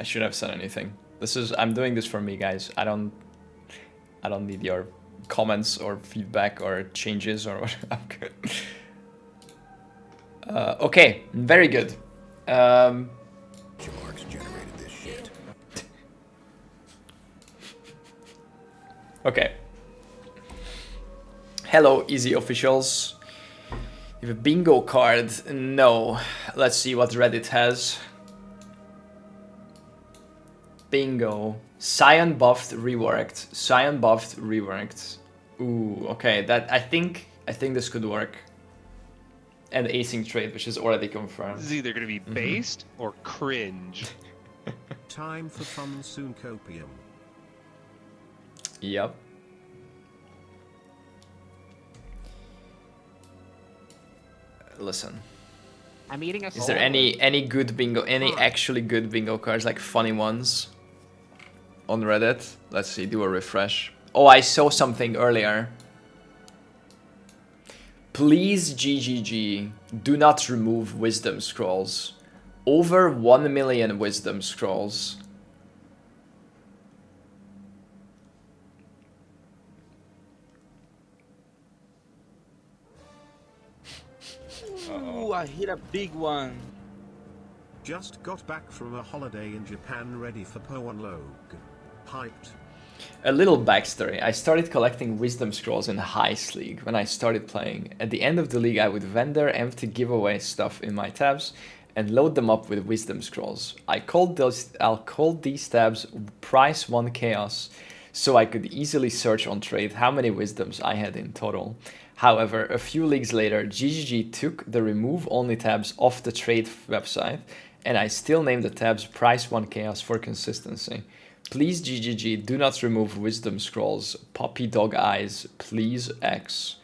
I should have said anything. I'm doing this for me, guys. I don't need your comments or feedback or changes or what. I'm good. Okay, very good. Marks generated this shit. Okay. Hello, easy officials. You have a bingo card? No. Let's see what Reddit has. Bingo. Cyan buffed reworked. Cyan buffed reworked. Ooh, okay. That I think this could work. And async trade, which is already confirmed. This is either going to be based or cringe. Time for fun soon, copium. Yep. Listen. I'm eating a Is there any good bingo, any actually good bingo cards, like funny ones on Reddit? Let's see, do a refresh. Oh, I saw something earlier. Please, GGG, do not remove wisdom scrolls. Over 1 million wisdom scrolls. Ooh, I hit a big one. Just got back from a holiday in Japan, ready for Poan Log. Hyped. A little backstory. I started collecting wisdom scrolls in Heist League when I started playing. At the end of the league, I would vendor empty giveaway stuff in my tabs and load them up with wisdom scrolls. I'll call these tabs price 1 chaos, so I could easily search on trade how many wisdoms I had in total. However, a few leagues later, GGG took the remove only tabs off the trade website, and I still named the tabs price 1 chaos for consistency. Please, GGG, do not remove wisdom scrolls. Puppy dog eyes, please X.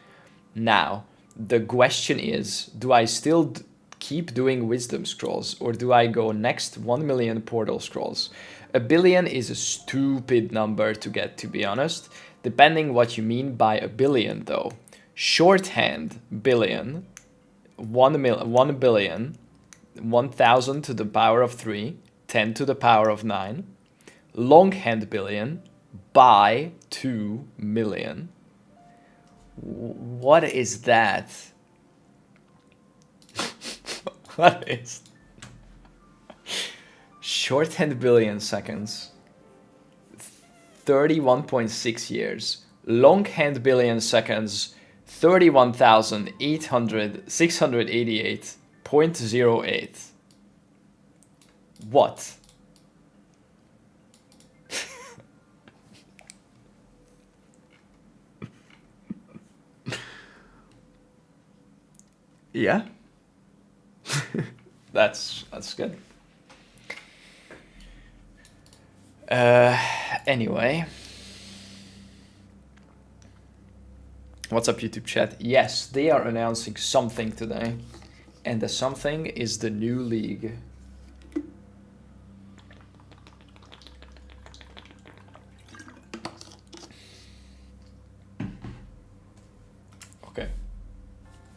Now, the question is, do I still keep doing wisdom scrolls, or do I go next 1 million portal scrolls? 1 billion is a stupid number to get, to be honest, depending what you mean by 1 billion though. Shorthand billion, 1 billion, 1000 to the power of 3, 10 to the power of 9. Longhand billion by 2 million. What is that? What is shorthand billion seconds? 31.6 years. Longhand billion seconds. 31,688.08. What? Yeah. That's good. Anyway. What's up, YouTube chat? Yes, they are announcing something today. And the something is the new league. Okay.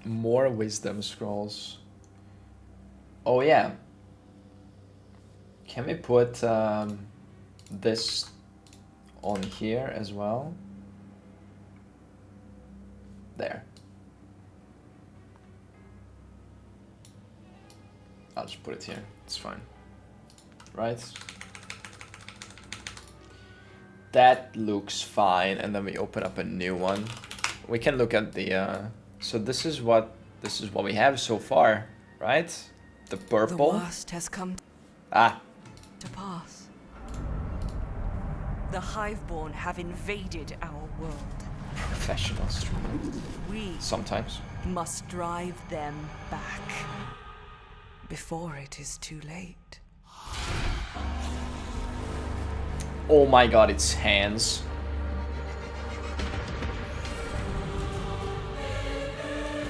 More wisdom scrolls. Oh yeah. Can we put this on here as well? There. I'll just put it here. It's fine. Right? That looks fine. And then we open up a new one. We can look at the so this is what we have so far, right? The purple. The worst has come to pass. The Hiveborn have invaded our world. Professional streamer. We Sometimes must drive them back before it is too late. Oh my god, it's hands.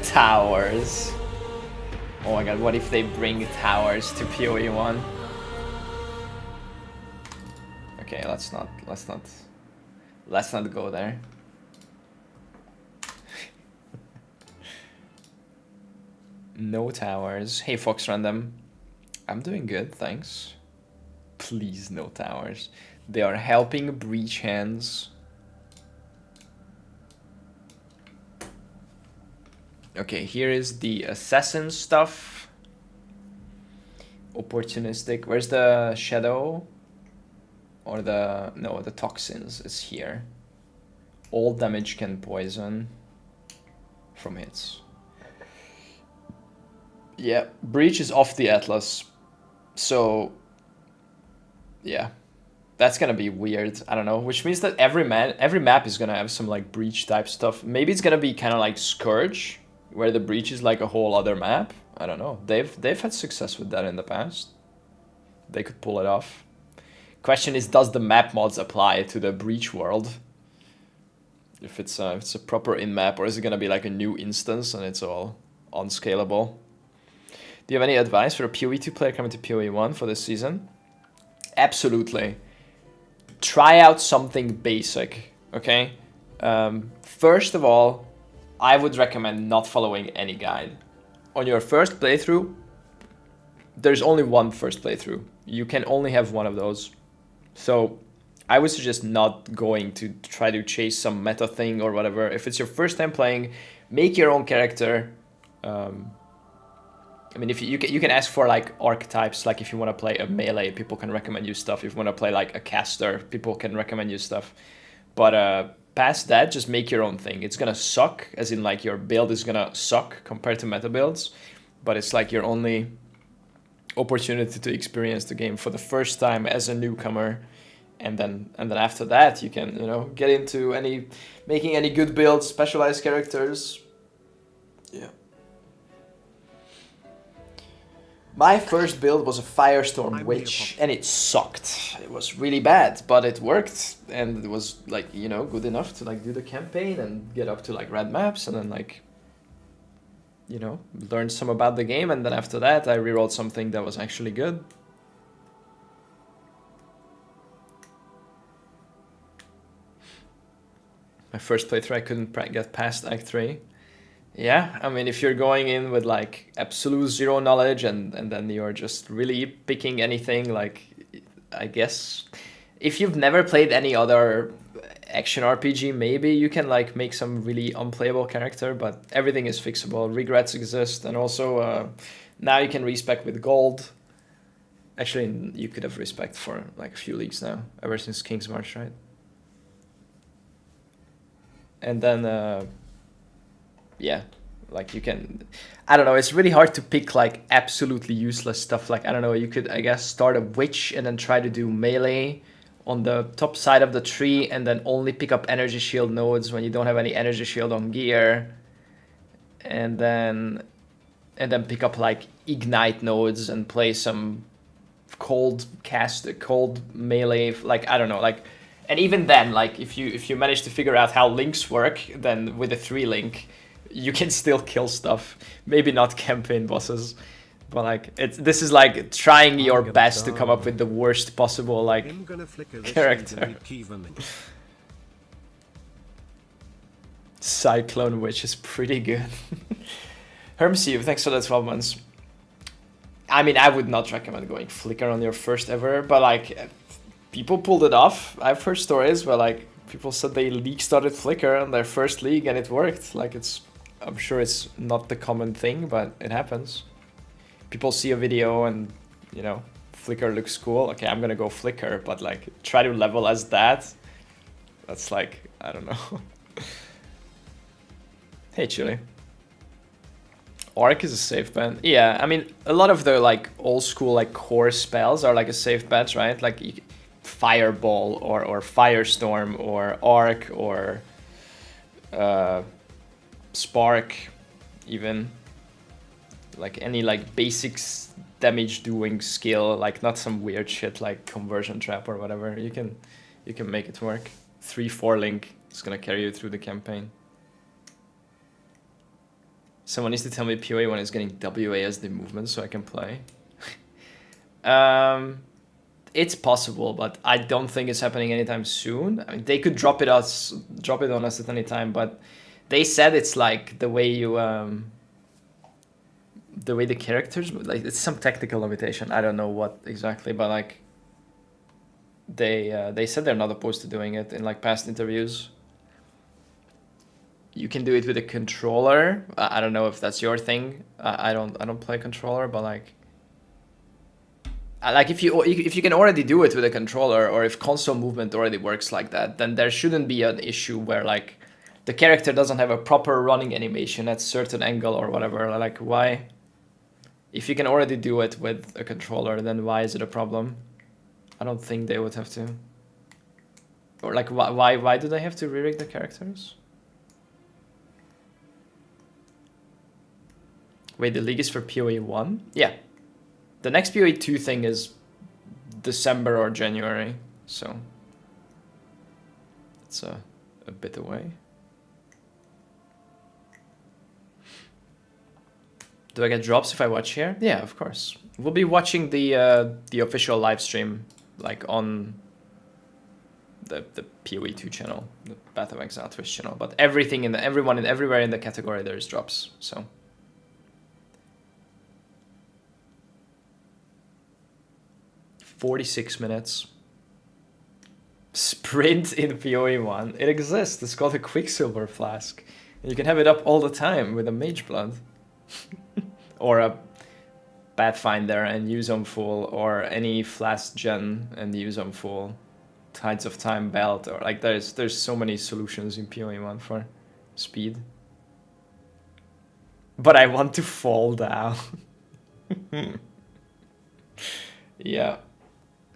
Towers. Oh my god, what if they bring towers to PoE 1? Okay, let's not go there. No towers. Hey Fox Random. I'm doing good, thanks. Please no towers. They are helping breach hands. Okay, here is the assassin stuff. Opportunistic. Where's the shadow? Or the... no, the toxins is here. All damage can poison from hits. Yeah, breach is off the Atlas. So... yeah. That's gonna be weird. I don't know. Which means that every map is gonna have some like breach type stuff. Maybe it's gonna be kind of like Scourge, where the breach is like a whole other map. I don't know. They've had success with that in the past. They could pull it off. Question is, does the map mods apply to the breach world? If it's a proper in-map, or is it gonna be like a new instance and it's all unscalable? Do you have any advice for a PoE2 player coming to PoE1 for this season? Absolutely. Try out something basic, okay? First of all, I would recommend not following any guide. On your first playthrough, there's only one first playthrough. You can only have one of those. So I would suggest not going to try to chase some meta thing or whatever. If it's your first time playing, make your own character. I mean, if you can ask for like archetypes, like if you want to play a melee, people can recommend you stuff. If you want to play like a caster, people can recommend you stuff. But past that, just make your own thing. It's gonna suck, as in like your build is gonna suck compared to meta builds, but it's like your only opportunity to experience the game for the first time as a newcomer. And then after that, you can, you know, get into making any good builds, specialized characters. Yeah. My first build was a Firestorm Witch, and it sucked. It was really bad, but it worked, and it was like, you know, good enough to like do the campaign and get up to like red maps, and then like, you know, learn some about the game, and then after that I rerolled something that was actually good. My first playthrough I couldn't get past Act 3. Yeah, I mean, if you're going in with like absolute zero knowledge and then you're just really picking anything, like, I guess if you've never played any other action RPG, maybe you can like make some really unplayable character, but everything is fixable. Regrets exist, and also now you can respec with gold. Actually, you could have respec for like a few leagues now, ever since King's March, right? And then yeah, like you can, I don't know, it's really hard to pick like absolutely useless stuff. Like, I don't know, you could, I guess, start a witch and then try to do melee on the top side of the tree, and then only pick up energy shield nodes when you don't have any energy shield on gear, and then pick up like ignite nodes and play some cold melee, like, I don't know, like. And even then, like, if you manage to figure out how links work, then with a 3-link, you can still kill stuff. Maybe not campaign bosses, but like this is like trying your best to come up with the worst possible like character. Cyclone Witch is pretty good. Hermsieve, thanks for the 12 months. I mean, I would not recommend going Flicker on your first ever, but like people pulled it off. I've heard stories where like people said they league started Flicker on their first league and it worked. Like, I'm sure it's not the common thing, but it happens. People see a video and, you know, Flicker looks cool. Okay, I'm gonna go Flicker, but like try to level as that. That's like, I don't know. Hey, Chili. Arc is a safe bet. Yeah, I mean, a lot of the like old school like core spells are like a safe bet, right? Like Fireball or Firestorm or Arc or Spark, even like any like basics damage doing skill, like not some weird shit like Conversion Trap or whatever. You can make it work. 3-4 link is gonna carry you through the campaign. Someone needs to tell me PoE when it's getting WASD movement so I can play. It's possible, but I don't think it's happening anytime soon. I mean, they could drop it on us at any time, but they said it's like the way you the way the characters, like, it's some technical limitation. I don't know what exactly, but like they said they're not opposed to doing it in like past interviews. You can do it with a controller. I don't know if that's your thing. I don't play controller, but like if you can already do it with a controller, or if console movement already works like that, then there shouldn't be an issue where like the character doesn't have a proper running animation at certain angle or whatever. Like why? If you can already do it with a controller, then why is it a problem? I don't think they would have to. Or like why do they have to re-rig the characters? Wait, the league is for PoE 1? Yeah. The next PoE 2 thing is December or January, so it's a bit away. Do I get drops if I watch here? Yeah, of course. We'll be watching the official live stream, like on the PoE 2 channel, the Path of Exile Twitch channel. But everything in the everywhere in the category there's drops. So 46 minutes. Sprint in PoE 1. It exists. It's called a Quicksilver Flask. And you can have it up all the time with a Mage Blood. Or a Pathfinder and use on full, or any Flask Gen and use on full. Tides of Time belt, or like there's so many solutions in PoE 1 for speed. But I want to fall down. Yeah.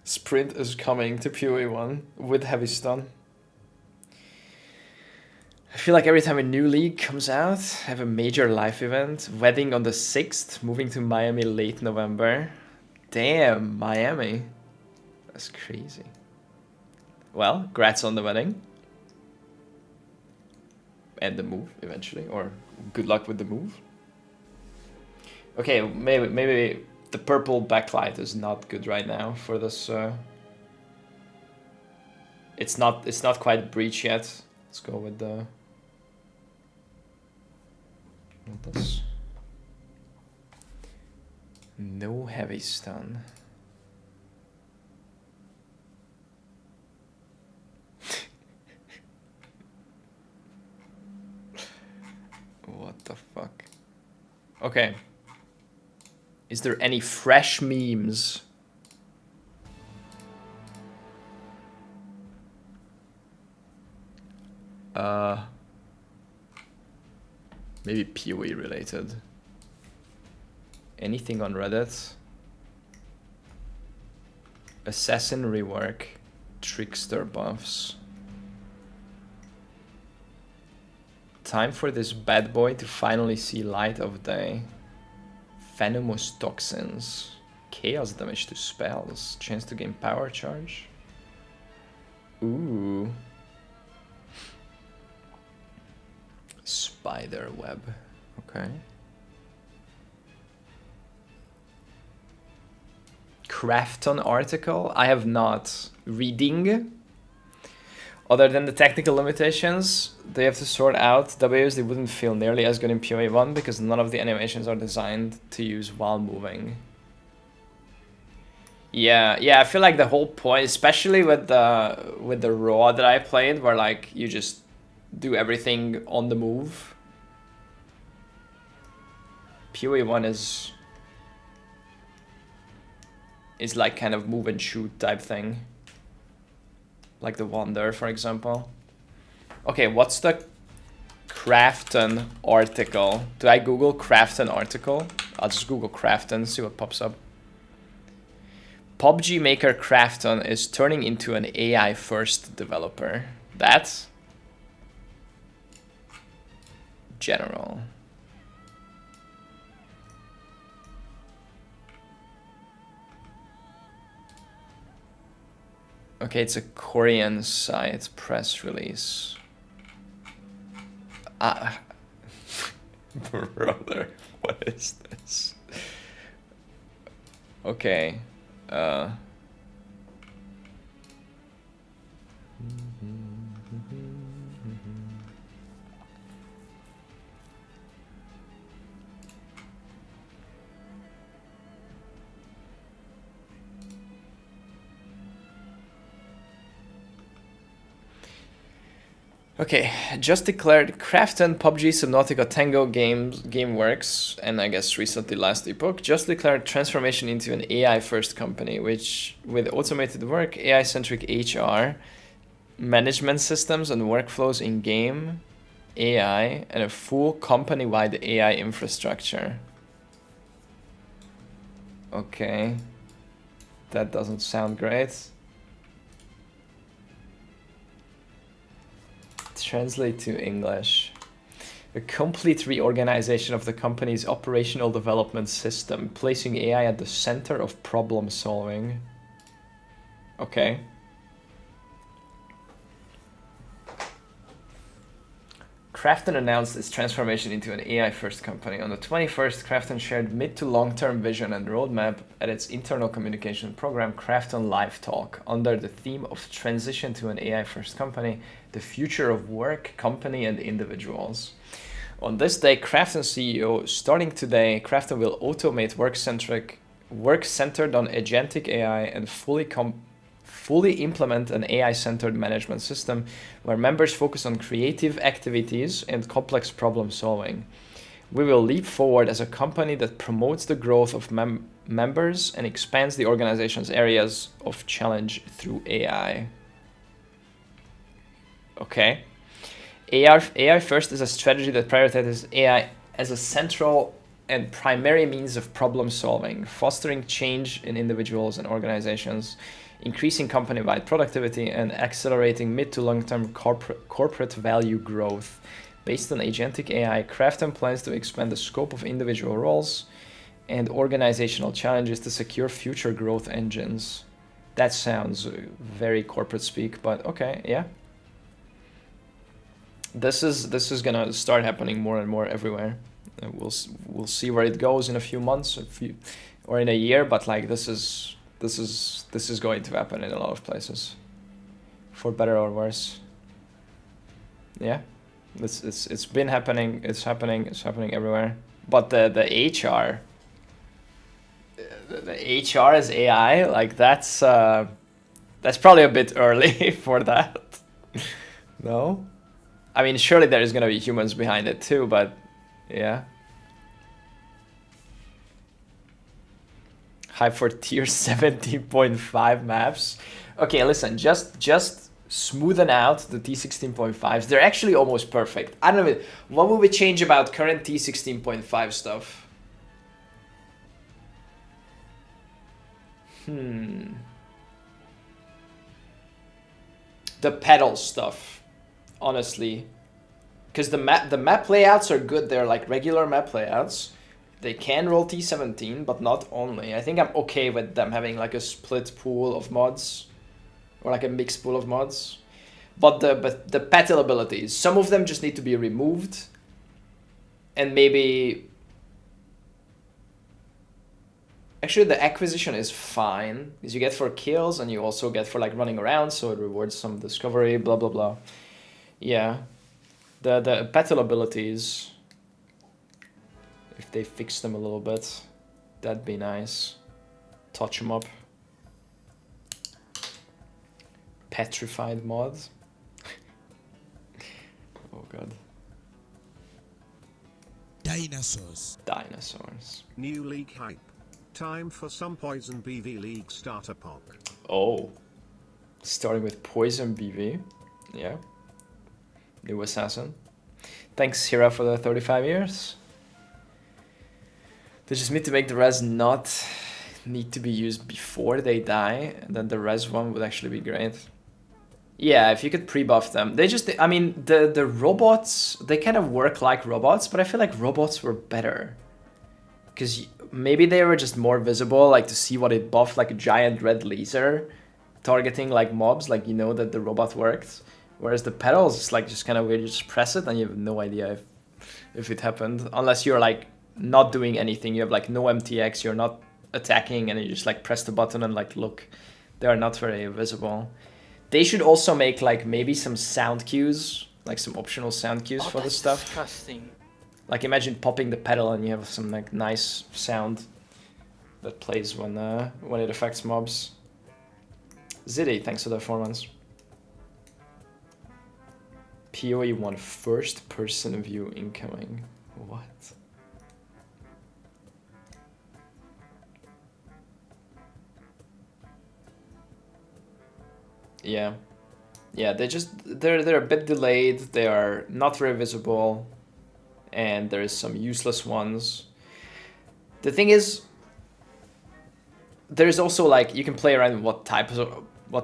Sprint is coming to PoE 1 with heavy stun. I feel like every time a new league comes out, I have a major life event. Wedding on the 6th, moving to Miami late November. Damn, Miami. That's crazy. Well, congrats on the wedding. And the move, eventually. Or good luck with the move. Okay, maybe the purple backlight is not good right now for this. It's not quite breach yet. Let's go with the... this. No heavy stun. What the fuck? Okay. Is there any fresh memes? Maybe PoE related. Anything on Reddit? Assassin rework. Trickster buffs. Time for this bad boy to finally see light of day. Venomous toxins. Chaos damage to spells. Chance to gain power charge. Ooh. Spider web. Okay. Krafton article. I have not. Reading. Other than the technical limitations, they have to sort out Ws. They wouldn't feel nearly as good in PoE 1 because none of the animations are designed to use while moving. Yeah, I feel like the whole point, especially with the raw that I played, where like you just do everything on the move. PoE 1 is like kind of move and shoot type thing. Like the Wander, for example. Okay, what's the Krafton article? Do I Google Krafton article? I'll just Google Krafton, see what pops up. PUBG maker Krafton is turning into an AI-first developer. That's general. Okay, it's a Korean site press release. Brother, what is this? Okay. Okay, just declared Krafton, PUBG, Subnautica, Tango Games, GameWorks, and I guess recently Last Epoch, just declared transformation into an AI-first company, which with automated work, AI-centric HR, management systems and workflows in-game, AI, and a full company-wide AI infrastructure. Okay, that doesn't sound great. Translate to English. A complete reorganization of the company's operational development system, placing AI at the center of problem solving. Okay. Krafton announced its transformation into an AI-first company. On the 21st, Krafton shared mid to long-term vision and roadmap at its internal communication program, Krafton Live Talk, under the theme of transition to an AI-first company, the future of work, company, and individuals. On this day, Krafton CEO, starting today, Krafton will automate work centered on agentic AI and fully implement an AI-centered management system where members focus on creative activities and complex problem solving. We will leap forward as a company that promotes the growth of members and expands the organization's areas of challenge through AI. Okay. AI first is a strategy that prioritizes AI as a central and primary means of problem solving, fostering change in individuals and organizations, increasing company-wide productivity, and accelerating mid to long-term corporate value growth. Based on agentic AI, Krafton plans to expand the scope of individual roles and organizational challenges to secure future growth engines. That sounds very corporate speak, but okay, yeah. This is gonna start happening more and more everywhere. We'll see where it goes in a few months or in a year, but like this is going to happen in a lot of places, for better or worse. Yeah, it's been happening. It's happening everywhere. But the HR as AI, like that's probably a bit early for that. No, I mean surely there is gonna be humans behind it too, but yeah. Hype for tier 17.5 maps. Okay, listen, just smoothen out the T16.5s. They're actually almost perfect. I don't know, what would we change about current T16.5 stuff? The pedal stuff, honestly. Because the map layouts are good, they're like regular map layouts. They can roll T17, but not only. I think I'm okay with them having like a split pool of mods, or like a mixed pool of mods. But the petal abilities, some of them just need to be removed, and maybe. Actually, the acquisition is fine because you get for kills and you also get for like running around, so it rewards some discovery. Blah blah blah. Yeah, the petal abilities. If they fix them a little bit, that'd be nice. Touch them up. Petrified mod. Oh god. Dinosaurs. New league hype. Time for some Poison BV League starter pack. Oh. Starting with Poison BV. Yeah. New assassin. Thanks, Hira, for the 35 years. They just need to make the res not need to be used before they die, and then the res one would actually be great. Yeah, if you could pre-buff them. I mean, the robots, they kind of work like robots, but I feel like robots were better. Because maybe they were just more visible, like to see what it buffed, like a giant red laser targeting like mobs, like you know that the robot worked. Whereas the pedals, it's like just kind of weird, you just press it and you have no idea if it happened. Unless you're like not doing anything, you have like no MTX, you're not attacking, and you just like press the button and like look. They are not very visible. They should also make like maybe some sound cues, like some optional sound cues for this stuff. Disgusting. Like imagine popping the pedal and you have some like nice sound that plays when it affects mobs. Ziddy, thanks for the 4 months. PoE 1 first person view incoming. What? Yeah. Yeah, they're a bit delayed, they are not very visible, and there is some useless ones. The thing is, there's also like you can play around with what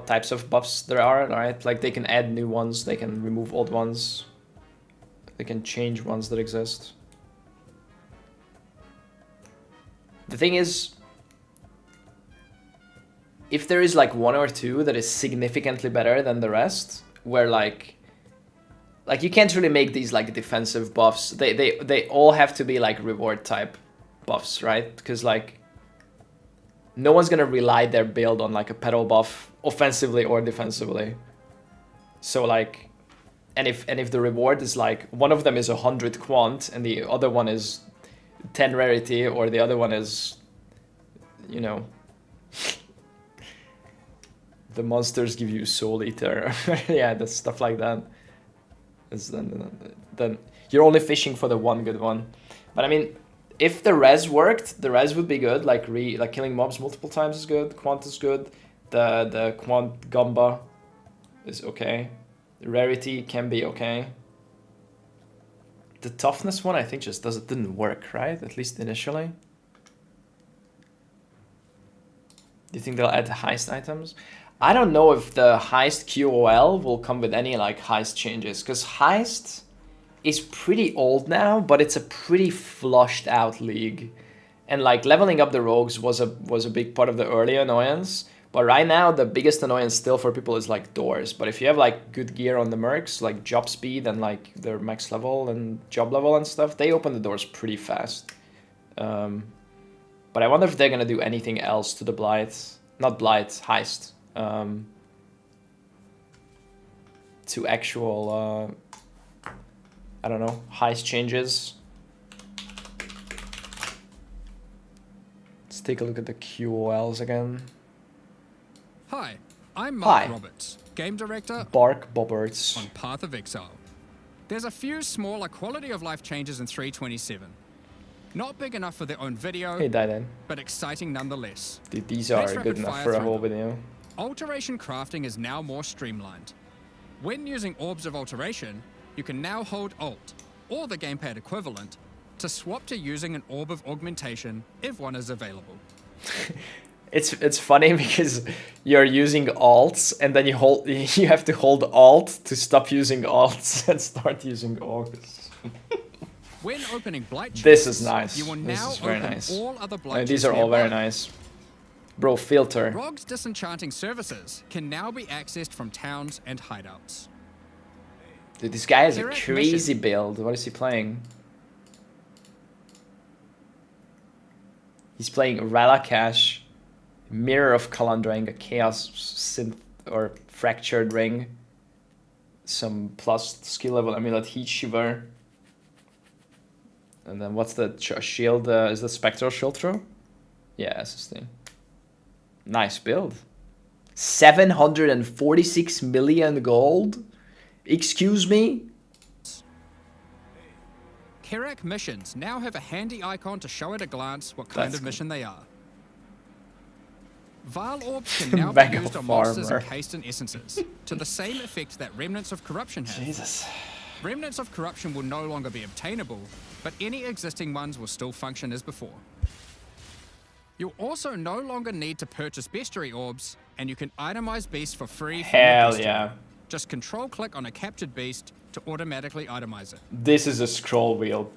types of buffs there are, right? Like they can add new ones, they can remove old ones, they can change ones that exist. The thing is, if there is like one or two that is significantly better than the rest, where like you can't really make these like defensive buffs. They all have to be like reward type buffs, right? Because like no one's gonna rely their build on like a pedal buff offensively or defensively. So like, and if the reward is like one of them is 100 quant and the other one is 10 rarity, or the other one is, you know, the monsters give you soul eater. Yeah, that's stuff like that. Then you're only fishing for the one good one. But I mean, if the res worked, the res would be good. Like killing mobs multiple times is good. Quant is good. The quant gamba is okay. The rarity can be okay. The toughness one I think just didn't work, right? At least initially. Do you think they'll add heist items? I don't know if the Heist QOL will come with any like Heist changes, because Heist is pretty old now, but it's a pretty flushed out league. And like leveling up the rogues was a big part of the early annoyance. But right now the biggest annoyance still for people is like doors. But if you have like good gear on the mercs, like job speed and like their max level and job level and stuff, they open the doors pretty fast. But I wonder if they're gonna do anything else to the Blight, not Blight, Heist. To actual, I don't know, heist changes. Let's take a look at the QOLs again. Hi, I'm Mark Hi. Roberts, Game Director Bark Bobberts. on Path of Exile. There's a few smaller quality of life changes in 327. Not big enough for their own video, Hey, Dylan. but exciting nonetheless. Dude, these Let's are rapid good enough fire for a through whole them. video. Alteration crafting is now more streamlined. When using Orbs of Alteration, you can now hold Alt, or the gamepad equivalent, to swap to using an Orb of Augmentation if one is available. It's funny because you're using alts and then you have to hold alt to stop using alts and start using augs. When opening Blight This chests, is nice. you will This now is very open nice. all other Blight These chests are all very nearby. nice. Bro, filter. Rogue's disenchanting services can now be accessed from towns and hideouts. Dude, this guy has a Direct crazy mission. build. What is he playing? He's playing Ralakash, Mirror of Kalandrang, Chaos Synth or Fractured Ring, some plus skill level Amulet Heat Shiver, and then what's the shield? Is the Spectral Shield throw? Yeah, SSD. Nice build. 746 million gold? Excuse me? Kerak missions now have a handy icon to show at a glance what kind That's of cool. mission they are. Vile orbs can now be Mega used on monsters farmer. encased in essences, to the same effect that Remnants of Corruption have. Jesus. Remnants of Corruption will no longer be obtainable, but any existing ones will still function as before. You'll also no longer need to purchase bestiary orbs, and you can itemize beasts for free from your Hell bestiary. yeah. Just control-click on a captured beast to automatically itemize it. This is a scroll wheel.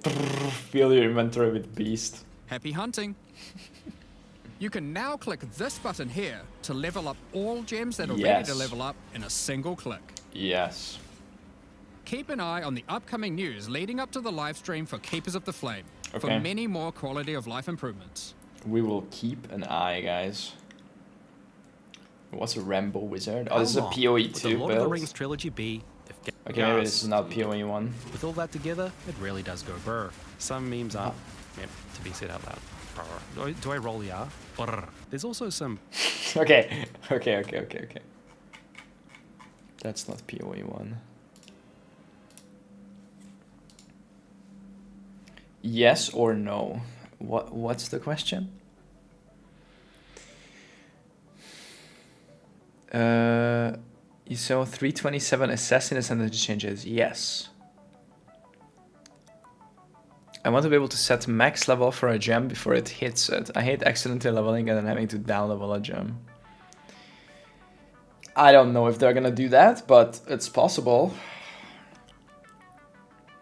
Fill your inventory with beast. Happy hunting! You can now click this button here to level up all gems that are ready Yes. to level up in a single click. Yes. Keep an eye on the upcoming news leading up to the live stream for Keepers of the Flame for Okay. many more quality of life improvements. We will keep an eye, guys. What's a Rambo Wizard? Oh, this is a How long PoE would the 2 Lord of the build. Rings trilogy be if Okay, maybe this is not PoE 1. with all that together, it really does go brr. Some memes are meant to be said out loud. Brr. Do I roll the R? Brr. There's also some Okay. Okay. That's not PoE 1. Yes or no? What's the question? You saw 327 Assassins and the changes. Yes. I want to be able to set max level for a gem before it hits it. I hate accidentally leveling and then having to down level a gem. I don't know if they're gonna do that, but it's possible.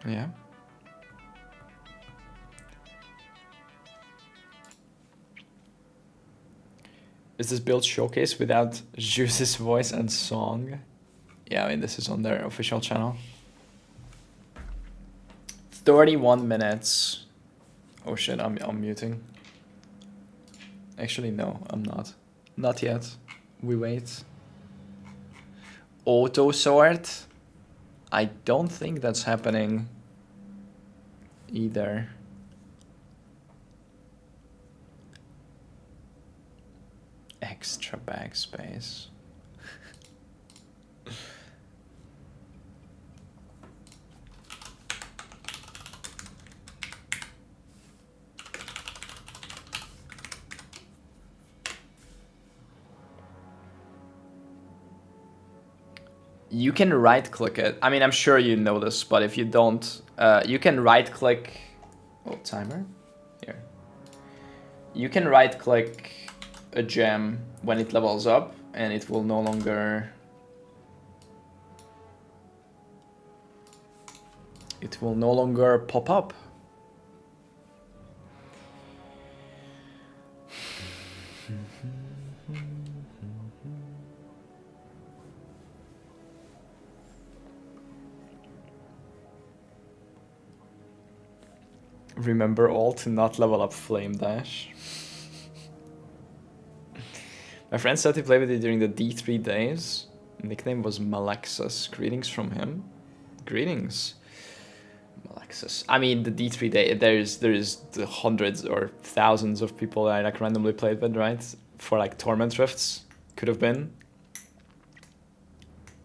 Yeah. Is this build showcase without Juice's voice and song? Yeah, I mean, this is on their official channel. 31 minutes. Oh shit, I'm muting. Actually, no, I'm not. Not yet. We wait. Auto sort? I don't think that's happening either. Extra backspace. You can right click it. I mean, I'm sure you know this, but if you don't, you can right click. Oh, timer. Here. You can right click a gem when it levels up, and it will no longer. It will no longer pop up. Remember all to not level up Flame Dash. My friend said he played with it during the D3 days. Nickname was Malexus. Greetings from him. Greetings, Malexus. I mean, the D3 day, there's the hundreds or thousands of people that I like randomly played with, right? For like Torment Rifts, could have been.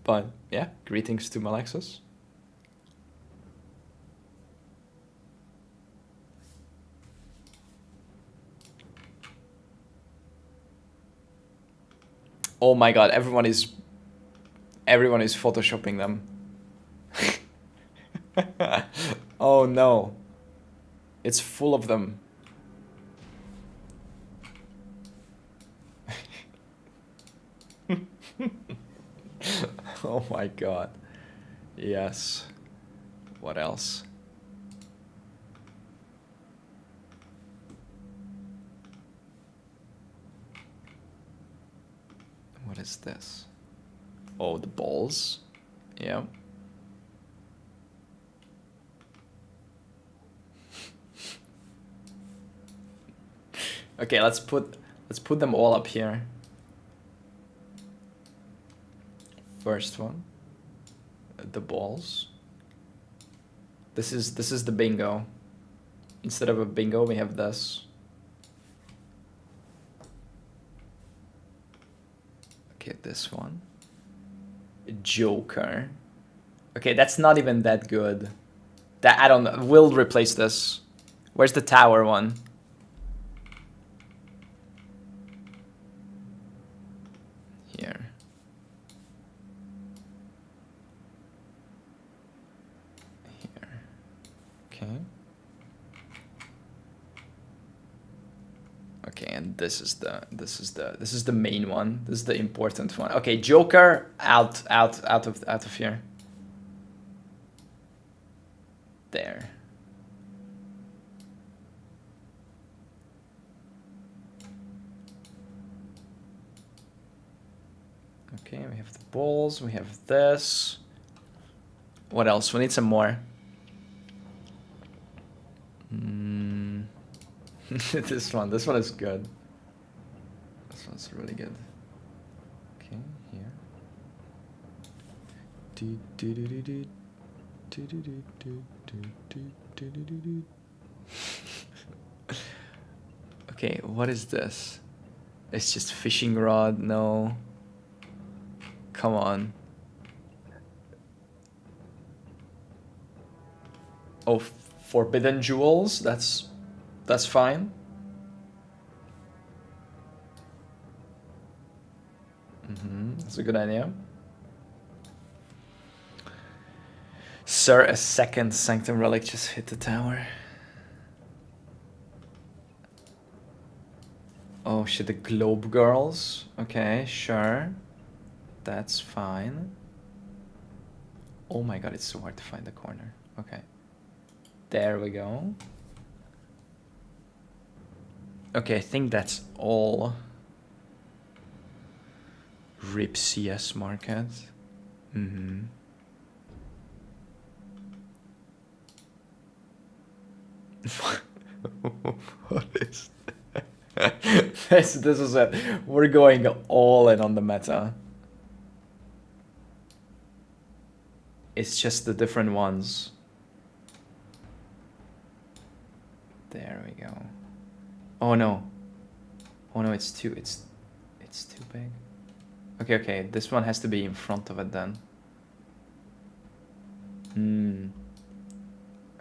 But yeah, greetings to Malexus. Oh my god, everyone is photoshopping them. Oh no. It's full of them. Oh my god. Yes. What else? What is this? Oh, the balls. Yeah. Okay, let's put them all up here. First one. The balls. This is the bingo. Instead of a bingo, we have this. Okay, this one. Joker. Okay, that's not even that good. That, I don't know. We'll replace this. Where's the tower one? Here. Here. Okay. Okay, and this is the main one. This is the important one. Okay, Joker out of here. There. Okay, we have the balls, we have this. What else? We need some more. This one is good. This one's really good. Okay, here. Okay, what is this? It's just fishing rod, no. Come on. Oh, Forbidden jewels, that's fine. That's a good idea. Sir, a second Sanctum Relic just hit the tower. Oh shit, the Globe Girls. Okay, sure. That's fine. Oh my god, it's so hard to find the corner. Okay. There we go. Okay, I think that's all. RIP CS market. What is this is it. We're going all in on the meta. It's just the different ones. There we go. Oh no. Oh no, it's too big. Okay, this one has to be in front of it then.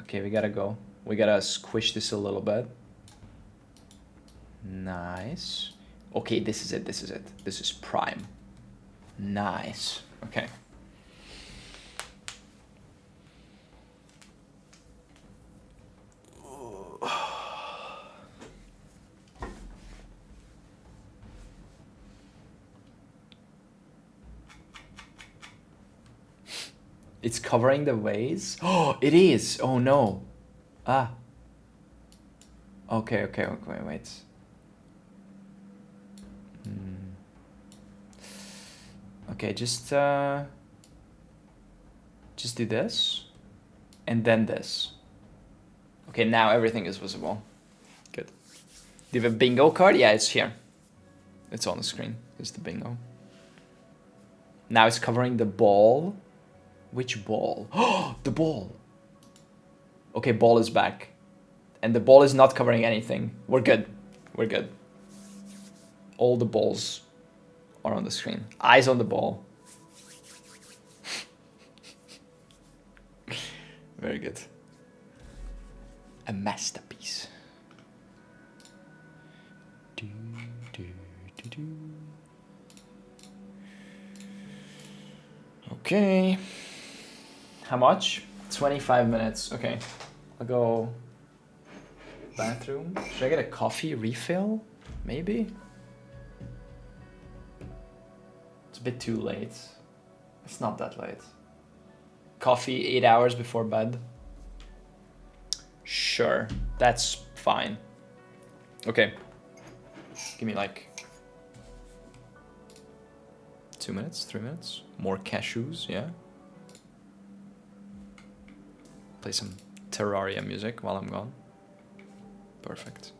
Okay, we gotta go. We gotta squish this a little bit. Nice. Okay, this is it. This is prime. Nice. Okay. It's covering the ways? Oh, it is! Oh no. Ah. Okay, wait. Okay, just do this. And then this. Okay, now everything is visible. Good. Do you have a bingo card? Yeah, it's here. It's on the screen. It's the bingo. Now it's covering the ball. Which ball? Oh, the ball. Okay, ball is back. And the ball is not covering anything. We're good. We're good. All the balls are on the screen. Eyes on the ball. Very good. A masterpiece. Okay. How much? 25 minutes. Okay. I'll go bathroom. Should I get a coffee refill? Maybe? It's a bit too late. It's not that late. Coffee 8 hours before bed. Sure. That's fine. Okay. Give me like 2 minutes, 3 minutes. More cashews, yeah. Play some Terraria music while I'm gone. Perfect.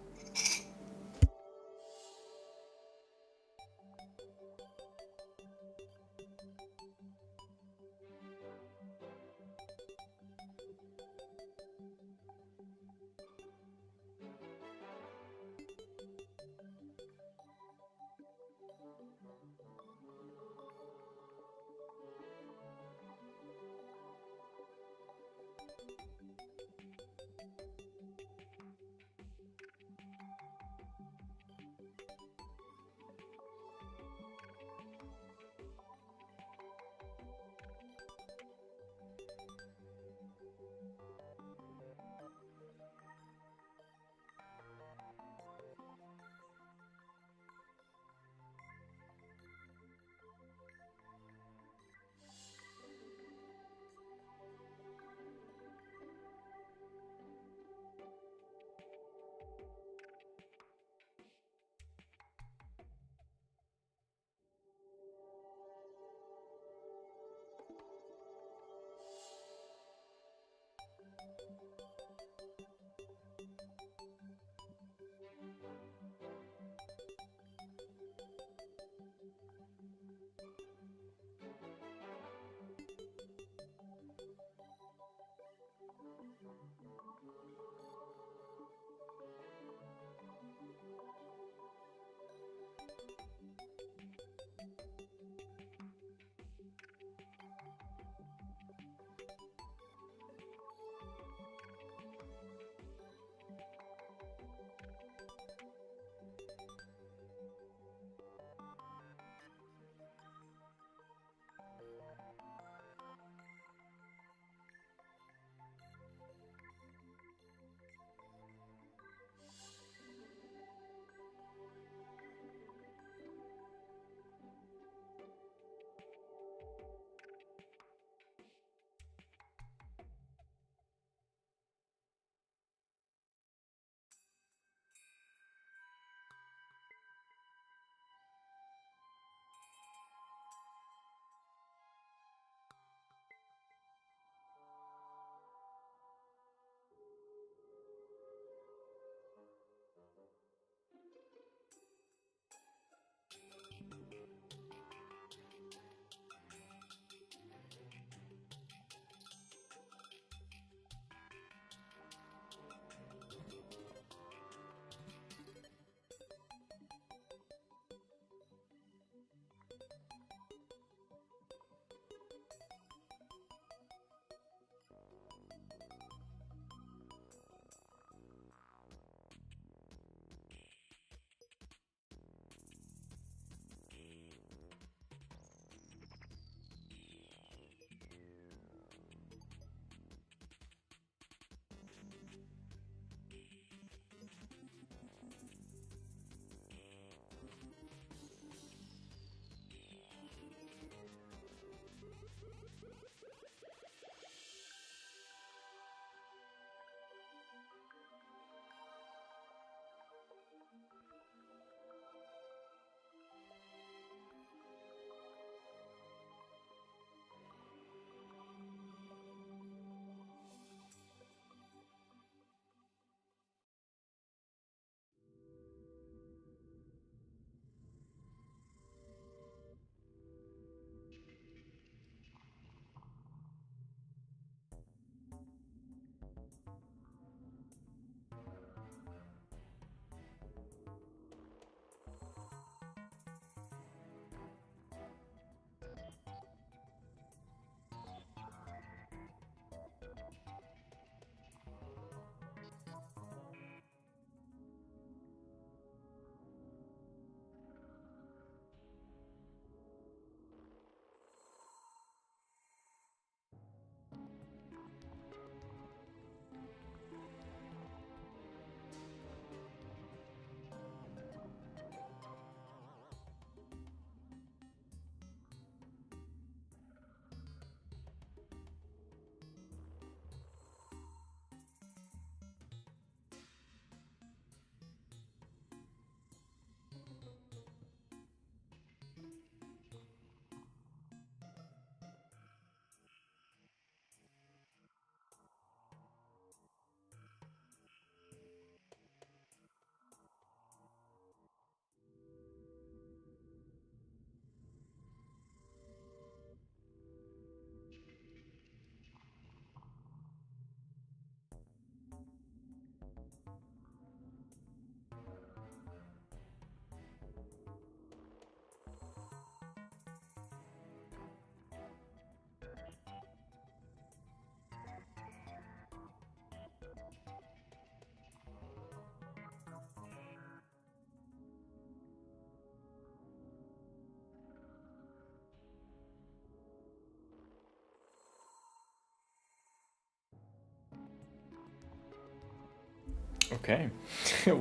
Okay.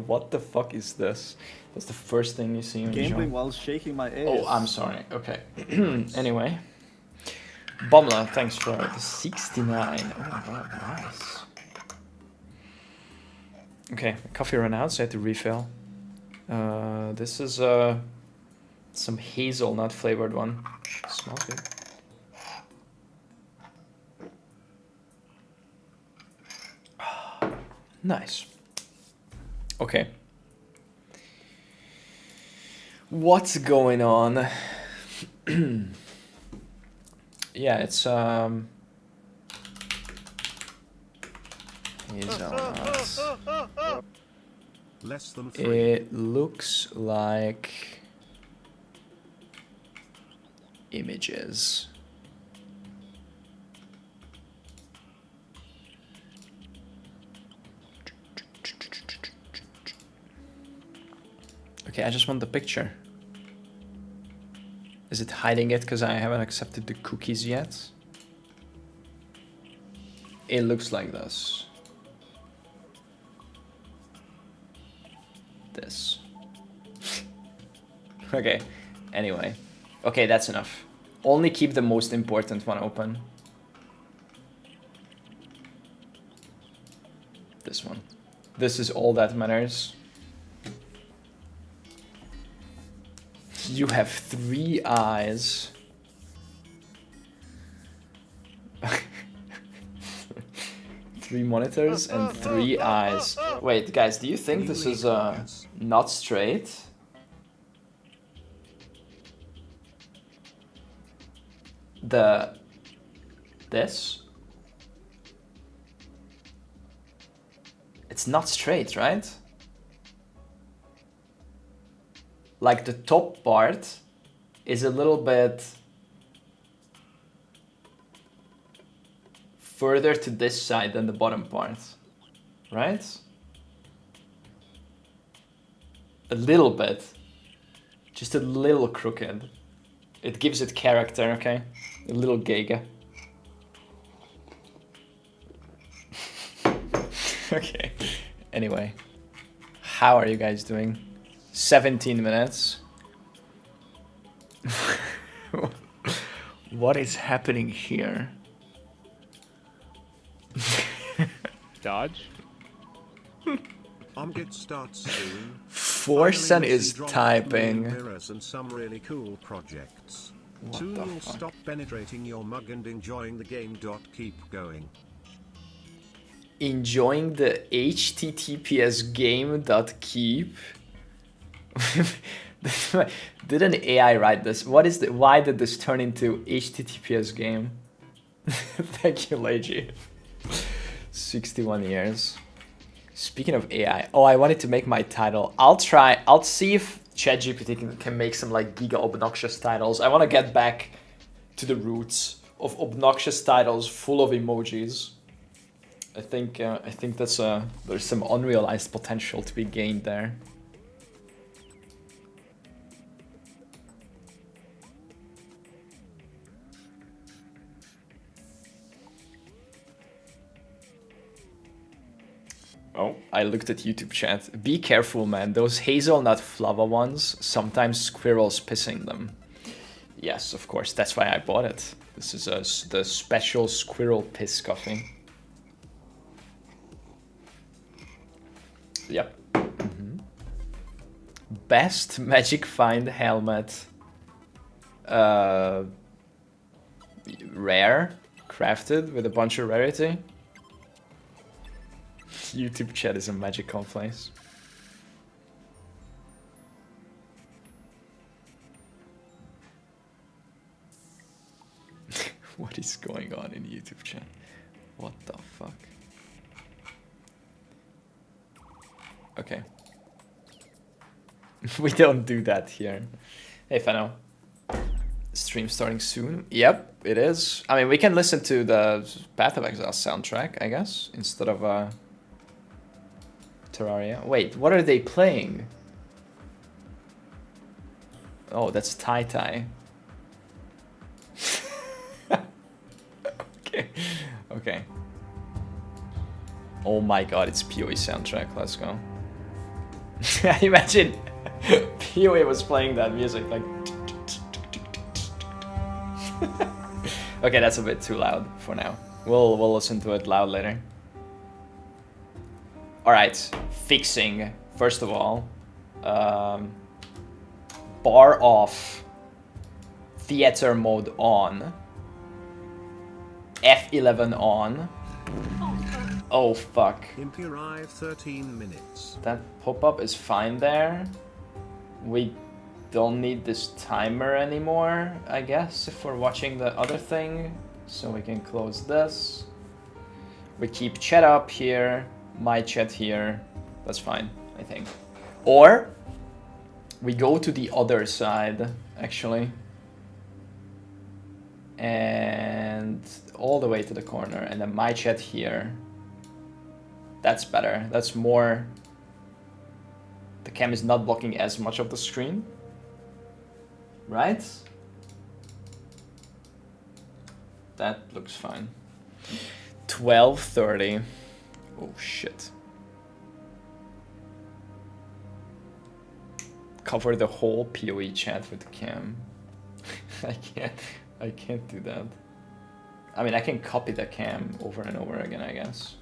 What the fuck is this? That's the first thing you see when you Gambling join. while shaking my ass. Oh, I'm sorry. Okay. Anyway. Bomla, thanks for the 69. Oh my god, nice. Okay, coffee ran out, so I had to refill. This is some hazelnut flavored one. Smells good. Nice. Okay. What's going on? Yeah, it's hazelnuts. Less than 3. It looks like images. Okay, I just want the picture. Is it hiding it because I haven't accepted the cookies yet? It looks like this. This. Okay, anyway. Okay, that's enough. Only keep the most important one open. This one. This is all that matters. You have 3 eyes. 3 monitors and 3 eyes. Wait, guys, do you think this is not straight? This? It's not straight, right? Like the top part is a little bit further to this side than the bottom part, right? A little bit, just a little crooked. It gives it character, okay? A little giga. Okay, anyway. How are you guys doing? 17 minutes. What is happening here? Dodge. Get starts soon. Forsen is Finally, typing. mirrors and some really cool projects. What Soon the you'll fuck? stop penetrating your mug and enjoying the game. Keep going. Enjoying the HTTPS game.keep. Did an AI write this? What is the? Why did this turn into HTTPS game? Thank you, Leiji. 61 years. Speaking of AI, oh, I wanted to make my title. I'll see if ChatGPT can make some like giga obnoxious titles. I want to get back to the roots of obnoxious titles full of emojis. I think that's there's some unrealized potential to be gained there. Oh, I looked at YouTube chat. Be careful, man. Those hazelnut flava ones, sometimes squirrels pissing them. Yes, of course. That's why I bought it. This is the special squirrel piss coffee. Yep. Best magic find helmet. Rare. Crafted with a bunch of rarity. YouTube chat is a magical place. What is going on in YouTube chat? What the fuck? Okay. We don't do that here. Hey, Fano. Stream starting soon? Yep, it is. I mean, we can listen to the Path of Exile soundtrack, I guess, instead of Terraria. Wait, what are they playing? Oh, that's Tai Tai. Okay. Okay. Oh my god, it's PoE soundtrack. Let's go. Imagine PoE was playing that music like. Okay, that's a bit too loud for now. We'll listen to it loud later. All right, fixing. First of all, bar off. Theater mode on. F11 on. Oh fuck. Imp arrive 13 minutes. That pop-up is fine there. We don't need this timer anymore, I guess, if we're watching the other thing. So we can close this. We keep chat up here, my chat here. That's fine, I think. Or we go to the other side, actually. And all the way to the corner, and then my chat here. That's better. That's more. The cam is not blocking as much of the screen. Right? That looks fine. 12:30. Oh shit. Cover the whole PoE chat with the cam. I can't do that. I mean, I can copy the cam over and over again, I guess.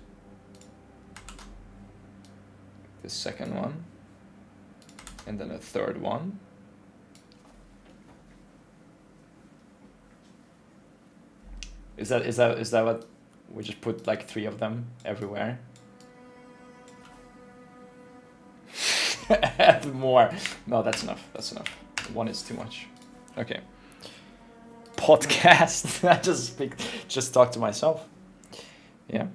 The second one. And then a third one. Is that what we just put like 3 of them everywhere? Add more. No, that's enough. That's enough. 1 is too much. Okay. Podcast. I just talk to myself. Yeah.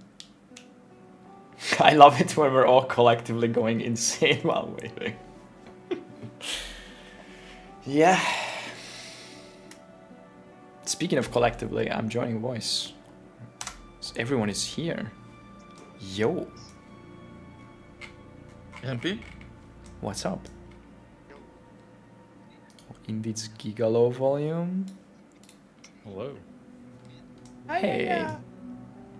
I love it when we're all collectively going insane while waiting. Yeah. Speaking of collectively, I'm joining voice. So everyone is here. Yo. MP? What's up? Indeed's gigalow volume. Hello. Hey.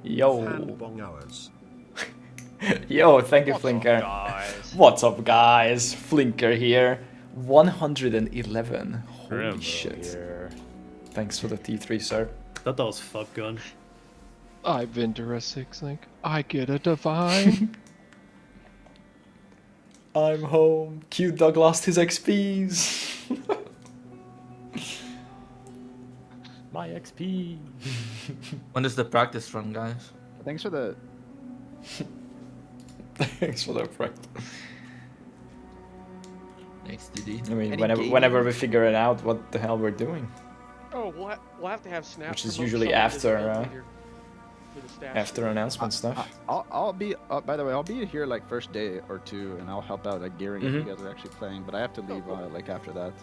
Yo. Handbong hours. Yo, thank you, What's Flinker. up, guys? What's up, guys? Flinker here. 111. Holy Rambo shit. here. Thanks for the T3, sir. Thought that was fuck gun. I've been to a 6-link. I get a divine. I'm home. Cute dog lost his XPs. My XP. When is the practice run, guys? Thanks for the. Thanks for that practice. XDD. I mean, Any whenever we figure it out what the hell we're doing. Oh, we'll have to have snaps. Which is promote usually some of after, this later for the stats. After announcement stuff. I'll be. By the way, I'll be here like first day or 2, and I'll help out like gearing if you guys are actually playing. But I have to leave like after that.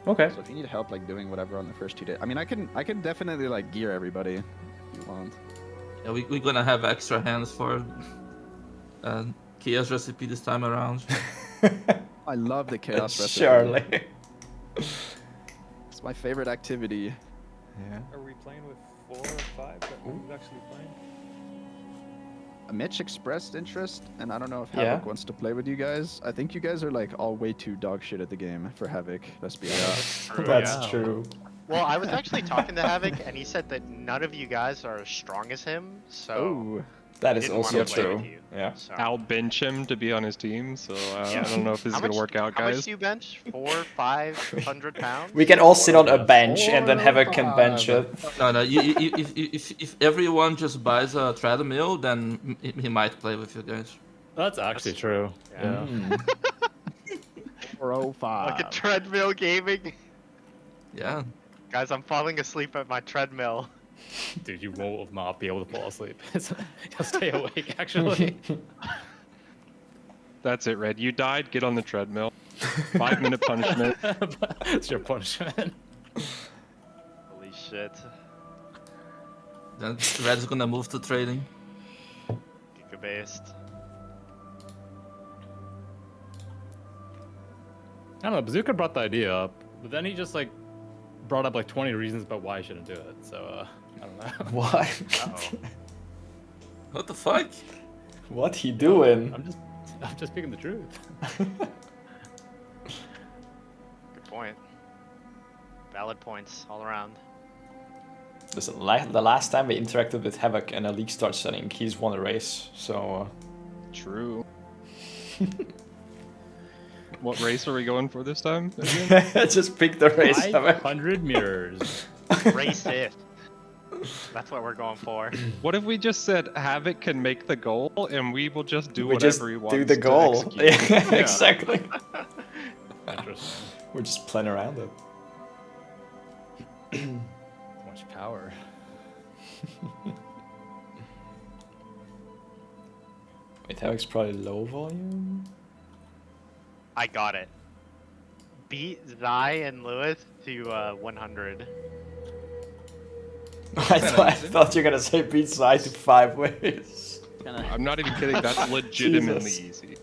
Okay. So if you need help like doing whatever on the first 2 days, I mean, I can definitely like gear everybody if you want. Yeah, we're gonna have extra hands for Chaos recipe this time around. I love the chaos recipe. Surely. It's my favorite activity. Yeah. Are we playing with 4 or 5? Who's actually playing? Mitch expressed interest, and I don't know if Yeah. Havoc wants to play with you guys. I think you guys are like all way too dog shit at the game for Havoc. Let's be honest. That's true. Well, I was actually talking to Havoc, and he said that none of you guys are as strong as him, so... Oh. That I is didn't also wanna play true. with you, Yeah. so. I'll bench him to be on his team, so Yeah. I don't know if this is gonna work out, How much guys. do you bench? 400, 500 pounds? We can all sit on a bench and then Havoc can bench it. No, if everyone just buys a treadmill, then he might play with you guys. That's actually true. Yeah. 405. Like a treadmill gaming? Yeah. Guys, I'm falling asleep at my treadmill. Dude, you will not be able to fall asleep. You'll stay awake, actually. That's it, Red. You died. Get on the treadmill. 5-minute punishment. It's your punishment. Holy shit. Then Red's gonna move to trading. Giga-based. I don't know, Bazooka brought the idea up, but then he just like brought up like 20 reasons about why I shouldn't do it. So I don't know. Why? Uh-oh. What the fuck? What he doing? I'm just speaking the truth. Good point. Valid points all around. Listen, the last time we interacted with Havoc in a league start setting, he's won a race, so... True. What race are we going for this time? Just pick the race, Havoc. 500 mirrors. Race it. That's what we're going for. What if we just said Havoc can make the goal and we will just do We whatever just he wants do the to goal. execute? Yeah, exactly. Interesting. We're just playing around it. So much power. Wait, Havoc's probably low volume? I got it. Beat Zai and Lewis to 100. I thought you were gonna say beat Zai to 5 ways. I'm not even kidding, that's legitimately Jesus. easy.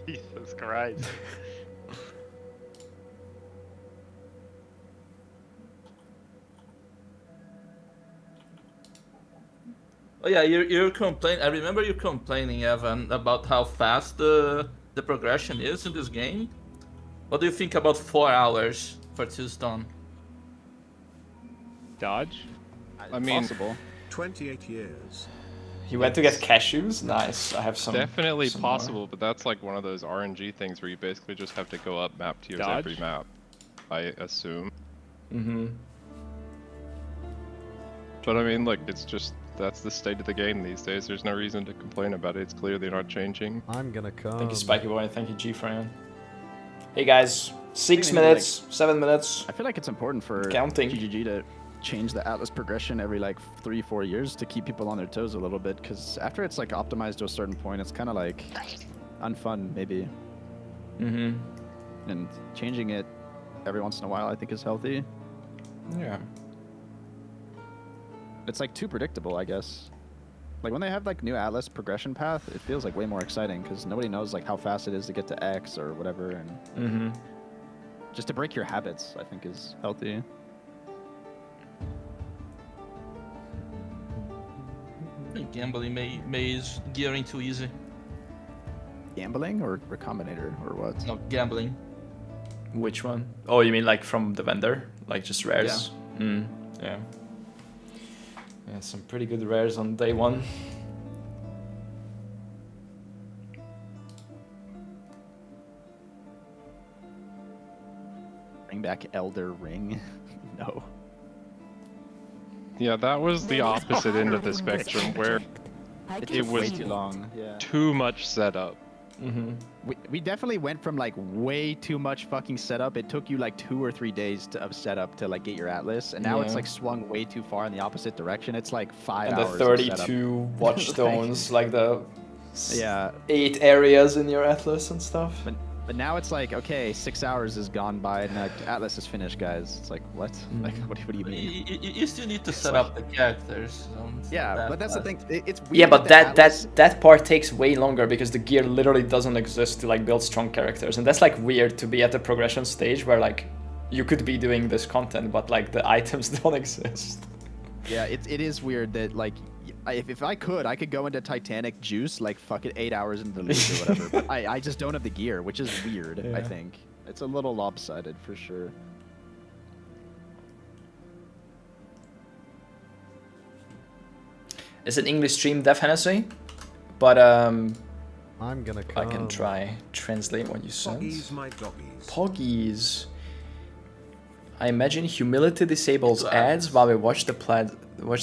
Jesus Christ. Oh yeah, you're complaining. I remember you complaining, Evan, about how fast the progression is in this game. What do you think about 4 hours for 2 stone? Dodge? I mean, possible. 28 years. You went to get cashews? Nice. I have some. definitely some more. possible, but that's like one of those RNG things where you basically just have to go up map tiers Dodge? every map, I assume. Mm-hmm. But I mean, like, it's just, that's the state of the game these days. There's no reason to complain about it. It's clearly not changing. I'm gonna come. Thank you, Spiky Boy. Thank you, G-Fran. Hey guys, 6 Maybe, minutes, 7 minutes. I feel like it's important for Counting. GGG to change the Atlas progression every like 3-4 years to keep people on their toes a little bit, because after it's like optimized to a certain point, it's kind of like unfun maybe. Mm-hmm. And changing it every once in a while I think is healthy. Yeah. It's like too predictable, I guess. Like when they have like new Atlas progression path, it feels like way more exciting because nobody knows like how fast it is to get to X or whatever, and Mm-hmm. just to break your habits, I think is healthy. Gambling is gearing too easy. Gambling or Recombinator or what? No, gambling. Which one? Oh, you mean like from the vendor? Like just rares? Yeah. Yeah. Yeah, some pretty good rares on day 1. Bring back Elder Ring? No. Yeah, that was the opposite end of the spectrum where It was way too long. Yeah. too much setup. Mm-hmm. We definitely went from like way too much fucking setup. It took you like 2 or 3 days of setup to like get your Atlas, and now it's Yeah. like swung way too far in the opposite direction. It's like 5 And hours. the of setup. 32 watchstones, like the Yeah. 8 areas in your Atlas and stuff. But now it's like, okay, 6 hours has gone by and Atlas is finished, guys. It's like, what? Like, what do you mean? You still need to set up the characters. Yeah, but that's the thing. It's weird Yeah, but that that part takes way longer because the gear literally doesn't exist to like build strong characters, and that's like weird to be at the progression stage where like you could be doing this content, but like the items don't exist. Yeah, it is weird that like, if I could go into Titanic Juice like fuck it 8 hours into the league or whatever. But I just don't have the gear, which is weird. I Yeah. think it's a little lopsided for sure. It's an English stream, Def Hennessy, but I'm gonna come. I can try translate what you said. Poggies, my doggies. Poggies. I imagine humility disables ads while we watch the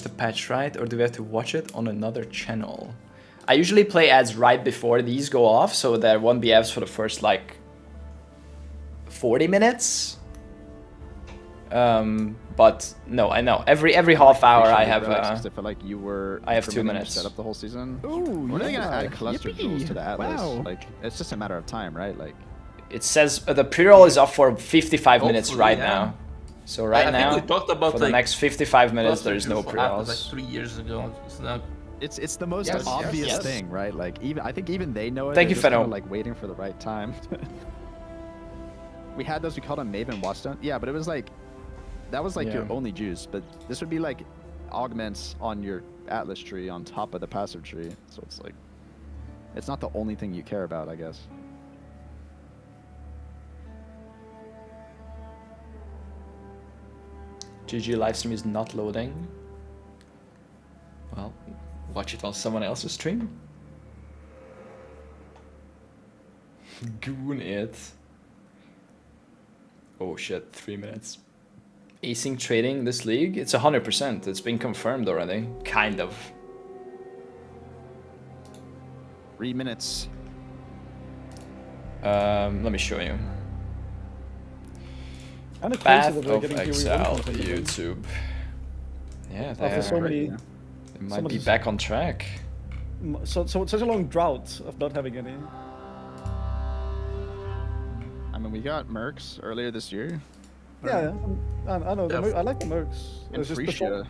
patch, right? Or do we have to watch it on another channel? I usually play ads right before these go off, so there won't be ads for the first like 40 minutes. But no, I know every half hour I have. I feel like you were. I have 2 implementing your minutes. setup the whole season. Ooh, When are they gonna yeah. add cluster Yippee. rules to the Atlas? Wow. Like, it's just a matter of time, right? Like, It says the pre-roll is up for 55 minutes Hopefully, right yeah. now. So right I now, think we talked about for the like, next 55 minutes, cluster there is no rules for Atlas, pre-rolls. like 3 years ago. It's not. it's the most Yes, obvious yes. thing, right? Like, I think even they know it. Thank they're you, just kinda, Feno. like waiting for the right time. We had those. We called them Maven Watchstone. Yeah, but it was like, that was like your Yeah. only juice. But this would be like augments on your Atlas tree on top of the passive tree. So it's like, it's not the only thing you care about, I guess. GG livestream is not loading. Well, watch it on someone else's stream. Goon it. Oh shit, 3 minutes. Async trading this league? It's 100%. It's been confirmed already. Kind of. 3 minutes. Let me show you. And it's Path crazy that they're of getting Exile, PoE 1 content again. YouTube. Yeah, After so many, they might be back on track. so such a long drought of not having any. I mean, we got Mercs earlier this year. Yeah, I know. I like the Mercs. And It's just Frisia.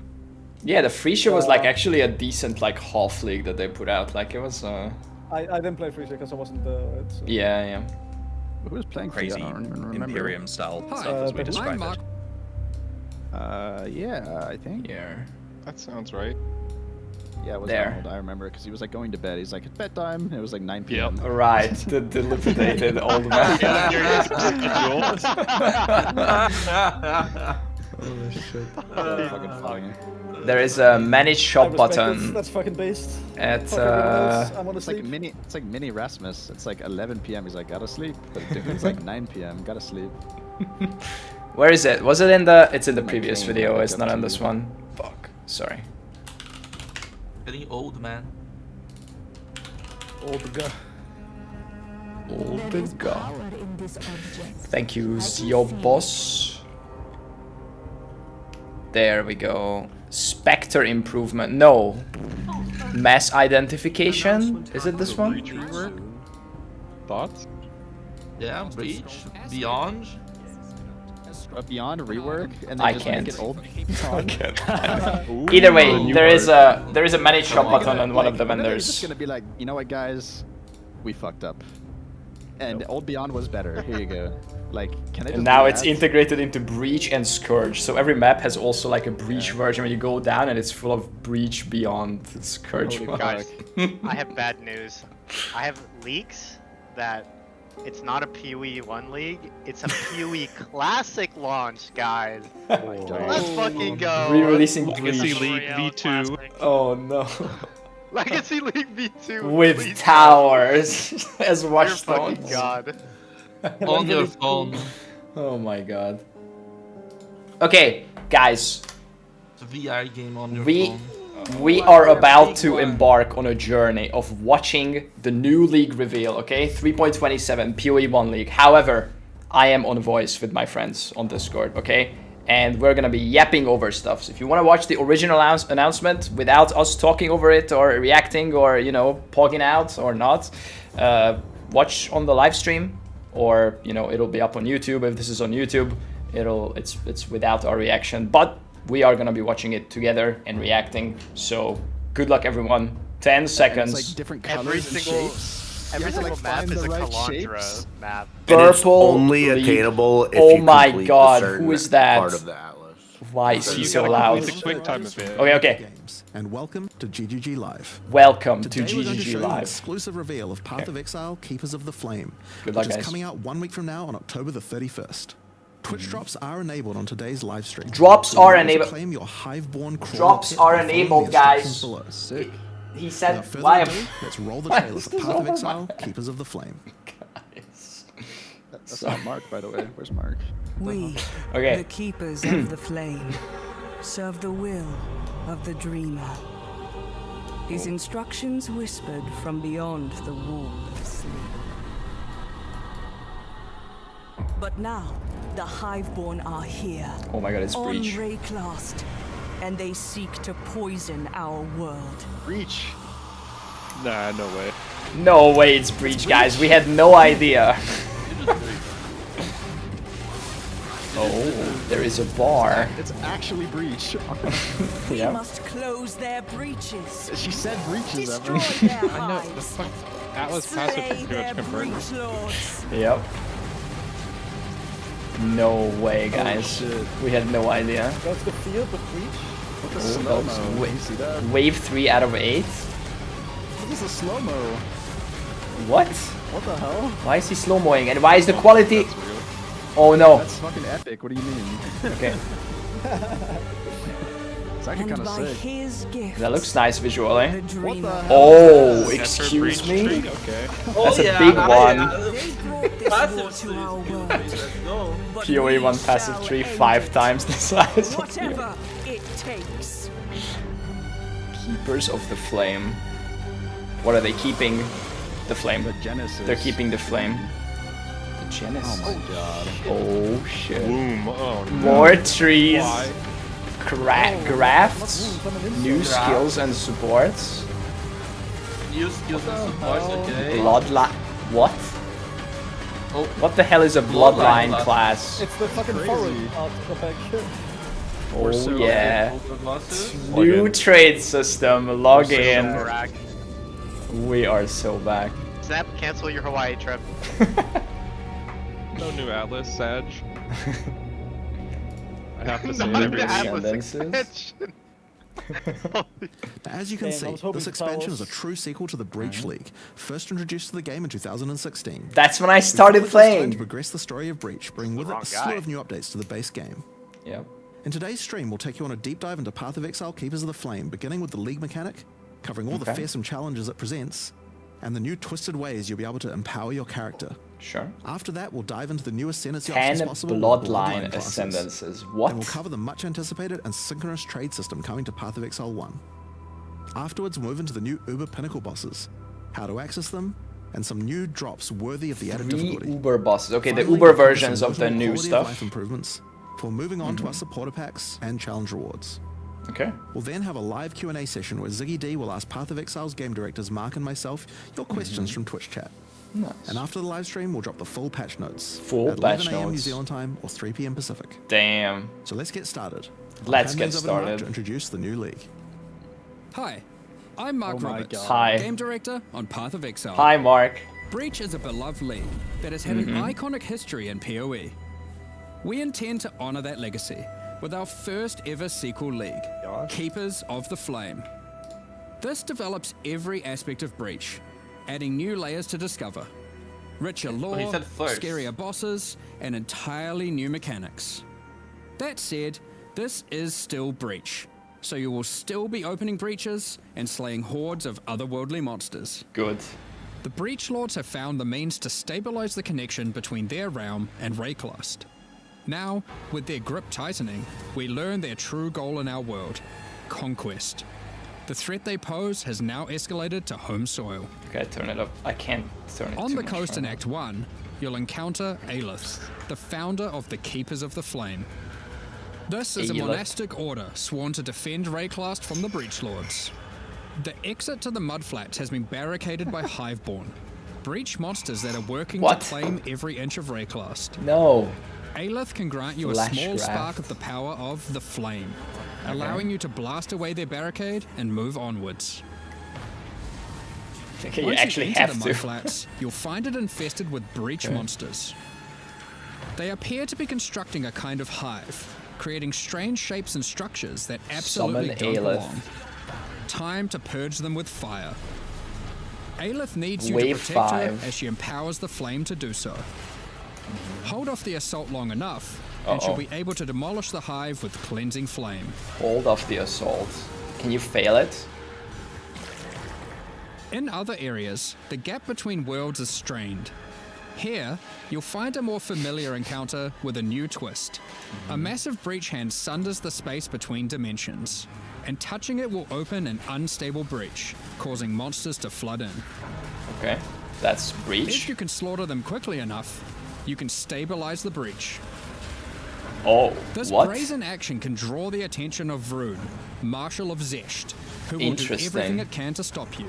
Yeah, the Frisia was like actually a decent like half league that they put out. Like it was. I didn't play Frisia because I wasn't there. Right, so. Yeah, yeah. Who was playing Crazy Frisia? I don't even remember. Imperium style Hi, stuff as we I'm described Mark. it. Yeah, I think. Yeah. That sounds right. Yeah, it was There. Arnold, I remember, because he was like going to bed. He's like, it's bedtime. It was like 9 p.m. Right, the dilapidated old man. Holy shit. Fucking funny. There is a manage I shop respect button That's fucking based. at Fuck everyone else, I wanna It's like sleep. mini Rasmus. It's like 11 p.m. He's like, gotta sleep. But it's like 9 p.m. Gotta sleep. Where is it? Was it in the? It's in the My previous game, video. like, It's up not to on this you. one. Fuck. Sorry. Getting old, man. Old guy. Old guy. Thank you, Zio boss. There we go. Spectre improvement. No. Mass identification. Is it this one? Thoughts? Yeah, Breach, Beyond. Beyond rework, and then I just can't. make it old. I can't. Either way, there is a manage shop button on one of the It's just vendors. gonna be like, you know what, guys, we fucked up, and Old Beyond was better. Here you go. Like, can I just And now do it's that? integrated into Breach and Scourge. So every map has also like a Breach version where you go down and it's full of Breach Beyond Scourge. Holy ones. Guys, I have bad news. I have leaks that it's not a PoE 1 league, it's a PoE Classic launch, guys. Let's fucking go. Re-releasing Legacy Breach. League V2. Oh no. Legacy League V2. With please. towers as Dear watchstones. fucking god. On your phone. Oh my god. Okay, guys. It's a VR game on your We phone. we are about to embark on a journey of watching the new league reveal, okay? 3.27 PoE 1 league. However, I am on voice with my friends on Discord, okay? And we're gonna be yapping over stuff. So if you wanna watch the original announcement without us talking over it or reacting or, you know, pogging out or not, watch on the live stream, or, you know, it'll be up on YouTube. If this is on YouTube, it's without our reaction, but we are gonna be watching it together and reacting. So good luck, everyone. 10 seconds. It's like different colors Every and single shapes. every You have to, single like, map find is the a right Calandra shapes. map. And it's Purple only league. attainable if Oh you my complete god, a certain who is that? part of the atlas. Why is he You so gotta loud? complete the quick time event. Okay, okay. And welcome to GGG Live. Welcome to Today we're going to GGG show you an Live. exclusive reveal of Path of Exile, Keepers of the Flame, Good luck, which is guys. coming out 1 week from now on October the 31st. Twitch drops are enabled on today's live stream. Drops So are remember to enabled. Claim your hive-born crawler Drops kit are by following the enabled, instructions guys. below. Sick. He said, Without further why? ado, let's roll the trailer for Path of Exile, Keepers of the Flame. That's not Mark, by the way. Where's Mark? We, Okay. the keepers of the flame, serve the will of the dreamer. His instructions whispered from beyond the wall of sleep. But now, the Hiveborn are here. Oh my god, it's on Breach. Rayclast, and they seek to poison our world. Breach. Nah, no way. No way it's Breach, guys. We had no idea. Oh, there is a bar. It's actually Breach. We Yeah. must close their breaches. She said breaches. Destroy Evan. their I know, the hives. fuck. Atlas passive Slay is pretty their much confirmed. breach lords. Yep. No way, guys. shit. We had no idea. That's the field of Breach. Look at Oh, slow-mo. that You was see that? wave 3 out of 8. Look at the slow-mo. What? What the hell? Why is he slow-moing? And why is the quality... Oh no. That's fucking epic. What do you mean? Okay. It's actually kind of sick. His gift, That looks nice visually. the dreamer. Oh, excuse me? Okay. That's a big one. They brought this war to our world. Let's go. But PoE we 1 passive shall tree end 5 times the size of whatever it takes. Keepers of the Flame. What are they keeping? The Flame. The Genesis. They're keeping the Flame. The Genesis. Oh my god. Oh shit. Boom. Oh no. More trees. Why? Grafts. New skills and supports. New skills and supports, okay. Bloodline. What? Oh. What the hell is a Bloodline Bloodline class? It's the fucking forest part of the back. Oh yeah. Overbosses. New trade system. Log in. Rack. We are so back. Snap, cancel your Hawaii trip. No new Atlas, Sag. I have to say Not every the Atlas Ascendencies. expansion. As you can Damn, I see, was hoping this expansion is Talos- a true sequel to the Breach League, first introduced to the game in 2016. That's when I We started thought it was time playing. to progress the story of Breach, bring with it Wrong a slew guy. of new updates to the base game. Yep. In today's stream, we'll take you on a deep dive into Path of Exile Keepers of the Flame, beginning with the League mechanic, covering all the Okay. fearsome challenges it presents, and the new twisted ways you'll be able to empower your character. Sure. After that, we'll dive into the new ascendancy 10 options possible with Bloodline classes. ascendancies. And What? we'll cover the much anticipated and synchronous trade system coming to Path of Exile 1. Afterwards, we'll move into the new Uber pinnacle bosses, how to access them, and some new drops worthy of the added 3 difficulty. Uber bosses. Okay, the Finally, Uber we'll cover versions some of the notable new quality of life stuff. improvements before moving on to our supporter packs and challenge rewards. Okay. We'll then have a live Q&A session where Ziggy D will ask Path of Exile's game directors Mark and myself your questions from Twitch chat. Nice. And after the live stream, we'll drop the full patch notes. Full at 11 patch a.m. New notes. Zealand time or 3 p.m. Pacific. Damn. So let's get started. I'll Let's hand get things over to Mark started. to introduce the new league. Hi, I'm Mark Oh my Roberts, God. Hi. Game Director on Path of Exile. Hi, Mark. Breach is a beloved league that has had an iconic history in PoE. We intend to honor that legacy with our first ever sequel league, Keepers of the Flame. This develops every aspect of Breach, adding new layers to discover. Richer lore, he said first. scarier bosses, and entirely new mechanics. That said, this is still Breach, so you will still be opening breaches and slaying hordes of otherworldly monsters. Good. The Breach Lords have found the means to stabilize the connection between their realm and Rayclast. Now, with their grip tightening, we learn their true goal in our world, conquest. The threat they pose has now escalated to home soil. Okay, turn it up. I can't turn it On too the much coast right in now. Act 1, you'll encounter Aelith, the founder of the Keepers of the Flame. This is a Aelith. monastic order sworn to defend Rayclast from the Breach Lords. The exit to the Mudflats has been barricaded by Hiveborn, breach monsters that are working What? to claim every inch of Rayclast. No. Aelith can grant you a Flash small graph. spark of the power of the Flame, allowing you to blast away their barricade and move onwards. Okay, you Once actually enter have the to. Mudflats, you'll find it infested with breach monsters. They appear to be constructing a kind of hive, creating strange shapes and structures that absolutely Summon don't Aelith. belong. Time to purge them with fire. Aelith needs you Wave to protect 5. her as she empowers the flame to do so. Hold off the assault long enough, and she'll Uh-oh. be able to demolish the hive with cleansing flame. Hold off the assault. Can you fail it? In other areas, the gap between worlds is strained. Here, you'll find a more familiar encounter with a new twist. A massive breach hand sunders the space between dimensions, and touching it will open an unstable breach, causing monsters to flood in. Okay, that's If breach. you can slaughter them quickly enough, you can stabilize the breach. Oh, This what? brazen action can draw the attention of Vroon, Marshal of Zesht, who will do Interesting. everything it can to stop you.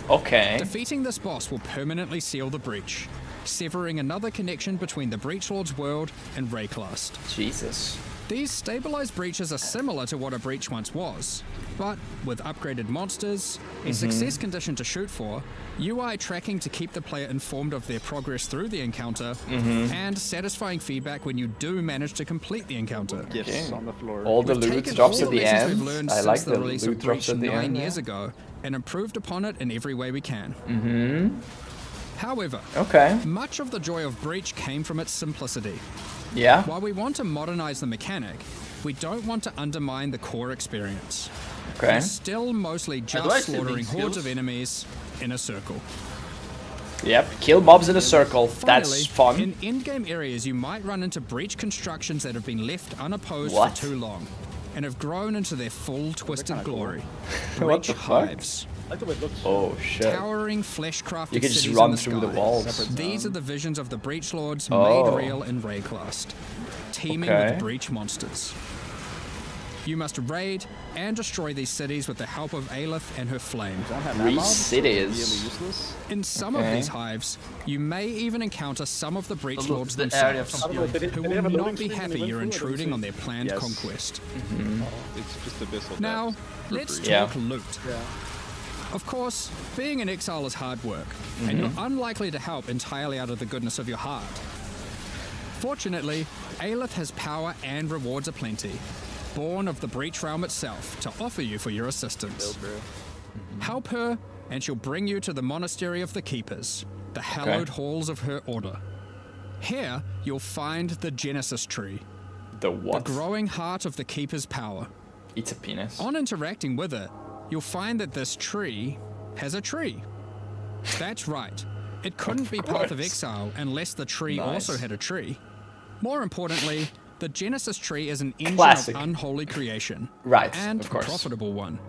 Okay. Defeating this boss will permanently seal the breach, severing another connection between the Breach Lord's world and Rayclast. Jesus. These stabilized breaches are similar to what a breach once was, but with upgraded monsters, a success condition to shoot for, UI tracking to keep the player informed of their progress through the encounter, and satisfying feedback when you do manage to complete the encounter. Gifts on the floor. All the We've loot taken drops all at the the lessons we've end. learned I since like the the release loot of drops Breach at the 9 end. years ago, and improved upon it in every way we can. However, Okay. much of the joy of Breach came from its simplicity. Yeah. While we want to modernize the mechanic, we don't want to undermine the core experience. Okay. You're still mostly do I just see slaughtering these hordes skills? of enemies in a circle. Yep. Kill mobs in a circle. Finally, That's fun. in endgame areas, you might run into breach constructions that have been left unopposed What? for too long, and have grown into their full twisted kinda cool. glory. What Breach the fuck? hives. I like the way it looks. Oh shit. Towering flesh-crafted You can just cities run in the through the skies. walls. These are the visions of the Breach Lords Oh. made real in Rayclast, teaming Okay. with Breach monsters. You must raid and destroy these cities with the help of Aelith and her flame. Don't have 3 ammo, cities. Really useless. In some of Okay. these hives, you may even encounter some of the Breach Look, Lords the area themselves, from I don't know, behind. did who they have a will loading not be screen when happy they went you're through, or did intruding they- on their planned Yes. conquest. It's just abyssal Now, depths for let's free. Yeah. talk loot. Of course, being an exile is hard work, and you're unlikely to help entirely out of the goodness of your heart. Fortunately, Aelith has power and rewards aplenty, born of the Breach Realm itself, to offer you for your assistance. Help her, and she'll bring you to the Monastery of the Keepers, the hallowed halls of her order. Here, you'll find the Genesis Tree, The the what? growing heart of the Keeper's power. It's a penis. On interacting with it, you'll find that this tree has a tree. That's right. It couldn't be Path of course. Exile unless the tree Nice. also had a tree. More importantly, the Genesis tree is an engine Classic. of unholy creation. Right, And of a course. profitable one.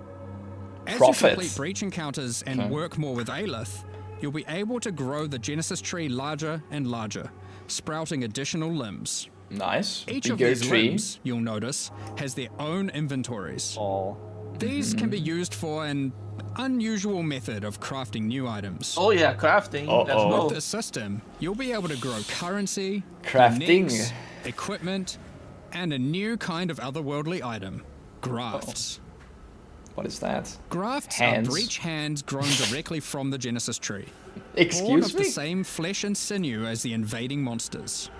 As Profit. you complete breach encounters and Okay. work more with Aelith, you'll be able to grow the Genesis tree larger and larger, sprouting additional limbs. Nice. Each of Bigger these tree. limbs, you'll notice, has their own inventories. These can be used for an unusual method of crafting new items. Oh yeah, crafting. Let's Uh-oh. go. With this system, you'll be able to grow currency, Crafting. uniques, equipment, and a new kind of otherworldly item, grafts. What is that? Grafts Hands. are breach hands grown directly from the Genesis tree. Born Excuse of me? the same flesh and sinew as the invading monsters.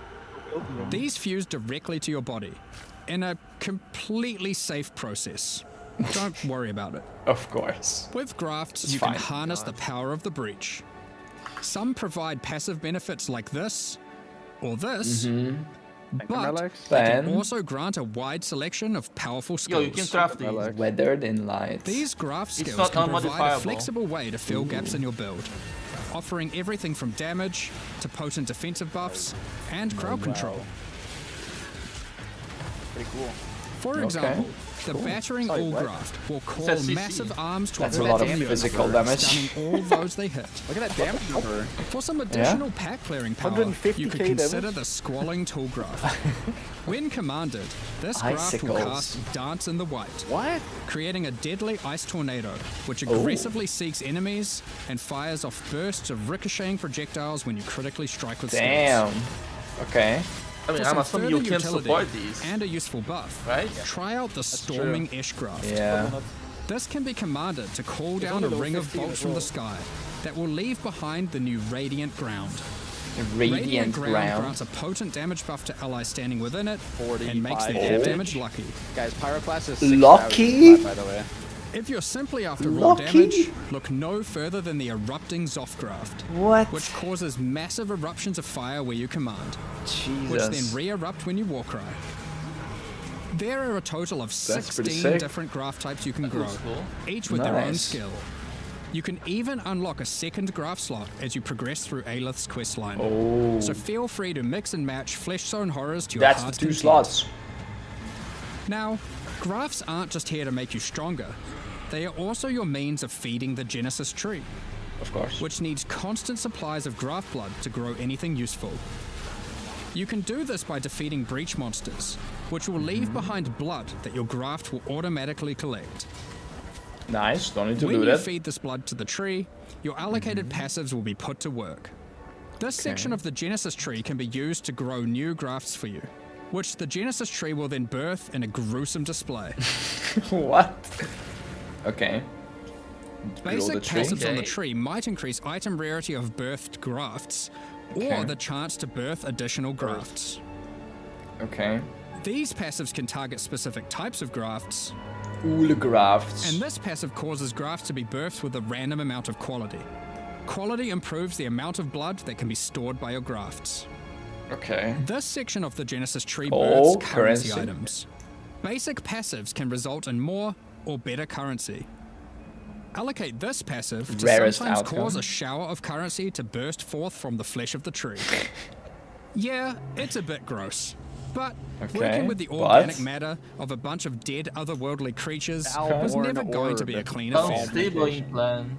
These fuse directly to your body in a completely safe process. Don't worry about it. Of course. With grafts, It's you fine. can harness the power of the breach. Some provide passive benefits like this, or this, but they can Then- also grant a wide selection of powerful Yo, skills. you can craft these. Weathered in light. These graft It's skills not can provide a unmodifiable. flexible way to fill gaps in your build, offering everything from damage to potent defensive buffs and crowd control. Pretty cool. For Okay, example, the cool. battering Sorry, all what? graft will call says CC. massive arms to That's a attack lot of enemies, physical damage. stunning all those they hit. Look at that damage number. For some additional pack clearing power, 150k you could consider the Squalling Tool Graft. When commanded, this graft will Icicles. cast Dance in the White, What? creating a deadly ice tornado, which aggressively seeks enemies and fires off bursts of ricocheting projectiles when you critically strike with skills. Damn. Okay. I mean, For I'm some assuming further you can utility support these, and a useful buff, right? try out the Storming Ish Graft. Yeah. This can be commanded to call down a only level ring of 15 bolts as from the well. sky that will leave behind the new Radiant Ground. Radiant ground. grants a potent damage buff to allies standing within it 45 and makes their damage. damage lucky. Guys, Pyroclast is Lucky? 6,000 flat, by the way. If you're simply after raw Lucky? damage, look no further than the Erupting Zothgraft, What? which causes massive eruptions of fire where you command, which then Jesus. re-erupt when you war cry. There are a total of pretty 16 sick. different graft types you can grow, looks cool. each with their own Nice. skill. You can even unlock a second graft slot as you progress through Aelith's questline. Oh. So feel free to mix and match Flesh Zone horrors to your That's the heart's 2 content. slots. Now, grafts aren't just here to make you stronger. They are also your means of feeding the Genesis tree, Of course. which needs constant supplies of graft blood to grow anything useful. You can do this by defeating breach monsters, which will leave behind blood that your graft will automatically collect. Nice. Don't need to When do you that. feed this blood to the tree, your allocated passives will be put to work. This section of the Genesis tree can be used to grow new grafts for you. which the Genesis tree will then birth in a gruesome display. What? Okay. Basic passives on the tree might increase item rarity of birthed grafts, Okay. or the chance to birth additional grafts. Okay. These passives can target specific types of grafts, All grafts. and this passive causes grafts to be birthed with a random amount of quality. Quality improves the amount of blood that can be stored by your grafts. Okay. This section of the Genesis tree Oh, births currency currency. items. Basic passives can result in more or better currency. Allocate this passive to Rarest sometimes outcome. cause a shower of currency to burst forth from the flesh of the tree. Yeah, it's a bit gross. But Okay, working with the but- organic matter of a bunch of dead otherworldly creatures was Foulborn never going to be a orb. clean Some affair. stable implant.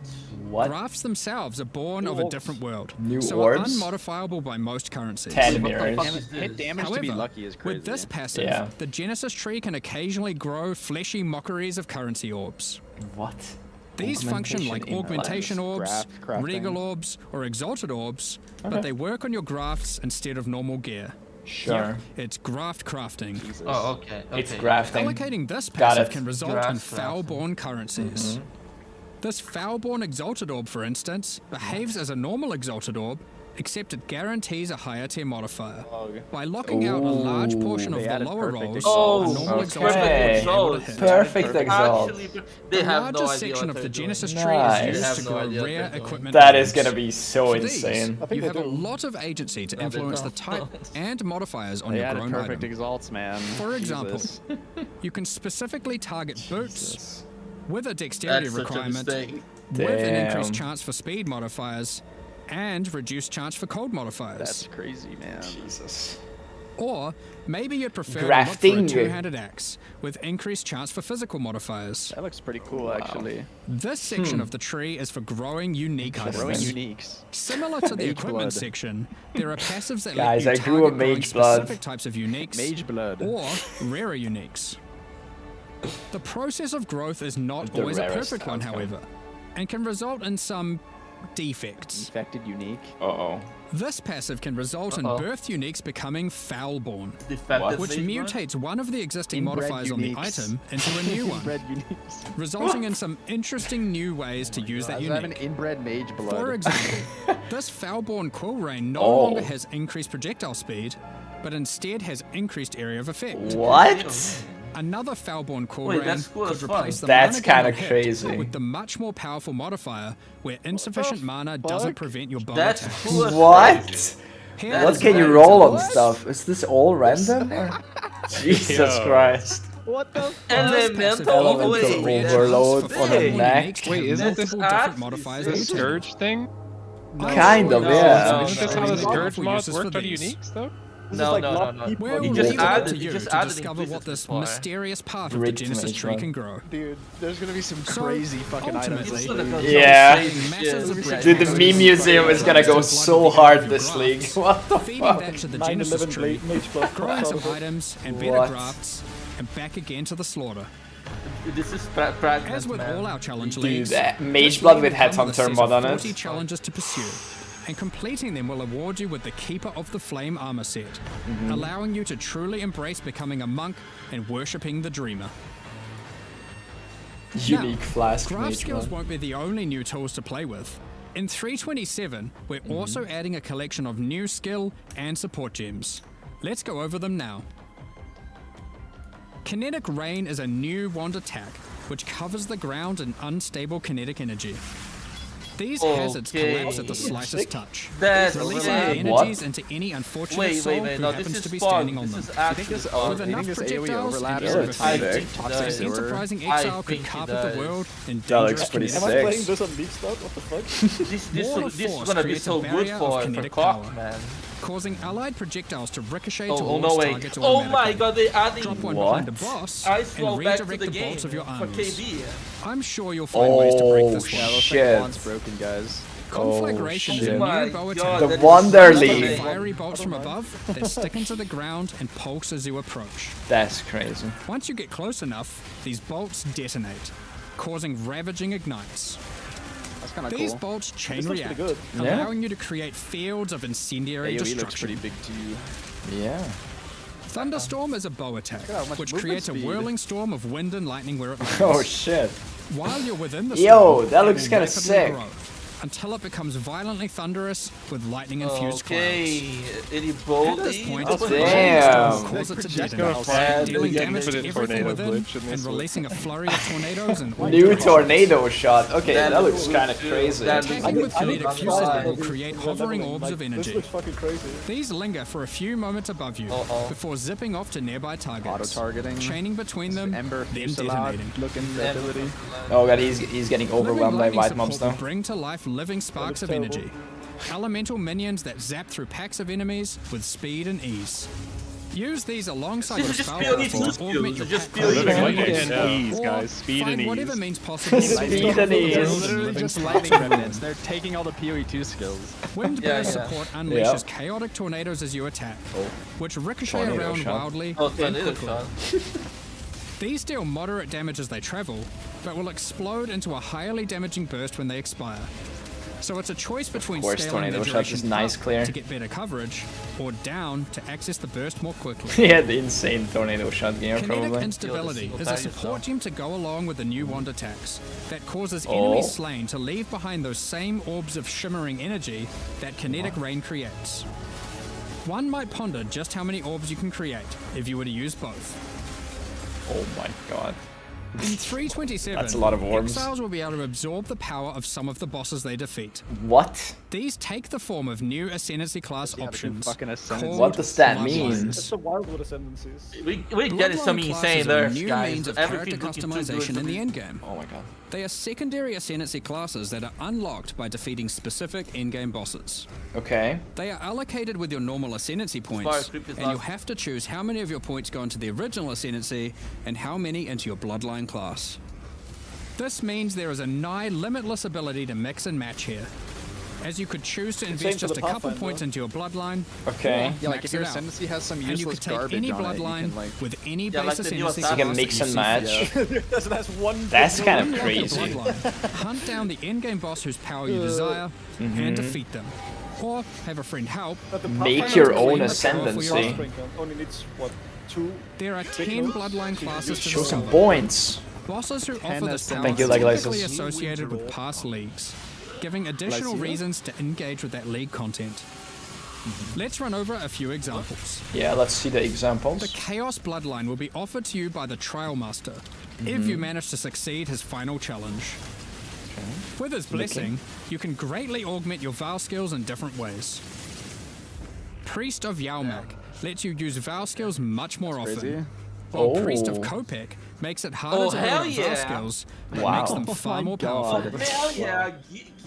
What? Grafts themselves are born of a different world, New so orbs? are unmodifiable by most currencies. 10 mirrors. Hit damage to be However, lucky is crazy. with this passive, Yeah. the Genesis tree can occasionally grow fleshy mockeries of currency orbs. What? These function like Augmentation augmentation orbs, crafting. regal orbs, or exalted orbs, Okay. but they work on your grafts instead of normal gear. Sure. It's graft crafting. Oh, okay. It's grafting. Allocating this Got passive it. can result in Graft foul-born currencies. This foul-born exalted orb, for instance, behaves as a normal exalted orb, except it guarantees a higher tier modifier. By locking out a large portion of They the added lower perfect rolls, exalt. a normal Okay. exalted orb is able to hit. Perfect exalt. Actually, The they have no largest idea section what of they're the doing. Genesis tree Nice. is They used have to no grow idea what rare they're doing. equipment. That items. is gonna be so For these, insane. you have a lot of agency to influence the type and modifiers on They your added grown perfect item. exalts, man. For example, Jesus. you can specifically target boots with a dexterity That's such a requirement, mistake. with an increased Damn. chance for speed modifiers, and reduced chance for cold modifiers. That's crazy, man. Jesus. Or maybe you'd prefer Grafting. to look for a two-handed axe with increased chance for physical modifiers. That looks pretty cool, actually. This section of the tree is for growing unique Growing items. uniques. Similar to the Mage equipment blood. section, there are passives that Guys, let you I grew a target growing mage blood. specific types of uniques Mage blood. or rarer uniques. The process of growth is not The always a rarest perfect one, outcome. however, and can result in some defects. Infected unique. Uh-oh. This passive can result in birth uniques becoming foul-born, Defective which phase one? mutates one of the existing Inbred modifiers on the uniques. item into a new one, Inbred uniques. resulting in some interesting new ways to use that I have an unique. inbred mage blood. For example, this foul-born quill rain no Oh. longer has increased projectile speed, but instead has increased area of effect. What? Another foul-born quill Wait, rain that's cool could as fuck. replace the That's mana gain kinda on hit crazy. with the much more powerful modifier where insufficient mana doesn't prevent your bow That's attacks. cool as What? Here That What is can you where roll on it's- stuff? Is this all random? Or? Jesus Yo. Christ. What the? Elemental Elemental wait, overload that's on the big. neck. Wait, isn't this multiple different actually modifiers sick? that The you can- Scourge thing? Kind of, No, yeah. no, Isn't this how the Extremely Scourge powerful mods uses for worked on these. uniques, though? No, like no, no, lock no. people- We'll You leave just it up added, to you you just to added discover what increases this before. mysterious part of the Rigged Genesis mage tree one. can grow. Dude, there's gonna be some So, crazy fucking items. ultimately, It's gonna go Yeah. so crazy Masses of shit. bread Dude, the carriers meme museum is gonna go blood so with the hard help of your this league. grafts, What the feeding fuck? that to the 9/11 Genesis tree, mage blood growing pops some out of it. items and better What? grafts, and back again to the slaughter. This is pragmatic, As with man. all our challenge Dude, leagues, that this mage blood league with will come a Headhunter set mod of on 40 it. challenges to pursue, and completing them will award you with the Keeper of the Flame armor set, Mm-hmm. allowing you to truly embrace becoming a monk and worshipping the Dreamer. Unique flask Graph mage skills blood. won't be the only new tools to play with. In 327, we're also adding a collection of new skill and support gems. Let's go over them now. Kinetic Rain is a new wand attack, which covers the ground in unstable kinetic energy. These hazards collapse at the slightest touch, That's releasing sick. energies into any unfortunate soul who no, happens this to be is fun. standing on This them. is actually fun. With enough projectiles and overlaps air with of I effect, think it toxic does. an sewer. enterprising I exile could think it carpet the does. world in That looks dangerous pretty kinetic Am I sick. playing this on League Start? What the fuck? This Wall of is Force gonna be creates so a good barrier of for kinetic cock, power, man. causing allied projectiles to ricochet Oh towards no way! targets Oh automatically. my god, they adding Drop one What? behind a boss I and swell back to redirect the the game bolts of your for arms. KD. I'm sure you'll find ways to break this Yeah, one. looks shit. like Bond's broken, guys. Conflagration is a shit. new My bow God, attack. that The is Wonder so League. amazing. Fiery bolts from above that stick into the ground and pulse as you approach. That's crazy. Once you get close enough, these bolts detonate, causing ravaging ignites. That's kind of These cool. bolts chain This looks react, pretty Yeah. allowing you to create fields of incendiary AoE looks destruction. pretty big too. Yeah. Thunderstorm is a bow attack, Look at how much which movement creates a speed. whirling storm of wind and lightning where it lands. Oh shit. While you're within the Yo, storm, that it looks will kinda rapidly sick. grow until it becomes violently thunderous with lightning-infused clouds. Okay, any At this boldy? point, Oh, it's damn. cause it to Gonna detonate, find dealing the damage to infinite everything tornado within glitch in and this one. releasing a flurry of tornadoes and all New directions. tornado shot. Okay, That that looks looks kind of good. crazy. That Attacking with kinetic fuses will create hovering orbs of This energy. looks fucking crazy. These linger for a few moments above you before zipping off to nearby targets. Auto-targeting. Chaining between them, Ember then Fusillade detonating. looking ability. Oh god, he's getting overwhelmed by Living white lightning mobs support now. will bring to life living sparks of terrible. energy. Elemental minions that zap through packs of enemies with speed and ease. Use these alongside This your is just spell purely power two to augment skills. your Just pack purely coverage. Living lightning lightning and and ease, Or guys. Speed find and whatever ease. means possible. Speed and ease. Literally just lightning remnants. They're taking all the PoE2 skills. Wind Yeah, burst yeah. support unleashes chaotic tornadoes as you attack, which ricochet Tornado around shot. wildly Oh, and tornado quickly. shot. These deal moderate damage as they travel, but will explode into a highly damaging burst when they expire. So it's a choice between course, scaling tornado the shots duration is nice, up clear. to get better coverage, or down to access the burst more quickly. Yeah, the insane tornado shot gear Kinetic probably. instability is a support gem to go along with the new wand attacks that causes Oh. enemies slain to leave behind those same orbs of shimmering energy that kinetic rain creates. One might ponder just how many orbs you can create if you were to use both. Oh my god. In 327, That's a lot of orbs. Exiles will be able to absorb the power of some of the bosses they defeat. What? These take the form of new ascendancy class options. fucking ascendancy. called What does that Bloodlines. mean? It's so wild with ascendancies. We get some Bloodline insane classes are nerfs, new guys. means of Everything character looking too good customization to in the be- endgame. Oh my god. They are secondary ascendancy classes that are unlocked by defeating specific endgame bosses. Okay. They are allocated with your normal ascendancy points, creep is and you last. have to choose how many of your points go into the original ascendancy and how many into your bloodline class. This means there is a nigh limitless ability to mix and match here, as you could choose to Same invest for just the a couple Pathfinder. points into your bloodline. Okay. or Yeah, like max if your it out. ascendancy has some And you useless could take garbage any on it, you bloodline can like with any Yeah, base like the new ascendancy Assassin's You can class mix that and you match. see fit. That's one. That's kind of Unlock your crazy. bloodline, hunt down the endgame boss whose power you desire, and defeat them. Or have a friend help. But the Make Pathfinder your is own claim the ascendancy. power for your Sprinkle only needs what, 2? There are 10 bloodline classes to Show some discover. points. Bosses who offer this power Thank you, are Legolas. typically associated with past leagues, giving additional Lycia? reasons to engage with that league content. Let's run over a few examples. Yeah, let's see the The examples. Chaos Bloodline will be offered to you by the Trial Master, if you manage to succeed his final challenge. With his blessing, you can greatly augment your Vow skills in different ways. Priest of Yalmak lets you use Vow skills much more often. crazy. While Priest of Oh. Kopek makes it harder Oh, to hell learn Vow yeah. skills, but Wow. makes them far more powerful. Hell yeah,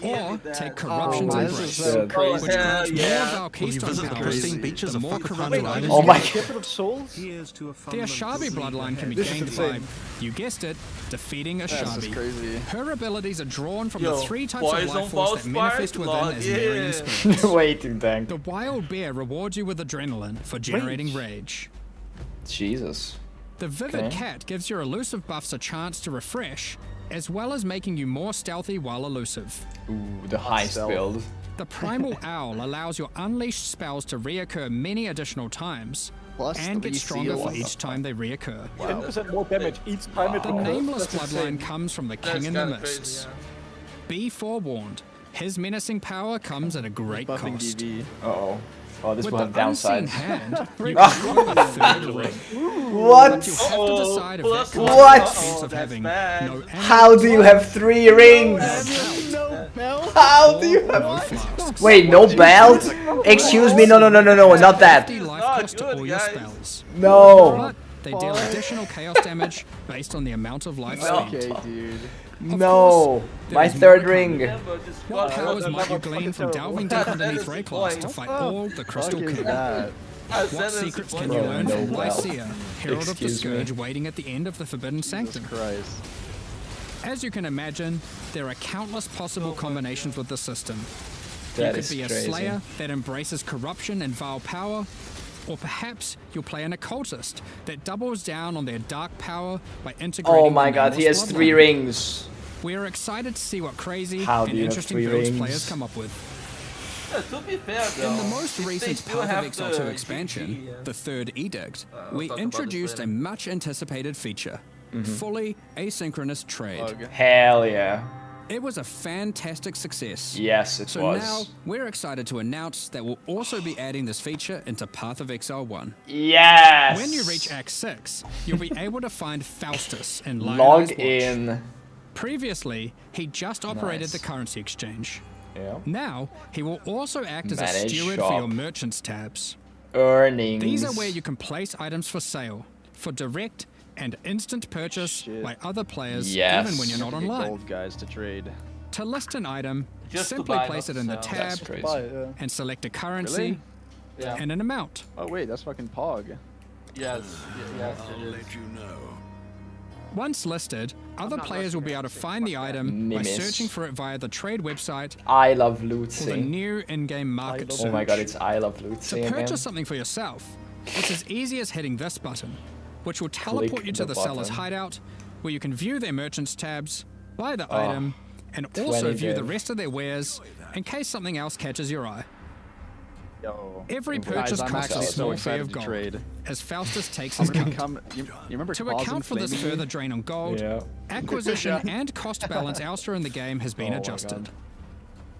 Or take Corruption's Oh, Embrace, this is so which crazy. grants more Yeah. Vow keystone visit the powers, pristine beaches the of more Funker corrupted Island. items Oh you my use. Gift of Souls? Here's to a The fundamental Ashabi scene bloodline can be This is gained insane. by, you guessed it, defeating That's just Ashabi. crazy. Her abilities are drawn from Yo, the 3 types of poison life force ball that manifest spark? within Lord, as Marian yeah. spirits. Way too dang. The Wild Bear rewards you with adrenaline for generating rage. Jesus. The Vivid Okay. Cat gives your elusive buffs a chance to refresh, as well as making you more stealthy while elusive. Ooh, the heist stealth. build. The Primal Owl allows your unleashed spells to reoccur many additional times, Plus and the get stronger reseal. for each time they reoccur. 10% more damage each time it The occurs. Nameless That's insane. bloodline comes from the That's King in the kinda Mists. crazy, Be forewarned, his menacing power comes at a great Buffing cost. DV. Uh-oh. Oh, this With will the have unseen downsides. hand, you can draw a third ring. What? But you have to Uh-oh, decide if plus that comes one. at the expense Uh-oh, of that's having bad. no How do you have 3 rings? How do you have... no flasks. Wait, no belt? Excuse me, no, not that. 50 life Oh, cost to good, all your guys. spells. No. But they deal additional chaos damage based on the amount of life spent. Okay, dude. No. there My is more third to come. ring. What powers might you That's glean from fucking delving terrible. deep underneath That is Rayclass the to fight all the Crystal Fuck is King? that? What secrets can you Bro, learn no from belt. Lycia, Herald of the Excuse me. Scourge waiting at the end of the Forbidden Sanctum? Jesus Christ. As you can imagine, there are countless possible combinations with the system. That you could is be a crazy. Slayer that embraces corruption and vile power, or perhaps you'll play an occultist that doubles down on their dark power by integrating Oh my the god, he has Nameless 3 bloodline. rings. We are excited to see what crazy How and do you have interesting 3 builds rings? players come up with. Yeah, to be fair, though, In the most if they recent still Path of have Exile the 2 expansion, GG, the Third Edict, we'll we talk about this introduced a later. much anticipated feature, fully asynchronous trade. Hell yeah. It was a fantastic success. Yes, it so was. now we're excited to announce that we'll also be adding this feature into Path of Exile 1. Yes. When you reach Act 6, you'll be able to find Faustus in Lionel's Log Watch. in. Previously, he just operated Nice. the currency exchange. Yeah. Now, he will also act as a Manage steward shop. for your merchants tabs. Earnings. These are where you can place items for sale, for direct and instant purchase by other players, Yes. even when you're not Get online. gold guys to trade. To list an item, Just to simply buy, place not it in the to sell. tab That's crazy. Buy, yeah. and select a currency Really? Yeah. and an amount. Oh wait, that's fucking Pog. Yes, yes, it is. Once listed, other players will be able to find the item by Nimis. searching for it via the trade website I love or the looting. new in-game market Oh search. my god, it's I love To looting again. purchase something for yourself, it's as easy as hitting this button, which will teleport Click you to the the seller's button. hideout, where you can view their merchants tabs, buy the Oh, item, and also 20 view the div. rest of their wares in case something else catches your eye. Yo. Every Guys, purchase I'm costs a actually so small fee excited of to gold, trade. as Faustus takes I'm his gonna cut. become. You remember To Claws account and for this Flaming? further drain on gold, Yeah. acquisition and cost balance elsewhere in the game has been Oh my adjusted. God.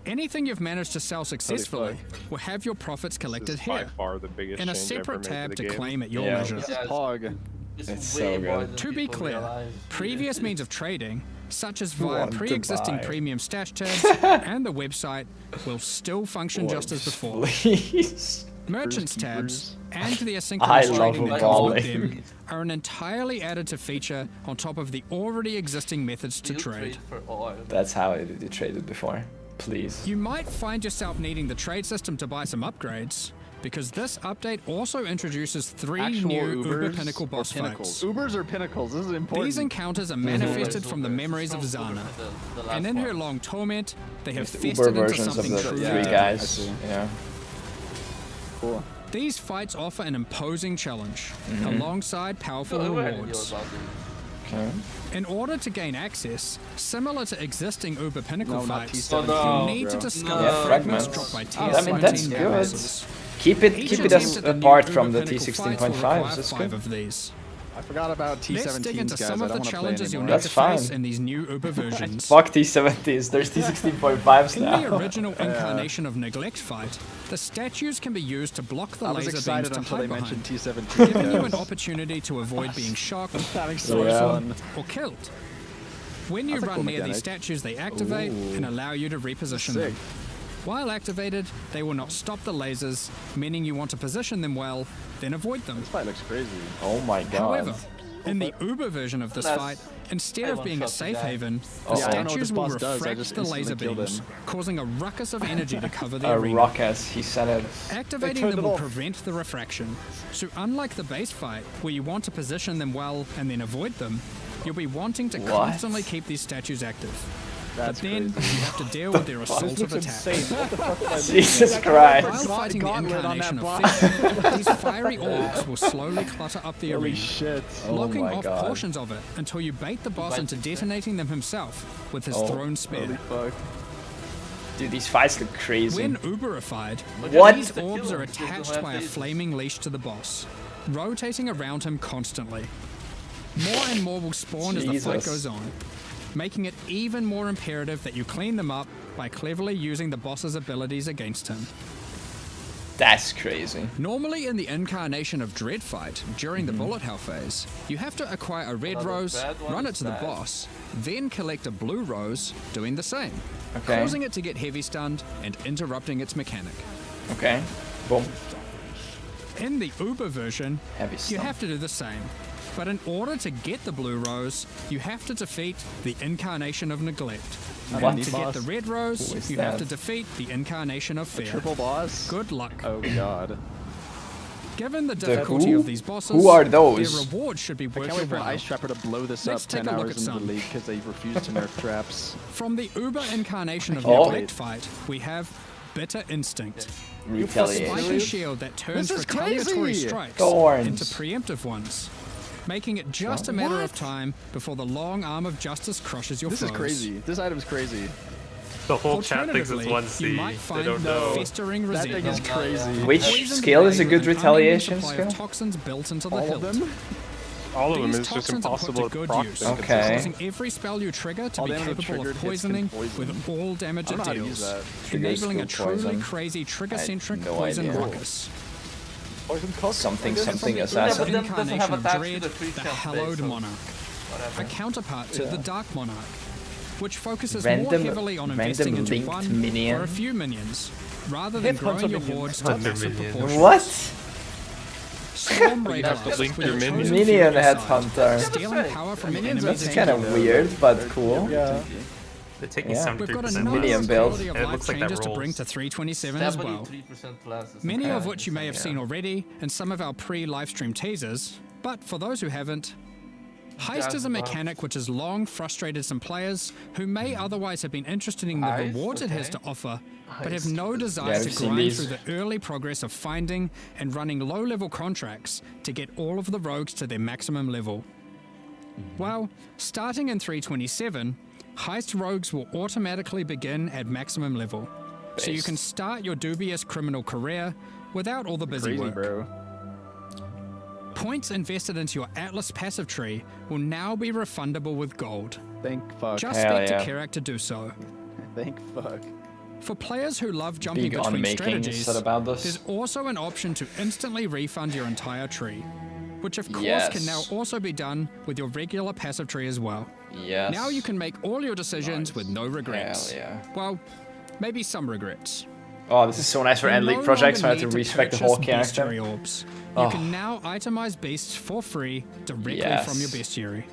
Anything you've managed to sell successfully will have your profits collected This is by here, far the biggest in a change ever separate made tab the to game. claim at your Yeah. leisure. This is Pog. It's way so more good. than To be people clear, realize. previous means of trading, such as via Want to pre-existing buy. premium stash tabs and the website, will still function just as before. Please. Merchants Keepers. tabs and the I asynchronous love trading that comes with overhauling. them are an entirely additive feature on top of the already existing methods to Still trade. for oil. That's how I did traded before. Please. You might find yourself needing the trade system to buy some upgrades, because this update also introduces 3 Actual new Uber Ubers Pinnacle or boss Pinnacles. fights. Ubers or Pinnacles? This is important. These encounters are manifested from the memories of Zana, The last and in her one. long torment, they have It's the festered Uber into versions of something the truly three I guys. see. Yeah. These fights offer an imposing challenge, Mm-hmm. alongside powerful No, I already knew rewards. about this. Okay. In order to gain access, similar to existing Uber Pinnacle No, not fights, T17, no. you need to bro. discover Yeah, fragments fragments. dropped by I mean, T17 that's good. bosses. Keep Each it attempt as at the new apart Uber from the Pinnacle fights will require T16.5s. That's 5 good. of these. I forgot about T17s, Let's dig into guys. some I of don't the want to play challenges you'll anymore. need to That's face fine. in these new Uber versions. Fuck T17s. There's T16.5s In the now. original incarnation of Neglect fight, the statues can be used to block the I was laser beams excited to until they hide mentioned behind, T17. giving you an guys. opportunity to avoid being shocked, Having so Yeah. much fun. or killed. When you That's a run cool near these mechanic. statues, they activate and allow you to reposition Sick. them. While activated, they will not stop the lasers, meaning you want to position them well, then avoid them. This fight looks crazy. Oh my god. However, in the Uber version of this fight, instead of being a safe haven, the Yeah, I don't know what statues this will boss does, I refract just the laser instantly killed beams, him. causing a ruckus of energy to cover the A arena. ruckus. He said it. Activating turned them it will off. prevent the refraction. So unlike the base fight, where you want to position them well and then avoid them, you'll be wanting to What? constantly keep these statues active. That's but then crazy. you have to deal with their assaultive Looks attacks. insane. What the fuck am I doing? Jesus While Christ. fighting the Gauntlet on that incarnation of boss. fear, these fiery orbs will slowly clutter up the Holy arena, shit. blocking my off God. portions of it until you bait the boss into detonating them himself with his thrown spear. Holy fuck. Dude, these fights look crazy. When Uberified, What? these orbs are attached by a flaming leash to the boss, rotating around him constantly. More and more will spawn as the fight Jesus. goes on, making it even more imperative that you clean them up by cleverly using the boss's abilities against him. That's crazy. Normally in the incarnation of Dread fight, during the bullet hell phase, you have to acquire a red Another rose, bad one run it is to the bad. boss, then collect a blue rose, doing the same, Okay. causing it to get heavy stunned and interrupting its mechanic. Okay. Boom. In the Uber version, Heavy you stun. have to do the same. But in order to get the blue rose, you have to defeat the incarnation of neglect. What? And to get the red rose, Who is you have that? to defeat the incarnation of fear. Triple boss? Good luck. Oh god. Given the difficulty who? of these bosses, Who are those? their reward should be I worth can't your wait for an while. ice trapper to blow this Let's up take 10 a look hours at into the some. league because they refuse to nerf traps. From the Uber incarnation of Oh. Neglect fight, we have Bitter Instinct. A Retaliation. spiky shield that turns This is retaliatory crazy! strikes Thorns. into preemptive ones, making it just a matter of time before the long arm of justice crushes your This foes. is crazy. This item's crazy. The whole chat thinks it's 1C. You might They find don't know. festering That thing is resentment. crazy. Which Poisoned skill is a blade good with an retaliation unending supply of skill? toxins built into the All hilt. of them? All of them These is just toxins are put impossible to to good proc use, them Okay. consistently. causing every spell you trigger to All be damage capable triggered of hits can poisoning poison. with all damage I don't it know how to use deals, that. Triggers enabling a through truly poison. crazy trigger-centric I had no poison idea. ruckus. Poison cock. Something Yeah, something but assassin. then doesn't have Incarnation of attached to Dread, the free the chance Hallowed base, so Monarch, whatever. a counterpart to the Dark Monarch, which focuses Random- more heavily on investing random into linked one minion. or a few minions, rather than growing your hordes to Hunter massive minion. proportions. What? Storm You have to Raiders link with your a chosen minions. few Minion on your side, headhunter. stealing power from Minions are enemies. That's tanky, kind of though. weird, but cool. Yeah. They're taking Yeah. 73% We've got a less. number Minion of build. quality of And it life looks like that changes to bring rolls. to 327 as well. 73% less. is Many of okay. which you may have seen already in some of our pre-livestream teasers, but for those who haven't, Heist is a mechanic which has long frustrated some players who may otherwise have been interested in the Heist, rewards it has okay. to offer, but have no Yeah, desire to I've seen grind these. through the early progress of finding and running low-level contracts to get all of the rogues to their maximum level. Well, starting in 327, Heist rogues will automatically begin at maximum level, so you can start your dubious criminal career without all the busy Crazy, work. bro. Points invested into your Atlas passive tree will now be refundable with gold. Thank fuck. Just Hell speak yeah. to Kirak to do so. Thank fuck. For players who love jumping Big on between making strategies, said about this. there's also an option to instantly refund your entire tree, which of course Yes. can now also be done with your regular passive tree as well. Yes. Now you can make all your decisions with no regrets. Hell yeah. Well, maybe some regrets. Oh, this is so nice for You end no league projects. I longer have to need respect the purchase whole character. bestiary orbs. You Oh. can now itemize beasts for free directly Yes. from your bestiary.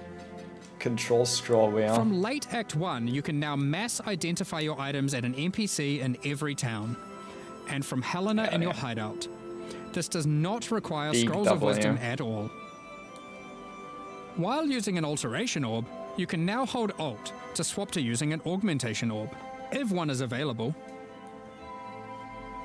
Control scroll wheel. From late Act 1, you can now mass identify your items at an NPC in every town. And from Helena in your hideout. This does not require Big Scrolls of W. Wisdom at all. While using an Alteration Orb, you can now hold Alt to swap to using an Augmentation Orb, if one is available.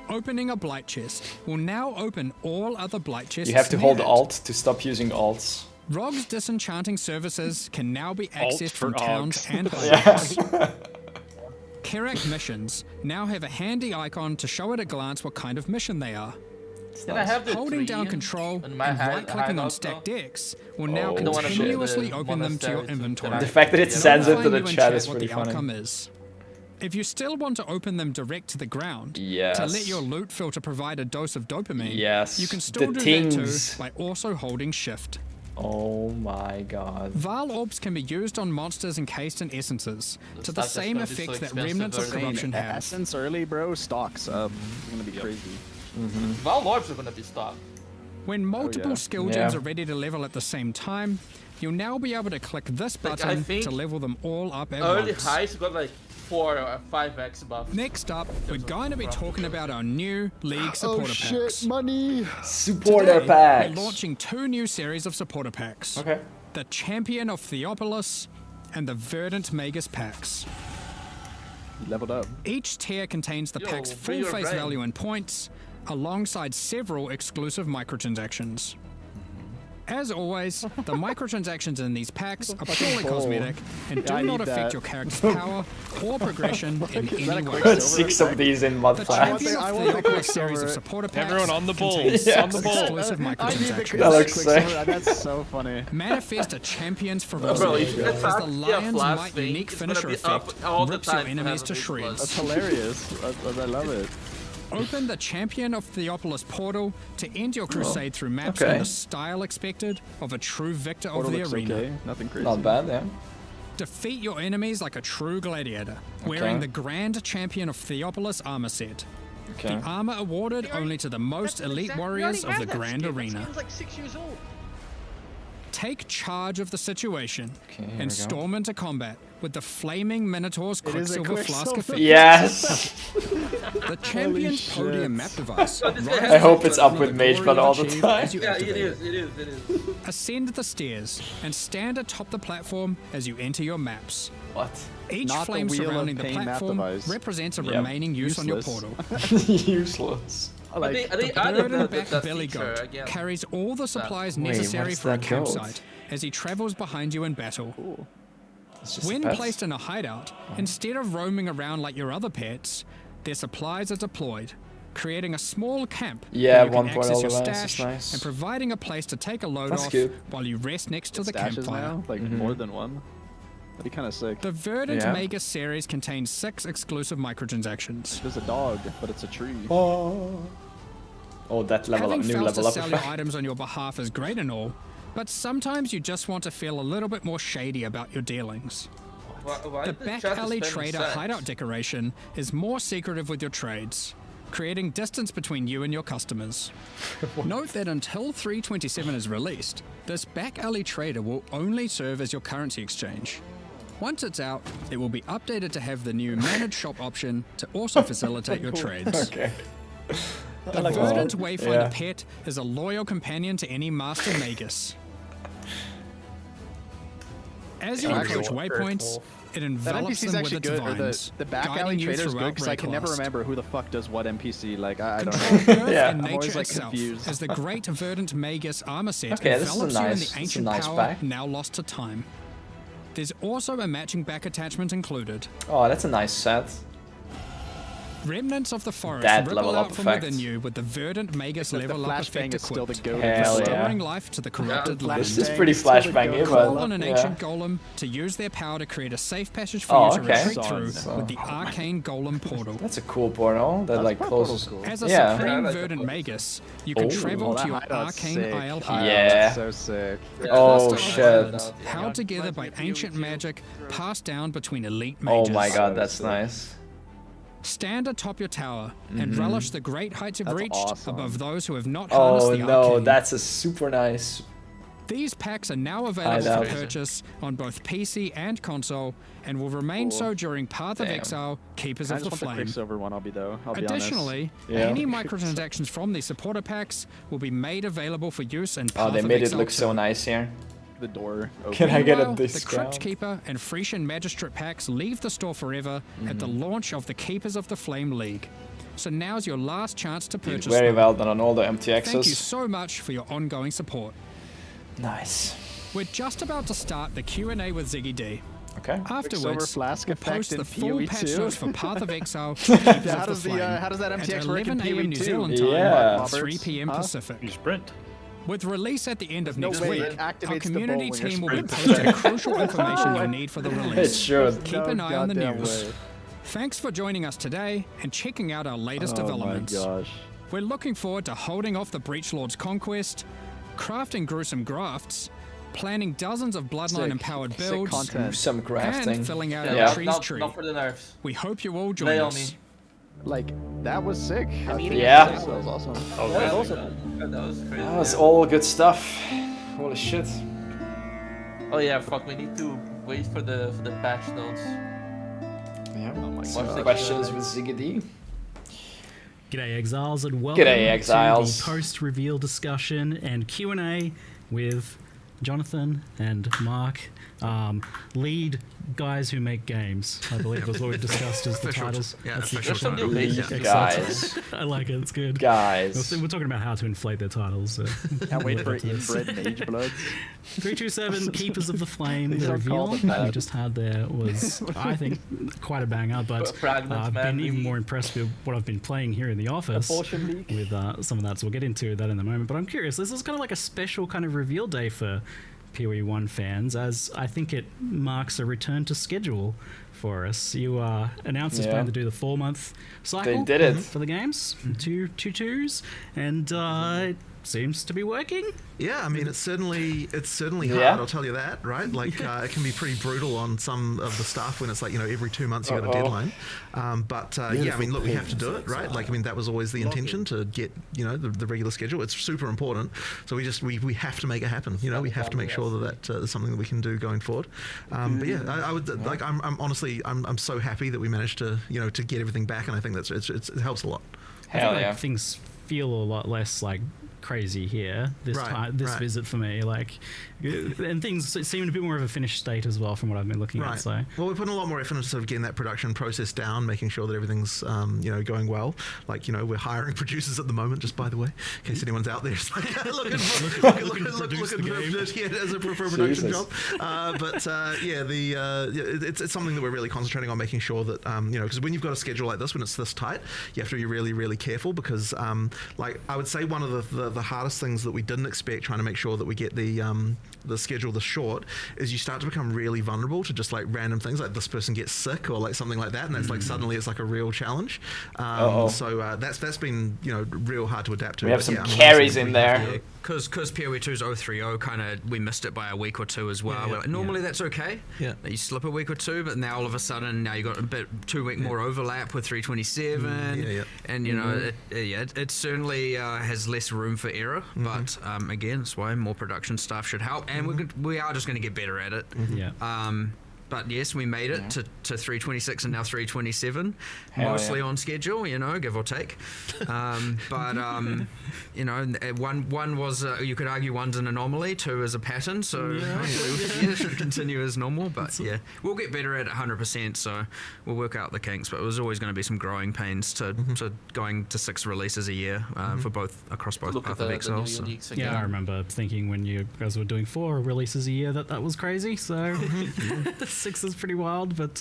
Opening a Blight Chest will now open all other Blight Chests. You have to near hold it. Alt to stop using alts. Rogue's disenchanting services can now be Alt accessed for from towns Augs. and Yeah. hideouts. Kirak missions now have a handy icon to show at a glance what kind of mission they are. Can I have the Holding down tree Control in my and hide- right-clicking on hideout, stacked though? decks will now Oh, I don't wanna share continuously the open them to your monastery to inventory. interact. The fact that it sends it to Notifying the you in chat is what pretty the funny. outcome is. If you still want to open them direct to the ground, to Yes. let your loot filter provide a dose of dopamine, Yes. you can still The do tings. that too by also holding Shift. Oh my god. Val orbs can be used on monsters encased in essences, to the stuff that's same gonna be so effect that expensive Remnants of early. Corruption have. Essence early, bro. Stocks up. It's gonna be crazy. Val orbs are gonna be stopped. When multiple yeah. skill gems are ready to level at the same time, you'll now be able to click this Like, I button think to level them all up at Early once. Heist got like 4 or 5x buff. Next up, we're going to be talking about our new League supporter packs. money. Supporter Today, packs. We're launching 2 new series of supporter packs. Okay. The Champion of Theopolis and the Verdant Magus packs. You leveled up. Each tier contains the Yo, pack's free full your face brain. value in points, alongside several exclusive microtransactions. As always, the microtransactions in these packs are purely cosmetic and do I not need affect that. your character's power or progression in Is that any a way. quick- 6 of these in mud The flash. Champion I of want the Theopolis series of Quicksilver. supporter packs Everyone on the Bulls. contains Yeah. On the Bulls. exclusive I need the microtransactions. That looks Quicksilver. sick. That's so funny. Manifest a champion's Bro, ferocity if you as the attack lion's flash might thing, unique it's gonna finisher be up effect all the rips your time to enemies have to a big shreds. That's hilarious. I love it. Open the Champion of Theopolis portal to end your crusade through maps okay. in the style expected of a true victor Portal of the looks arena. okay. Nothing crazy. Not bad, yeah. Defeat your enemies like a true gladiator, wearing the Grand Champion of Theopolis armor set. Okay. The armor awarded only to the most elite warriors of the Grand Arena. That like 6 years old. Take charge of the situation Okay, here we and go. storm into combat with the Flaming Minotaur's It is a Quicksilver Flask Quicksilver. effect. Yes! The Champion's shit. Podium map device. I hope it's up with Mage Blood all the time. Yeah, it is, it is, it is. Ascend the stairs and stand atop the platform as you enter your maps. What? Each Not the flame Wheel of surrounding the Pain map platform device. represents a Yep. remaining use on your Useless. portal. Useless. I think The added bird and back that belly feature goat again. carries all the supplies Wait, necessary what's for a that goat? campsite as he travels behind you in battle. It's just When pets. placed in a hideout, instead of roaming around like your other pets, their supplies are deployed, creating a small camp Yeah, where you can 1.0 access your levels is stash nice. and providing a place to take a load That's off cute. while you rest next to the Stashes campfire. now, like more than one. That'd be kind of sick. The Verdant Yeah. Magus series contains 6 exclusive microtransactions. There's a dog, but it's a tree. Oh, that level Having up, new failed level to up sell your effect. items on your behalf is great and all, but sometimes you just want to feel a little bit more shady about your dealings. Why The the back chat is alley spamming trader sex? hideout decoration is more secretive with your trades, creating distance between you and your customers. Note that until 327 is released, this back alley trader will only serve as your currency exchange. Once it's out, it will be updated to have the new managed shop option to also facilitate your trades. Okay. The like Verdant that. Wayfinder Yeah. pet is a loyal companion to any Master Magus. As you Actually, approach waypoints, it That envelops NPC's them with actually its good. Or vines, the back alley guiding you trader's good throughout because I can never Rayquest. remember who the fuck does what NPC. Like I don't Control know. Earth Yeah. and I'm always nature like itself, confused. as the great Verdant Magus armor set Okay, this is a envelops you in nice- the this is a ancient nice power back. now lost to time. There's also a matching back attachment included. Oh, that's a nice set. Remnants of the forest That ripple level up out from effect. within you with the Verdant Magus The level up flashbang effect is still the equipped, goat. Hell yeah. restoring life to the corrupted land. This is pretty flashbangy, Call on but an yeah. ancient golem to use their power to create a safe passage for Oh, you to okay. retreat through So- with the arcane golem portal. That's a cool portal that like closes. As a Yeah. supreme Yeah, I like Verdant the Magus, you can Oh. travel to your hideout's arcane sick. isle Oh, here. Yeah. that's so sick. Oh, Cluster of shit. islands held together by ancient magic passed down between elite mages. Oh my god, that's nice. Stand atop your tower and relish the great heights you've That's reached awesome. above those who have not harnessed Oh the no, arcane. that's a super nice. These packs are now available for Hideout. purchase on both PC and console and will remain so during Path of Damn. Exile, Keepers I of just the want the Flame. Quicksilver one. I'll be honest. Additionally, Yeah. any microtransactions from these supporter packs will be made available for use in Path Oh, they of made it Exile look so 2. nice here. The door. Can I get a Meanwhile, the discount? Crypt Keeper and Frisian Magistrate packs leave the store forever at the launch of the Keepers of the Flame League. So now's your last chance to purchase Very them. well done on all the Thank you MTXs. so much for your ongoing support. Nice. We're just about to start the Q&A with Ziggy D. Okay. Afterwards, flask we'll effect post in the full PoE patch 2. notes for Path of Exile, Keepers How of does the the Flame how does that at MTX work in 11 a.m. PoE New 2? Zealand time, Yeah. 3 p.m. Huh? Pacific. You sprint. With release at the end of No next way week, it our activates the community bow when you're team will be sprinting. posting crucial information you'll need for the It release. should. Keep an eye on the goddamn news. way. Thanks for joining us today and checking out our latest developments. Oh my gosh. We're looking forward to holding off the Breach Lord's conquest, crafting gruesome grafts, planning dozens of Bloodline empowered Sick builds, content. Some crafting. and filling out Yeah. our trees tree. Not for the nerfs. We hope you all join Lay on us. me. Like that was sick. Yeah. That was awesome. Oh, That was really? awesome. That was crazy. That was all good stuff. Holy shit. Oh yeah, fuck. We need to wait for the patch notes. Yeah. Oh my Watch god. the Questions Q&A. with Ziggy D? G'day Exiles and welcome G'day, Exiles. to the post-reveal discussion and Q&A with Jonathan and Mark, lead guys who make games. I believe was what we discussed as the titles. That's the There's some new title. basics. Lead guys. I like it, it's good. Guys. We're talking about how to inflate their titles. So Can't wait for we'll get to this. inbred mage bloods. 327 Keepers of the Flame, These the are reveal called that we just had there was, I think, quite a banger, but Fragments, I've man. been even more impressed with what I've been playing here in the office Abortion leak. with some of that, so we'll get into that in a moment. But I'm curious, this is kind of like a special kind of reveal day for PoE 1 fans, as I think it marks a return to schedule for us. You announced this Yeah. plan to do the 4-month cycle did it. for the games, two twos, and it seems to be working. Yeah, I mean it's certainly hard. Yeah. I'll tell you that, right? Like it can be pretty brutal on some of the stuff when it's like every 2 months you got a deadline. But yeah, I mean look, we have to do it, right? Like I mean that was always the intention to get the regular schedule. It's super important, so we have to make it happen. We have to make sure that is something that we can do going forward. But yeah, I would like I'm honestly I'm so happy that we managed to to get everything back, and I think it helps a lot. I Hell think yeah. like things feel a lot less like crazy here this visit for me. Like, and things seem a bit more of a finished state as well from what I've been looking at. So well, we're putting a lot more effort into sort of getting that production process down, making sure that everything's going well. Like, we're hiring producers at the moment, just by the way, in case anyone's out there. It's like looking as a production job. It's something that we're really concentrating on, making sure that because when you've got a schedule like this, when it's this tight, you have to be really, really careful because like I would say one of the hardest things that we didn't expect, trying to make sure that we get the schedule this short, is you start to become really vulnerable to just like random things, like this person gets sick or like something like that, and that's like suddenly it's like a real challenge. So that's been real hard to adapt to. We have some carries in there. Because PoE 2's 030 kind of, we missed it by a week or two as well. Normally that's okay. Yeah. You slip a week or two, but now all of a sudden now you got a bit 2 week more overlap with 327, and it certainly has less room for error. But again, that's why more production staff should help, and we are just going to get better at it. But yes, we made it to 326 and now 327, mostly on schedule, give or take. One was, you could argue one's an anomaly, 2 is a pattern, so hopefully it should continue as normal. But we'll get better at it 100%, so we'll work out the kinks. But it was always going to be some growing pains to going to 6 releases a year for across both Path of Exile. So. I remember thinking when you guys were doing 4 releases a year that was crazy. So. 6 is pretty wild, but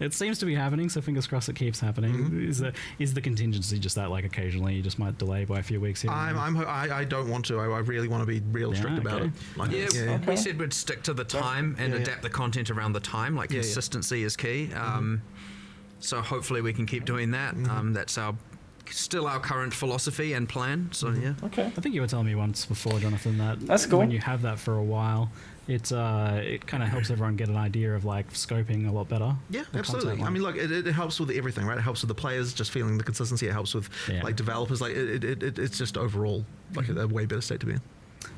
it seems to be happening, so fingers crossed it keeps happening. Is the contingency just that, like, occasionally you just might delay by a few weeks here? I don't want to. I really want to be real strict about it. Like, we said we'd stick to the time and adapt the content around the time. Like, consistency is key. So hopefully we can keep doing that. That's still our current philosophy and plan. So I think you were telling me once before, Jonathan, that's cool. When you have that for a while, it kind of helps everyone get an idea of like scoping a lot better. Yeah, absolutely. I mean, look, it helps with everything, right? It helps with the players just feeling the consistency. It helps with like developers. Like it's just overall like a way better state to be in.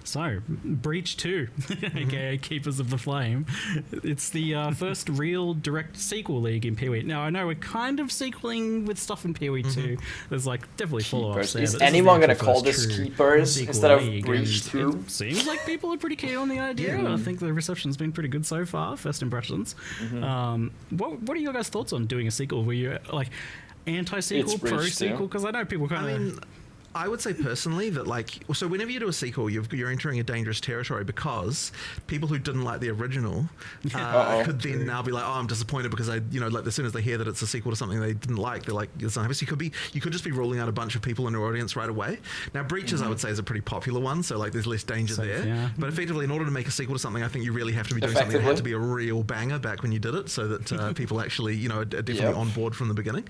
So, Breach 2, aka Keepers of the Flame. It's the first real direct sequel league in PoE. Now, I know we're kind of sequeling with stuff in PoE 2. There's like definitely follow-ups there. Is anyone going to call this Keepers instead of Breach 2? It seems like people are pretty keen on the idea. I think the reception's been pretty good so far, first impressions. What are your guys' thoughts on doing a sequel? Were you like anti-sequel, pro-sequel? Because I know people kind of... I would say personally that, like, so whenever you do a sequel, you're entering a dangerous territory because people who didn't like the original could then now be like, oh, I'm disappointed because like as soon as they hear that it's a sequel to something they didn't like, they're like, it's not happy. So you could just be ruling out a bunch of people in your audience right away. Now, Breaches, I would say, is a pretty popular one, so like there's less danger there. Yeah. But effectively, in order to make a sequel to something, I think you really have to be doing something that had to be a real banger back when you did it, so that people actually, are definitely on board from the beginning.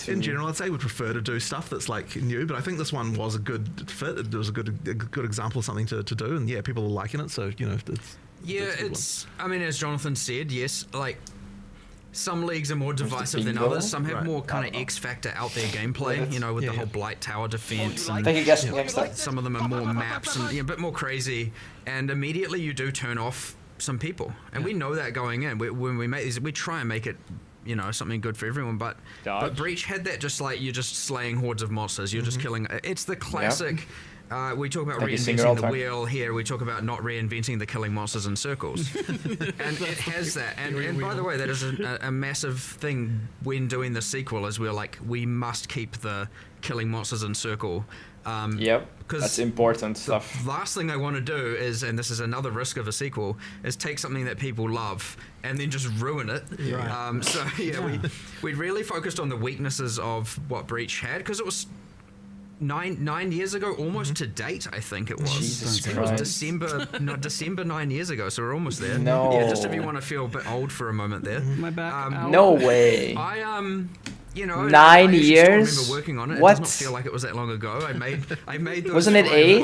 In general, I'd say we'd prefer to do stuff that's like new, but I think this one was a good fit. It was a good example of something to do, and people are liking it. So it's I mean, as Jonathan said, yes, like some leagues are more divisive than others. Some have more kind of X factor out there gameplay. With the whole Blight Tower defense. And some of them are more maps and a bit more crazy. And immediately you do turn off some people, and we know that going in. When we make these, we try and make it something good for everyone, but Breach had that, just like you're just slaying hordes of monsters, you're just killing. It's the classic. We talk about reinventing the wheel here. We talk about not reinventing the killing monsters in circles, and it has that. And by the way, that is a massive thing when doing the sequel. Is we must keep the killing monsters in circle. Because that's important stuff. The last thing I want to do is, and this is another risk of a sequel, is take something that people love and then just ruin it. We really focused on the weaknesses of what Breach had, because it was 9 years ago, almost to date. I think it was. Jesus it was December 9 years ago, so we're almost there. No. Just if you want to feel a bit old for a moment there. My back. No way. 9 years. I remember working on it. What? It doesn't feel like it was that long ago. I made those. Wasn't it 8?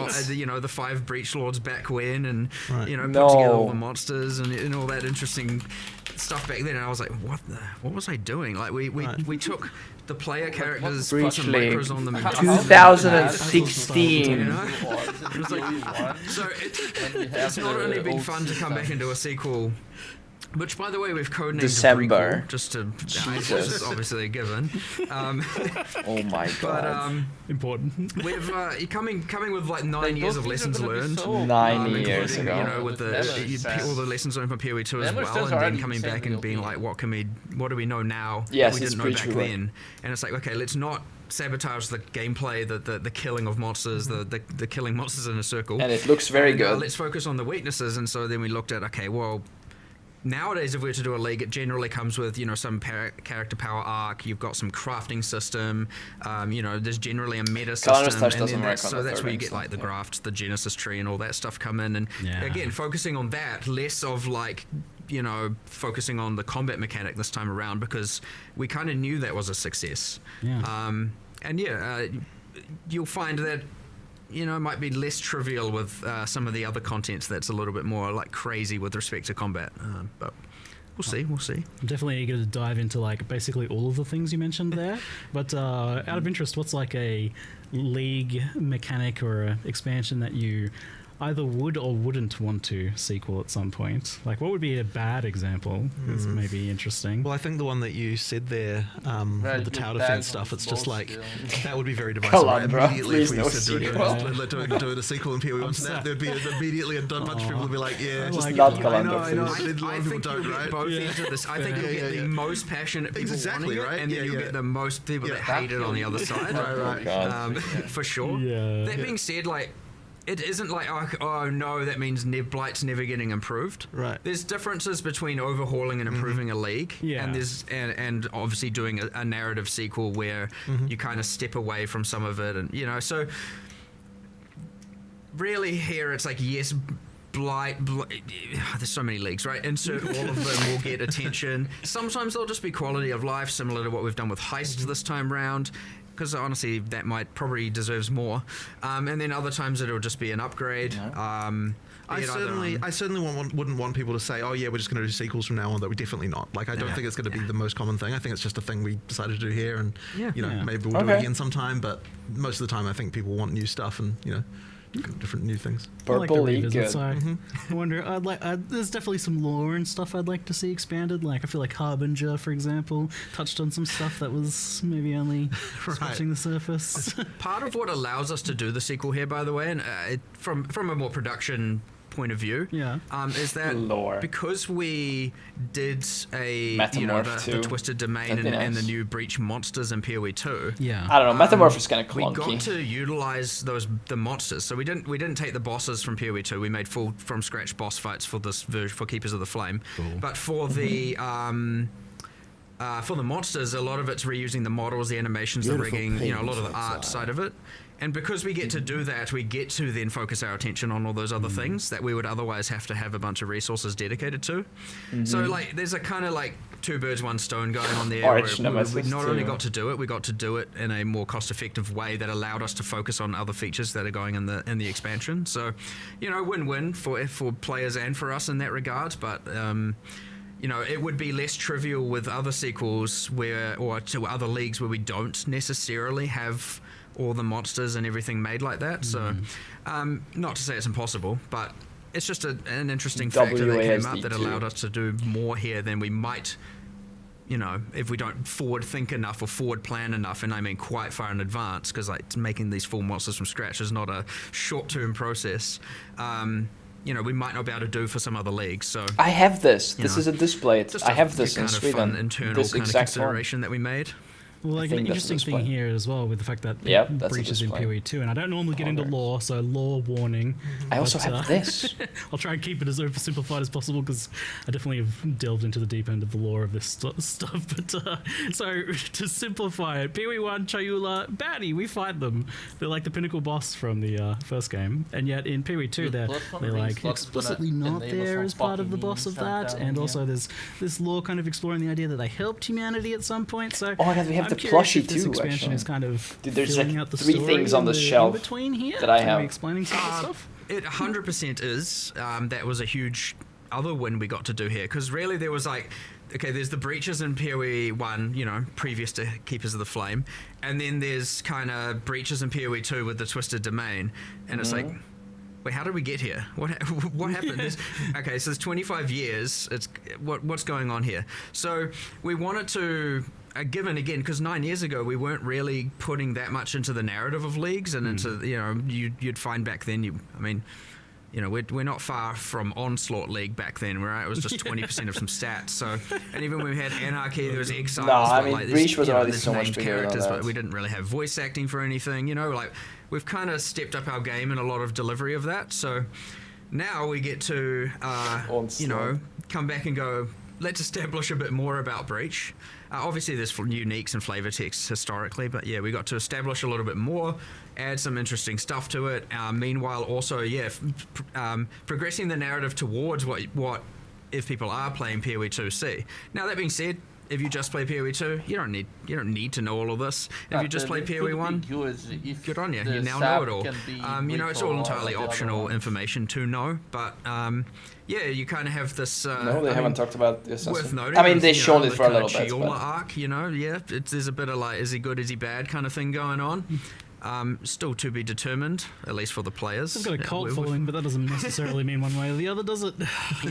The 5 Breach Lords back when, and put together all the monsters and all that interesting stuff back then. And I was like, what was I doing? Like we took the player characters, put some macros on them in 2016. It was like, so it's not only been fun to come back into a sequel Which, by the way, we've codenamed December. Recall, just to Jesus. obviously a given. Oh my god. But important. We've coming with like 9 years of lessons learned. 9 years including, ago. You know, with all the lessons learned from PoE 2 as well, and then coming back and being like, what do we know now Yes, that we it's didn't know back pretty true. then? And it's like, okay, let's not sabotage the gameplay, the killing of monsters, the killing monsters in a circle. And it looks very good. Let's focus on the weaknesses. And so then we looked at, okay, well, nowadays, if we were to do a league, it generally comes with, you know, some character power arc. You've got some crafting system. You know, there's generally a meta Colorless system, Touch and doesn't then work that's, on so the that's third where you rank get like the stuff, yeah. graft, the Genesis tree, and all that stuff come in. And again, focusing on that, less of like, you know, focusing on the combat mechanic this time around, because we kind of knew that was a success. Yeah. You'll find that, you know, it might be less trivial with some of the other contents that's a little bit more like crazy with respect to combat, but we'll see. I'm definitely eager to dive into like basically all of the things you mentioned there. But out of interest, what's like a league mechanic or a expansion that you either would or wouldn't want to sequel at some point? Like, what would be a bad example? This may be interesting. Well, I think the one that you said there, with the tower defense stuff, it's just like, that would be very divisive. Come on, bro. Immediately, if Please we no said doing a sequel in PoE 1 snap, there'd be immediately a bunch of people would be like, yeah, Just just not I know. Calandra, A lot please. of I people think don't, you'll right? get both ends of this. I think you'll get the most passionate people Exactly, wanting right? it, and then you'll get the most people that hate it on the other side. Right. For sure. Yeah. That being said, like, it isn't like, oh no, that means Blight's never getting improved. Right. There's differences between overhauling and improving a league, Yeah. and there's and obviously doing a narrative sequel where you kind of step away from some of it, and you know, so really here it's like, yes, Blight, there's so many leagues, right? Insert all of them will get attention. Sometimes they'll just be quality of life, similar to what we've done with Heist this time round, because honestly that might probably deserves more. And then other times it'll just be an upgrade. I certainly wouldn't want people to say, oh yeah, we're just going to do sequels from now on. That we're definitely not. Like, I don't think it's going to be the most common thing. I think it's just a thing we decided to do here, and you know, maybe we'll do it again sometime. But most of the time, I think people want new stuff and, you know, different new things. Purple League, good. So I wonder, there's definitely some lore and stuff I'd like to see expanded. Like, I feel like Harbinger, for example, touched on some stuff that was maybe only scratching the surface. Part of what allows us to do the sequel here, by the way, and from a more production point of view, is that Lore. because we did the Twisted Domain and the new Breach monsters in PoE 2. Yeah, I don't know. Metamorph is kind of clunky. We got to utilize the monsters, so we didn't take the bosses from PoE 2. We made full from scratch boss fights for this for Keepers of the Flame, but for the monsters, a lot of it's reusing the models, the animations, the rigging, you know, a lot of the art side of it. And because we get to do that, we get to then focus our attention on all those other things that we would otherwise have to have a bunch of resources dedicated to. So, like, there's a kind of like two birds, one stone going on there. Arch where we Nemesis not only too. got to do it, we got to do it in a more cost-effective way that allowed us to focus on other features that are going in the expansion. So, you know, win-win for players and for us in that regard. But you know, it would be less trivial with other sequels or to other leagues where we don't necessarily have all the monsters and everything made like that. So, not to say it's impossible, but it's just an interesting factor that came up that allowed us to do more here than we might, you know, if we don't forward think enough or forward plan enough, and I mean quite far in advance, because like making these full monsters from scratch is not a short-term process. You know, we might not be able to do for some other leagues. So I have this. This know, is a display. I have this in kind of Sweden. fun internal this kind of exact consideration that we made. Well, like an interesting thing here as well with the fact that Breach is in PoE 2, and I don't normally get into lore, so lore warning. I also have this. I'll try and keep it as oversimplified as possible because I definitely have delved into the deep end of the lore of this stuff. But so to simplify it, PoE 1, Chayula, baddie, we fight them. They're like the pinnacle boss from the first game, and yet in PoE 2 they're like explicitly not there as part of the boss of that, and also there's this lore kind of exploring the idea that they helped humanity at some point. So oh my god, we have I'm the curious plushie if this too. expansion Actually, is kind of dude, there's filling like out the 3 story things on the in shelf between here that I Are have. we explaining some of the stuff? It 100% is. That was a huge other win we got to do here, because really there was like, okay, there's the breaches in PoE 1, you know, previous to Keepers of the Flame, and then there's kind of breaches in PoE 2 with the Twisted Domain, and it's like, wait, how did we get here? What happened? Okay, so it's 25 years. It's what's going on here? So we wanted to, given again, because 9 years ago we weren't really putting that much into the narrative of leagues and into, you know, you'd find back then, we're not far from Onslaught League back then, right? It was just 20% of some stats. So, and even when we had Anarchy, there was Exile. No, I mean, Breach was already so much bigger characters, than that. but we didn't really have voice acting for anything. You know, like we've kind of stepped up our game in a lot of delivery of that. So now we get to, come back and go, let's establish a bit more about Breach. Obviously, there's uniques and flavor text historically, but yeah, we got to establish a little bit more, add some interesting stuff to it. Meanwhile, also, progressing the narrative towards what if people are playing PoE 2C. Now, that being said, if you just play PoE 2, you don't need to know all of this. If you just play PoE 1, good on you. You now know it all. It's all entirely optional information to know, but you kind of have this. No, they haven't talked about this. Worth noting. I mean, they showed it for a little bit. Chiola arc, there's a bit of like, is he good, is he bad kind of thing going on. Still to be determined, at least for the players. I've got a cult following, but that doesn't necessarily mean one way or the other, does it? He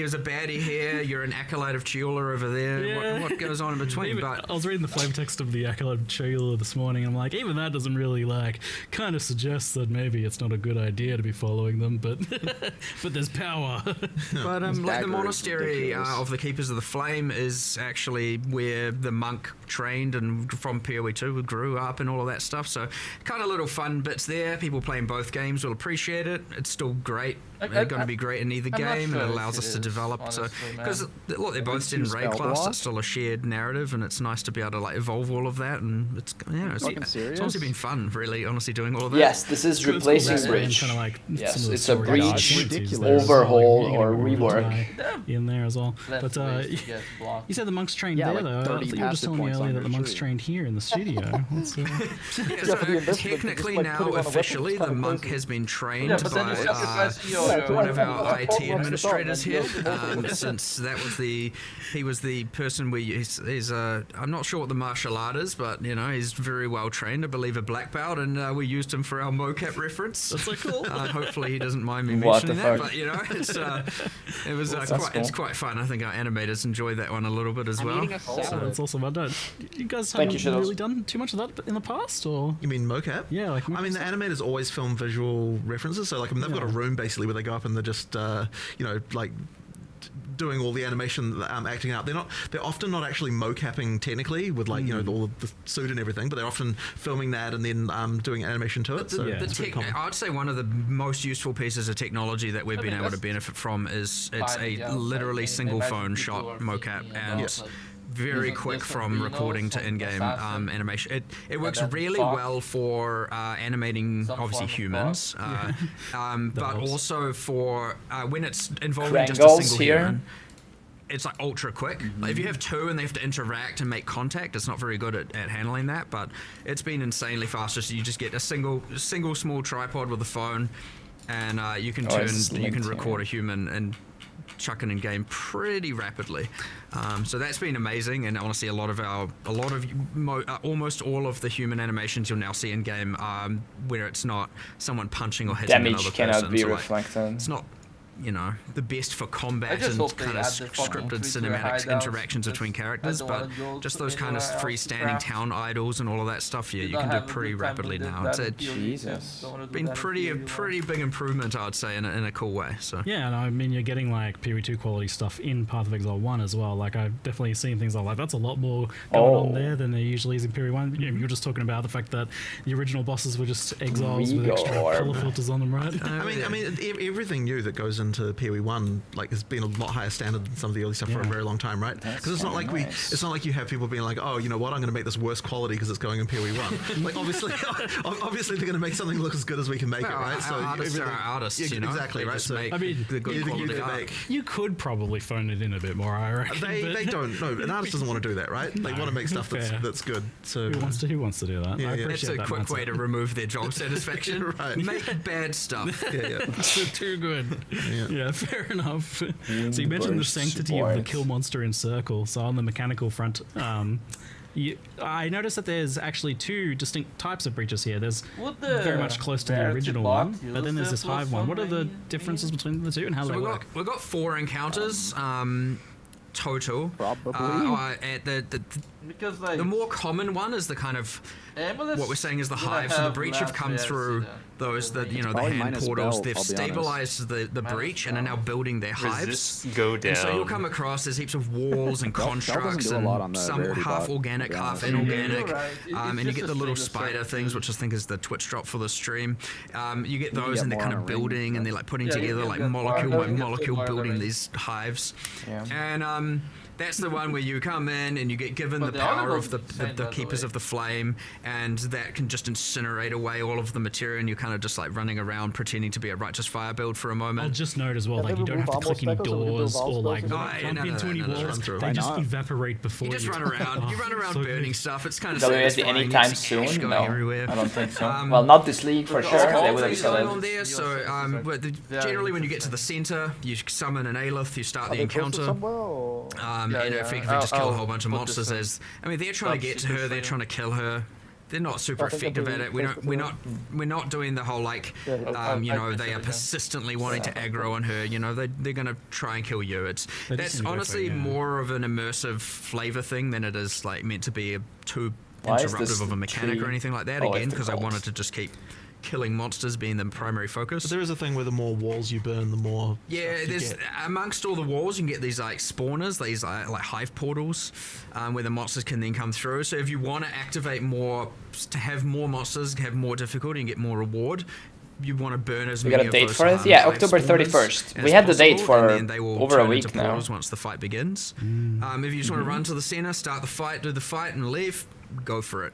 was a baddie here. You're an acolyte of Chiola over there. Yeah. What goes on in between? I was reading the flavor text of the acolyte of Chiola this morning, and I'm like, even that doesn't really kind of suggests that maybe it's not a good idea to be following them, but but there's power. But the monastery of the Keepers of the Flame is actually where the monk trained and from PoE 2 grew up and all of that stuff. So kind of little fun bits there. People playing both games will appreciate it. It's still great. They're going to be great in either game, and it allows us to develop. Honestly, because look, they're both in raid class. It's still a shared narrative, and it's nice to be able to like evolve all of that. And it's honestly been fun, really. Honestly, doing all of that. Yes, this is replacing Breach. Kind of like yes, it's a Breach, overhaul, or rework in there as well. But you said the monks trained there, though. I thought you were just telling me earlier that the monks trained here in the studio. Technically now, officially, the monk has been trained by one of our IT administrators here, since he was the person he's I'm not sure what the martial art is, but he's very well trained. I believe a black belt, and we used him for our mocap reference. That's so cool. Hopefully he doesn't mind me mentioning that, but it's quite fun. I think our animators enjoyed that one a little bit as well. That's awesome. You guys haven't really done too much of that in the past, or you mean mocap? Yeah, the animators always film visual references, so they've got a room basically where they go up and they're just doing all the animation, acting out. They're often not actually mocapping technically with all of the suit and everything, but they're often filming that and then doing animation to it. I'd say one of the most useful pieces of technology that we've been able to benefit from is it's a literally single phone shot mocap, and very quick from recording to in-game animation. It works really well for animating obviously humans, but also for when it's involving just a single human. It's like ultra quick. Like if you have two and they have to interact and make contact, it's not very good at handling that, but it's been insanely fast. So you just get a single small tripod with a phone, and you can record a human and chuck it in game pretty rapidly. So that's been amazing, and honestly, almost all of the human animations you'll now see in game, where it's not someone punching or hitting another person. Damage cannot be reflected. It's not the best for combat and kind of scripted cinematic interactions between characters, but just those kind of freestanding town idols and all of that stuff, you can do pretty rapidly now. It's been a pretty big improvement, I'd say, in a cool way. So yeah, and I mean, you're getting like PoE 2 quality stuff in Path of Exile 1 as well. Like I've definitely seen things like that's a lot more going on there than there usually is in PoE 1. You're just talking about the fact that the original bosses were just exiles with extra color filters on them, right? I mean, everything new that goes into PoE 1 has been a lot higher standard than some of the early stuff for a very long time, right? Because it's not like you have people being like, oh, you know what, I'm going to make this worse quality because it's going in PoE 1. Like obviously they're going to make something look as good as we can make it, right? So artists are artists, exactly, right? So I mean, the good quality art. You could probably phone it in a bit more, I reckon. They don't. No, an artist doesn't want to do that, right? They want to make stuff that's good. So who wants to do that? It's a quick way to remove their job satisfaction. Right. Make bad stuff. Too good. Yeah, fair enough. So you mentioned the sanctity of the kill monster in Circle. So on the mechanical front, I noticed that there's actually 2 distinct types of breaches here. There's Would the very much close to the rarity original bot one, but use then there's the this hive one. What are the differences between the two and how So they we've work? got 4 encounters total. Probably. Because like the more common one is the kind of what we're saying is the hive. So the breach have come through those that the hand portals. They've stabilized the breach and are now building their hives. Go down. And so you'll come across there's heaps of walls and constructs and some half organic, half inorganic. And you get the little spider things, which I think is the Twitch drop for the stream. You get those and they're kind of building and they're like putting together like molecule by molecule building these hives. And that's the one where you come in and you get given the power of the Keepers of the Flame, and that can just incinerate away all of the material, and you're kind of just like running around pretending to be a Righteous Fire build for a moment. I'll just note as well, like you don't have to click any doors or like bump into any walls. They just evaporate before you. You just run around. You run around burning stuff. It's kind of satisfying. Anytime soon? No, everywhere. I don't think so. Well, not this league for sure. They would have going on there. So generally, when you get to the center, you summon an Aleph. You start the encounter. And effectively just kill a whole bunch of monsters. They're trying to get to her. They're trying to kill her. They're not super effective at it. We're not doing the whole like, they are persistently wanting to aggro on her. They're gonna try and kill you. That's honestly more of an immersive flavor thing than it is like meant to be too interruptive of a mechanic or anything like that. Again, because I wanted to just keep killing monsters being the primary focus. But there is a thing where the more walls you burn, the more amongst all the walls you can get these like spawners, these like hive portals, where the monsters can then come through. So if you want to activate more, to have more monsters, have more difficulty and get more reward, you want to burn as many of those. We got a date for it? Yeah, October 31st. We had the date for over a week now. Once the fight begins. If you just want to run to the center, start the fight, do the fight and leave, go for it.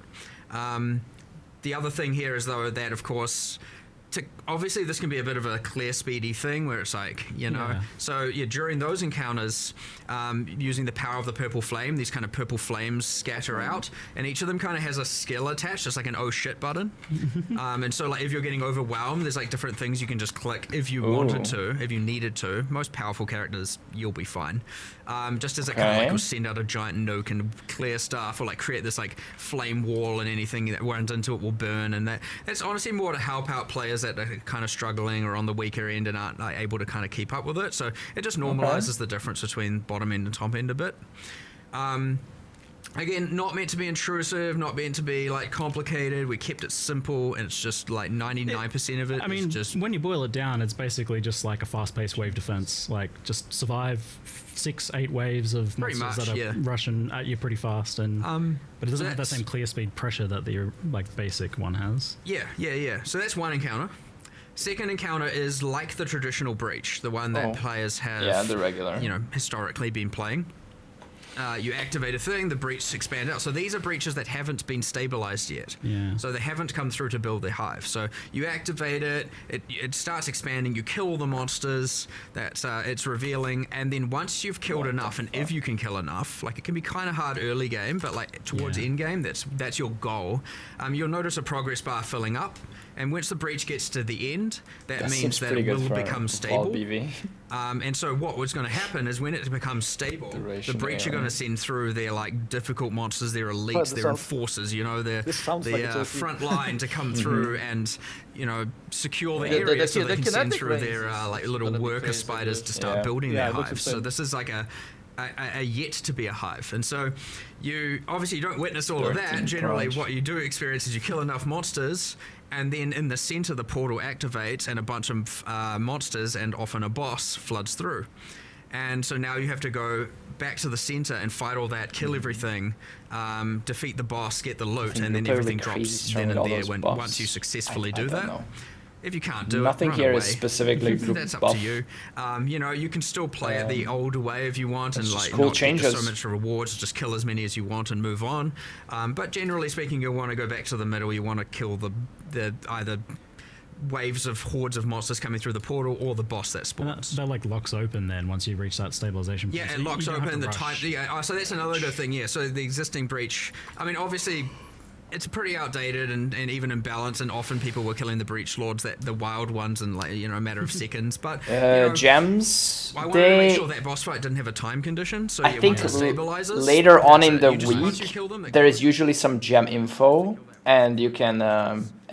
The other thing here is, though, that, of course, obviously this can be a bit of a clear, speedy thing where it's like, So, during those encounters, using the power of the purple flame, these kind of purple flames scatter out, and each of them kind of has a skill attached, just like an oh shit button. And so, like, if you're getting overwhelmed, there's, like, different things you can just click if you wanted to, if you needed to. Most powerful characters, you'll be fine. Just as it kind of, like, will send out a giant nuke and clear stuff, or, like, create this, like, flame wall, and anything that runs into it will burn, and that's honestly more to help out players that are kind of struggling or on the weaker end and aren't able to kind of keep up with it. So it just normalizes the difference between bottom end and top end a bit. Again, not meant to be intrusive, not meant to be like complicated. We kept it simple, and it's just like 99% of it. I mean, just when you boil it down, it's basically just like a fast-paced wave defense. Like, just survive 6-8 waves of monsters that are rushing at you pretty fast, and but it doesn't have that same clear speed pressure that the like basic one has. Yeah. So that's one encounter. Second encounter is like the traditional breach, the one that players have, the regular, historically been playing. You activate a thing, the breach expands out. So these are breaches that haven't been stabilized yet. Yeah. So they haven't come through to build their hive. So you activate it, it starts expanding, you kill the monsters, it's revealing, and then once you've killed enough, and if you can kill enough, like it can be kind of hard early game, but like towards end game, that's your goal. You'll notice a progress bar filling up. And once the breach gets to the end, that means that it will become stable. And so what was going to happen is when it becomes stable, the breach are going to send through their like difficult monsters, their elites, their enforcers, their front line to come through and secure the area so they can send through their like little worker spiders to start building their hives. So this is like a yet to be a hive, and so you don't witness all of that. Generally, what you do experience is you kill enough monsters, and then in the center the portal activates, and a bunch of monsters and often a boss floods through. And so now you have to go back to the center and fight all that, kill everything, defeat the boss, get the loot, and then everything drops then and there once you successfully do that. If you can't do Nothing it, here away. is specifically group That's up buff. to you. You can still play it the older way if you want, and like cool not changes. get so much rewards. Just kill as many as you want and move on. But generally speaking, you'll want to go back to the middle. You want to kill the either waves of hordes of monsters coming through the portal or the boss that spawns. That like locks open then once you reach that stabilization point. Yeah, it locks open the time. Yeah, so that's another good thing. Yeah, so the existing breach. I mean, obviously. it's pretty outdated and even imbalanced, and often people were killing the breach lords, the wild ones, in like a matter of seconds. But gems. I wanted to make sure that boss fight didn't have a time condition. So I think once it stabilizes, later on in the once you kill them, week, there is usually some gem info, and you can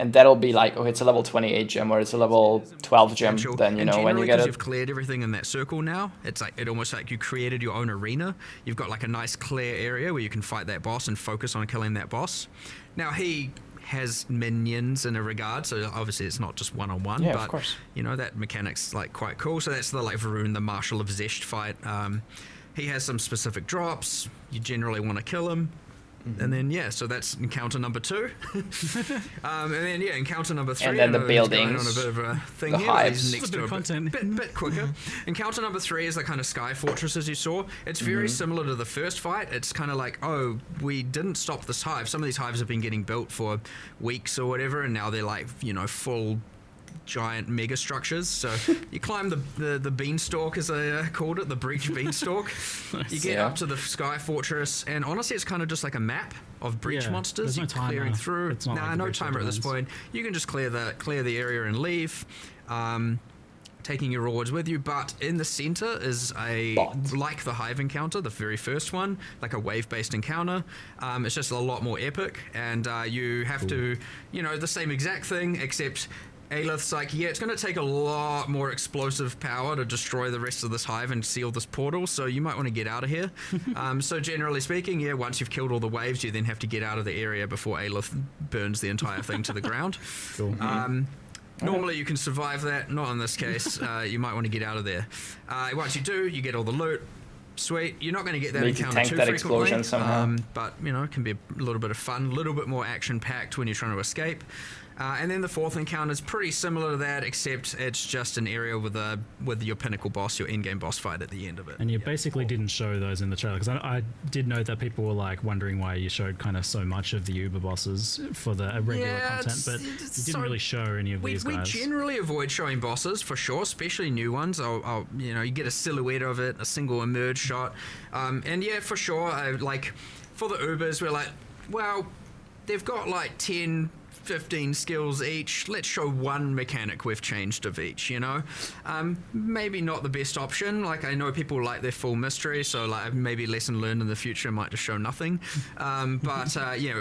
and that'll be like, okay, it's a level 28 gem or it's a level 12 gem. Then when you get it. You've cleared everything in that circle now. It's like almost like you created your own arena. You've got like a nice clear area where you can fight that boss and focus on killing that boss. Now he has minions in a regard, so obviously it's not just one-on-one. Yeah, but of course. That mechanic's like quite cool. So that's the like Varun, the Marshal of Zesht fight. He has some specific drops. You generally want to kill him. And then so that's encounter number 2. And then encounter number 3. And then the buildings, on a bit of a thing the here. hives. Next to a content. bit quicker. Encounter number 3 is the kind of sky fortress as you saw. It's very similar to the first fight. It's kind of like, oh, we didn't stop this hive. Some of these hives have been getting built for weeks or whatever, and now they're like full giant mega structures. So you climb the beanstalk, as I called it, the breach beanstalk. You get up to the sky fortress, and honestly it's kind of just like a map of breach monsters. There's no Clearing timer. through. It's not like no Breach timer at this Borderlands. point. You can just clear the area and leave. Taking your rewards with you, but in the center is like the hive encounter, the very first one, like a wave-based encounter. It's just a lot more epic, and you have to, the same exact thing, except Aelith's like, it's going to take a lot more explosive power to destroy the rest of this hive and seal this portal, so you might want to get out of here. So generally speaking, once you've killed all the waves, you then have to get out of the area before Aelith burns the entire thing to the ground. Cool. Normally you can survive that, not in this case. You might want to get out of there. Once you do, you get all the loot. Sweet. You're not going to get that Need to encounter tank too that frequently, explosion somehow. but it can be a little bit of fun, a little bit more action-packed when you're trying to escape. And then the fourth encounter is pretty similar to that, except it's just an area with your pinnacle boss, your endgame boss fight at the end of it. And you basically didn't show those in the trailer, because I did know that people were like wondering why you showed kind of so much of the Uber bosses for the regular content, but you didn't really show any of these guys. We generally avoid showing bosses for sure, especially new ones. You get a silhouette of it, a single emerge shot, and for sure, like for the Ubers, we're like, well, they've got like 10. 15 skills each. Let's show one mechanic we've changed of each, maybe not the best option. Like, I know people like their full mystery, so like maybe lesson learned in the future might just show nothing. But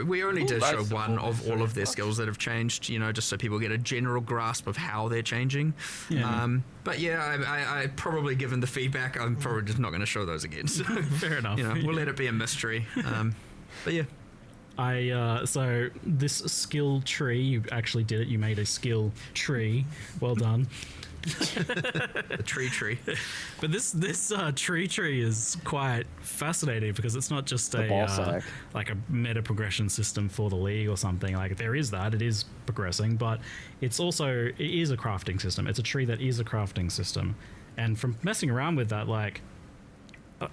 we only did show one of all of their skills that have changed, just so people get a general grasp of how they're changing. But I probably, given the feedback, I'm probably just not going to show those again. So, fair enough. We'll let it be a mystery. But yeah. So this skill tree, you actually did it. You made a skill tree. Well done. The tree. But this tree is quite fascinating, because it's not just like a meta progression system for the league or something. Like, there is that, it is progressing, but it is a crafting system. It's a tree that is a crafting system, and from messing around with that, like,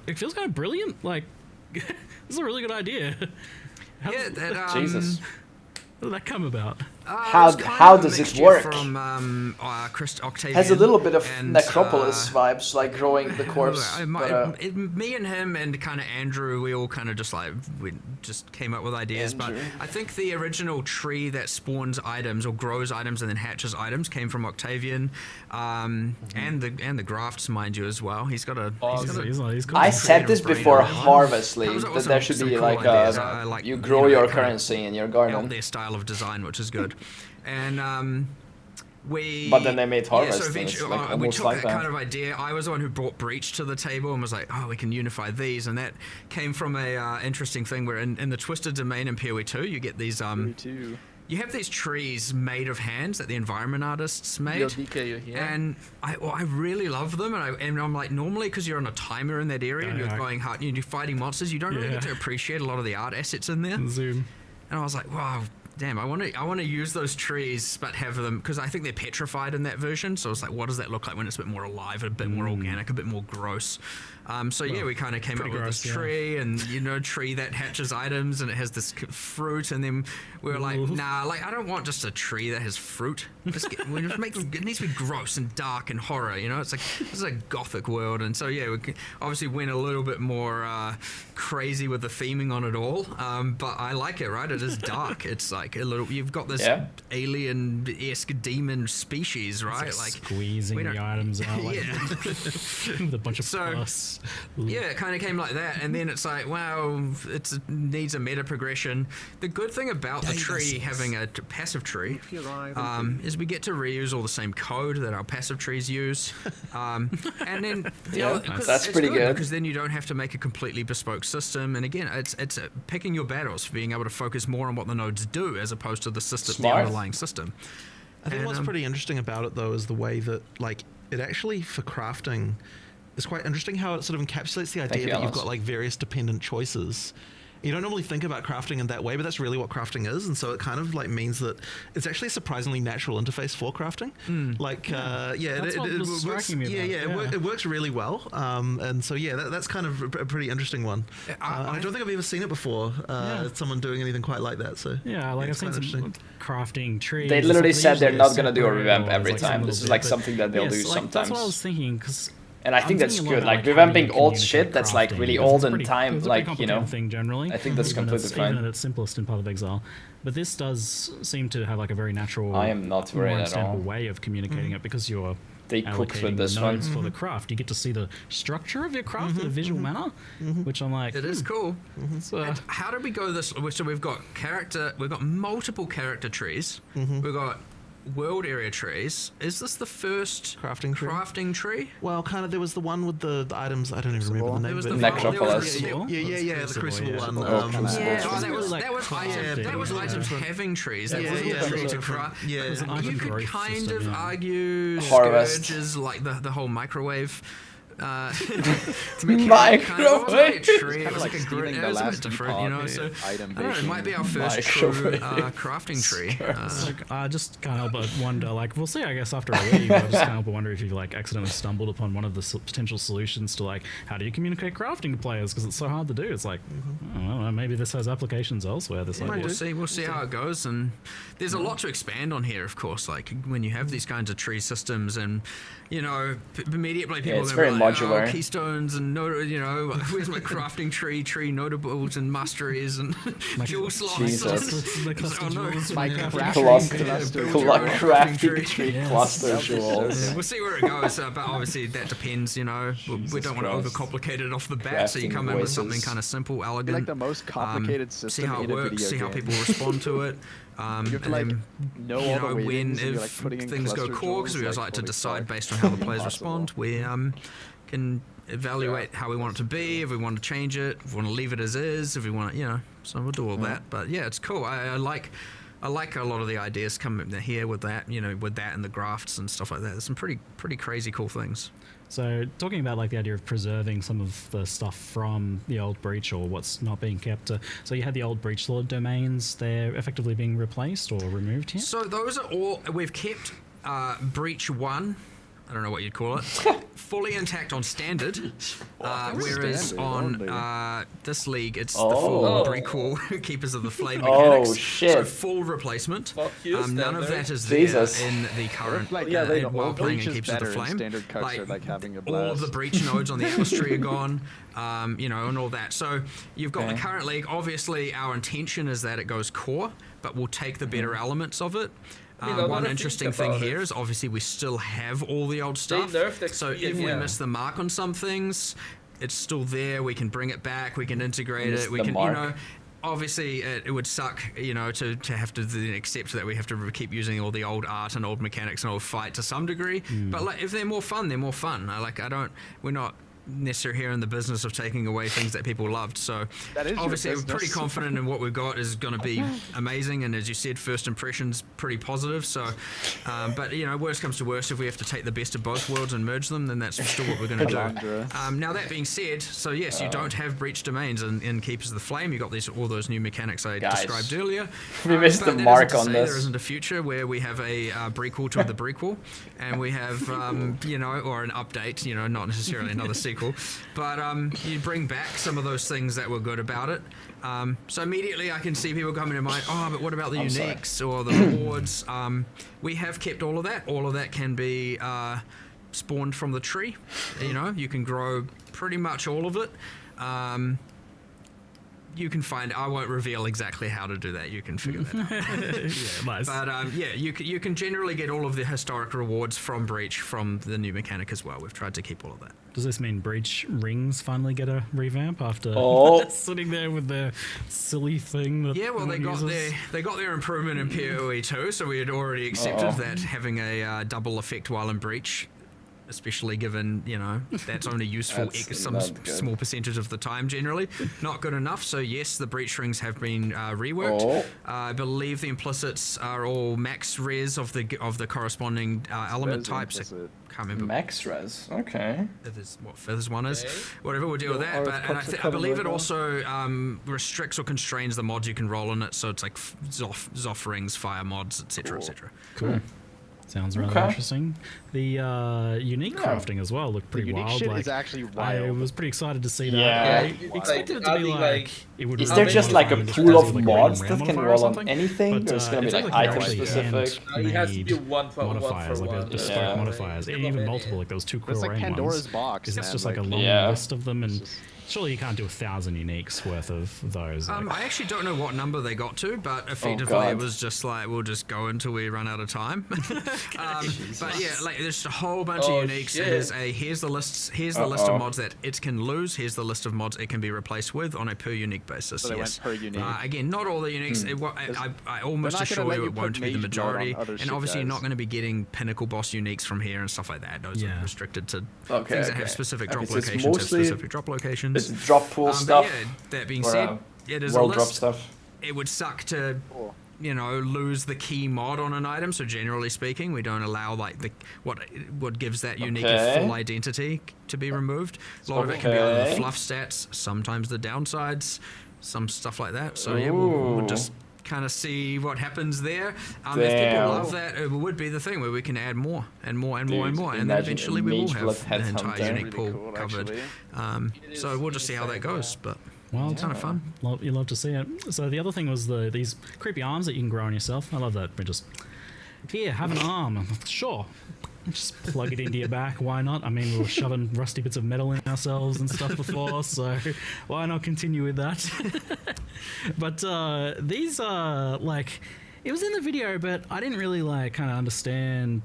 it feels kind of brilliant. Like, this is a really good idea. Jesus. How did that come about? How does it work? From Octavian. Has a little bit of Necropolis vibes, like growing the corpse. Me and him and kind of Andrew, we all kind of just came up with ideas. But I think the original tree that spawns items or grows items and then hatches items came from Octavian, and the Grafts, mind you, as well. He's got a. I said this before Harvest League, that there should be like you grow your currency in your garden. Their style of design, which is good. And but then they made Harvest. So eventually, we took that kind of idea. I was the one who brought Breach to the table and was like, we can unify these. And that came from a interesting thing where in the Twisted Domain in PoE 2, you get these you have these trees made of hands that the environment artists made, and I really love them. And I'm like, normally, because you're on a timer in that area and you're going hard, you're fighting monsters, you don't really get to appreciate a lot of the art assets in there. Zoom. And I was like, wow, damn, I want to use those trees, but have them, because I think they're petrified in that version. So it's like, what does that look like when it's a bit more alive, a bit more organic, a bit more gross? So yeah, we kind of came up with this tree, and tree that hatches items, and it has this fruit, and then we were like, nah, like I don't want just a tree that has fruit. It needs to be gross and dark and horror. It's like this is a gothic world, and so yeah, we obviously went a little bit more crazy with the theming on it all. But I like it, right? It is dark. It's like a little. You've got this alien-esque demon species, right? It's like squeezing the items out, like, with a bunch of pus. Yeah, it kind of came like that, and then it's like, wow, it needs a meta progression. The good thing about the tree having a passive tree is we get to reuse all the same code that our passive trees use, and then that's pretty good because then you don't have to make a completely bespoke system. And again, it's picking your battles, being able to focus more on what the nodes do as opposed to the system, the underlying system. I think what's pretty interesting about it though is the way that like it actually for crafting. It's quite interesting how it sort of encapsulates the idea that you've got like various dependent choices. You don't normally think about crafting in that way, but that's really what crafting is, and so it kind of like means that it's actually a surprisingly natural interface for crafting. Like, it works really well, and so yeah, that's kind of a pretty interesting one. I don't think I've ever seen it before. Someone doing anything quite like that. So like I've seen some crafting trees. They literally said they're not going to do a revamp every time. This is like something that they'll do sometimes. That's what I was thinking, because. And I think that's good. Like revamping old shit that's like really old in time, like thing generally. I think that's completely fine. Even at its simplest in Path of Exile, but this does seem to have like a very natural, I am not worried at all, way of communicating it, because you're cooked with this one for the craft. You get to see the structure of your craft in a visual manner, which I'm like, it is cool. So how did we go this? So we've got multiple character trees. We've got world area trees. Is this the first crafting tree? Well, kind of. There was the one with the items. I don't even remember the name. It was the Necropolis. The Crucible one. That was items having trees. That wasn't a tree to craft. You could kind of argue Scourge is like the whole microwave. Microwave. It was like a grid. It was a bit different, So I don't know. It might be our first true crafting tree. I just can't help but wonder. Like, we'll see. I guess after a week, I just can't help but wonder if you've like accidentally stumbled upon one of the potential solutions to like how do you communicate crafting to players, because it's so hard to do. It's like, I don't know, maybe this has applications elsewhere. This idea. We'll see how it goes, and there's a lot to expand on here. Of course, like when you have these kinds of tree systems, and immediately people it's very modular. Keystones and where's my crafting tree notables and masteries and jewel slots. Jesus. My crafting tree cluster jewels. We'll see where it goes, but obviously that depends. We don't want to overcomplicate it off the bat, so you come in with something kind of simple, elegant. Like the most complicated system. See how it works. See how people respond to it. You have to when if things go core, because we always like to decide based on how the players respond, we can evaluate how we want it to be, if we want to change it, if we want to leave it as is, if we want to, so we'll do all that. But yeah, it's cool. I like a lot of the ideas coming here with that, with that and the grafts and stuff like that. There's some pretty crazy cool things. So talking about like the idea of preserving some of the stuff from the old Breach or what's not being kept. So you had the old Breach Lord domains. They're effectively being replaced or removed here? So those are all, we've kept Breach 1, I don't know what you'd call it, fully intact on standard, whereas standard, on this league it's the full prequel Keepers of the Flame mechanics. Oh shit! So full replacement. None of that is there in the current while playing in Keepers of the Flame. Standard cuts are like having a blast. All of the breach nodes on the Atlas tree are gone, and all that. So you've got the current league. Obviously, our intention is that it goes core, but we'll take the better elements of it. One interesting thing here is obviously we still have all the old stuff. So if we miss the mark on some things, it's still there. We can bring it back. We can integrate it. We can, obviously it would suck, to have to accept that we have to keep using all the old art and old mechanics and old fight to some degree. But like, if they're more fun, they're more fun. necessarily here in the business of taking away things that people loved. So That is your obviously we're pretty business. confident in what we've got is going to be amazing. And as you said, first impressions pretty positive. So, but you know, worst comes to worst, if we have to take the best of both worlds and merge them, then that's still what we're going to do. Now that being said, so yes, you don't have breach domains in Keepers of the Flame. You got all those new mechanics I described earlier. We missed the But that mark isn't to on say this. There isn't a future where we have a prequel to the prequel, and we have you know, or an update. You know, not necessarily another sequel, but you bring back some of those things that were good about it. So immediately I can see people coming to mind, oh, but what about the uniques or the rewards? We have kept all of that. All of that can be spawned from the tree. You know, you can grow pretty much all of it. You can find. I won't reveal exactly how to do that. You can figure that out. Yeah, nice. But yeah, you can generally get all of the historic rewards from Breach from the new mechanic as well. We've tried to keep all of that. Does this mean Breach rings finally get a revamp after sitting there with their silly thing? That Yeah, well, no one uses? they got their improvement in PoE too, so we had already accepted that having a double effect while in Breach, especially given, you know, that's only useful some small percentage of the time generally. Not good enough, so yes, the breach rings have been reworked. I believe the implicits are all max res of the corresponding element types. I can't remember. Max res, okay. What Feathers one is. Whatever, we'll deal with that. But and I believe it also restricts or constrains the mods you can roll in it, so it's like Zoff rings, fire mods, etc., etc. Cool. Sounds rather interesting. The unique crafting as well looked pretty wild. Shit like, is actually I wild. was pretty excited to see that. Yeah. I expected it to be like it would. Is there just like a pool of mods that can roll on but, anything? There's gonna be like item specific. It has to be one for modifiers, one. like bespoke modifiers, and even multiple, like those two It's like Quillrain Pandora's ones. box. It's man, just like a long list of them, and surely you can't do 1,000 uniques worth of those. I actually don't know what number they got to, but effectively it was just like, we'll just go until we run out of time. But yeah, like there's a whole bunch of uniques. Shit. There's here's the list of mods that it can lose. Here's the list of mods it can be replaced with on a per unique basis. So they went per unique. Again, not all the uniques. I almost assure you it won't be the majority. And obviously you're not going to be getting pinnacle boss uniques from here and stuff like that. Those are restricted to things that have specific drop locations. Have specific drop locations. It's drop pool stuff. Yeah, that being said, there's a world list. drop stuff. It would suck to, you know, lose the key mod on an item. So generally speaking, we don't allow like what gives that unique a full identity to be removed. A lot of it can be either the fluff stats, sometimes the downsides, some stuff like that. So yeah, we'll just kind of see what happens there. If people love that, it would be the thing where we can add more and more and more and more, and then eventually we will have the entire unique pool covered. So we'll just see how that goes. But well, it's kind of fun. You love to see it. So the other thing was these creepy arms that you can grow on yourself. I love that. We just here have an arm. Sure. Just plug it into your back. Why not? I mean, we were shoving rusty bits of metal in ourselves and stuff before, so why not continue with that? But these are like, it was in the video, but I didn't really like kind of understand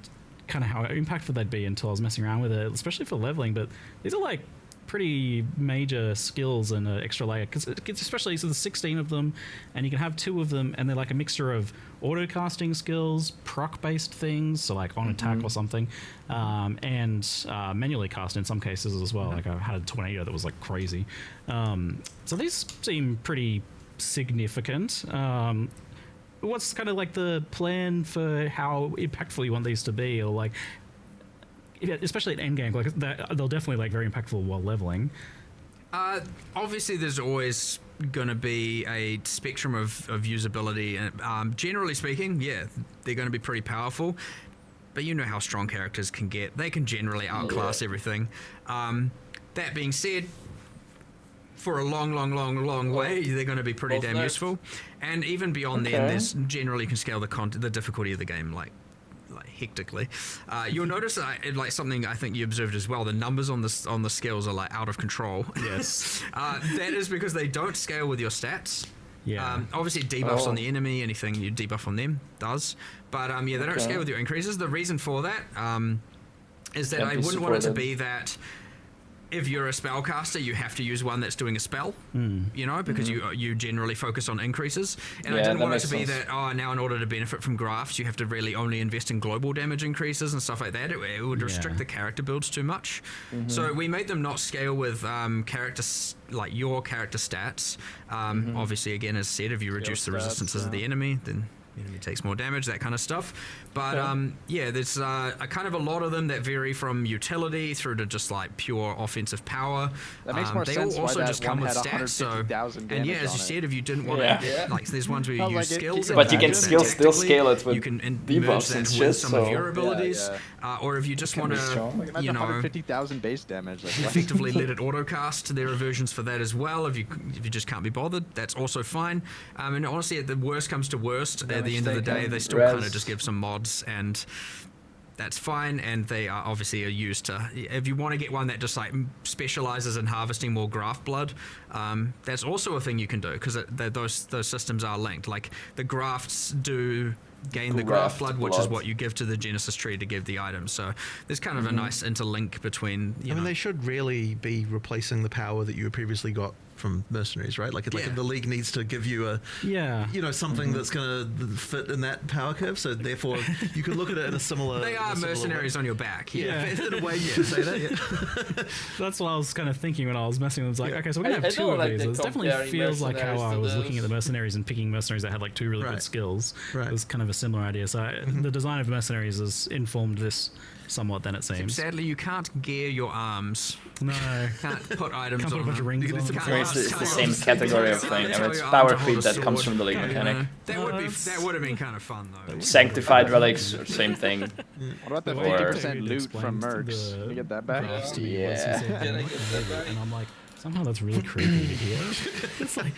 kind of how impactful they'd be until I was messing around with it, especially for leveling. But these are like pretty major skills and an extra layer, because especially so there's 16 of them, and you can have 2 of them, and they're like a mixture of auto casting skills, proc based things, so like on attack or something, and manually cast in some cases as well. Like I had a tornado that was like crazy. So these seem pretty significant. What's kind of like the plan for how impactful you want these to be, or like, especially at endgame, like they'll definitely like very impactful while leveling. Obviously, there's always going to be a spectrum of usability. Generally speaking, yeah, they're going to be pretty powerful. But you know how strong characters can get. They can generally outclass everything. That being said, for a long way, they're going to be pretty damn useful. And even beyond then, there's generally you can scale the difficulty of the game like hectically. You'll notice like something I think you observed as well. The numbers on the skills are like out of control. Yes. That is because they don't scale with your stats. Yeah. Obviously debuffs on the enemy, anything you debuff on them does. But yeah, they don't scale with your increases. The reason for that is that I wouldn't want it to be that if you're a spellcaster, you have to use one that's doing a spell, you know, because you generally focus on increases. And I didn't want it to be that, now in order to benefit from grafts, you have to really only invest in global damage increases and stuff like that. It would restrict the character builds too much. So we made them not scale with like your character stats. Obviously, again, as said, if you reduce the resistances of the enemy, then the enemy takes more damage, that kind of stuff. But there's a kind of a lot of them that vary from utility through to just like pure offensive power. That makes more they sense. all also why just that come one with had stats. So, 150,000 and damage as on you it. said, if you didn't want to, like there's ones where you use skills, but you can still tactically, scale it with you can merge debuffs that and with shit. some so of your abilities, or if you just want to, Like, you know, 150,000 base damage. Like, what? effectively let it auto cast. There are versions for that as well. If you just can't be bothered, that's also fine. And honestly, at the worst comes to worst, at the end of the day, they still kind of just give some mods, and that's fine. And they are obviously used to. If you want to get one that just like specializes in harvesting more graft blood, that's also a thing you can do, because those systems are linked. Like the grafts do gain the graft blood, which is what you give to the Genesis tree to give the items. So there's kind of a nice interlink between. I mean, they should really be replacing the power that you previously got from mercenaries, right? Like if the league needs to give you a something that's going to fit in that power curve. So therefore, you could look at it in a similar. They are mercenaries on your back. Yeah, in a way you could say that. Yeah. That's what I was kind of thinking when I was messing with. It was like, okay, so we're gonna have two of these. It definitely feels like how I was looking at the mercenaries and picking mercenaries that had like two really good skills. It was kind of a similar idea. So the design of mercenaries has informed this somewhat, then it seems. Sadly, you can't gear your arms. No. Can't put items Can't put on a bunch of rings on them. It's the same category of thing. I mean, it's power creep that comes from the league mechanic. That would have been kind of fun though. Sanctified relics, same thing. What about the 50% loot from mercs? Did you get that back? Yeah. And I'm like, somehow that's really creepy to hear. It's like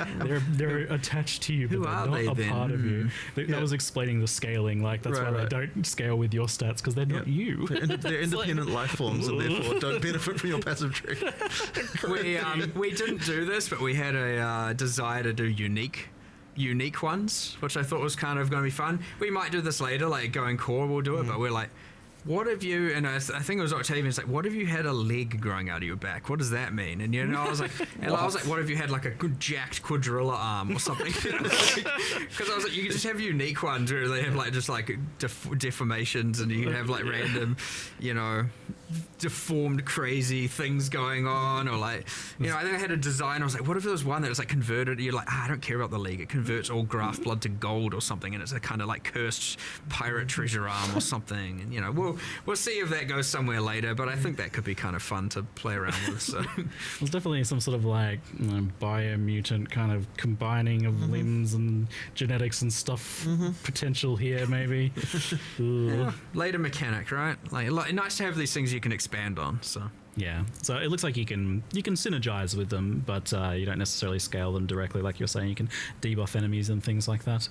they're attached to you, but they're not a part of you. That was explaining the scaling. Like that's why they don't scale with your stats, because they're not you. They're independent life forms, and therefore don't benefit from your passive tree. We didn't do this, but we had a desire to do unique ones, which I thought was kind of going to be fun. We might do this later, like going core, we'll do it, but we're like, what if you, and I think it was Octavian's like, what if you had a leg growing out of your back? What does that mean? And I was like, what if you had like a good jacked quadrilla arm or something? Because I was like, you could just have unique ones where they have like just like deformations, and you can have like random, deformed crazy things going on, or like, I think I had a design. I was like, what if there was one that was like converted? You're like, I don't care about the leg. It converts all graft blood to gold or something, and it's a kind of like cursed pirate treasure arm or something. And we'll see if that goes somewhere later. But I think that could be kind of fun to play around with. So there's definitely some sort of like biomutant kind of combining of limbs and genetics and stuff potential here, maybe. Later mechanic, right? Like nice to have these things you can expand on. So it looks like you can synergize with them, but you don't necessarily scale them directly, like you're saying. You can debuff enemies and things like that.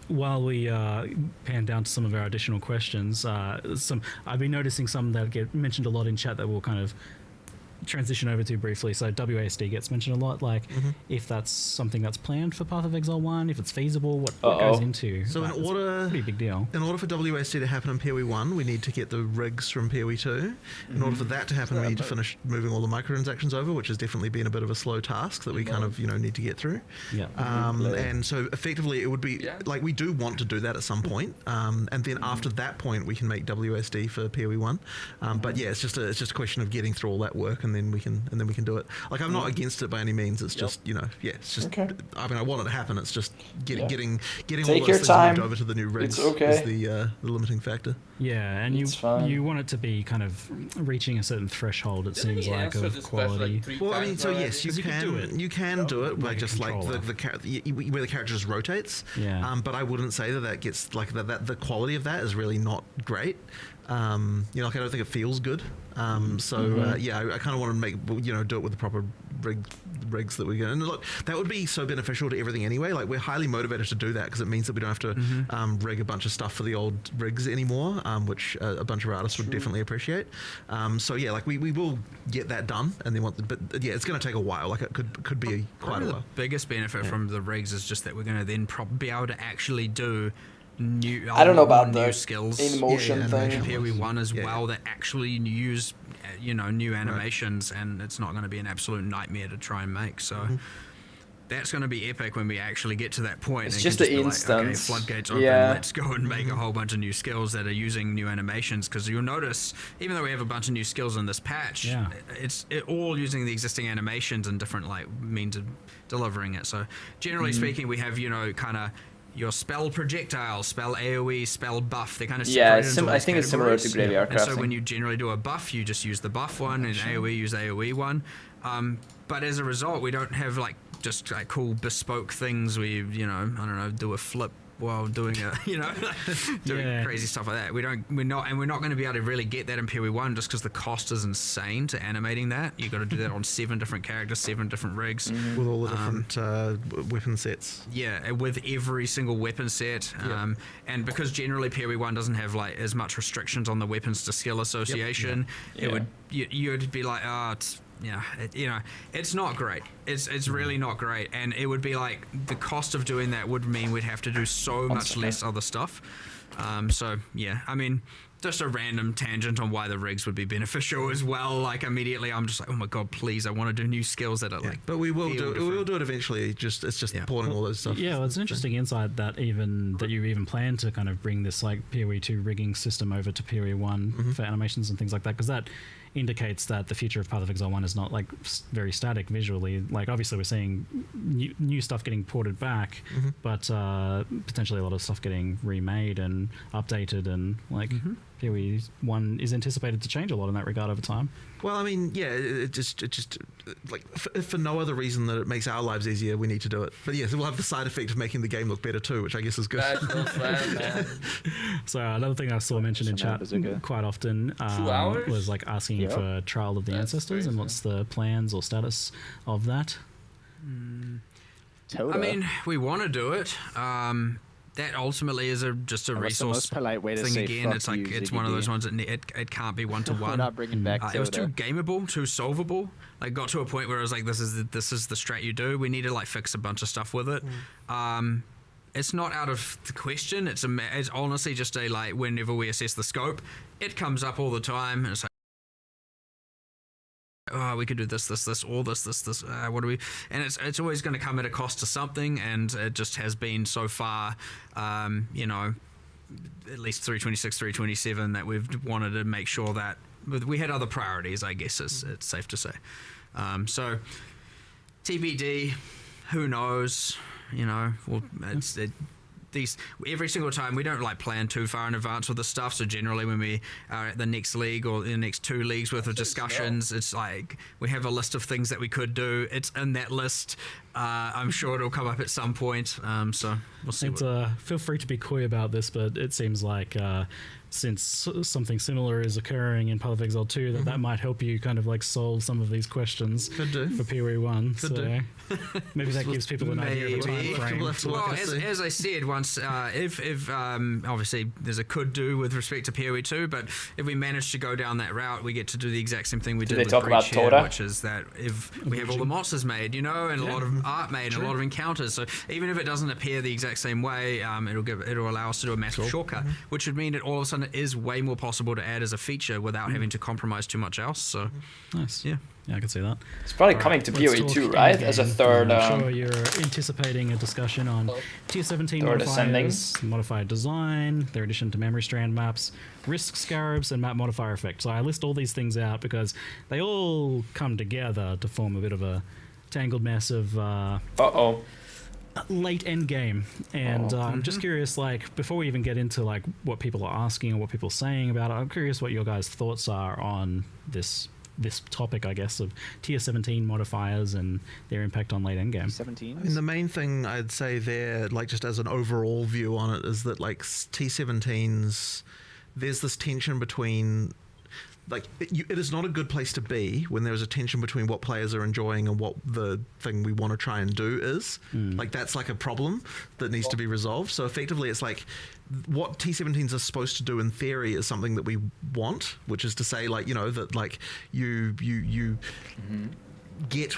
While we pan down to some of our additional questions, I've been noticing some that get mentioned a lot in chat that we'll kind of transition over to briefly. So WASD gets mentioned a lot, like if that's something that's planned for Path of Exile 1, if it's feasible, what goes into so that. It's a pretty big deal. In order for WASD to happen in PoE 1, we need to get the rigs from PoE 2. In order for that to happen, we need to finish moving all the microtransactions over, which has definitely been a bit of a slow task that we kind of need to get through. And so effectively it would be like, we do want to do that at some point, and then after that point we can make WASD for PoE 1. But it's just a question of getting through all that work, and then we can do it. Like, I'm not against it by any means. It's just it's just. I mean, I want it to happen. It's just getting all those things moved over to the new rigs is the limiting factor. Yeah, and you want it to be kind of reaching a certain threshold. It seems like of quality. Well, I mean, so yes, you can do it by just like where the character just rotates. But I wouldn't say that gets like that. The quality of that is really not great. Like, I don't think it feels good. I kind of want to make do it with the proper rigs that we get. And look, that would be so beneficial to everything anyway. Like, we're highly motivated to do that because it means that we don't have to rig a bunch of stuff for the old rigs anymore, which a bunch of artists would definitely appreciate. Like we will get that done, and then it's going to take a while. Like, it could be quite a while. The biggest benefit from the rigs is just that we're going to then be able to actually do I don't know about new the skills in motion thing. PoE 1 as well that actually use new animations, and it's not going to be an absolute nightmare to try and make. So that's going to be epic when we actually get to that point. It's and just can the be like, okay, instance. floodgates open, Yeah. let's go and make a whole bunch of new skills that are using new animations, because you'll notice, even though we have a bunch of new skills in this patch, it's all using the existing animations and different means of delivering it. So generally speaking, we have, kind of your spell projectile, spell AoE, spell buff. They kind of separate into I think it's similar to categories. Graveyard And so crafting. when you generally do a buff, you just use the buff one, and AoE use AoE one. But as a result, we don't have just cool bespoke things where you do a flip while doing doing crazy stuff like that. We're not going to be able to really get that in PoE 1 just because the cost is insane to animating that. You got to do that on 7 different characters, 7 different rigs, with all the different weapon sets. Yeah, with every single weapon set, and because generally PoE 1 doesn't have as much restrictions on the weapons to skill association, you'd be like, it's not great. It's really not great, and it would be like the cost of doing that would mean we'd have to do so much less other stuff. Just a random tangent on why the rigs would be beneficial as well. Immediately, I'm just like, oh my god, please! I want to do new skills that are But we will do it. We will do it eventually. It's just porting all those stuff. Yeah, well, it's an interesting insight that you even plan to kind of bring this PoE 2 rigging system over to PoE 1 for animations and things like that, because that indicates that the future of Path of Exile 1 is not very static visually. Obviously we're seeing new stuff getting ported back, but potentially a lot of stuff getting remade and updated, and PoE 1 is anticipated to change a lot in that regard over time. Well, it just for no other reason that it makes our lives easier, we need to do it. But yes, it will have the side effect of making the game look better too, which I guess is good. So another thing I saw mentioned in chat quite often was asking for Trial of the Ancestors, and what's the plans or status of that? We want to do it. That ultimately is just a resource the most polite way to thing say again. fuck It's you, it's Ziggy one of D? those ones that it can't be one to one. We're not bringing back It was too Toda. gameable, too solvable. Got to a point where it was like, this is the strat you do. We need to fix a bunch of stuff with it. It's not out of the question. It's honestly just whenever we assess the scope, it comes up all the time, and it's like, oh, we could do this, or this. What do we? And it's always going to come at a cost to something, and it just has been so far. At least 326, 327, that we've wanted to make sure that we had other priorities. I guess it's safe to say. So TBD. Who knows? Every single time we don't plan too far in advance with the stuff. So generally when we are at the next league or the next 2 leagues worth of discussions, it's we have a list of things that we could do. It's in that list. I'm sure it'll come up at some point. So we'll see. Feel free to be coy about this, but it seems like since something similar is occurring in Path of Exile 2, that might help you kind of solve some of these questions for PoE 1. Maybe that gives people an idea of a time frame. Well, as I said once, if obviously there's a could do with respect to PoE 2, but if we manage to go down that route, we get to do the exact same thing we did they with talk about Breach here, Toda? which is that if we have all the monsters made, and a lot of art made, and a lot of encounters, so even if it doesn't appear the exact same way, it'll allow us to do a massive shortcut, which would mean that all of a sudden it is way more possible to add as a feature without having to compromise too much else. So nice. Yeah, I can see that. It's probably coming to PoE 2, right? As a third. I'm sure you're anticipating a discussion on Tier 17 modifiers, modifier design, their addition to memory strand maps, risk scarabs, and map modifier effect. So I list all these things out because they all come together to form a bit of a tangled mess of late endgame. And I'm just curious, before we even get into what people are asking or what people are saying about it, I'm curious what your guys' thoughts are on this topic, I guess, of Tier 17 modifiers and their impact on late endgame. 17? The main thing I'd say there, just as an overall view on it, is that T17s, there's this tension between it is not a good place to be when there's a tension between what players are enjoying and what the thing we want to try and do is. That's a problem that needs to be resolved. So effectively it's what T17s are supposed to do in theory is something that we want, which is to say you get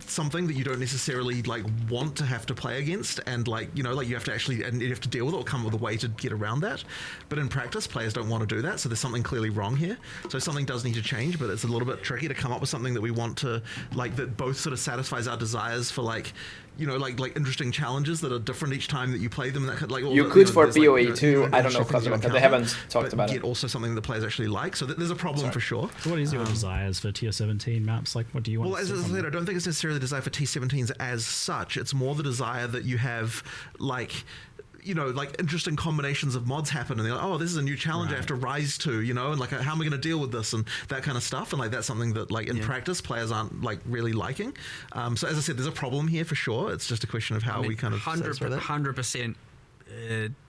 something that you don't necessarily like want to have to play against, and like you have to actually and you have to deal with it or come up with a way to get around that. But in practice, players don't want to do that, so there's something clearly wrong here. So something does need to change, but it's a little bit tricky to come up with something that we want to like that both sort of satisfies our desires for like interesting challenges that are different each time that you play them. That like you could for PoE too. I don't know because they haven't talked about it. Also something that players actually like. So there's a problem for sure. So what is your desires for tier 17 maps? Like, what do you want? Well, as I said, I don't think it's necessarily the desire for T17s as such. It's more the desire that you have like interesting combinations of mods happen, and they're like, oh, this is a new challenge I have to rise to, and like, how am I going to deal with this, and that kind of stuff, and like that's something that like in practice players aren't like really liking. So as I said, there's a problem here for sure. It's just a question of how we kind of 100%.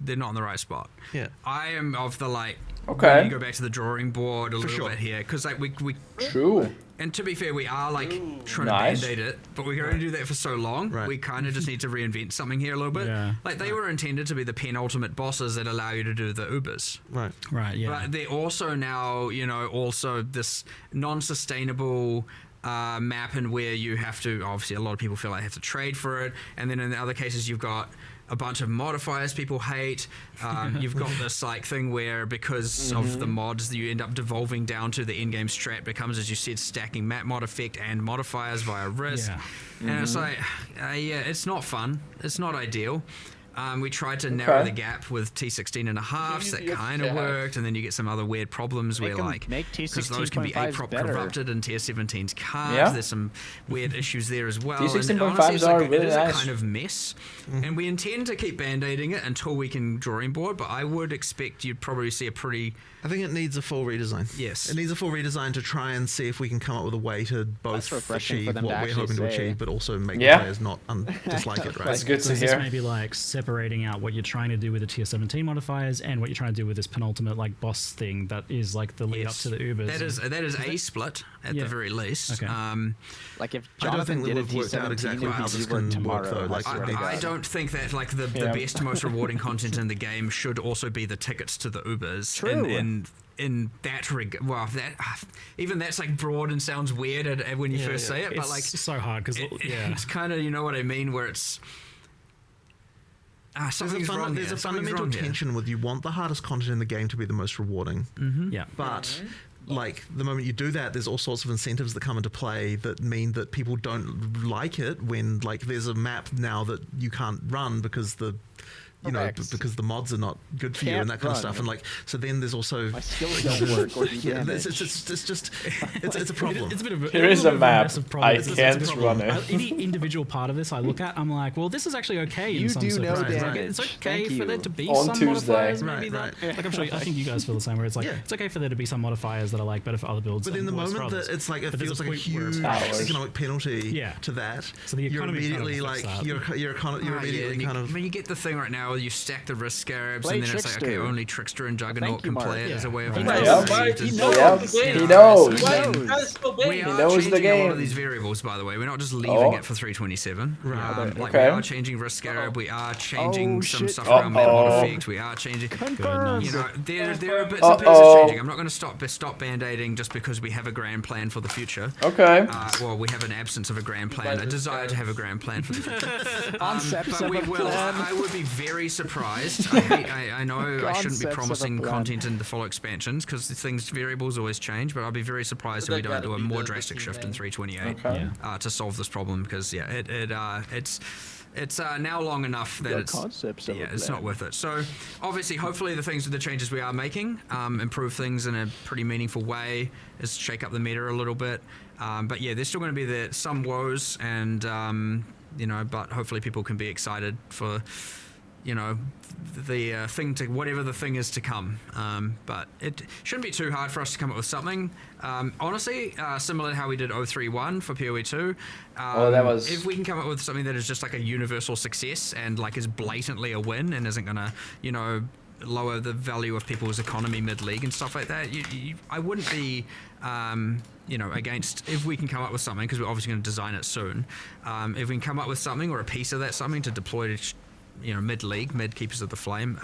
They're not in the right spot. Yeah, I am of the like. Okay. You go back to the drawing board a little bit here, because like we True. And to be fair, we are like trying to band-aid it, but we can only do that for so long. We kind of just need to reinvent something here a little bit. Like they were intended to be the penultimate bosses that allow you to do the Ubers. Right. Yeah. But they're also now, also this non-sustainable map, and where you have to, obviously a lot of people feel like they have to trade for it, and then in the other cases you've got a bunch of modifiers people hate. You've got this like thing where because of the mods, you end up devolving down to the endgame strat becomes, as you said, stacking map mod effect and modifiers via risk. And it's like, it's not fun. It's not ideal. We tried to narrow the gap with T16 and a half, that kind of worked, and then you get some other weird problems where like, because those can be APROP corrupted and tier 17s can't. There's some weird issues there as well. And honestly, it's like, it is a kind of mess, and we intend to keep band-aiding it until we can drawing board, but I would expect you'd probably see a pretty... I think it needs a full redesign. Yes. It needs a full redesign to try and see if we can come up with a way to both achieve what we're hoping to achieve, but also make the players not dislike it, right? That's good to hear. This maybe like separating out what you're trying to do with the tier 17 modifiers and what you're trying to do with this penultimate like boss thing that is like the lead up to the Ubers. That is a split at the very least. Like if I don't think Jonathan did a we've worked out T17, exactly it how would this be can tomorrow. work though. Like, I don't think that like the best, most rewarding content in the game should also be the tickets to the Ubers. True. In that even that's like broad and sounds weird when you first say it, but it's like so hard because it's kind of, you know what I mean, where it's something's wrong. There's a fundamental tension with you want the hardest content in the game to be the most rewarding. But like the moment you do that, there's all sorts of incentives that come into play that mean that people don't like it when like there's a map now that you can't run because the because the mods are not good for you and that kind of stuff, and like so then there's also my skills don't work or it's a problem. It's a bit of Here is a map. I can't run it. Any individual part of this I look at, I'm like, well, this is actually okay. You in some do know circumstances. damage. It's okay for there to be On some Tuesday. modifiers. Maybe like I'm sure. I think you guys feel the same. Where it's like it's okay for there to be some modifiers that are like better for other builds. But in the worse for moment others. that it's like it But there's feels a like a point where it's huge powers. economic penalty to that, So the you're economy kind of immediately affects like that. you're immediately kind of. I mean, you get the thing right now. You stack the risk scarabs, Play and then it's like, okay, Trickster. only Trickster and Juggernaut Thank you, can play Mark. it as a way of He increasing knows. speed. He And knows Yep. the game. He knows. Why you guys so big? We He are knows the changing a lot game. of these variables, by the way. We're not just leaving it for 327. Like we Okay. are changing risk scarab. We are changing some shit. stuff around map mod effect. We are changing. You know, there are bits and pieces changing. I'm not going to stop band-aiding just because we have a grand plan for the future. Okay. Well, we have an absence of a grand plan, a desire to have a grand plan for the future. Concepts But of we a will. plan. I would be very surprised. I know I shouldn't be Concepts of a promising plan. content in the follow expansions because variables always change. But I'll be very surprised if we don't do a more drastic shift in 328 to solve this problem, because it's now long enough that it's not worth it. So obviously, hopefully, the changes we are making improve things in a pretty meaningful way, is shake up the meta a little bit. But yeah, there's still going to be some woes, and but hopefully people can be excited for the thing to whatever the thing is to come. But it shouldn't be too hard for us to come up with something. Honestly, similar to how we did 031 for PoE2. that was... If we can come up with something that is just like a universal success and like is blatantly a win and isn't gonna, lower the value of people's economy mid-league and stuff like that, I wouldn't be against if we can come up with something, because we're obviously going to design it soon. If we can come up with something or a piece of that something to deploy to mid-league, mid-keepers of the flame,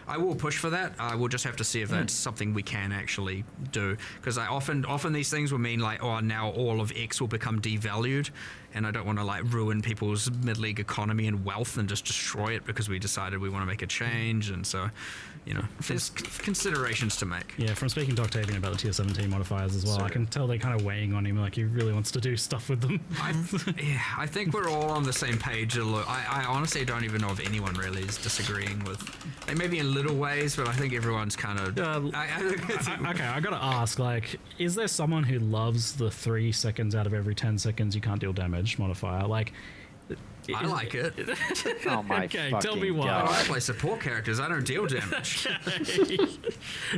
I will push for that. We'll just have to see if that's something we can actually do, because often these things will mean like, oh, now all of X will become devalued, and I don't want to like ruin people's mid-league economy and wealth and just destroy it because we decided we want to make a change. And so, you know, there's considerations to make. Yeah, from speaking to Octavian about the tier 17 modifiers as well, I can tell they're kind of weighing on him, like he really wants to do stuff with them. I think we're all on the same page. I honestly don't even know if anyone really is disagreeing with, like, maybe in little ways, but I think everyone's kind of. Okay, I gotta ask, like, is there someone who loves the 3 seconds out of every 10 seconds you can't deal damage modifier? Like, I like it. Oh my okay, fucking tell me why. God. I play support characters. I don't deal damage.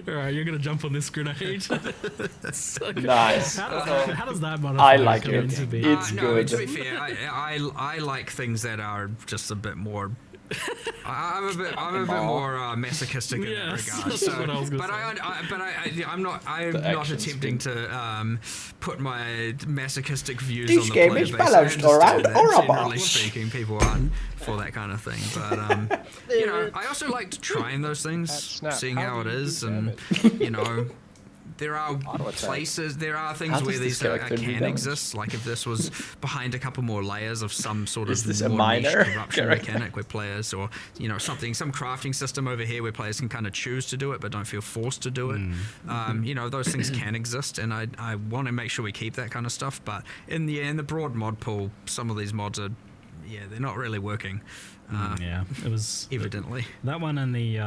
All right, you're gonna jump on this grenade. Nice. How does that modifier I like come it. into being? It's no, good. to be fair, I like things that are just a bit more. I'm a bit more masochistic in that regard. That's what I was gonna say. I'm not attempting to put my masochistic views This on the game player is base. balanced, I understand alright? that Horrible. generally speaking, people aren't for that kind of thing. But you know, I also like trying those things, seeing how it is, and you know. There are places, there are things where these can exist. Like if this was behind a couple more layers of some sort of more niche corruption mechanic where players, or you know, some crafting system over here where players can kind of choose to do it but don't feel forced to do it. You know, those things can exist, and I want to make sure we keep that kind of stuff. But in the broad mod pool, some of these mods are, they're not really working. It was evidently that one, and the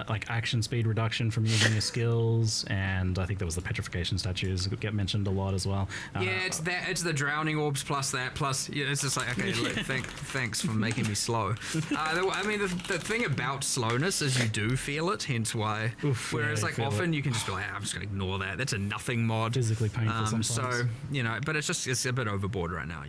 like action speed reduction from using your skills, and I think there was the petrification statues that get mentioned a lot as well. It's the drowning orbs plus that plus it's just like, okay, look, thanks for making me slow. I mean, the thing about slowness is you do feel it, hence why. Whereas like often you can just be like, I'm just gonna ignore that. That's a nothing mod. Physically painful sometimes. So you know, but it's a bit overboard right now.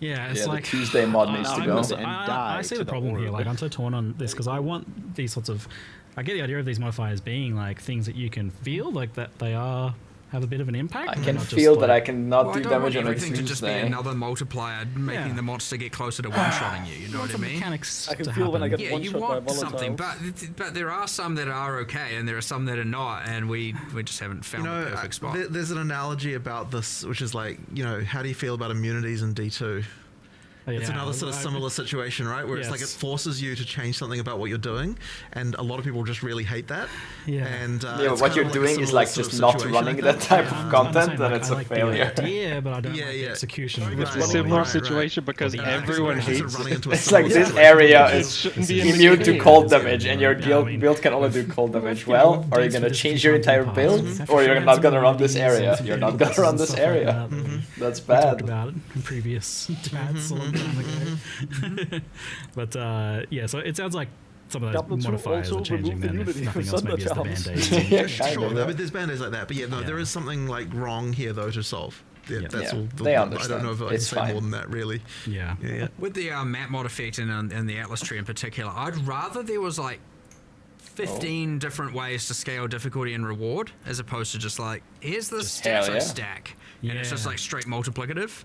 Yeah, it's like the Tuesday mod needs to go. I see the problem here. Like, I'm so torn on this because I want these sorts of. I get the idea of these modifiers being like things that you can feel, like that they have a bit of an impact. I can feel that I cannot do damage on a Tuesday. To just be another multiplier making the monster get closer to one-shotting you. You know what I mean? Mechanics I can feel when I get one you shot by want volatiles. something, but there are some that are okay, and there are some that are not, and we just haven't found the perfect spot. There's an analogy about this, which is like, you know, how do you feel about immunities in D2? It's another sort of similar situation, right? Where it's like it forces you to change something about what you're doing, and a lot of people just really hate that. And what you're doing is like just not running that type of content, then it's a failure. Yeah, but I don't like the execution. It's a similar situation because everyone hates it. It's like this area is immune to cold damage, and your build can only do cold damage. Well, are you gonna change your entire build, or you're not gonna run this area? You're not gonna run this area. That's bad. We talked about it in previous debates a long time ago. But so it sounds like some of those modifiers are changing then, if nothing else, maybe it's the band-aids. Sure, there's band-aids like that, but there is something like wrong here though to solve. That's all. They understand. I don't know if I can say more than that, really. Yeah. With the map mod effect and the Atlas tree in particular, I'd rather there was like 15 different ways to scale difficulty and reward, as opposed to just like, here's the stats I stack, and it's just like straight multiplicative.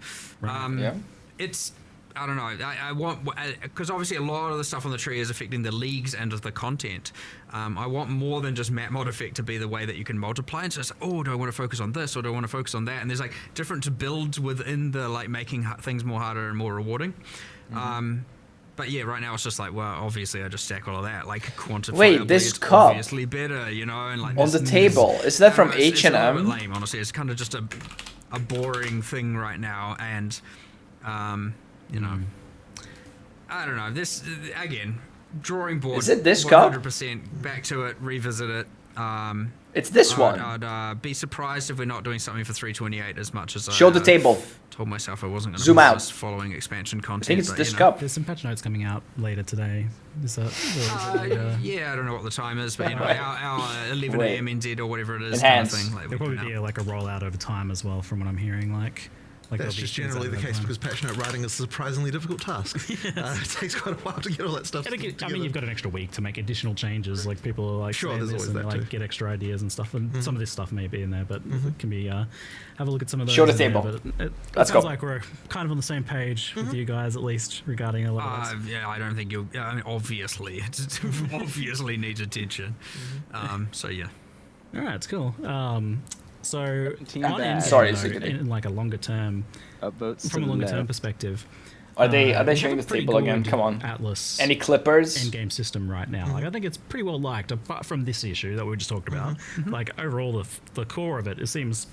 It's, I don't know, I want, because obviously a lot of the stuff on the tree is affecting the leagues and the content. I want more than just map mod effect to be the way that you can multiply. And so it's, do I want to focus on this, or do I want to focus on that? And there's like different builds within the like making things more harder and more rewarding. But yeah, right now it's just like, well, obviously I just stack all of that, like quantifiably. Wait, this it's cup obviously better, you know, and like on the table. Is that from H&M? It's a little bit lame, honestly. It's kind of just a boring thing right now, and you know, I don't know. This again, drawing board. Is it this cup? 100% back to it. Revisit it. It's this one. I'd be surprised if we're not doing something for 328 as much as Show the table. Told myself I wasn't going to zoom out following expansion content. I think it's but, this you know. cup. There's some patch notes coming out later today. Is that? Yeah, I don't know what the time is, but you know, our 11 a.m. NZ or whatever it is, Enhance. kind of thing. Like, There'll probably be like a rollout over time as well, from what I'm hearing. Like that's just generally the case because patch note writing is a surprisingly difficult task. It takes quite a while to get all that stuff. I mean, you've got an extra week to make additional changes. Like people are like, sure, there's always that like too. Get extra ideas and stuff. And some of this stuff may be in there, but it can be. Have a look at some of those. Show the table. It Let's sounds go. like we're kind of on the same page with you guys, at least regarding a lot of this. Yeah, I don't think you'll. I mean, obviously, it obviously needs attention. So yeah. All right, it's cool. So, Team on bad. Endgame, Sorry, though, Sigurd. in like a longer term, Votes from a to longer term left. perspective, Are they we have showing a the pretty table again? good Come on. Atlas Any clippers? endgame system right now. Like I think it's pretty well liked, apart from this issue that we just talked about. Like overall, the core of it seems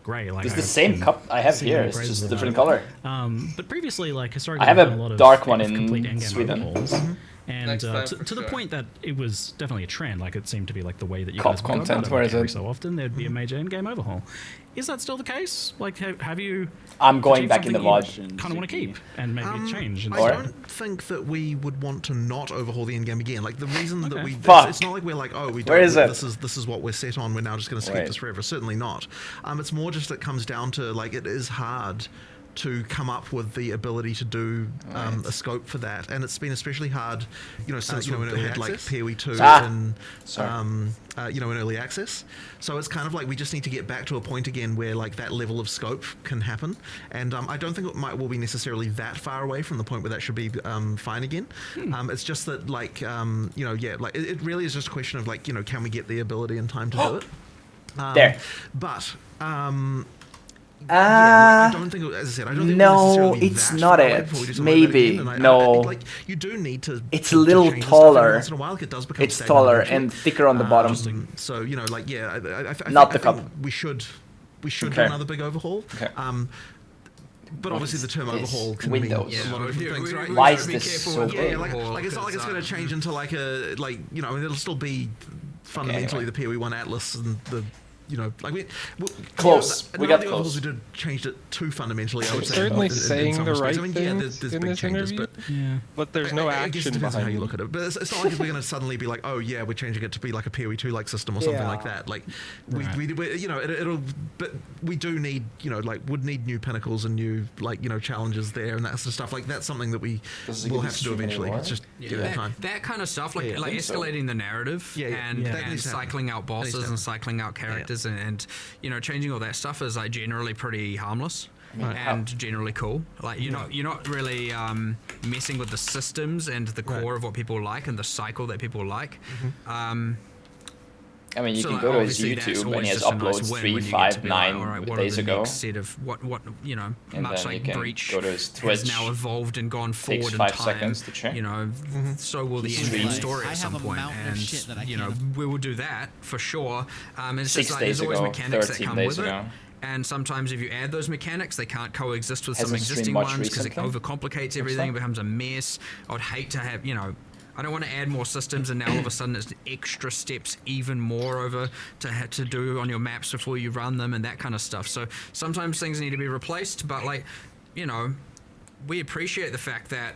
great. Like It's I the same can cup I have see here. no It's praises just a about different it. color. But previously, like historically, I have we've a done a lot of dark one in complete endgame Sweden. overhauls. And Next time to, for to the sure. point that it was definitely a trend, like it seemed to be like the way that you Cop guys would go content, about it, where like is every it? so often there'd be a major endgame overhaul. Is that still the case? Like, have you? I'm going achieved back in the something you VOD. Kind of want to keep and maybe change. I don't think that we would want to not overhaul the endgame again. Like the reason that we, Fuck. it's not like we're like, oh, we Where don't. is it? This is what we're set on. We're now just going to skip Wait. this forever. Certainly not. It's more just it comes down to like it is hard to come up with the ability to do a scope for that, and it's been especially hard, you know, since you know when it had like PoE 2 and you know in early access. So it's kind of like we just need to get back to a point again where like that level of scope can happen, and I don't think it will be necessarily that far away from the point where that should be fine again. It's just that like you know like it really is just a question of like you know can we get the ability and time to do it. There. But yeah, like, I don't think, as I said, I don't think no, it it's not it. Maybe I no. like you do need to. It's a little change the stuff every taller. once in a while. Like, it does become It's stagnant taller eventually. and thicker on the bottom. So you know, like yeah, I Not the think cup. we should do Okay. another big overhaul. Okay. But obviously the term this? overhaul can Windows. mean a lot of different things, right? Why is this so Yeah, big? like it's not like it's going to change into like a like you know I mean, it'll still be fundamentally the PoE1 Atlas and the. You know, like close. You know, We none got of the close. overhauls we did changed it too fundamentally. I would say. Certainly in saying some the respects. right I mean, yeah, things there's in big this changes, interview, but but there's no I guess it action depends on how behind you it. look at it. But it's not like we're going to suddenly be like, oh yeah, we're changing it to be like a PoE2 like system or something like that. Like we you know, it'll. But we do need you know like would need new pinnacles and new like you know challenges there and that sort of stuff. Like that's something that we will have to do eventually. It's just give it time. That kind of stuff, like I think escalating the narrative and cycling out bosses and cycling out characters and you know changing all that stuff is like generally pretty harmless and generally cool. Like you're not really messing with the systems and the core of what people like and the cycle that people like. I mean, you So, can like, go to his obviously that's YouTube and always he has just a nice uploads win 3, when you get 5, to be like, 9 all right, what days are the ago. next set of what you know, And much then you like can Breach go to his has Twitch. now evolved and gone forward Takes in 5 time. seconds to check. You know, so will the He's end of the streaming. story I at have some a point, mountain of shit that I and you know, can't- we will do that for sure. It's 6 just like days there's always ago, mechanics that 13 come days with ago. it. And sometimes if you add those mechanics, they can't coexist with Hasn't some streamed existing much ones because it recently? overcomplicates everything. It becomes a mess. I would hate to have, you know, I don't want to add more systems and now all of a sudden it's extra steps even more over to do on your maps before you run them and that kind of stuff. So sometimes things need to be replaced, but like, you know, we appreciate the fact that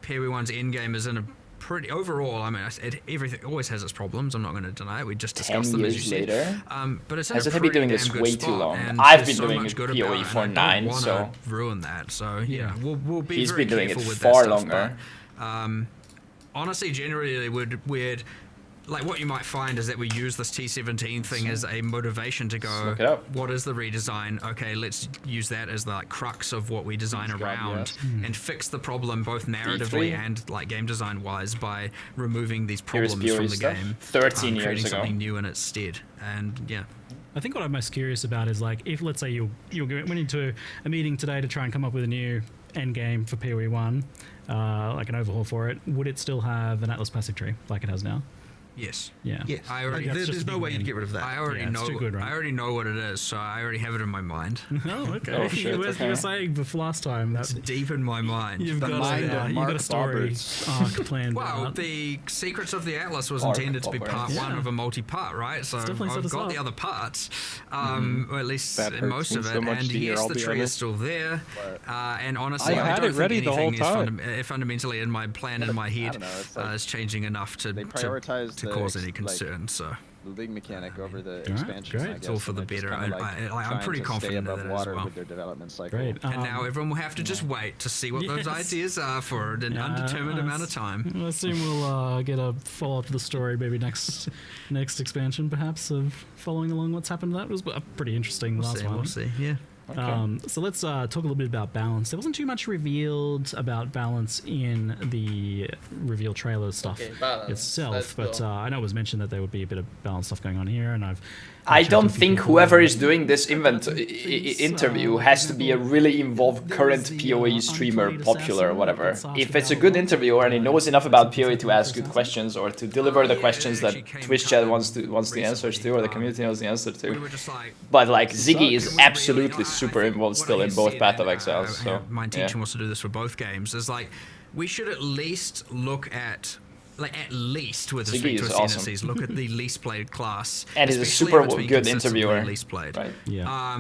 PoE1's endgame is in a pretty overall. I mean, everything always has its problems. I'm not going to deny it. We just 10 discussed them as you years said. later? But it's in Hasn't a he been pretty doing this damn good way too spot, long? and I've there's been so doing much it good PoE about it, for and I don't 9, wanna so ruin that. So yeah, we'll be he's very been doing it careful with far that stuff, longer. but, honestly, generally, we'd like what you might find is that we use this T17 thing as a motivation to go, look it up. what is the redesign? Okay, let's use that as the like crux of what we design around and fix the problem both narratively E3. and like game design wise by removing these Here's problems from PoE the stuff. game, 13 creating years ago. something new in its stead. And yeah. I think what I'm most curious about is like if let's say you went into a meeting today to try and come up with a new end game for PoE1, like an overhaul for it, would it still have an Atlas passive tree like it has now? Yes. Yeah. Yes. I already, There's no way to get rid of that. I already Yeah, it's know. too good, right? I already know what it is, so I already have it in my mind. Oh, okay. Oh, shit, you okay. were saying before last time It's that deep in my mind. you've The got mind of you've Mark got a story Roberts. arc planned Well, out. the Secrets of the Atlas was Arc intended to be opera. part Yeah. one of a multi-part, right? So definitely set I've us got up. the other parts, or at least That hurts most me of it. so much And to hear, yes, I'll the be tree is honest. still there. And honestly, I I had don't it ready think the whole anything time. is fundamentally in my plan in my I head don't know, it's like is changing enough to they prioritize to the cause ex- any like, concern. So. the league mechanic over the right, expansion. great. I It's all guess, for and the they're just better. kinda, I'm trying pretty to confident stay in above that as water well. with their development cycle. Great. And now everyone will have to just wait to see what those Yes. ideas are for an undetermined amount of time. I assume we'll get a follow-up to the story maybe next expansion, perhaps, of following along what's happened. That was a pretty interesting last one. We'll see. Yeah. So let's talk a little bit about balance. There wasn't too much revealed about balance in the reveal trailer stuff Okay, balance. itself, Let's but go. I know it was mentioned that there would be a bit of balance stuff going on here, and I've I don't think whoever is doing this interview has to be a really involved current PoE streamer, popular or whatever. If it's a good interviewer and he knows enough about PoE to ask good questions or to deliver the questions that Twitch chat wants the answers to, or the community knows the answer to. But like Ziggy is absolutely super involved still in both Path of Exile. So my intention was to do this for both games. Is like we should at least look at. At least with respect to ascendencies, look at the least played class. And he's a super good interviewer. Least played. Right. Yeah.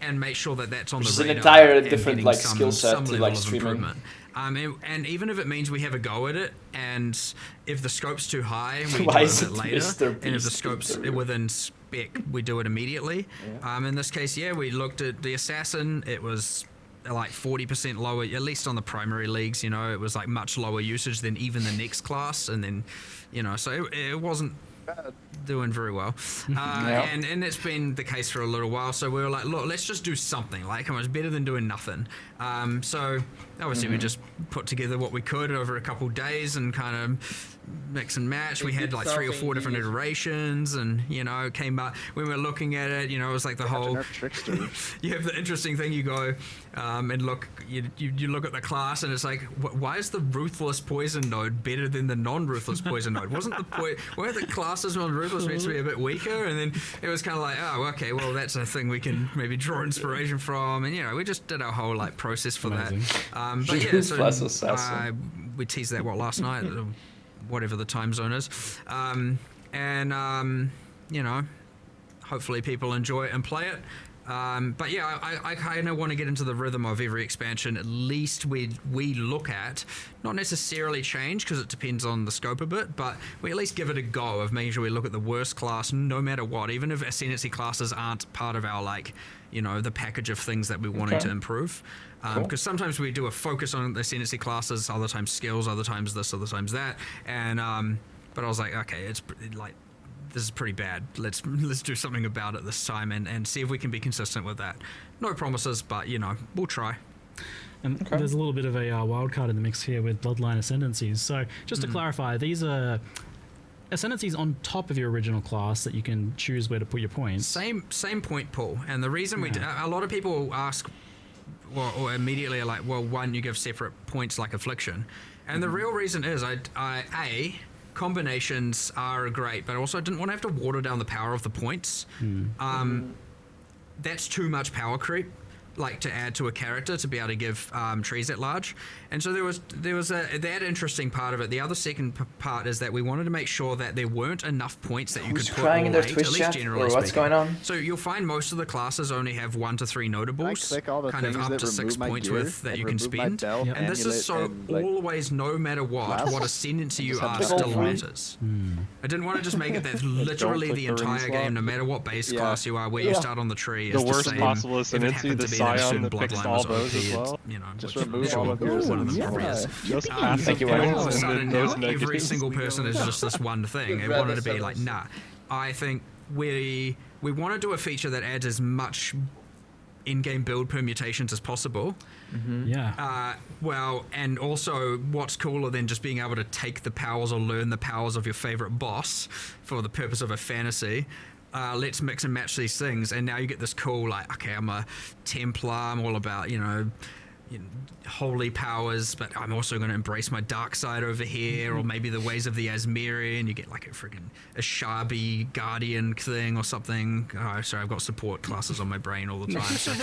And make sure that that's on Which the is radar. an entire different like skill set to like streaming. And even if it means we have a go at it, and if the scope's too high, we Why do it a bit later. And if the scope's within spec, we do it immediately. Yeah. In this case, we looked at the assassin. It was like 40% lower, at least on the primary leagues, it was like much lower usage than even the next class, and then so it wasn't doing very well. And it's been the case for a little while, so we were like, look, let's just do something, like, come on, it's better than doing nothing. So obviously we just put together what we could over a couple days and kind of mix and match. We had like 3 or 4 different iterations, and it came up when we were looking at it, it was like the whole you have the interesting thing, you go and look, you look at the class, and it's like, why is the ruthless poison node better than the non-ruthless poison node? Wasn't were the classes non-ruthless meant to be a bit weaker? And then it was kind of like, oh, okay, well, that's a thing we can maybe draw inspiration from, and we just did our whole like process for that. But yeah, so we teased that last night, whatever the time zone is, hopefully people enjoy it and play it. But yeah, I kind of want to get into the rhythm of every expansion. At least we look at, not necessarily change, because it depends on the scope a bit, but we at least give it a go of making sure we look at the worst class no matter what, even if ascendancy classes aren't part of our the package of things that we're wanting to improve. Because sometimes we do a focus on the ascendancy classes, other times skills, other times this, other times that, and but I was like, okay, it's like, this is pretty bad. Let's do something about it this time and see if we can be consistent with that. No promises, but we'll try. And there's a little bit of a wild card in the mix here with Bloodline ascendancies. So just to clarify, these are ascendancies on top of your original class that you can choose where to put your points. Same point pool. And the reason a lot of people ask, or immediately are like, well, why don't you give separate points like Affliction? And the real reason is combinations are great, but also I didn't want to have to water down the power of the points. That's too much power creep, like to add to a character to be able to give trees at large. And so there was that interesting part of it. The other second part is that we wanted to make sure that there weren't enough points that you could put crying in their at Twitch least chat, generally or what's speaking. going on? So you'll find most of the classes only have 1 to 3 notables, kind of up to 6 points worth that you can spend. And this is so always, no matter what ascendancy you are, still matters. I didn't want to just make it that literally the entire game, no matter what base class you are, where you start on the tree, is the worst same. possible ascendancy, the Scion that picks all those as well. Just remove all of yours. Thank you. And all of a sudden, now every single person is just this one thing. It wanted to be like, nah. I think we want to do a feature that adds as much in-game build permutations as possible. Well, and also what's cooler than just being able to take the powers or learn the powers of your favorite boss for the purpose of a fantasy. Let's mix and match these things, and now you get this cool, like, okay, I'm a Templar, I'm all about, holy powers, but I'm also going to embrace my dark side over here, or maybe the ways of the Asmeri, and you get like a Shabi Guardian thing or something. Oh, sorry, I've got support classes on my brain all the time. So,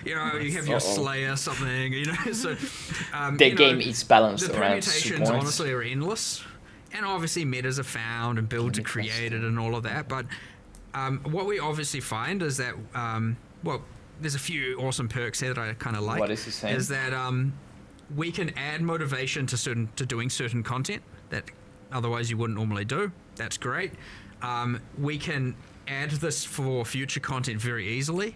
you have your Slayer something, so... the game is balanced the around permutations, honestly, are endless. And obviously metas are found and builds are created and all of that, but what we obviously find is that, there's a few awesome perks here that I kind of like. What is he saying? Is that we can add motivation to doing certain content that otherwise you wouldn't normally do. That's great. We can add this for future content very easily.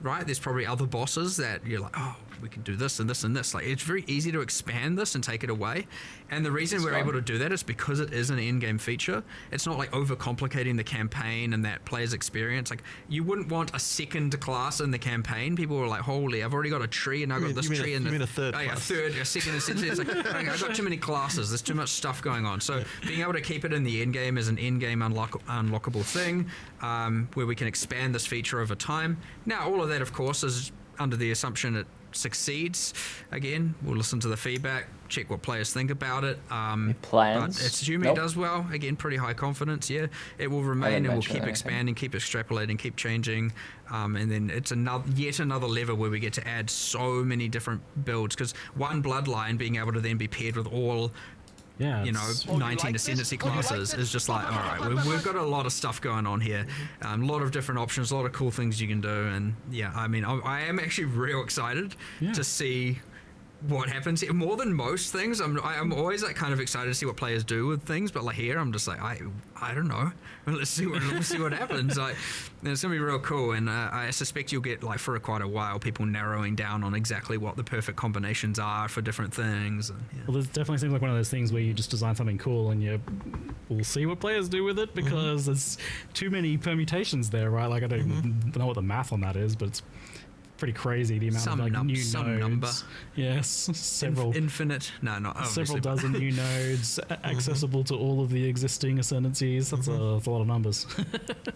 right? There's probably other bosses that you're like, oh, we can do this and this and this. Like, it's very easy to expand this and take it away. And the reason we're able to do that is because it is an in-game feature. It's not like overcomplicating the campaign and that player's experience. Like, you wouldn't want a second class in the campaign. People were like, holy, I've already got a tree and I've got this tree. You mean a third class? A second, essentially. It's like, okay, I've got too many classes. There's too much stuff going on. So being able to keep it in the end game is an in-game unlockable thing, where we can expand this feature over time. Now, all of that, of course, is under the assumption it succeeds. Again, we'll listen to the feedback, check what players think about it. Plans? But assuming it does well, again, pretty high confidence. Yeah, it will remain and we'll keep expanding, keep extrapolating, keep changing. And then it's yet another lever where we get to add so many different builds, because one Bloodline being able to then be paired with all 19 ascendancy classes is just like, all right, we've got a lot of stuff going on here, a lot of different options, a lot of cool things you can do, and yeah, I mean, I am actually real excited to see what happens here. More than most things, I'm always like kind of excited to see what players do with things, but like here, I'm just like, I don't know. Let's see what happens. Like, it's gonna be real cool, and I suspect you'll get, like, for quite a while, people narrowing down on exactly what the perfect combinations are for different things. And, Well, this definitely seems like one of those things where you just design something cool and we'll see what players do with it, because there's too many permutations there, right? Like, I don't even know what the math on that is, but it's pretty crazy, the amount of like new nodes. Number. Yes, several infinite. No, not several dozen new nodes accessible to all of the existing ascendencies. That's a lot of numbers.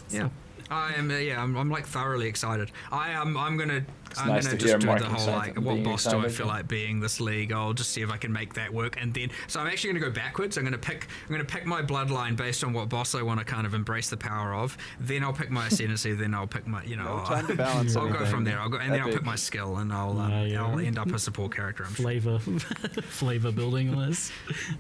Yeah. I'm like thoroughly excited. I'm gonna nice just do the whole like, what boss do I feel like being this league? I'll just see if I can make that work, and then so I'm actually gonna go backwards. I'm gonna pick my bloodline based on what boss I want to kind of embrace the power of. Then I'll pick my ascendancy. Then I'll pick my time to balance. I'll go from there. Then I'll pick my skill, and I'll end up a support character. I'm sure. Flavor building on this.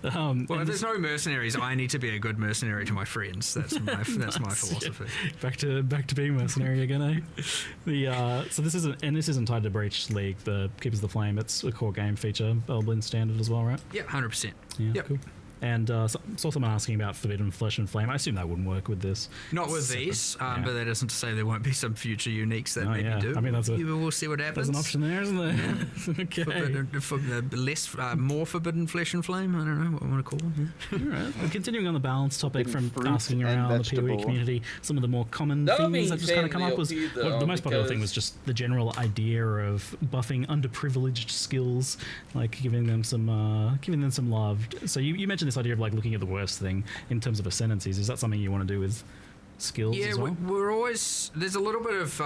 Well, if there's no mercenaries, I need to be a good mercenary to my friends. That's my philosophy. Yeah. Back to being mercenary again, eh? So this isn't tied to Breach League, the Keepers of the Flame. It's a core game feature, Bloodline standard as well, right? Yeah, 100%. Yeah, yep. Cool. And saw someone asking about Forbidden Flesh and Flame. I assume that wouldn't work with this. Not with these, but that isn't to say there won't be some future uniques that maybe do. I mean, we'll see what happens. There's an option there, isn't there? Okay. More Forbidden Flesh and Flame. I don't know what I want to call them. Yeah. All right. Well, continuing on the balance topic from asking around the PoE community, some of the more common themes that just kind of come up was the most popular thing was just the general idea of buffing underprivileged skills, like giving them some love. So you mentioned this idea of like looking at the worst thing in terms of ascendancies. Is that something you want to do with skills as well? We're always, there's a little bit of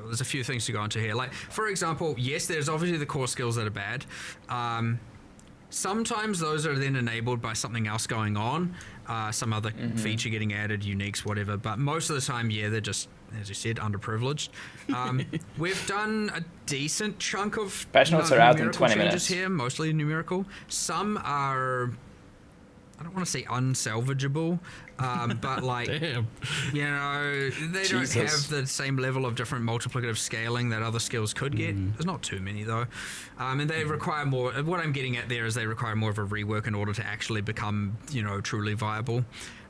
there's a few things to go into here. Like, for example, yes, there's obviously the core skills that are bad. Sometimes those are then enabled by something else going on, some other feature getting added, uniques, whatever. But most of the time, they're just, as you said, underprivileged. We've done a decent chunk of patch notes are out in 20 minutes here, mostly numerical. Some are, I don't want to say unsalvageable, but like, they don't have the same level of different multiplicative scaling that other skills could get. There's not too many though. And they require more, what I'm getting at there is they require more of a rework in order to actually become, truly viable.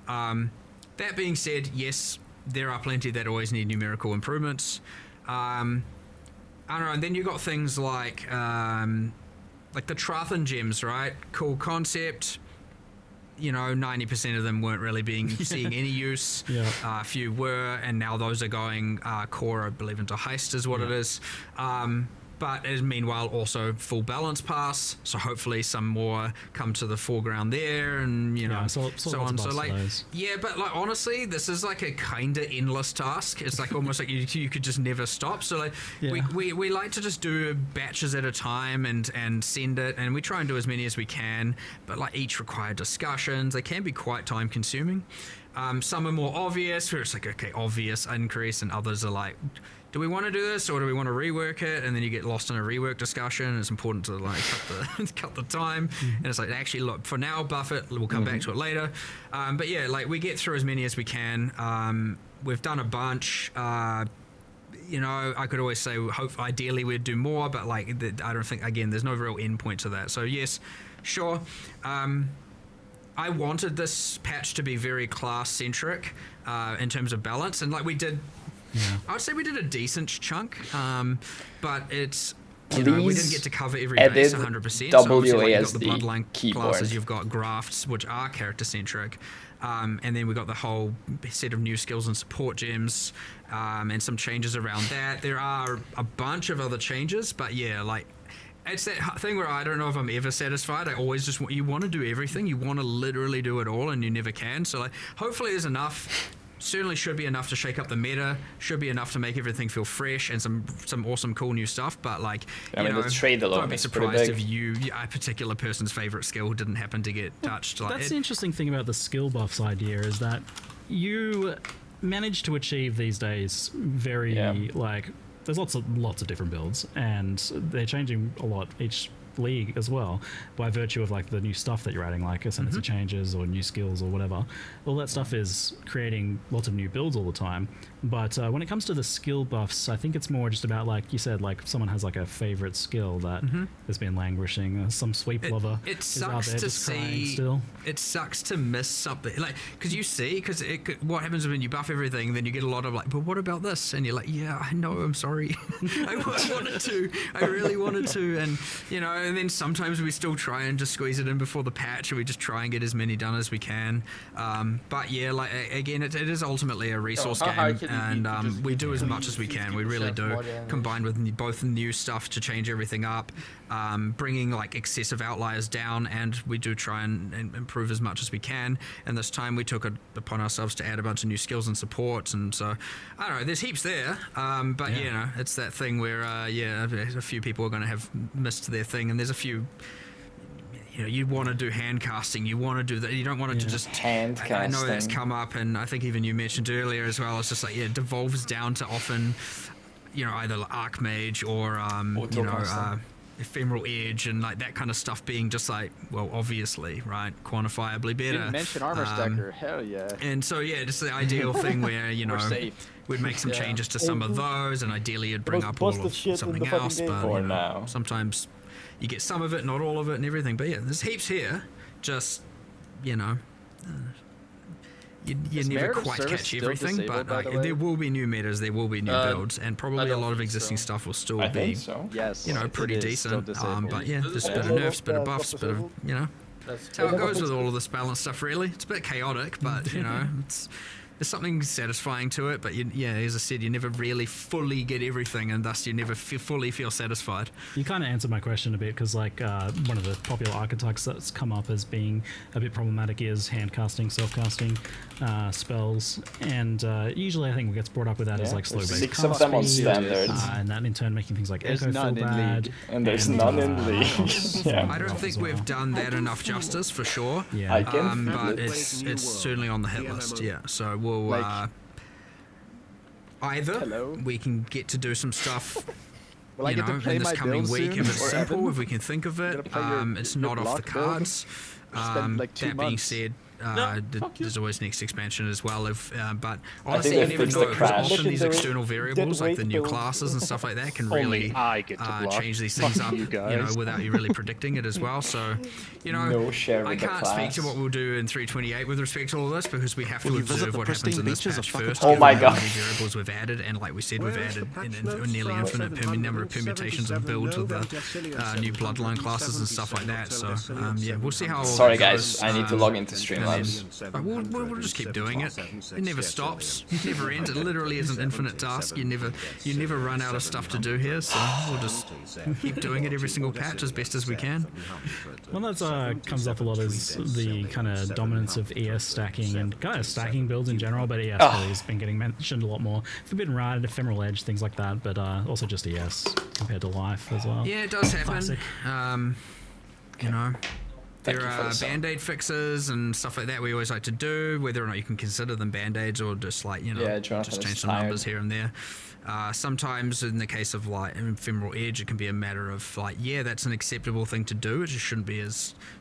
That being said, yes, there are plenty that always need numerical improvements. I don't know, and then you got things like the Trathan gems, right? Cool concept. 90% of them weren't really seeing any use. A few were, and now those are going core, I believe, into Heist is what it is. But meanwhile, also full balance pass. So hopefully some more come to the foreground there, and so on. So like, but like honestly, this is like a kind of endless task. It's like almost like you could just never stop. So like we like to just do batches at a time and send it, and we try and do as many as we can. But like each require discussions. They can be quite time consuming. Some are more obvious, where it's like, okay, obvious increase, and others are like, do we want to do this or do we want to rework it? And then you get lost in a rework discussion. It's important to like cut the time. And it's like, actually, look, for now, buff it. We'll come back to it later. But yeah, like we get through as many as we can. We've done a bunch. I could always say, ideally we'd do more, but like, I don't think, again, there's no real end point to that. So yes, sure. I wanted this patch to be very class-centric in terms of balance, and like we did I would say we did a decent chunk, but it's. We didn't get to cover every base 100%. So obviously, you've got the Bloodline classes, you've got Grafts, which are character-centric, and then we've got the whole set of new skills and support gems, and some changes around that. There are a bunch of other changes, but yeah, like, it's that thing where I don't know if I'm ever satisfied. I always just you want to do everything. You want to literally do it all, and you never can. So like, hopefully there's enough. Certainly should be enough to shake up the meta. Should be enough to make everything feel fresh and some awesome, cool new stuff. But like, the trade alone don't be is pretty surprised big. if a particular person's favorite skill didn't happen to get touched. Like, That's the interesting thing about the skill buffs idea is that you manage to achieve these days very like there's lots of different builds, and they're changing a lot each league as well by virtue of like the new stuff that you're adding, like ascendancy changes or new skills or whatever. All that stuff is creating lots of new builds all the time. But when it comes to the skill buffs, I think it's more just about, like you said, like someone has like a favorite skill that has been languishing. Some sweep lover it is out sucks there to just crying see. still. It sucks to miss something, like, because what happens when you buff everything, then you get a lot of like, but what about this? And you're like, yeah, I know, I'm sorry. I really wanted to, and and then sometimes we still try and just squeeze it in before the patch, and we just try and get as many done as we can. But yeah, like again, it is ultimately a resource game, and we do as much as we can. We really do, combined with both new stuff to change everything up, bringing like excessive outliers down, and we do try and improve as much as we can. And this time we took it upon ourselves to add a bunch of new skills and supports, and so I don't know, there's heaps there, but it's that thing where a few people are going to have missed their thing, and there's a few. You want to do hand casting. You want to do that. You don't want it to just hand casting. I know that's come up, and I think even you mentioned earlier as well. It's just like it devolves down to often, either Archmage or Ephemeral Edge and like that kind of stuff being just like, well, obviously, right, quantifiably better. Didn't mention Armor Stacker. Hell yeah. And so just the ideal thing where we'd make some changes to some of those, and ideally you'd bring up all of something else. But sometimes you get some of it, not all of it, and everything. But yeah, there's heaps here. Just, you never quite catch everything. But there will be new metas, there will be new builds, and probably a lot of existing stuff will still be, pretty decent. But yeah, there's a bit of nerfs, bit of buffs, bit of, that's how it goes with all of this balance stuff, really. It's a bit chaotic, but, there's something satisfying to it, but as I said, you never really fully get everything, and thus you never fully feel satisfied. You kind of answered my question a bit, because like one of the popular archetypes that's come up as being a bit problematic is hand casting, self casting spells, and usually I think what gets brought up with that is like slow base. 6 of them on standard, and that in turn making things like there's echo none feel in bad, league. And there's none in league. I don't think we've done that enough justice for sure. But it's certainly on the hit list. Yeah, so we'll either we can get to do some stuff. I get to play in this my coming build week soon, if it's or simple, Evan? if we can think of it. It's your not off the block build? cards. Spend like 2 That being months. said, there's always next expansion as well. But I honestly, think you they never fixed know, the because crash. often these external variables, like the new classes and stuff like that, can really I get to block. change these things Fuck up, you guys. without you really predicting it as well. So, No share I with the can't speak class. to what we'll do in 328 with respect to all of this, because we have to observe what happens in this patch first. Oh my given how God. many variables we've added, and like we said, we've added a nearly infinite number of permutations and builds with the new Bloodline classes and stuff like that. So, we'll see how all Sorry that guys, goes. I need to log into Streamlabs. We'll just keep doing it. It never stops. It never ends. It literally is an infinite task. You never run out of stuff to do here. So we'll just keep doing it every single patch as best as we can. One that comes up a lot is the kind of dominance of ES stacking and kind of stacking builds in general, but ES really has been getting mentioned a lot more. Forbidden Ride, Ephemeral Edge, things like that, but also just ES compared to Life as well. Yeah, it does happen. Classic. There are band-aid fixes and stuff like that we always like to do, whether or not you can consider them band-aids or just like, just change some numbers here and there. Sometimes in the case of like Ephemeral Edge, it can be a matter of like, that's an acceptable thing to do. It just shouldn't be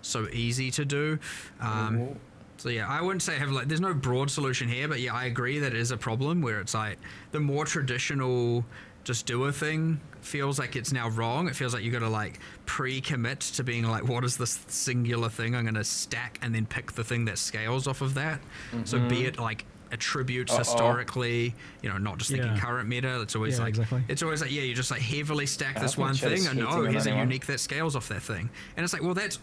so easy to do. So I wouldn't say there's no broad solution here, but I agree that it is a problem where it's like the more traditional just do a thing feels like it's now wrong. It feels like you got to like pre-commit to being like, what is this singular thing I'm going to stack and then pick the thing that scales off of that. So be it like attributes historically, not just thinking Yeah. current meta. It's always exactly. it's always like, you just like heavily stack I this don't one think Chet is thing, and hating on here's a anyone. unique that scales off that thing. And it's like, well, that's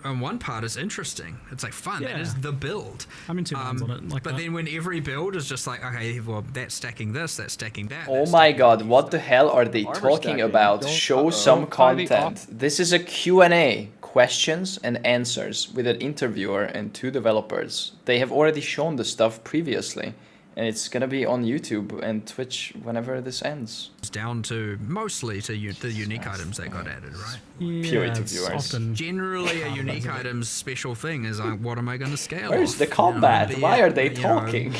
on one part is interesting. It's like fun. That Yeah. is the build. I'm in two minds on it. Like but that. then when every build is just like, okay, well, that's stacking this, that's stacking that. Oh that's my stacking god, what the hell are they talking stacking. about? Don't- Show some don't tie the content. This is a Q&A, questions and answers with an interviewer and 2 developers. They have already shown the stuff previously, and it's gonna be on YouTube and Twitch whenever this ends. It's down to mostly to the unique items that got added, right? Pure Yeah, to it's viewers. often Generally, a unique item's special thing is like, what am I going to scale Where's off? the combat? be Why it, are they you know, talking?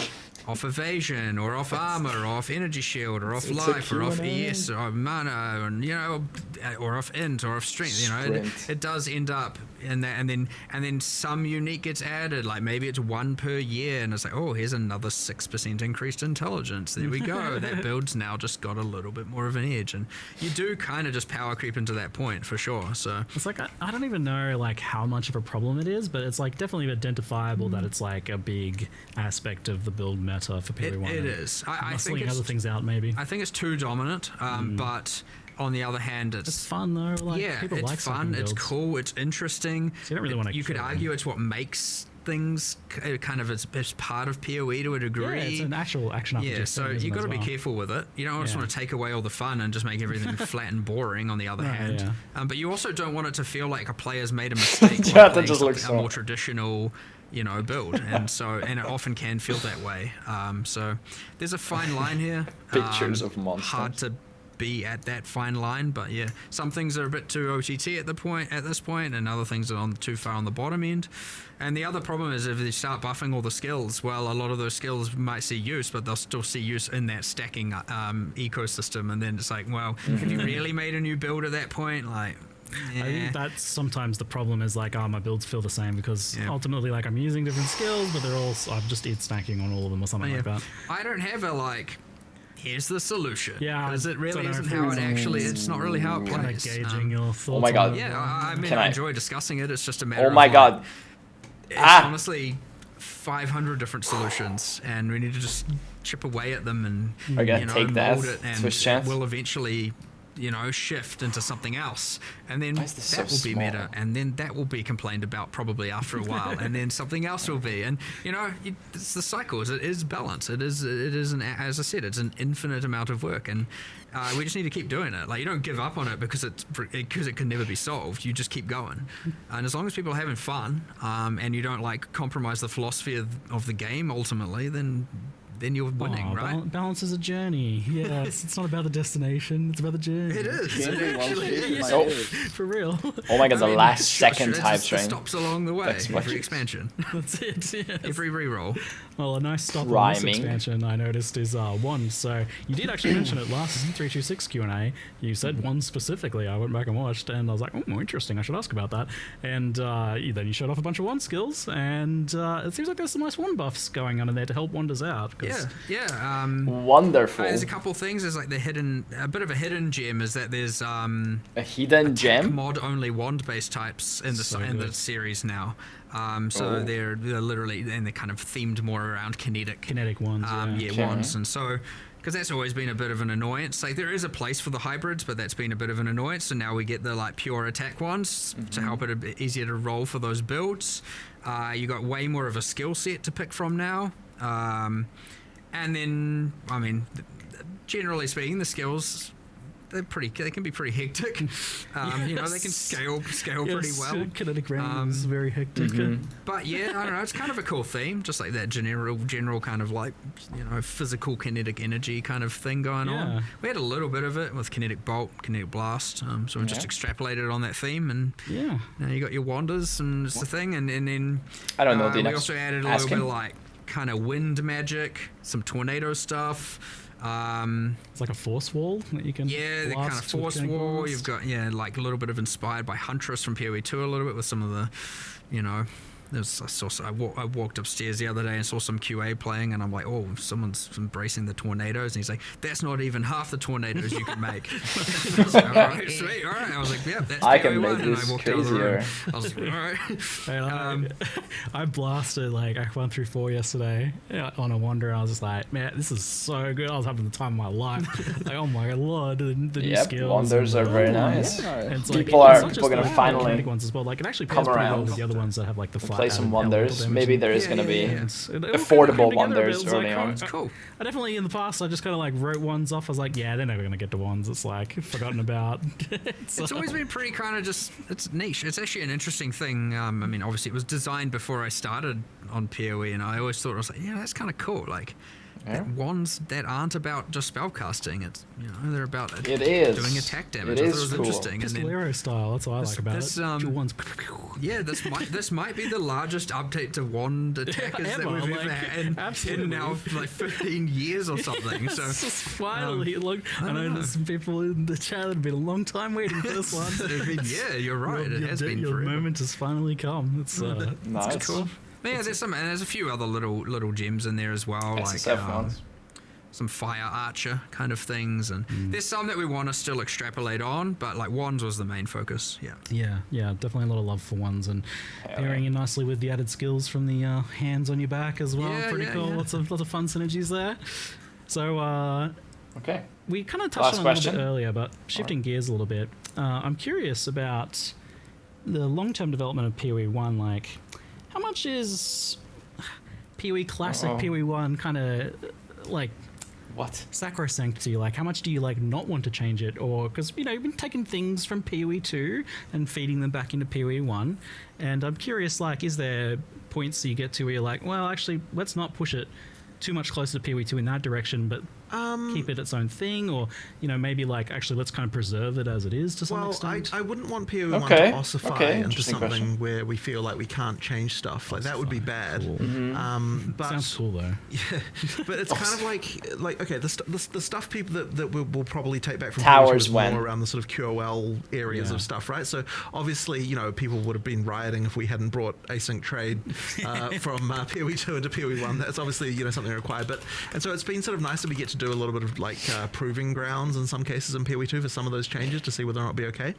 off evasion, or off armor, or off energy shield, or off It's a life, or off Q&A. ES, or mana, and or off int, or off strength. It does end up in that, and then some unique gets added. Like maybe it's 1 per year, and it's like, oh, here's another 6% increased intelligence. There we go. That build's now just got a little bit more of an edge, and you do kind of just power creep into that point for sure. So it's like I don't even know like how much of a problem it is, but it's like definitely identifiable that it's like a big aspect of the build meta for PoE1. It is. I think other things out maybe. I think it's too dominant, but on the other hand, it's fun though. Like, yeah, people it's like fun. It's cool. It's interesting. So you don't really want to. You could argue it's what makes things kind of as part of PoE to a degree. Yeah, it's an actual action RPG. Yeah, so you got to be careful with it. You don't just want to take away all the fun and just make everything flat and boring. On the other hand, but you also don't want it to feel like a player's made a mistake. Yeah, that just looks a more traditional, build, and it often can feel that way. So there's a fine line here. Pictures of monsters. Hard to be at that fine line, but yeah, some things are a bit too OTT at this point, and other things are too far on the bottom end. And the other problem is if they start buffing all the skills, well, a lot of those skills might see use, but they'll still see use in that stacking ecosystem, and then it's like, well, have you really made a new build at that point? Like, I think that's sometimes the problem is like, my builds feel the same because ultimately like I'm using different skills, but they're all I'm just stacking on all of them or something like that. I don't have a here's the solution. Yeah, because it really isn't how it actually. It's not really how it plays. Gauging your thoughts. Oh my god. Yeah, I mean, I enjoy discussing it. It's just a matter. Oh my of, god. It's honestly 500 different solutions, and we need to just chip away at them and We're gonna take that mold it, and Twitch chat. we'll eventually shift into something else, and then that so will be small? meta, and then that will be complained about probably after a while, and then something else will be, and it's the cycle. It is balance. It is as I said, it's an infinite amount of work, and we just need to keep doing it. Like, you don't give up on it because it can never be solved. You just keep going, and as long as people are having fun, and you don't compromise the philosophy of the game ultimately, then you're winning, right? Balance is a journey. Yeah, it's not about the destination. It's about the journey. It is. It actually is. So, for real. Oh my god, the I mean, last second it's type just the train. stops along the way. That's what Every you- expansion. That's it. Yes. Every reroll. Well, a nice stop on Rhyming. this expansion I noticed is one. So you did actually mention it last 326 Q&A. You said one specifically. I went back and watched, and I was like, oh, interesting. I should ask about that. And then you showed off a bunch of one skills, and it seems like there's some nice one buffs going on in there to help wonders out. Yeah. Wonderful. There's a couple things. There's like a bit of a hidden gem is that there's a hidden gem mod only wand based types in the series now. So they're literally, and they're kind of themed more around kinetic ones. Wands, and so because that's always been a bit of an annoyance. Like, there is a place for the hybrids, but that's been a bit of an annoyance. And now we get the pure attack ones to help it a bit easier to roll for those builds. You got way more of a skill set to pick from now. And then, I mean, generally speaking, the skills, they can be pretty hectic. They can scale pretty well. Kinetic round is very hectic. But yeah, I don't know, it's kind of a cool theme, just like that general kind of physical kinetic energy kind of thing going on. We had a little bit of it with kinetic bolt, kinetic blast, so we just extrapolated on that theme, and you got your wanders, and it's the thing, and then I don't know. we also added a little bit of kind of wind magic, some tornado stuff. It's like a force wall that you can. The kind of force wall. You've got a little bit of inspired by Huntress from PoE 2 a little bit with some of the, I walked upstairs the other day and saw some QA playing, and I'm like, oh, someone's embracing the tornadoes, and he's like, that's not even half the tornadoes you can make. I was like, all right, sweet, all right. I was like, yeah, that's I can POE1, make and this I walked out of the room. crazier. I was like, all right. I blasted like Act 1 through 4 yesterday on a wander. I was just like, man, this is so good. I was having the time of my life. Like, oh my lord, the new skills. Wonders are very nice. And it's People like, are it's not just gonna the finally kinetic ones as well. Like, it actually pairs come pretty well around. with the other ones that have like the flat Play some added wonders. elemental Maybe damage. there is going to be It all kind of affordable came together a bit. wonders It was early like, on. it's cool. I definitely in the past I just kind of like wrote ones off. I was like, yeah, they're never going to get to ones. It's like forgotten about. It's always been pretty kind of just, it's niche. It's actually an interesting thing. I mean, obviously it was designed before I started on PoE, and I always thought, I was like, yeah, that's kind of cool. Like, wands that aren't about just spellcasting. It's, you know, they're about doing attack damage. I thought it was interesting. Just Lero style. That's what I like about it. Two wands. Yeah, this might be the largest update to wand attackers that we've ever had in now like 15 years or something. So finally, look, I know there's some people in the chat that have been a long time waiting for this one. Yeah, you're right. It has been your forever. moment has finally come. It's nice. It's cool. Yeah, there's a few other little gems in there as well, SSF like ones. some fire archer kind of things, and there's some that we want to still extrapolate on, but like wands was the main focus. Yeah, definitely a lot of love for wands, and pairing in nicely with the added skills from the hands on your back as well. Pretty cool. Lots of fun synergies there. So okay, we kind of touched on it a little bit earlier, but shifting gears a little bit, I'm curious about the long-term development of PoE1. Like, how much is PoE Classic, PoE1 kind of like sacrosanct to you? Like, how much do you like not want to change it? Or because you've been taking things from PoE2 and feeding them back into PoE1, and I'm curious, like, is there points that you get to where you're like, well, actually, let's not push it too much closer to PoE2 in that direction, but keep it its own thing, or maybe like actually let's kind of preserve it as it is to some extent. I wouldn't want PoE1 to ossify into something where we feel like we can't change stuff. Like that would be bad. Cool. But sounds cool though. Yeah, but it's kind of like okay, the stuff people that we'll probably take back from Towers PoE2 is more around the sort of QOL areas of stuff, right? So obviously people would have been rioting if we hadn't brought async trade from PoE2 into PoE1. That's obviously something required, and so it's been sort of nice that we get to do a little bit of like proving grounds in some cases in PoE2 for some of those changes to see whether or not it'll be okay.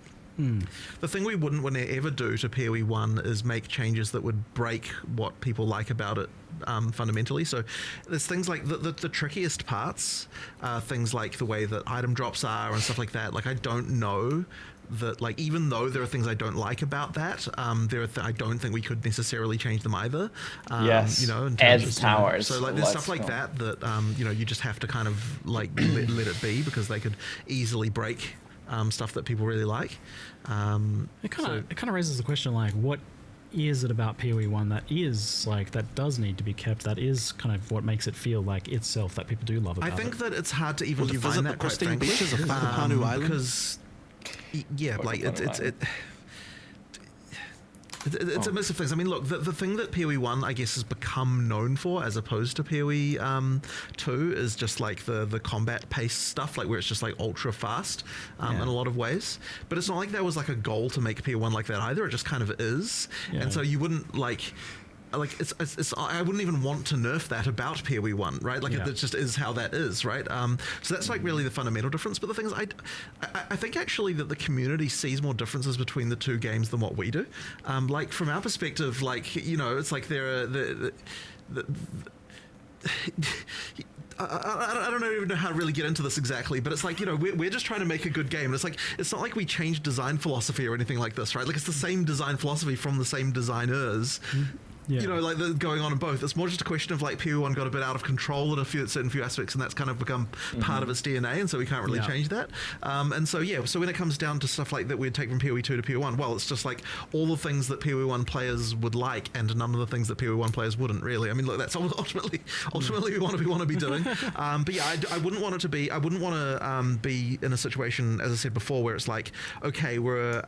The thing we wouldn't want to ever do to PoE1 is make changes that would break what people like about it fundamentally. So there's things like the trickiest parts, things like the way that item drops are and stuff like that. Like I don't know that, like, even though there are things I don't like about that, I don't think we could necessarily change them either. Yes. In terms Add of, towers. So like there's stuff like that you just have to kind of like let it be, because they could easily break stuff that people really like. It kind of raises the question, like, what is it about PoE1 that does need to be kept, that is kind of what makes it feel like itself, that people do love about it? I think that it's hard to even Will you define visit that, the quite Pristine frankly, beaches of Whakapanu Island? because it's a mix of things. I mean, look, the thing that PoE1, I guess, has become known for, as opposed to PoE2, is just like the combat pace stuff, like where it's just like ultra fast in a lot of ways. But it's not like there was like a goal to make PoE1 like that either. It just kind of is, and so you wouldn't like it's I wouldn't even want to nerf that about PoE1, right? Like it just is how that is, right? So that's like really the fundamental difference. But the thing is, I think actually that the community sees more differences between the two games than what we do. Like from our perspective, like it's like there are I don't even know how to really get into this exactly, but it's like, we're just trying to make a good game. And it's like, it's not like we changed design philosophy or anything like this, right? Like it's the same design philosophy from the same designers. Like going on in both. It's more just a question of like PoE1 got a bit out of control in a certain few aspects, and that's kind of become part of its DNA, and so we can't really change that. And so so when it comes down to stuff like that we'd take from PoE2 to PoE1, well, it's just like all the things that PoE1 players would like, and none of the things that PoE1 players wouldn't really. I mean, look, that's ultimately we want to be doing. But yeah, I wouldn't want it to be. I wouldn't want to be in a situation, as I said before, where it's like, okay, we're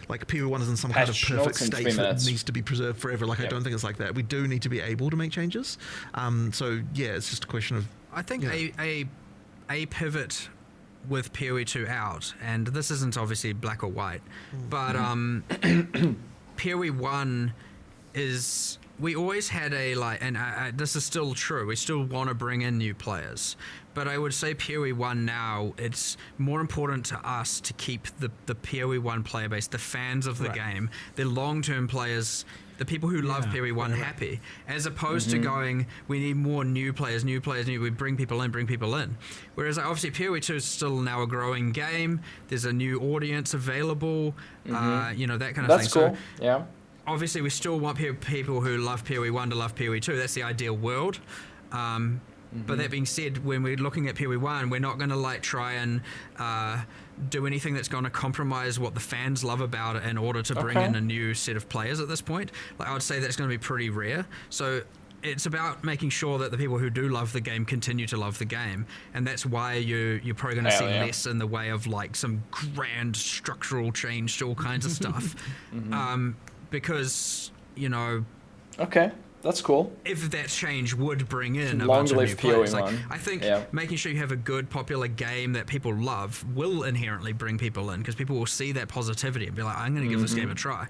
like PoE1 is in some kind of perfect state that needs to be preserved forever. Like I don't think it's like that. We do need to be able to make changes. So yeah, it's just a question of. I think a pivot with PoE2 out, and this isn't obviously black or white, but PoE1 is we always had a and this is still true. We still want to bring in new players, but I would say PoE 1 now, it's more important to us to keep the PoE 1 player base, the fans of the game, the long-term players, the people who love PoE 1 happy, as opposed to going, we need more new players, we bring people in. Whereas obviously PoE 2 is still now a growing game. There's a new audience available, that kind of thing. That's cool. So, yeah. obviously, we still want people who love PoE 1 to love PoE 2. That's the ideal world. But that being said, when we're looking at PoE 1, we're not going to try and do anything that's going to compromise what the fans love about it in order to bring in a new set of players at this point. I would say that's going to be pretty rare. So it's about making sure that the people who do love the game continue to love the game, and that's why you're probably going to see less in the way of some grand structural change to all kinds of stuff. Because, Okay, that's cool. If that change would bring in a Long bunch of live new players. PoE 1. I think making sure you have a good, popular game that people love will inherently bring people in, because people will see that positivity and be like, I'm going to give this game a try.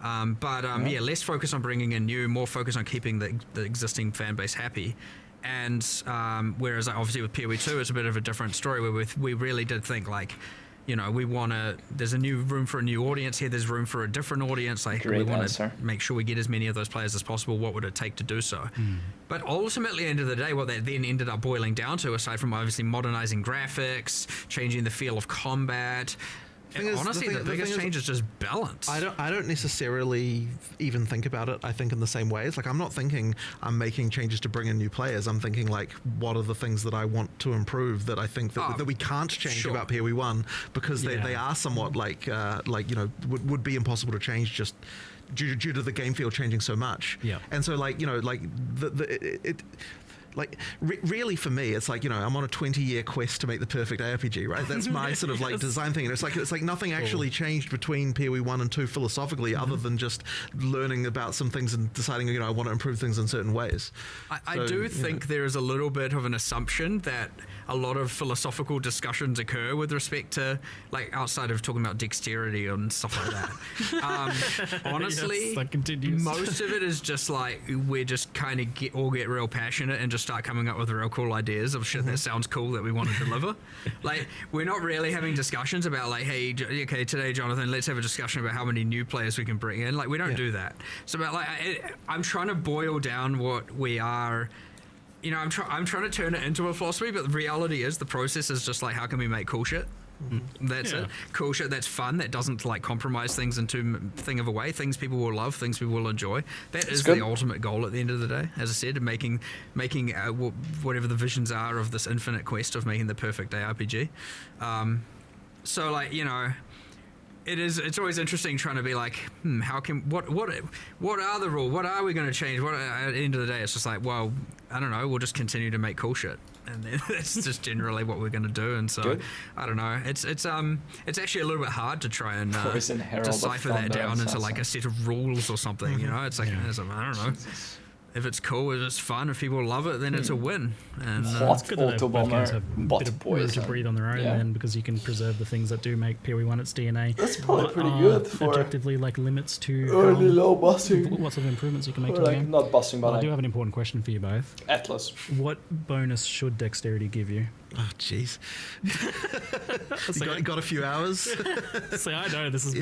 Less focus on bringing in new, more focus on keeping the existing fan base happy. And whereas obviously with PoE 2, it's a bit of a different story, where we really did think we want to, there's a new room for a new audience here, there's room for a different audience, we want to make sure we get as many of those players as possible. What would it take to do so? But ultimately, at the end of the day, what that then ended up boiling down to, aside from obviously modernizing graphics, changing the feel of combat, honestly, the biggest change is just balance. I don't necessarily even think about it, I think, in the same ways. I'm not thinking I'm making changes to bring in new players. I'm thinking, what are the things that I want to improve that I think that we can't change about PoE 1, because they are somewhat would be impossible to change just due to the game field changing so much. Yeah. And so really for me, it's I'm on a 20-year quest to make the perfect ARPG, right? That's my sort of design thing. And it's like nothing actually changed between PoE 1 and 2 philosophically, other than just learning about some things and deciding, I want to improve things in certain ways. I do think there is a little bit of an assumption that a lot of philosophical discussions occur with respect to, outside of talking about dexterity and stuff like that. Honestly, most of it is just we're just kind of get real passionate and just start coming up with real cool ideas of shit that sounds cool that we want to deliver. We're not really having discussions about hey, okay, today, Jonathan, let's have a discussion about how many new players we can bring in. We don't do that. So I'm trying to boil down what we are. I'm trying to turn it into a philosophy, but the reality is the process is just how can we make cool shit? That's it. Cool shit that's fun, that doesn't compromise things in too thing of a way. Things people will love, things people will enjoy. That is the ultimate goal at the end of the day. As I said, making whatever the visions are of this infinite quest of making the perfect ARPG. It's always interesting trying to be how can what are the rules? What are we going to change? At the end of the day, it's just I don't know. We'll just continue to make cool shit, and that's just generally what we're going to do. And so I don't know. It's actually a little bit hard to try and decipher that down into a set of rules or something. It's I don't know. If it's cool, if it's fun, if people love it, then it's a win. And it's good that both games have a bit of room to breathe on their own, then, because you can preserve the things that do make PoE 1 its DNA. That's probably pretty good for objectively limits to early low bossing. Lots of improvements you can make to the game. Not bossing, but I do have an important question for you both. Atlas. What bonus should dexterity give you? Oh, jeez. You got a few hours? See, I know this is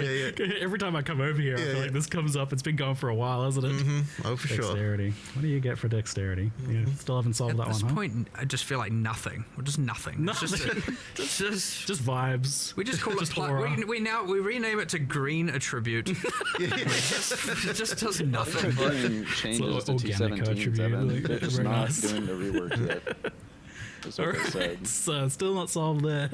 every time I come over here, I feel like this comes up. It's been going for a while, hasn't it? Oh, for dexterity. What do you get for dexterity? You still haven't solved that one, At this point, I just feel like nothing. Or just nothing. Nothing. Just vibes. We just call it we rename it to green attribute. It just does nothing. Changes to 217, they're just not doing the rework yet. Alright, so still not solved there.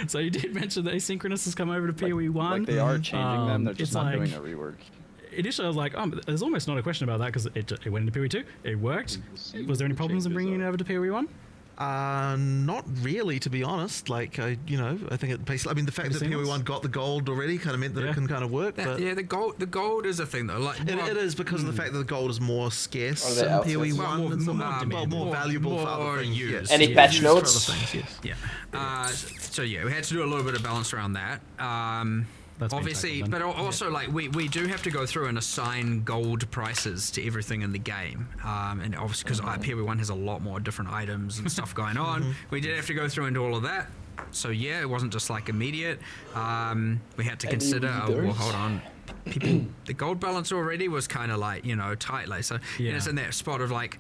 So you did mention that Asynchronous has come over to PoE 1. They are changing them, they're just not doing a rework. Initially I was like, there's almost not a question about that, because it went into PoE 2, it worked. Was there any problems in bringing it over to PoE 1? Not really, to be honest. I think it basically. The fact that PoE 1 got the gold already kind of meant that it can kind of work. The gold is a thing though. It is because of the fact that the gold is more scarce in PoE 1, more valuable for other things. Used. Any patch notes? Yes. Yeah. So we had to do a little bit of balance around that. been obviously, tackled but then. also like we do have to go through and assign gold prices to everything in the game, and obviously because PoE1 has a lot more different items and stuff going on, we did have to go through and do all of that. So yeah, it wasn't just like immediate. We had to consider. Well, hold on. People, the gold balance already was kind of like tight, like so. It's in that spot of like,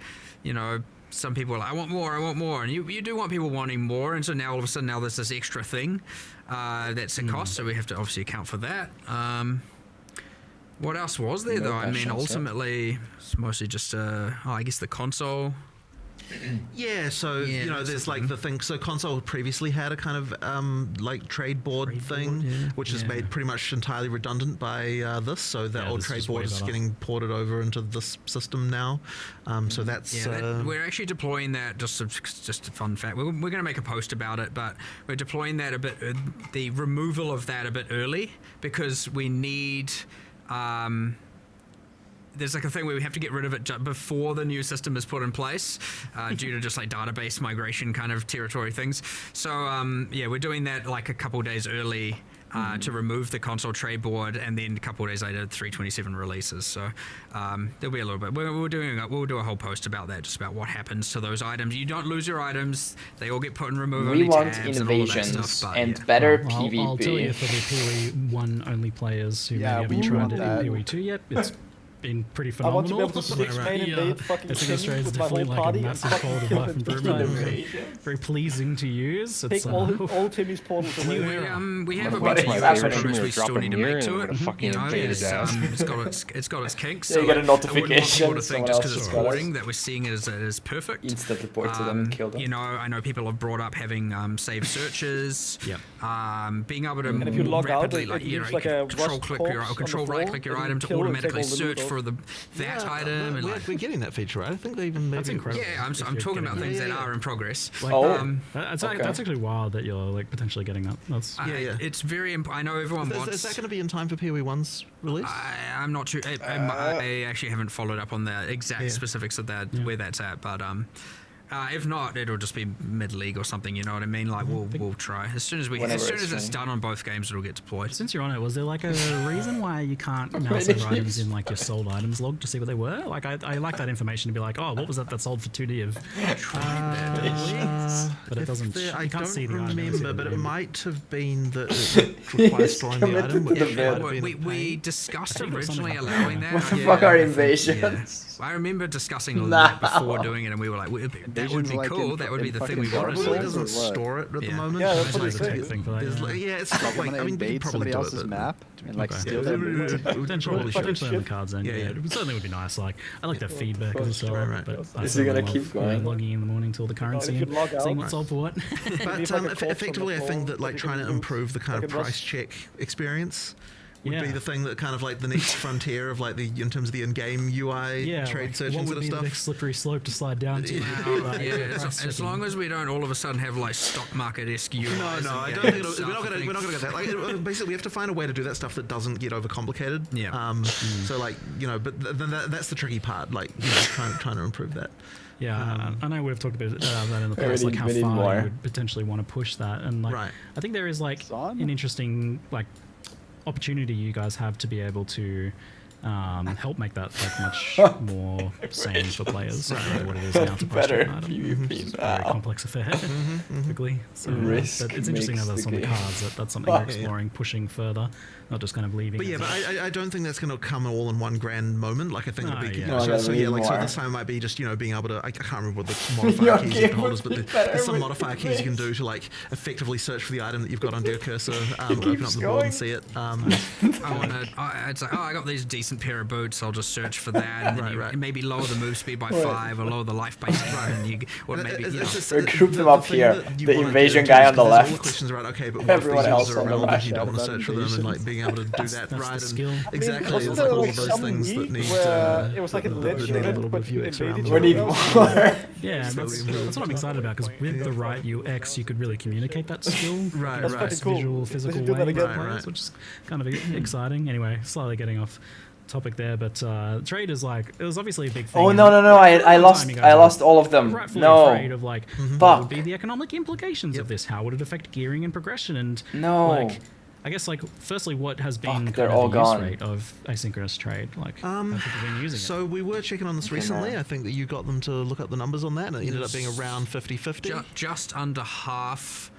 some people are like, I want more, and you do want people wanting more, and so now all of a sudden there's this extra thing that's a cost, so we have to obviously account for that. What else was there though? I mean, ultimately, it's mostly just I guess the console. Yeah, so there's like the thing. So console previously had a kind of like trade board thing, which is made pretty much entirely redundant by this. So that old trade board is getting ported over into this system now. So that's we're actually deploying that. Just a fun fact. We're going to make a post about it, but we're deploying that a bit. The removal of that a bit early because we need. There's like a thing where we have to get rid of it before the new system is put in place due to just like database migration kind of territory things. So we're doing that like a couple days early to remove the console tray board, and then a couple days later 327 releases. So there'll be a little bit. We'll do a whole post about that, just about what happens to those items. You don't lose your items; they all get put in remove only We want tabs innovations and, stuff, and better I'll PvP. tell you for the PoE1 only players who maybe haven't tried it in PoE2 yet, it's been pretty I want phenomenal. to be able to switch main and mid fucking I think Australia's with my definitely whole like party a and massive fucking quality of kill life it. improvement. Very pleasing to use. Take It's all Timmy's portals away. We have a What bit if of my progress favorite we still need to here make and to would it. have fucking invaded It's got its kinks. Yeah, you get a I wouldn't want notification, people to think someone just else because it's has got it. porting that we're seeing it as perfect. Instant report to them and kill them. I know people have brought up having save searches. Being able to And if you log out, rapidly, it leaves like a control rust click corpse your on the control floor, right click your and you item to kill and take automatically all the loot search off. for that item. And we're getting that feature, right? I think they even maybe. Yeah, I'm talking about things that are in progress. That's actually wild that you're like potentially getting that. That's It's very. I know everyone wants. Is that going to be in time for PoE1's release? I'm not sure. I actually haven't followed up on the exact specifics of that where that's at, but if not, it'll just be mid-league or something. You know what I mean? Like we'll try as soon as it's done on both games, it'll get deployed. Since you're on it, was there like a reason why you can't now save items in like your sold items log to see what they were? Like I like that information to be like, oh, what was that sold for 2D of? But it doesn't. I can't see the remember, but it might have been that it requires storing the item. We discussed originally allowing that. What the fuck are invasions? I remember discussing that before doing it, and we were like, that would be cool. That would be the thing we wanted. It doesn't store it at the moment. Yeah, that's what it's saying. It's not like, I mean, we could probably do it. map and like steal Potentially on the cards then. Yeah, it certainly would be nice. Like I like that feedback as well. But Is it gonna keep going? Logging in the morning till the currency and seeing what's sold for what. But effectively, I think that like trying to improve the kind of price check experience would be the thing that kind of like the next frontier of like in terms of the in-game UI trade search and sort of stuff. The slippery slope to slide down to. As long as we don't all of a sudden have like stock market-esque UIs. No, I don't think we're not gonna get that. Like, basically, we have to find a way to do that stuff that doesn't get overcomplicated. Yeah. So like but that's the tricky part. Like trying to improve that. Yeah, I know we've talked about that in the past, like how far you would potentially want to push that, and like I think there is like an interesting like opportunity you guys have to be able to help make that like much more sane for players. What it is now to push an item. It's a very complex affair, quickly. So but it's interesting how that's on the cards. That's something we're exploring, pushing further, not just kind of leaving. But but I don't think that's going to come all in one grand moment. Like I think it'll be so this time might be just being able to. I can't remember what the modifier keys you can hold is, but there's some modifier keys you can do to like effectively search for the item that you've got under your cursor, open up the board and see it. It's like, I got these decent pair of boots. I'll just search for that, and then you maybe lower the move speed by 5 or lower the life by 10, or maybe group them up here. The invasion guy on the left. All the questions are right. Okay, but everyone else on the left. You don't want to search for them, and like being able to do that right. Skill. Exactly, it's like all of those things that need. It was like a ledge a little bit of UX around. We need more. Yeah, that's what I'm excited about, because with the right UX, you could really communicate that skill. Right. Visual, physical way, which is kind of exciting. Anyway, slightly getting off topic there, but trade is like, it was obviously a big thing. Oh no, I lost all of them. Afraid of like what would be the economic implications of this? How would it affect gearing and progression? And like I guess like firstly, what has been they're kind all of the use gone. rate of asynchronous trade? Like, how people been using it? So we were checking on this recently. I think that you got them to look up the numbers on that, and it ended up being around 50-50. Just under half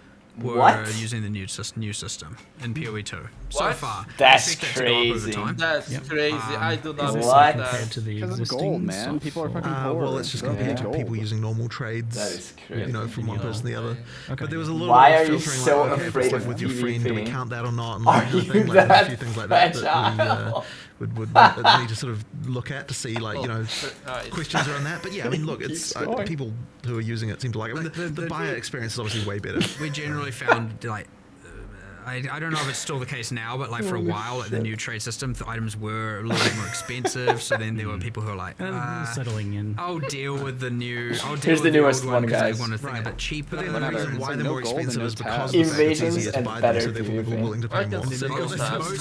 were What? using the new system in PoE 2 so What? far. That's I expect that to go up over crazy. time. That's crazy. I do not Is this want like that. compared to the Because of existing gold, man. stuff, People are or- fucking poor. Well, it's just compared to Gold. people using normal trades. That is crazy. You know, from one person to the other. Okay. But there was a little Why bit are of you filtering, so like, okay, if afraid it's like of with your friend, do we PvP? count that or not? And Are that kind of you thing. Like, there's a that few things like that that fragile? we would need to sort of look at to see, like, you know, questions around that. But yeah, I mean, look, it's people who are using it seem to like it. I mean, the buyer experience is obviously way better. We generally found like. I don't know if it's still the case now, but like for a while, like the new trade system, the items were a little bit more expensive. So then there were people who were like, settling in. I'll deal with the new. I'll deal Here's with the newest old one, because I guys. want to think a bit cheaper. But then the reason why they're more expensive is because tabs. of the fact that it's Invasions easier to and buy them, better so therefore people are willing to pay I more. can see Most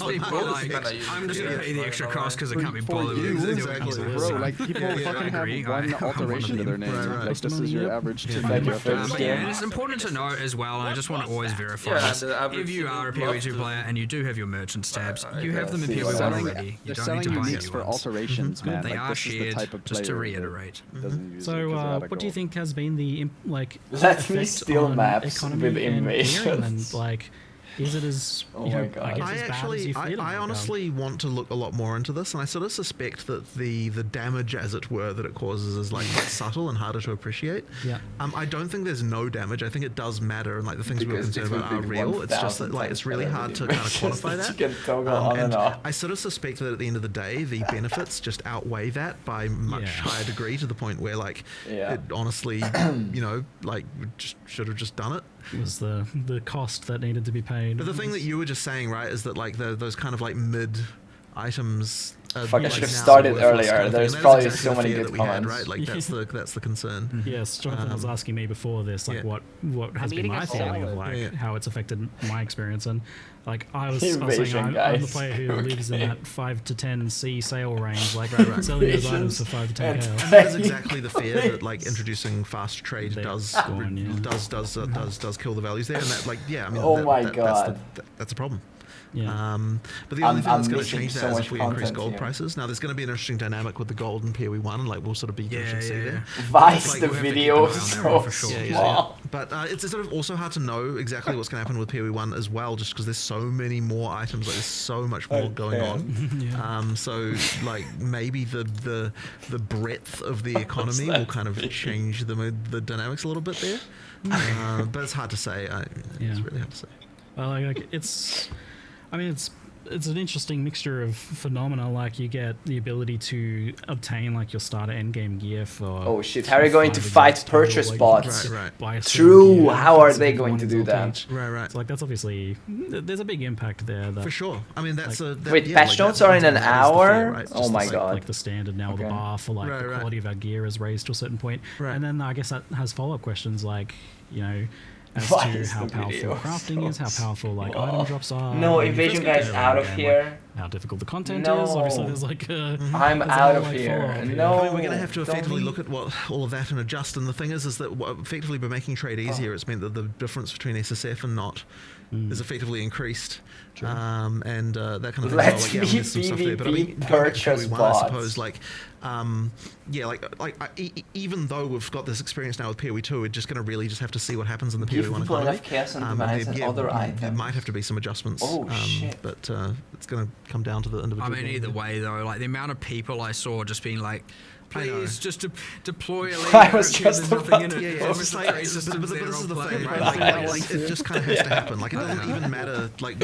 people are like, I'm just going to pay the extra cost because I can't be bothered with it. Exactly. Bro, like people Yeah, fucking I agree. have one I'm one alteration of to their them. name. Right. Like this is your average team. But yeah, and it's important to note as well, and I just want to always verify Yeah, this. the average If you are a team would PoE2 love player and you do have your merchants tabs, you have them in They're PoE1 selling- already. You They're don't selling need to buy uniques new for ones. alterations, man. They Like, are this is the shared, type of just to player reiterate. that doesn't use it So, 'cause they're out of what do you gold. think has been the like Let me effect steal on maps economy with and invasions. clearing and like, is it as Oh you know, my God. I guess I as bad as actually, you feel? I honestly want to look a lot more into this, and I sort of suspect that the damage, as it were, that it causes is like subtle and harder to appreciate. Yeah. I don't think there's no damage. I think it does matter, and like the things we were Because concerned it about would are be real. It's just that 1,000 like it's really times hard to better kind of than quantify just that. you can toggle on and off. I sort of suspect that at the end of the day, the benefits just outweigh that by much higher degree, to the point where like it honestly, you know, like we just should have just done it. It was the cost that needed to be paid. But the thing that you were just saying, right, is that like those kind of like mid items. Fuck, I like should have now started worthless earlier. kind of thing, There's and that is probably exactly so the many fear good that we had, comments. right? Like that's the concern. Yes, Jonathan was asking me before this, like what has been eating my a feeling of salad. like how it's affected my experience, and like I was saying, Invasion, I'm the guys. player who lives in Okay. that 5 to 10 C sale range, like Right. selling those items for 5 to 10 And k. that is exactly the fear that like introducing fast trade does kill the values there, and that like I mean Oh my that's God. that's a problem. Yeah. But the only thing I'm that's going to missing change so that is much if we increase content gold here. prices. Now, there's going to be an interesting dynamic with the gold and PoE1, and like we'll sort of be pushing C there. Vice Like, the we'll have to keep video an eye on so that for sure. small. But it's sort of also hard to know exactly what's going to happen with PoE1 as well, just because there's so many more items. Like there's so much more going on. So like maybe the breadth of the economy will kind of change the dynamics a little bit there. But it's hard to say. It's really hard to say. Well, like I mean, it's an interesting mixture of phenomena. Like you get the ability to obtain like your starter endgame gear for. Oh shit! How are you going to fight purchase bots? Buy a True. gear, How are fix they it going to with do one that? page. Right. So like that's obviously there's a big impact there. That, For sure. I mean that's Wait, patch notes are in an hour? Oh my like, God. Like the standard now, the bar for like the quality of our gear is raised to a certain point, and then I guess that has follow-up questions like as Why to is how the powerful video crafting is, how so powerful like small? item drops are. No, and Invasion if it's guys out of like, here. how difficult the content No. is. Obviously, there's like I'm there's a out whole, of like, here. follow-up here. No. I mean, we're going to have to don't effectively be- look at what all of that and adjust. And the thing is that effectively by making trade easier, it's meant that the difference between SSF and not is effectively increased. And that kind of thing. Let as well. me There's some stuff there. But I mean, PvP going back to purchase PoE1, bots. I suppose, even though we've got this experience now with PoE2, we're just going to really just have to see what happens in the Give PoE1 people economy. enough chaos and demands and other There items. might have to be some adjustments. Oh, shit. But it's going to come down to the individual. I mean, either way though, like the amount of people I saw just being like, please just deploy a leader. I was just there's nothing in about it. to It's just like, but this is the thing, right? Like, it just kind of has to happen. Like, it doesn't even matter. Like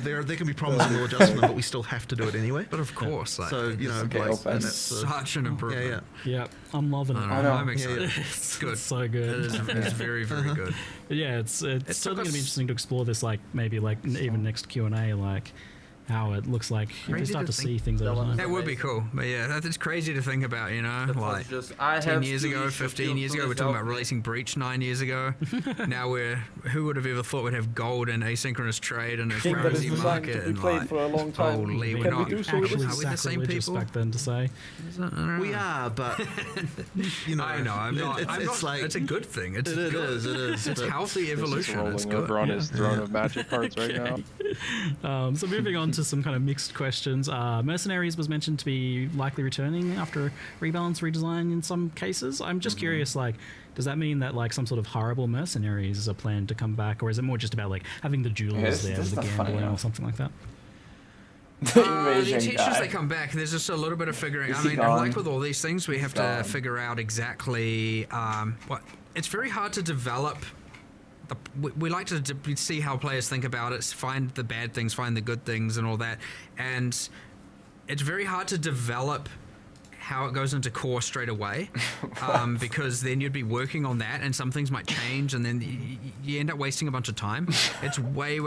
there can be problems and we'll adjust them, but we still have to do it anyway. But of course, like, So it's such an improvement. Yeah, I'm loving it. I know. I'm excited. It's good. It's so good. It's very, very good. But yeah, it's certainly going to be interesting to explore this. Like maybe like even next Q&A, like how it looks like if we Crazy start to to think see things over time. That would be cool, but yeah, that's crazy to think about, you know, like 10 years ago, 15 years ago, we're talking about releasing Breach 9 years ago. Now who would have ever thought we'd have gold and asynchronous trade and a Game that is frenzy designed market to be and played like, for a long time. holy, we're Can not we do so with Actually this? are we the same sacrilegious people? back then to say. We are, but you know, I know, I'm not. It's like it's a good thing. It's it good. is. It's but- healthy evolution. It's rolling over good. on his throne of magic cards right now. So moving on to some kind of mixed questions. Mercenaries was mentioned to be likely returning after rebalance, redesign in some cases. I'm just curious, like, does that mean that like some sort of horrible mercenaries are planned to come back, or is it more just about like having the jewels there with the gambling or something like that? The The intentions they come back. There's just a little bit of figuring. I mean, like with all these things, we have to figure out exactly what. It's very hard to develop. We like to see how players think about it, find the bad things, find the good things, and all that. And it's very hard to develop how it goes into core straight away, because then you'd be working on that, and some things might change, and then you end up wasting a bunch of time. It's way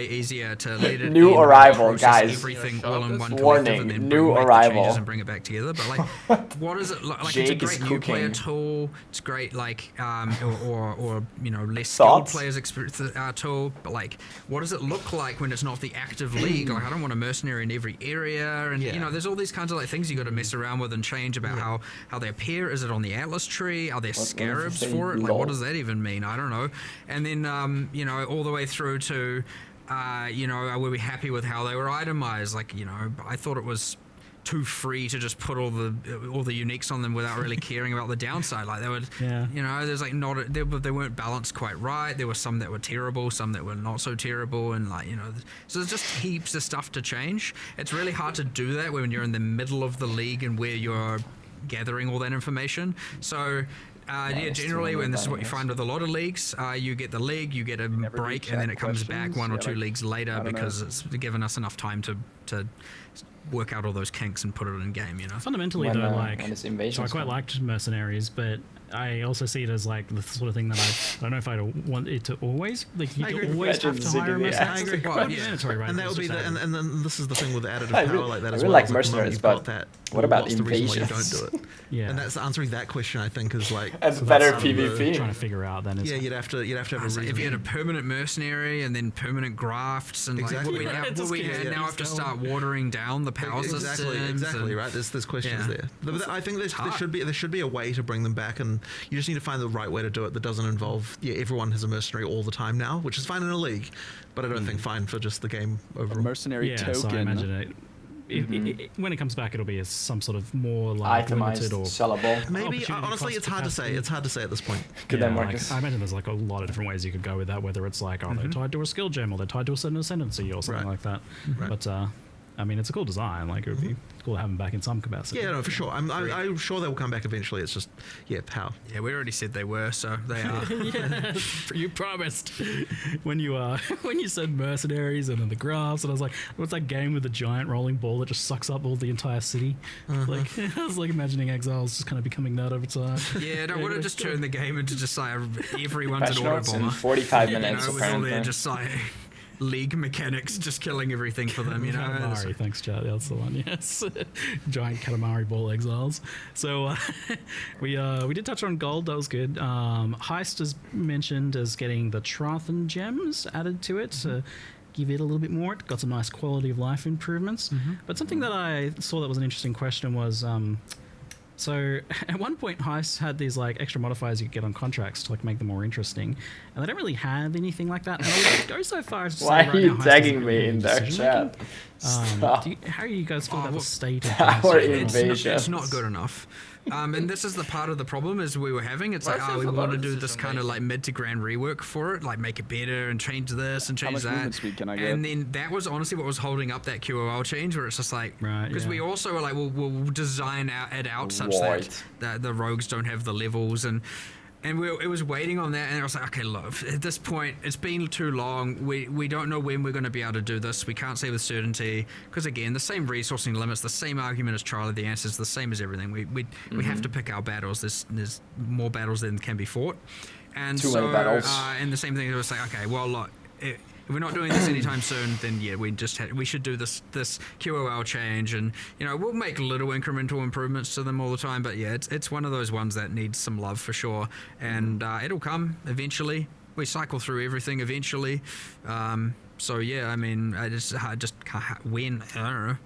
easier to let it New arrival, guys. everything all in one Warning, collective and then new make the arrival. changes and bring it back together. But like, what is it like? It's a Jake is great new player cooking. tool. It's great, like, or you know, less skilled Thoughts? players experience tool. But like, what does it look like when it's not the active league? Like, I don't want a mercenary in every area, and you know, there's all these kinds of like things you got to mess around with and change about how they appear. Is it on the Atlas tree? Are there scarabs for it? Like, what does that even mean? I don't know. And then you know, all the way through to you know, were we happy with how they were itemized? Like, you know, I thought it was too free to just put all the uniques on them without really caring about the downside. Like, they would, you know, there's like they weren't balanced quite right. There were some that were terrible, some that were not so terrible, and like, you know, so there's just heaps of stuff to change. It's really hard to do that when you're in the middle of the league and where you're gathering all that information. So generally, when this is what you find with a lot of leagues, you get the league, you get a break, and then it comes back one or two leagues later because it's given us enough time to work out all those kinks and put it in game, you know. Fundamentally, though, like, so I quite liked Mercenaries, but I also see it as like the sort of thing that I don't know if I want it to always, like, you always have to hire a mercenary. I agree. Well, mandatory, right? And that would be It's just and then this is the thing with additive I power really- like that I as really well. like is like the moment mercenaries, you've but got that, what about what's the reason why you invasions? don't do it? Yeah. And that's answering that question, I think, is like That's So better that's PvP. Trying to figure out then. yeah, you'd have to have a reason. If you had a permanent mercenary and then permanent grafts and Exactly. like, Right. will we now have to start watering down the power systems? Exactly, right. There's questions there. But I think there should be a way to bring them back, and you just need to find the right way to do it that doesn't involve everyone has a mercenary all the time now, which is fine in a league, but I don't think fine for just the game overall. Mercenary token. So I imagine it. When it comes back, it'll be some sort of more like limited or sellable. Maybe opportunity honestly, cost it's hard to say. capacity. It's hard to say at this point. Good Yeah, night, like, Marcus. I imagine there's like a lot of different ways you could go with that, whether it's like, they're tied to a skill gem, or they're tied to a certain ascendancy, or something like that. Right. But I mean, it's a cool design. Like, it would be cool to have them back in some capacity. Yeah, no, for sure. I'm sure they'll come back eventually. It's just, how. Yeah, we already said they were, so they are. Yeah, you promised when you said mercenaries and then the graphs, and I was like, what's that game with the giant rolling ball that just sucks up all the entire city? Like, I was like imagining Exile's just kind of becoming that over time. Yeah, don't want to just turn the game into just like everyone's an Patch notes in auto bomber. 45 minutes, with all apparently. their just like league mechanics, just killing everything for them. You know. Katamari, thanks, Chad. That's the one. Yes, giant Katamari ball exiles. So we did touch on gold. That was good. Heist is mentioned as getting the Trathan gems added to it. Give it a little bit more. It got some nice quality of life improvements. But something that I saw that was an interesting question was, so at one point Heist had these like extra modifiers you could get on contracts to like make them more interesting, and they don't really have anything like that. And I would go so far as to Why say are right you now, Heist tagging isn't me really in their decision-making. chat? How do you guys feel about the state of Power things? invasion. It's not good enough. And this is the part of the problem is we were having. It's like, we want to do this kind of like mid to grand rework for it, like make it better and change this and change much that. movement speed can I get? And then that was honestly what was holding up that QOL change, where it's just like, because we also were like, we'll design it out such that the rogues don't have the levels and it was waiting on that, and I was like, okay, look, at this point, it's been too long. We don't know when we're going to be able to do this. We can't say with certainty, because again, the same resourcing limits, the same argument as Charlie, the answer's the same as everything. We have to pick our battles. There's more battles than can be fought. And Too many battles. and the same thing, it was like, okay, well, look, If we're not doing this anytime soon, then yeah, we should do this QOL change, and we'll make little incremental improvements to them all the time. But yeah, it's one of those ones that needs some love for sure, and it'll come eventually. We cycle through everything eventually. So yeah, I mean, I just can't win. I don't know.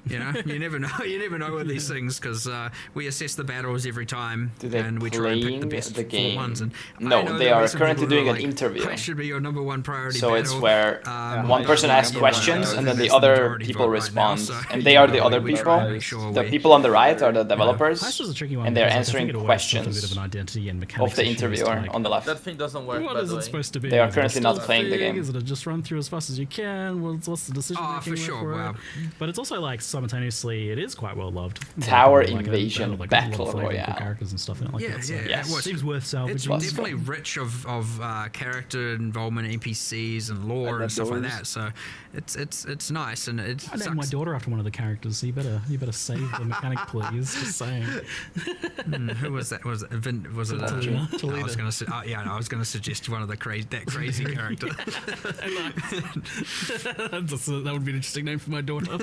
You never know. You never know with these things because we assess the battles every time, and we try and pick the best ones. And no, they are currently doing an interview. That should be your #1 priority. So battle. it's where one person asks questions and then the other people respond, and they are the other people. The people on the right are the developers, Heist was a tricky one and they're because I think answering it always questions felt a bit of an identity and of mechanics the issue as to, interviewer like, on the left. That thing doesn't work. What by is the it way. supposed to be? They are Is it currently still not a playing the thing? game. Is it just run through as fast as you can? What's the decision making for sure. Wow. But it's also like simultaneously, it is quite well loved. Tower Like Invasion like Battle a lot of flavor Royale. for characters and stuff in it like that. So Yes. it seems worth salvaging. It's definitely rich of character involvement, NPCs and lore and stuff like that. So it's nice, and it. I named my daughter after one of the characters. So you better save the mechanic, please. Just saying. Who was that? Was it? Was it? Talina. I was going to. I was going to suggest one of the crazy character. That would be an interesting name for my daughter.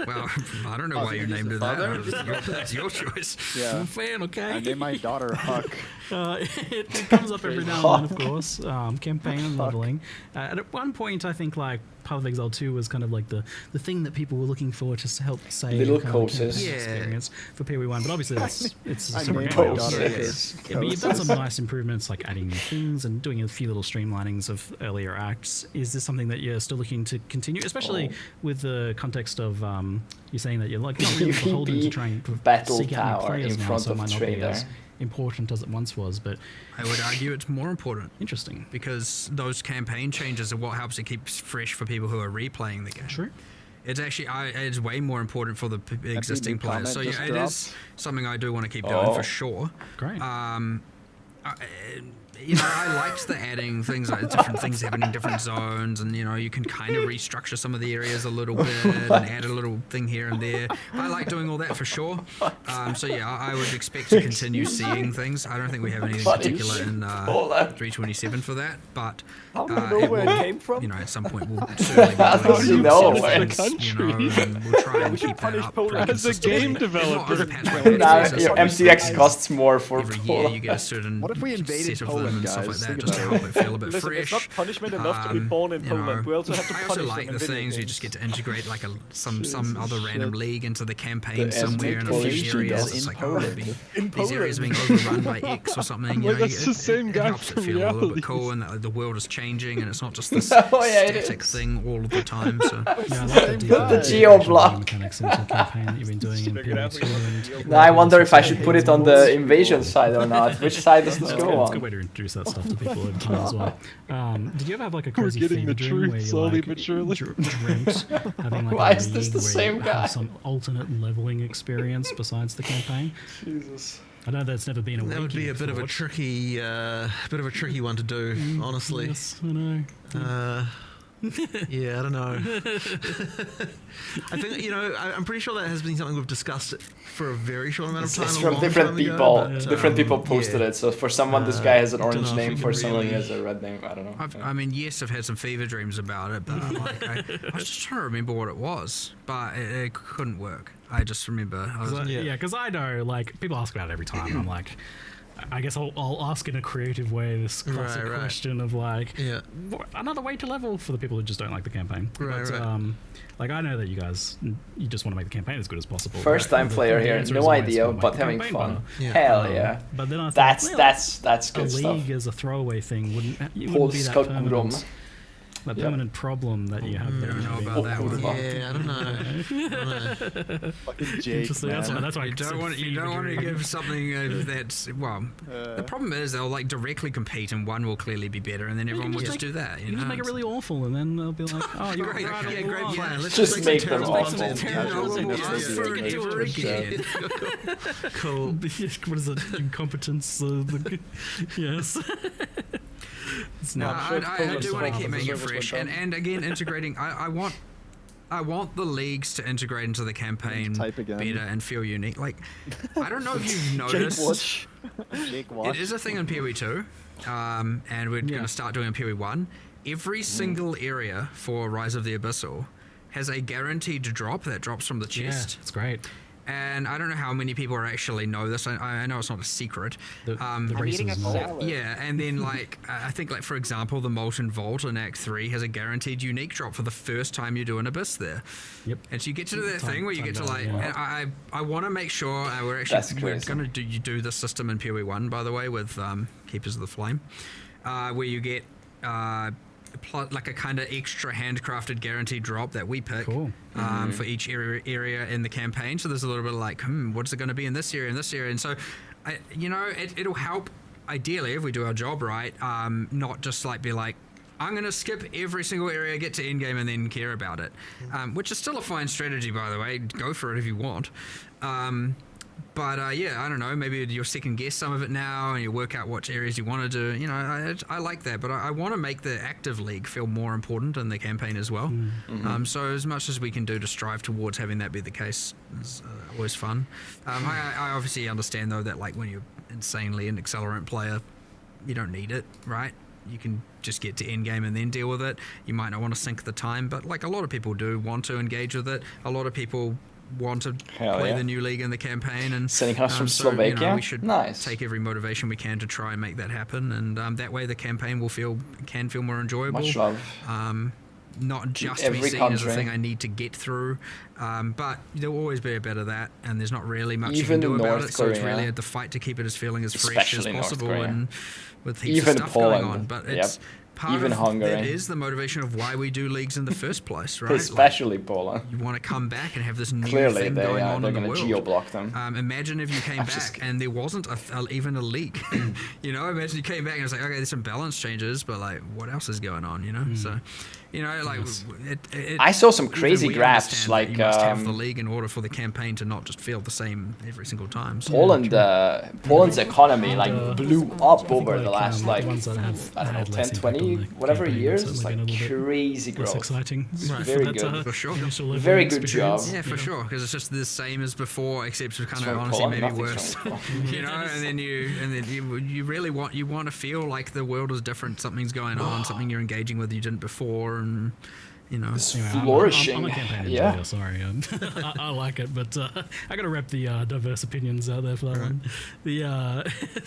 Well, I don't know why you named her that. That's your choice. Yeah. I'm a fan, okay? I named my daughter Huck. It comes up every now and then, of course. Campaign and leveling. And at one point, I think like Path of Exile 2 was kind of like the thing that people were looking for just to help save Little kind of courses. experience for PoE1. But obviously, it's a I super named game. my daughter Yeah, but you've done some nice improvements like adding new things and doing a few little streamlinings of earlier acts. Is this something that you're still looking to continue, especially with the context of you're saying that you're like not really beholden to trying to Battle seek out new Tower players in now, front so it of might not be trailer. as important as it once was, but I would argue it's more important. Interesting. Because those campaign changes are what helps it keep fresh for people who are replaying the game. True. It's actually it's way more important for the existing players. So yeah, it is something I do want to keep doing for sure. Great. I liked the adding things, like different things happening in different zones, and you can kind of restructure some of the areas a little bit and add a little thing here and there. I like doing all that for sure. So yeah, I would expect to continue seeing things. I don't think we have anything particular in 327 for that, but I don't know where it came from. at some point we'll certainly be doing some know things, where and we'll try and keep that up pretty As a consistently. game developer. Now your MTX costs more for Every year you get a certain What if we invaded set of Poland, them and stuff like guys? that, Think just to about help it feel a bit Listen, fresh. it's not punishment enough to be born in Poland. We also have to I punish also them like in the video things you games. just get to integrate like some other random league into the campaign The somewhere in a Polish few areas. does It's in like Poland. these areas are being overrun by X or something. Like, that's the same it guy helps it from feel a little bit reality. cool, and that the world is changing, and it's not just this Oh, yeah, it static is. thing all of the time. So yeah, I like The geo block. mechanics into the campaign that you've been doing in PoE2. Now I wonder if I should put it on the invasion side or not. Which side does this It's go a good on? way to introduce that stuff to people over time as well. Did you ever have like a We're crazy getting fever the dream truth where you slowly like but surely. dreamt having like Why a is this league the where same you guy? have some alternate leveling experience besides the campaign? Jesus. I know that's never been a That would be a bit of a tricky one to do, honestly. Yes, I know. Yeah, I don't know. I think I'm pretty sure that has been something we've discussed for a very short amount of time. It's a from long different time ago, people. but, Different people posted yeah. it. So for someone, this guy has an don't orange know if name. we For can someone, he really- has a red name. I don't know. I mean, yes, I've had some fever dreams about it, but I was just trying to remember what it was, but it couldn't work. I just remember. Because I know, like, people ask about it every time. And I'm like, I guess I'll ask in a creative way this classic Right. question of like, Yeah. another way to level for the people who just don't like the campaign. Right, But, right. like, I know that you guys, you just want to make the campaign as good as possible. First time The player here, answer is no always idea, to make but the having campaign fun. better. Hell yeah. But then I thought, That's a good stuff. league as a throwaway thing wouldn't be that Polska permanent. grom. That permanent problem that you have there. I don't know about that one. Yeah, I don't know. Fucking Jake, Interesting. That's why I You don't want to give something that's the problem is they'll like directly compete and one will clearly be better and then everyone will just do that. You can just make it really awful, and then they'll be like, "Oh, you're Great, right, yeah, all great along." plan. Let's Just make them some awful. again. Cool. What is it? Incompetence. Yes. It's No, not. I do want to keep making it fresh, and again integrating. I want the leagues to integrate into the campaign better and feel unique. Like, I don't know if you've noticed. Jake Watch. It is a thing in PoE 2, and we're going to start doing in PoE 1. every single area for Rise of the Abyssal has a guaranteed drop that drops from the chest. Yeah, it's great. And I don't know how many people actually know this. I know it's not a secret. The eating a salad. Yeah, and then like I think like for example, the Molten Vault in Act 3 has a guaranteed unique drop for the first time you do an Abyss there. Yep. And so you get to that thing where you get to like, yeah. and I want to make sure we're going to do this system in PoE 1 by the way with Keepers of the Flame, where you get like a kind of extra handcrafted guaranteed drop that we pick for each area in the campaign. So there's a little bit of like, what's it going to be in this area, and so, it'll help ideally if we do our job right, not just like be like, I'm going to skip every single area, get to endgame, and then care about it, which is still a fine strategy, by the way. Go for it if you want. But yeah, I don't know, maybe you'll second guess some of it now and you work out what areas you want to do. You know, I like that, but I want to make the active league feel more important in the campaign as well. So as much as we can do to strive towards having that be the case is always fun. I obviously understand though that like when you're insanely an accelerant player, you don't need it, right? You can just get to endgame and then deal with it. You might not want to sink the time, but like a lot of people do want to engage with it. A lot of people want to play the new league in the campaign, and sending us from Slovakia. We should take every motivation we can to try and make that happen, and that way the campaign can feel more enjoyable. Much love. Not just to be seen as a thing I need to get through, but there will always be a bit of that, and there's not really much you can do about it. So it's really the fight to keep it as feeling as fresh as possible, and with heaps of stuff going on. But it's part of Hungary. It is the motivation of why we do leagues in the first place, right? Especially Poland. You want to come back and have this new thing thing going on they're in the going world. to geo-block them. Imagine if you came back and there wasn't even a league. You know, imagine you came back and it's like, okay, there's some balance changes, but like, what else is going on? You know, so. You know, like I saw some crazy graphs. Like you must have the league in order for the campaign to not just feel the same every single time. So Poland's economy like blew up over the last like I don't know 10, 20, whatever years. It's like crazy growth. Exciting. Very good. For sure. Very good job. Yeah, for sure. Because it's just the same as before, except kind of honestly maybe worse. You know, and then you really want to feel like the world is different. Something's going on. Something you're engaging with you didn't before. And you know, it's flourishing. I'm a campaign enjoyer, sorry. I like it, but I got to rep the diverse opinions out there for that one.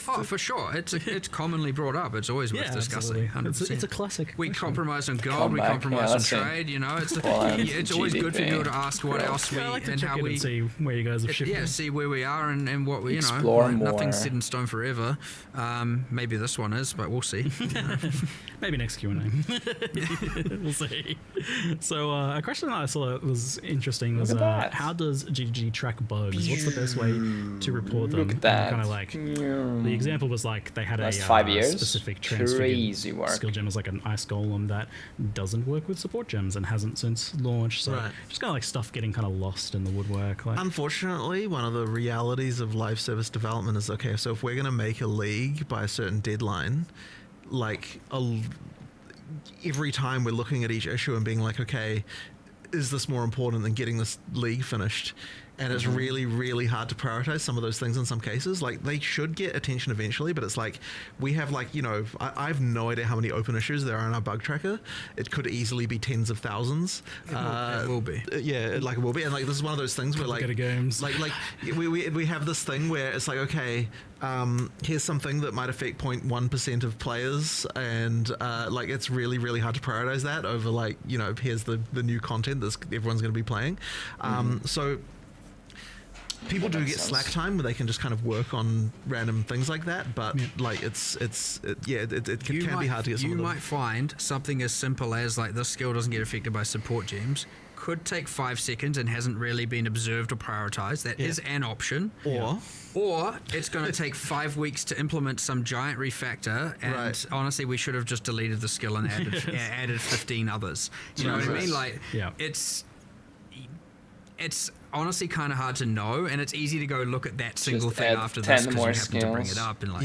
Oh, for sure. It's commonly brought up. It's always worth discussing. 100%. It's a classic. We compromise on gold. We compromise on trade. You know, it's always good for people to ask what else and how we see where you guys have shifted. Yeah, see where we are and what we nothing's set in stone forever. Maybe this one is, but we'll see. Maybe next Q&A. We'll see. So a question that I saw that was interesting was how does GG track bugs? What's the best way to report them? Look at that. Kind of like the example was like they had a 5 years. specific Crazy work. skill gem as like an ice golem that doesn't work with support gems and hasn't since launched. So just kind of like stuff getting kind of lost in the woodwork. Like, unfortunately, one of the realities of live service development is okay. So if we're going to make a league by a certain deadline, like every time we're looking at each issue and being like, okay, is this more important than getting this league finished? And it's really, really hard to prioritize some of those things in some cases. Like, they should get attention eventually, but it's like, we have like, you know, I have no idea how many open issues there are in our bug tracker. It could easily be tens of thousands. It will be. Yeah, like it will be. And like, this is one of those things where like, games. like we have this thing where it's like, okay, here's something that might affect 0.1% of players, and like it's really, really hard to prioritize that over like, you know, here's the new content that everyone's going to be playing. So people do get slack time where they can just kind of work on random things like that, but like it can be hard to get some of them. You might find something as simple as like this skill doesn't get affected by support gems. Could take 5 seconds and hasn't really been observed or prioritized. That is an option. Or it's going to take 5 weeks to implement some giant refactor, and honestly, we should have just deleted the skill and added 15 others. You know what I mean? Like, it's honestly kind of hard to know, and it's easy to go look at that single Just thing add after 10 this because more you happen to bring it skills. up and like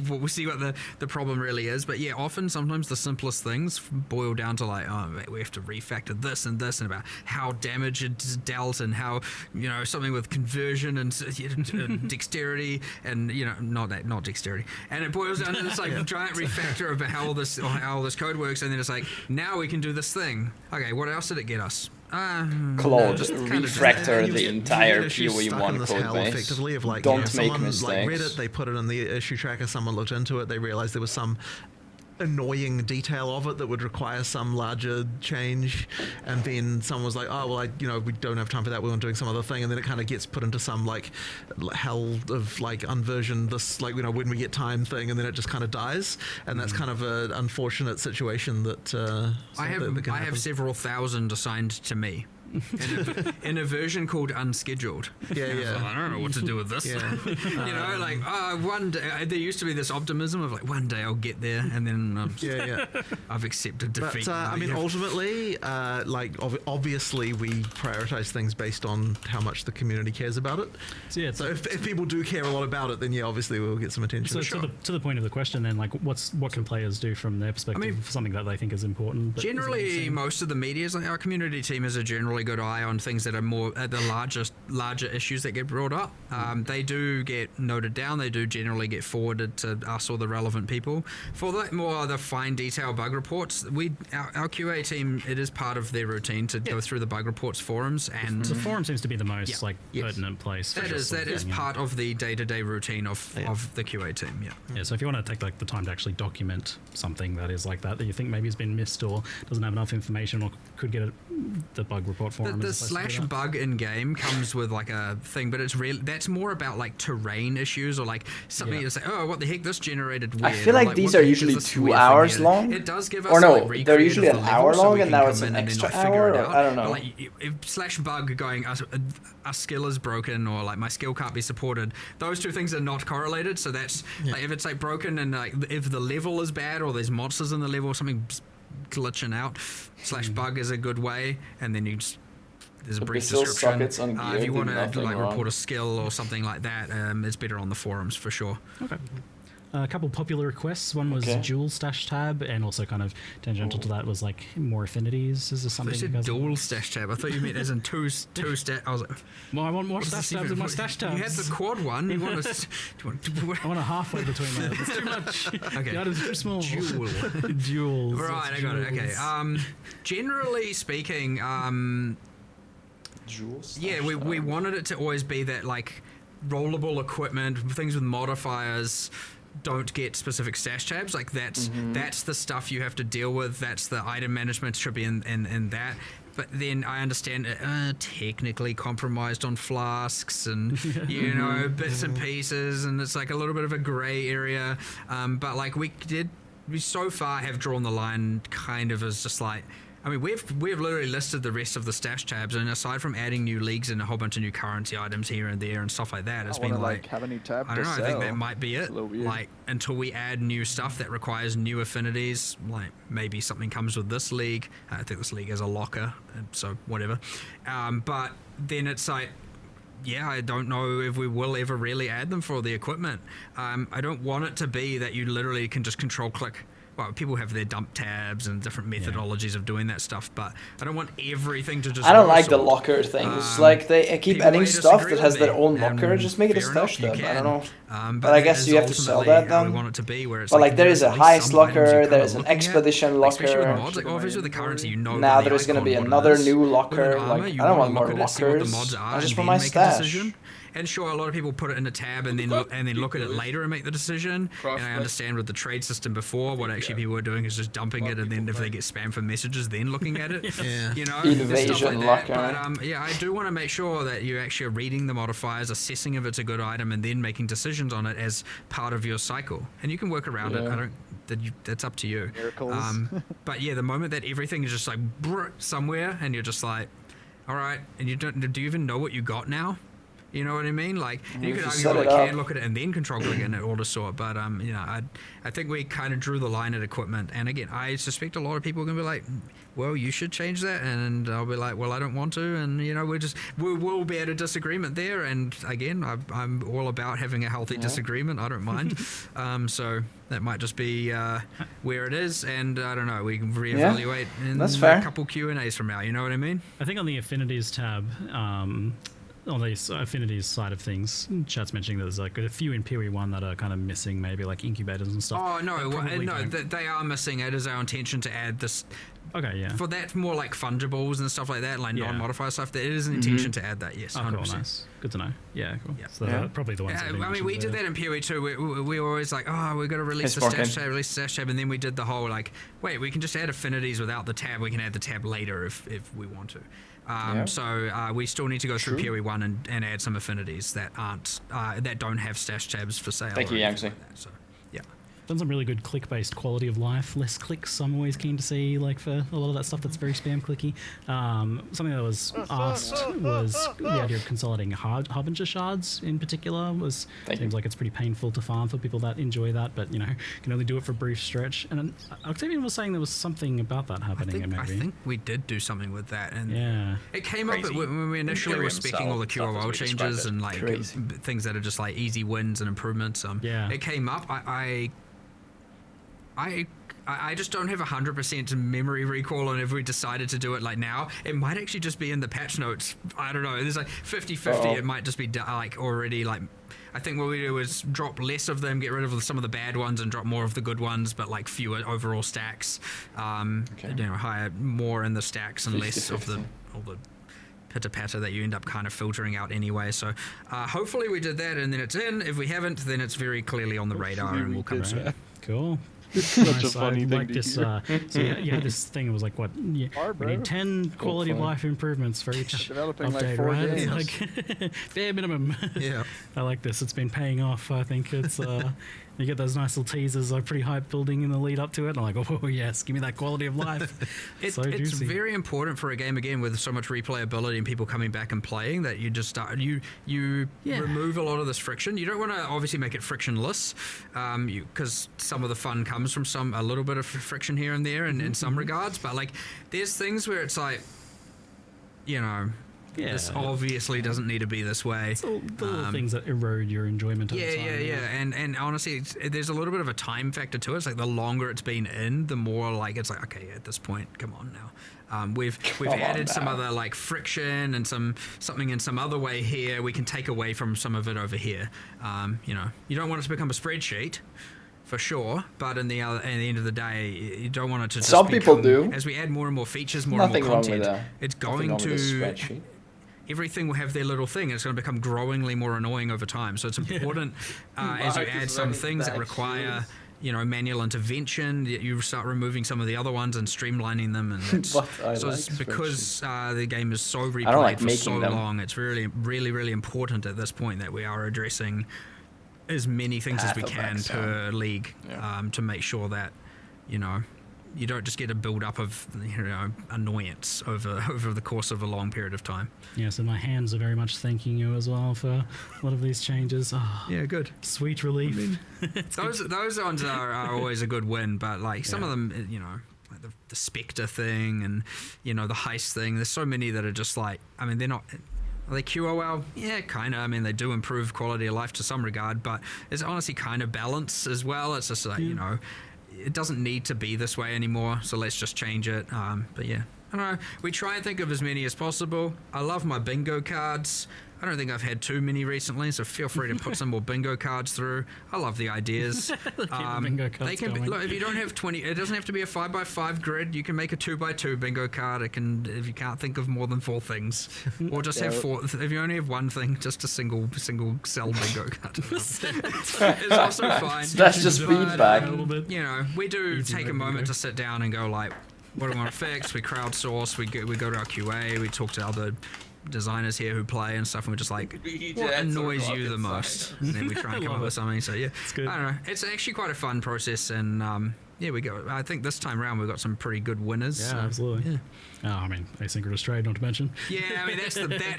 we'll see what the problem really is. But yeah, often sometimes the simplest things boil down to like, oh, we have to refactor this and about how damage is dealt and how, you know, something with conversion and dexterity and, you know, not dexterity, and it boils down to this like giant refactor of how all this code works, and then it's like, now we can do this thing. Okay, what else did it get us? Claude, just refactor the entire PoE1 code base. Effectively of like, Don't you know, make someone mistakes. like read it, they put it in the issue tracker, someone looked into it, they realized there was some annoying detail of it that would require some larger change, and then someone was like, oh well, we don't have time for that, we're doing some other thing, and then it kind of gets put into some like hell of like unversion this, like, you know, when we get time thing, and then it just kind of dies, and that's kind of an unfortunate situation that I have several thousand assigned to me. in a version called unscheduled. I don't know what to do with this. You know, like, one day, there used to be this optimism of like, one day I'll get there, and then I've accepted defeat. But I mean, ultimately, obviously we prioritize things based on how much the community cares about it. So if people do care a lot about it, then yeah, obviously we'll get some attention. So to the point of the question then, like, what can players do from their perspective for something that they think is important? Generally, most of the media, like our community team has a generally good eye on things that are more at the larger issues that get brought up. They do get noted down. They do generally get forwarded to us or the relevant people. For the fine detail bug reports, our QA team, it is part of their routine to go through the bug reports forums, and the forum seems to be the most pertinent place. That is part of the day-to-day routine of the QA team. So if you want to take like the time to actually document something that is like that you think maybe has been missed or doesn't have enough information or could get the bug report forum. The slash bug in game comes with like a thing, but it's that's more about like terrain issues or like something you say, oh, what the heck, this generated weird. I feel like these are usually 2 hours long. It does give us, or no, like, they're usually an hour long, and now it's an and extra then, like, hour. figure it Or, out. I don't know. But, like, if slash bug going, a skill is broken, or like my skill can't be supported. Those two things are not correlated. So that's like, if it's like broken and like if the level is bad or there's monsters in the level or something glitching out, slash bug is a good way, and then you just. There's a brief description. If you want to like report a skill or something like that, it's better on the forums for sure. Okay. A couple popular requests. One was dual stash tab, and also kind of tangential to that was like more affinities. Is this something? You said dual stash tab. I thought you meant as in two stash. I was like, well, I want more stash tabs in my stash tabs. You had the quad one. You want I want a halfway between that. It's too much. Okay. The item's too small. Dual. Right, I got it. Okay. Generally speaking, we wanted it to always be that like rollable equipment, things with modifiers don't get specific stash tabs. Like that's the stuff you have to deal with. That's the item management should be in that. But then I understand technically compromised on flasks and bits and pieces, and it's like a little bit of a grey area. But like we so far have drawn the line kind of as just like. I mean, we've literally listed the rest of the stash tabs, and aside from adding new leagues and a whole bunch of new currency items here and there and stuff like that, it's been like have a new tab. I don't know. I think that might be it. Like until we add new stuff that requires new affinities, like maybe something comes with this league. I think this league has a locker, so whatever. But then it's like. Yeah, I don't know if we will ever really add them for the equipment. I don't want it to be that you literally can just control click. Well, people have their dump tabs and different methodologies of doing that stuff, but I don't want everything to just... I don't like the locker things. Like, they keep adding stuff that has their own locker. Just make it a stash tab. I don't know. But I guess you have to sell that then. We want it to be where it's but like there is a Heist locker, there is an Expedition locker. Especially with mods, like obviously with the currency, now there's going to be another new locker. Like, I don't want more lockers. I just want my stash. And sure, a lot of people put it in a tab and then look at it later and make the decision. And I understand with the trade system before, what actually people are doing is just dumping it, and then if they get spam for messages, then looking at it. You know, invasion stuff like locker. But I do want to make sure that you actually are reading the modifiers, assessing if it's a good item, and then making decisions on it as part of your cycle. And you can work around it. That's up to you. Miracles. But yeah, the moment that everything is just like somewhere, and you're just like, all right, and do you even know what you got now? You know what I mean? Like you could If you argue set like it up. CAD look at it and then control click and order sort, but you know, I think we kind of drew the line at equipment. And again, I suspect a lot of people are gonna be like, well, you should change that, and I'll be like, well, I don't want to, and you know, we'll be at a disagreement there. And again, I'm all about having a healthy disagreement. I don't mind. So that might just be where it is, and I don't know. We can reevaluate in that's fair. a couple Q&As from now. You know what I mean? I think on the affinities tab, on the affinities side of things, chat's mentioning there's like a few in PoE 1 that are kind of missing, maybe like incubators and stuff. Oh no, they are missing. It is our intention to add this. Okay, yeah. For that, more like fungibles and stuff like that, like non-modifier stuff. There is an intention to add that. Yes, 100%. Cool, nice. Good to know. Yeah, cool. So probably the ones. I mean, we did that in PoE 2. We were always like, oh, we're going to release the stash tab, and then we did the whole like, wait, we can just add affinities without the tab. We can add the tab later if we want to. So we still need to go through PoE 1 and add some affinities that aren't that don't have stash tabs for sale. Thank you, Yangtze. So yeah. Done some really good click-based quality of life, less clicks. I'm always keen to see, like, for a lot of that stuff that's very spam clicky. Something that was asked was the idea of consolidating harbinger shards in particular. Seems like it's pretty painful to farm for people that enjoy that, but you know, can only do it for a brief stretch. And Octavian was saying there was something about that happening. I think we did do something with that, and yeah, it came up when we initially were speccing all the QOL changes and like things that are just like easy wins and improvements. It came up. I just don't have 100% memory recall on if we decided to do it like now. It might actually just be in the patch notes. I don't know. There's like 50-50. It might just be like already like. I think what we do is drop less of them, get rid of some of the bad ones, and drop more of the good ones, but like fewer overall stacks. You know, higher more in the stacks and less of all the pitter patter that you end up kind of filtering out anyway. So hopefully we did that, and then it's in. If we haven't, then it's very clearly on the radar, and we'll come to it. Cool. Such a funny thing to this, hear. so you had this thing. It was like, what? We need 10 quality of life improvements for each Developing update, like 4 right? games. Like bare minimum. Yeah. I like this. It's been paying off. I think it's. You get those nice little teasers. I'm pretty hype building in the lead up to it. And I'm like, oh yes, give me that quality of life. It's very important for a game again with so much replayability and people coming back and playing that you just start you remove a lot of this friction. You don't want to obviously make it frictionless, because some of the fun comes from a little bit of friction here and there, and in some regards. But like, there's things where it's like, you know. Yeah. This obviously doesn't need to be this way. It's all the little things that erode your enjoyment of the time. Yeah. And honestly, there's a little bit of a time factor to it. It's like the longer it's been in, the more like it's like, okay, at this point, come on now. We've added some other like friction and something in some other way here. We can take away from some of it over here. You know, you don't want it to become a spreadsheet. For sure, but at the end of the day, you don't want it to. Some people do. As we add more and more features, more and more content, it's going to. Everything will have their little thing, and it's going to become growingly more annoying over time. So it's important as you add some things that require, you know, manual intervention, you start removing some of the other ones and streamlining them. And it's because the game is so replayed for so long. It's really, really, really important at this point that we are addressing as many things as we can per league to make sure that, you know, you don't just get a build up of, you know, annoyance over the course of a long period of time. Yeah, so my hands are very much thanking you as well for a lot of these changes. Oh, yeah, good. Sweet relief. I mean, those ones are always a good win, but like some of them, you know, like the Spectre thing and, you know, the Heist thing, there's so many that are just like, I mean, they're not. Are they QOL? Yeah, kind of. I mean, they do improve quality of life to some regard, but it's honestly kind of balance as well. It's just like, you know, it doesn't need to be this way anymore, so let's just change it. But yeah, I don't know. We try and think of as many as possible. I love my bingo cards. I don't think I've had too many recently, so feel free to put some more bingo cards through. I love the ideas. Bingo cards they can be, look, if you don't have 20, it doesn't have to be a 5x5 grid. You can make a 2x2 bingo card. It can, if you can't think of more than 4 things, or just have 4. If you only have one thing, just a single cell bingo card. It's also fine. That's just feedback. You know, we do take a moment to sit down and go like, what do we want to fix? We crowdsource. We go to our QA. We talk to other designers here who play and stuff, and we're just like, what annoys you the most? And then we try and come up with something. So yeah, I don't know. It's actually quite a fun process, and Yeah, I think this time around we've got some pretty good winners. Yeah, so, absolutely. Yeah. Oh, I mean, asynchronous trade, not to mention. Yeah, I mean that's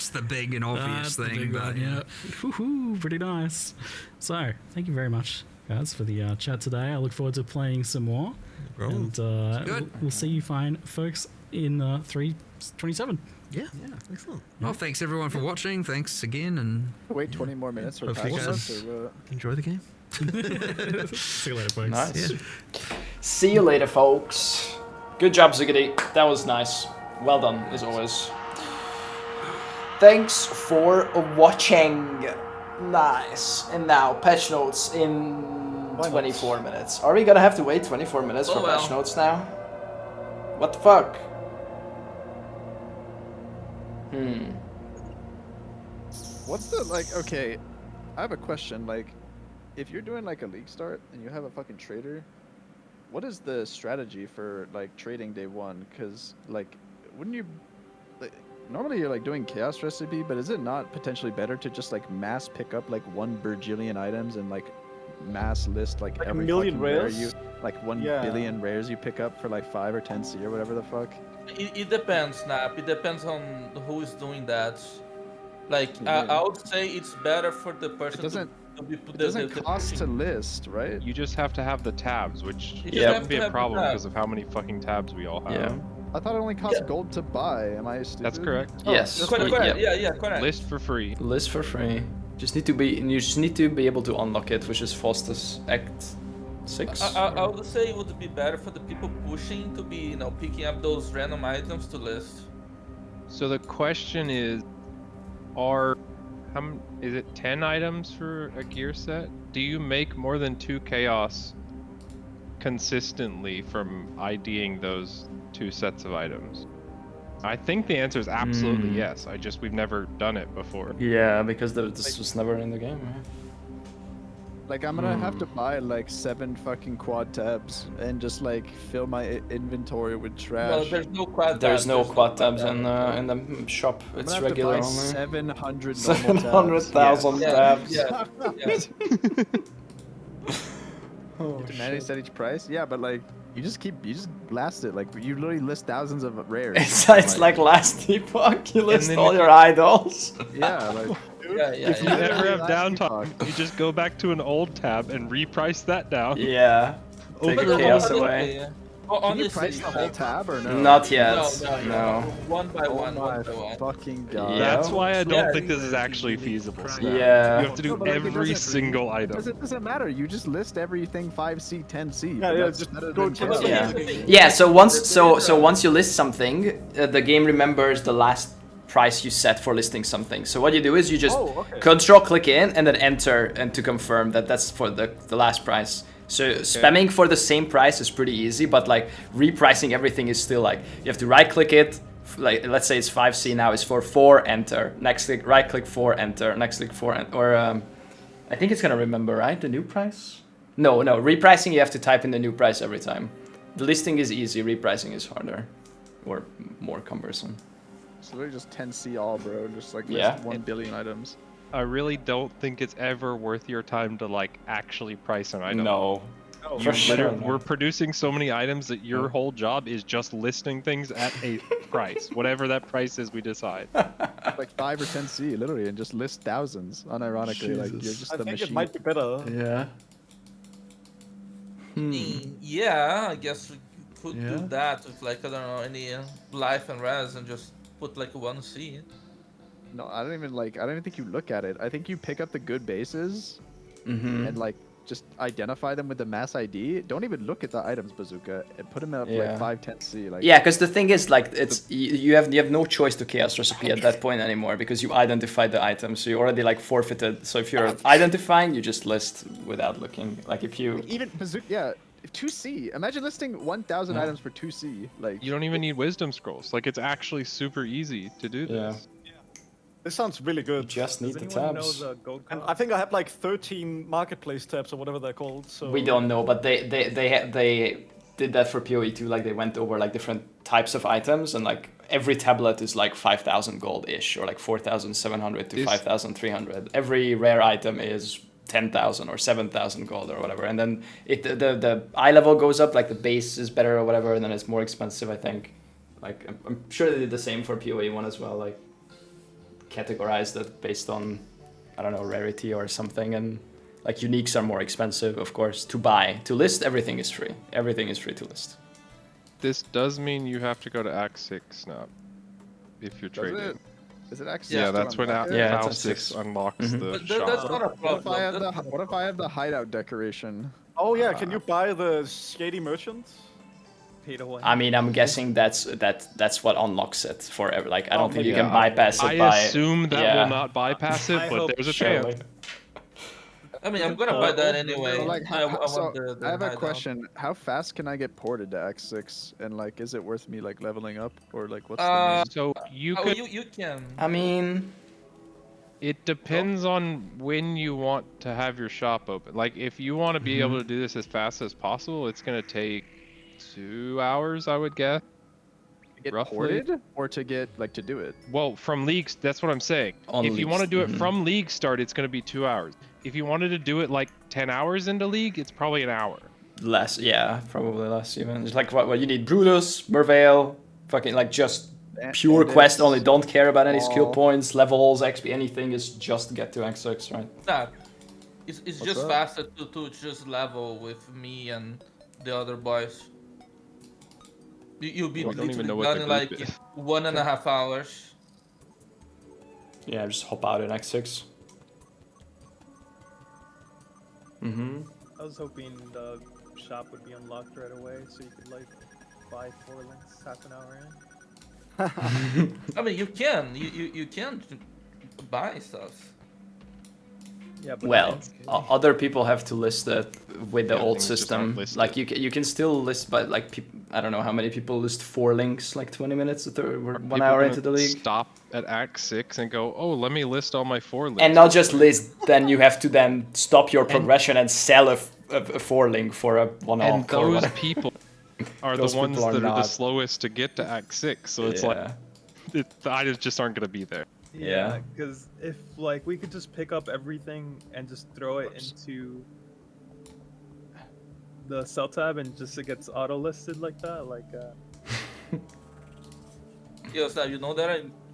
the big and obvious That's the thing. big one, yeah. Woohoo, pretty nice. So, thank you very much, guys, for the chat today. I look forward to playing some more. And we'll see you fine folks in 327. Yeah, excellent. Well, thanks everyone for watching. Thanks again, and wait 20 more minutes for Hopefully you Pass. guys enjoy the game. See you later, folks. Nice. Yeah. See you later, folks. Good job, Ziggity. That was nice. Well done, as always. Thanks for watching. Nice. And now, patch notes in 24 minutes. Are we gonna have to wait 24 minutes for patch notes now? What the fuck? What's the, like, okay, I have a question, like, if you're doing, like, a league start and you have a fucking trader, what is the strategy for, like, trading day one? Because, like, wouldn't you, like, normally you're, like, doing chaos recipe, but is it not potentially better to just, like, mass pick up, like, 1 bajillion items and, like, mass list, like Like a every million fucking rare rares? you, like 1 billion rares you pick up for, like, 5 or 10 C or whatever the fuck? It depends, Snap. It depends on who is doing that. Like, I would say it's better for the person to be put It doesn't cost to list, right? You just have to have the tabs, which You just shouldn't have be to a have the problem tab. because of how many fucking tabs we all have. Yeah. I thought it only cost gold to buy. Am I stupid? That's correct. Yes. Correct. Yeah, correct. List for free. List for free. You just need to be able to unlock it, which is Faustus Act 6. I would say it would be better for the people pushing to be, picking up those random items to list. So the question is, is it 10 items for a gear set? Do you make more than 2 chaos consistently from IDing those 2 sets of items? I think the answer is absolutely yes. We've never done it before. Yeah, because this was never in the game. Right? Like, I'm gonna have to buy like 7 fucking quad tabs and just like fill my inventory with trash. Well, there's no quad tabs. There's no quad tabs in the shop. It's I'm gonna regular have to only. buy 700 700,000 tabs. Yeah. Oh, Humanity set each price? Yeah, but like, you just blast it. Like, you literally list thousands of rares. It's like last epoch. You list all your idols. Yeah, like. If you ever have downtime, you just go back to an old tab and reprice that down. Yeah. Take the chaos away. Can you price the whole tab or no? Not yet. No. One by Oh one. my fucking god. That's why I don't think this is actually feasible. Snap. Yeah. You have to do every single item. It doesn't matter. You just list everything 5C, 10C. Yeah, just go to Yeah. So once you list something, the game remembers the last price you set for listing something. So what you do is you just control click in and then enter and to confirm that that's for the last price. So spamming for the same price is pretty easy, but like repricing everything is still like you have to right click it. Like let's say it's 5C now, it's for 4 enter. Next click, right click 4 enter. Next click 4 enter. Or I think it's gonna remember, right? The new price? No, repricing you have to type in the new price every time. The listing is easy, repricing is harder or more cumbersome. So literally just 10C all, bro. Just like Yeah. 1 billion items. I really don't think it's ever worth your time to like actually price an item. No. Oh, For sure. We're producing so many items that your whole job is just listing things at a price, whatever that price is we decide. Like 5 or 10C, literally, and just list thousands. Unironically, like you're just I the think machine. it might be better. Yeah. Yeah, I guess we could do that with like, I don't know, any life and res and just put like a 1C. No, I don't even think you look at it. I think you pick up the good bases and like just identify them with the mass ID. Don't even look at the items, Bazooka, and put them up like 5, 10C. Like yeah, because the thing is, like, it's you have no choice to chaos recipe at that point anymore because you identified the item, so you already like forfeited. So if you're identifying, you just list without looking. Like if you even Bazooka, yeah. 2C. Imagine listing 1,000 items for 2C. Like you don't even need wisdom scrolls. Like it's actually super easy to do this. This sounds really good. You just need the anyone tabs. know the gold and I think I have like 13 marketplace tabs or whatever they're called. So we don't know, but they did that for PoE too. Like they went over like different types of items, and like every tablet is like 5,000 gold ish, or like 4,700 to 5,300. Every rare item is 10,000 or 7,000 gold or whatever, and then the eye level goes up, like the base is better or whatever, and then it's more expensive, I think. Like I'm sure they did the same for PoE 1 as well, like categorized it based on, I don't know, rarity or something, and like uniques are more expensive, of course, to buy. To list, everything is free. Everything is free to list. This does mean you have to go to Act 6 now, if you're trading. It? Is it Act 6? Yeah, that's when Act 6 unlocks the But shop. that's not a What if I have problem. the What if I have the hideout decoration? Oh yeah, can you buy the shady merchant? Pay to win. I mean, I'm guessing that's what unlocks it for like. I don't think you Yeah, can bypass it I by. assume that yeah. will not bypass it, but there's a chance. I mean, I'm gonna buy that anyway. So, like, I want I have a hideout. question. How fast can I get ported to Act 6? And like, is it worth me like leveling up or like what's the So you Oh, could. you can. I mean, It depends on when you want to have your shop open. Like, if you want to be able to do this as fast as possible, it's gonna take 2 hours, I would guess. get roughly. ported or to get like to do it? Well, from leagues, that's what I'm saying. On if you want to leagues, do it from league start, it's gonna be 2 hours. If you wanted to do it like 10 hours into league, it's probably an hour. less, yeah, probably less even. It's like what you need: Brutus, Merveil, fucking like just pure quest only. Don't care about any skill points, levels, XP, anything. Is just get to X6, right? Nah, it's just faster to just level with me and the other boys. You'll be I don't even know literally what done the in group like is. 1.5 hours. Yeah, just hop out in X6. I was hoping the shop would be unlocked right away, so you could like buy 4 links half an hour in. I mean, you can buy stuff. Yeah, but Well, other people have to list it with the old things just system. aren't listed. Like you can still list, but like I don't know how many people list 4 links like 20 minutes or 1 People hour gonna into the league. Stop at Act 6 and go, oh, let me list all my 4 links. And not just list, then you have to then stop your progression and sell a 4 link for a 1 And alk or those whatever. people are Those the ones people are that are the not. slowest to get to Act 6. So it's like, the items just aren't going to be there. yeah, because if like we could just pick up everything and just throw it into the sell tab and just it gets auto listed like that, like. Yo, so you know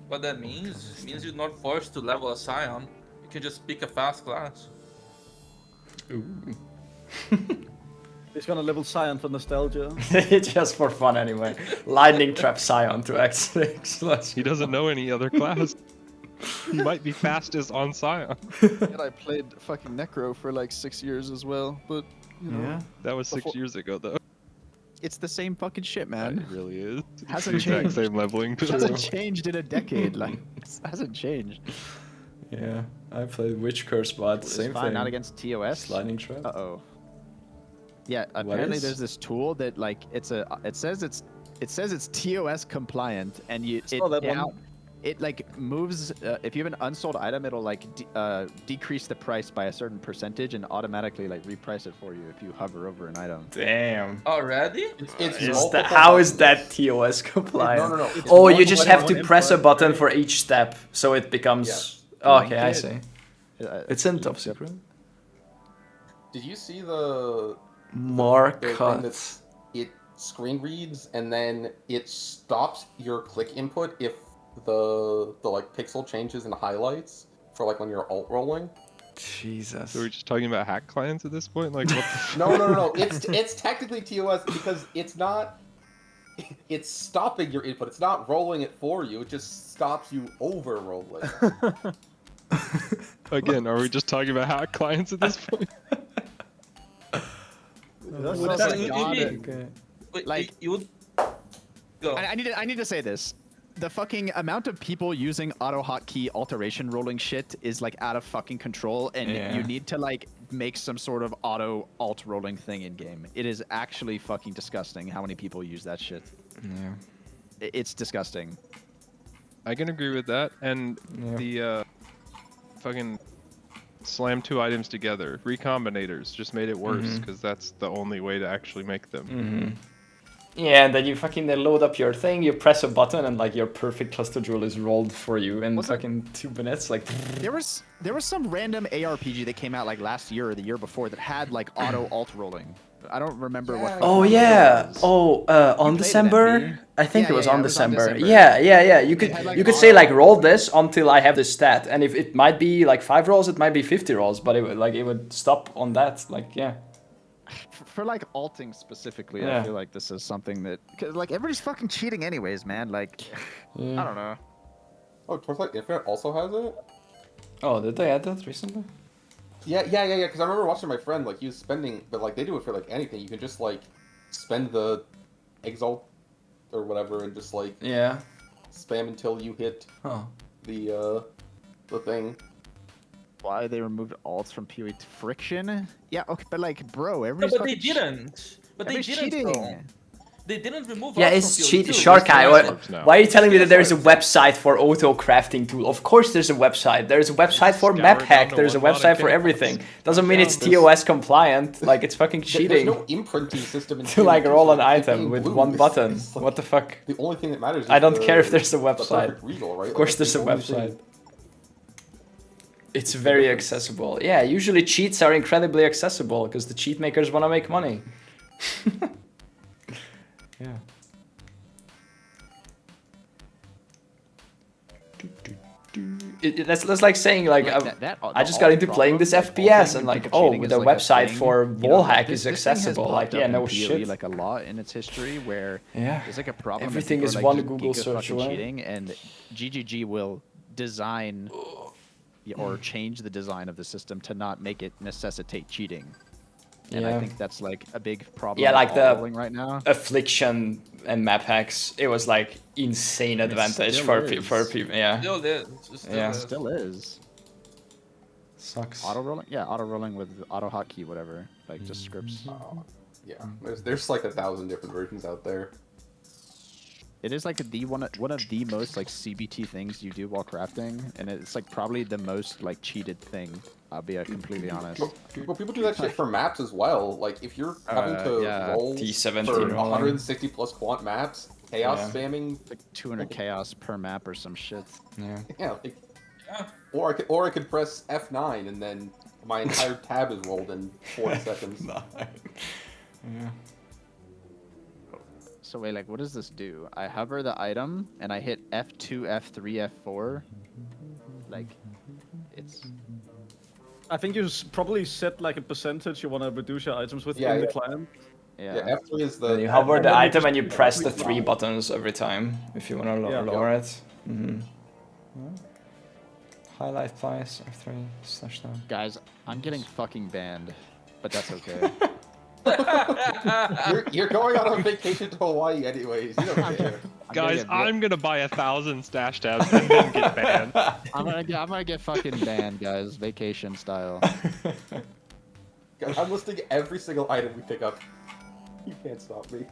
what that means? It means you're not forced to level a Scion. You can just pick a fast class. Ooh. He's gonna level Scion for nostalgia. Just for fun anyway. Lightning trap Scion to X6. He doesn't know any other class. He might be fastest on Scion. And I played fucking Necro for like 6 years as well, but you know. That was 6 years ago, though. It's the same fucking shit, man. It really is. Hasn't It's the exact changed. same leveling. It hasn't changed in a decade. Like, it hasn't changed. Yeah, I played Witch Curse, but It's same fine, thing. not against TOS. Sliding trap. Uh-oh. Yeah, apparently is? there's this tool that like it says it's TOS compliant, and it like moves if you have an unsold item, it'll like decrease the price by a certain percentage and automatically like reprice it for you if you hover over an item. Damn. Already? How is that TOS compliant? No. Oh, you just have to press a button for each step, so it becomes. Oh, okay, I see. It's in top secret. Did you see the More thing cuts. that's it screen reads and then it stops your click input if the like pixel changes and highlights for like when you're alt rolling? Jesus. So we're just talking about hack clients at this point? Like, what the No. It's technically TOS because it's not. It's stopping your input. It's not rolling it for you. It just stops you over rolling. Again, are we just talking about hack clients at this point? Like you would go. I need to say this. The fucking amount of people using auto hotkey alteration rolling shit is like out of fucking control, and Yeah. you need to like make some sort of auto alt rolling thing in game. It is actually fucking disgusting how many people use that shit. Yeah. It's disgusting. I can agree with that. And the fucking slam 2 items together, recombinators, just made it worse because that's the only way to actually make them. Yeah, and then you fucking load up your thing, you press a button, and like your perfect cluster jewel is rolled for you in fucking 2 minutes. Like There was some random ARPG that came out like last year or the year before that had like auto alt rolling. I don't remember what. Oh yeah. Oh, on December. I think it was on December. Yeah. You could say like roll this until I have this stat, and if it might be like 5 rolls, it might be 50 rolls, but it would stop on that. Like yeah. For like alting specifically, Yeah. I feel like this is something that, cause like everybody's fucking cheating anyways, man. Like, I don't know. Oh, Torchlight Infinite also has it? Oh, did they add that recently? Yeah. Because I remember watching my friend, like, he was spending, but, like, they do it for, like, anything. You can just, like, spend the Exile or whatever and just, like, spam until you hit the thing. Why they removed alts from PoE friction? Yeah, okay, but like, bro, No, everybody's but they fucking didn't. But they everybody's didn't. cheating. Though. They didn't remove. Yeah, alts it's from cheat. PoE2. Shark Eye, why are you telling me that there's a Sorry. website for auto crafting tool? Of course there's a website. There's a website for map hack. There's a website for everything. Doesn't mean it's TOS compliant. Like it's fucking cheating. There's no imprinting system in To like PoE2, roll so an it's item being with blue. one button. It's like What the fuck? The only thing that matters is I don't the- care if there's a the website. perfect reroll, right? Of course Like, there's a the only thing- website. It's very accessible. Yeah, usually cheats are incredibly accessible because the cheat makers want to make money. Yeah. That's like saying like I just got into playing this FPS and like the website for wallhack is accessible. Like yeah, no shit. Like a lot in its history where Yeah. there's like a problem. and Everything people is are, one just Google giga search fucking away. cheating, and GGG will design or change the design of the system to not make it necessitate cheating. And I Yeah. think that's like a big problem. Yeah, with like all the rolling right now. Affliction and map hacks, it was like insane advantage still for is. people. Yeah. Still is. Still Yeah. is. Still is. Sucks. Auto rolling? Yeah, auto rolling with auto hotkey, whatever. Like just scripts. Yeah, there's like 1,000 different versions out there. It is like one of the most like CBT things you do while crafting, and it's like probably the most like cheated thing. I'll be completely honest. Well, people do that shit for maps as well. Like if you're having to roll T17 for rolling. 160 plus quant maps, chaos Yeah. spamming, like 200 chaos per map or some shit. Yeah. yeah, like, or I could press F9 and then my entire tab is rolled in 40 seconds. Yeah. So wait, like what does this do? I hover the item and I hit F2, F3, F4. Like, it's. I think you probably set like a percentage you want to reduce your items with Yeah, in the yeah. client. Yeah, F3 is the. You hover the then you item just and you keep press the everything 3 down. buttons every time if you want to Yeah. lower it. Highlight price F3 /down. Guys, I'm getting fucking banned, but that's okay. You're going on a vacation to Hawaii anyways. You don't care. Guys, I'm gonna buy 1,000 stash tabs and then get banned. I'm gonna get fucking banned, guys. Vacation style. Guys, I'm listing every single item we pick up. You can't stop me.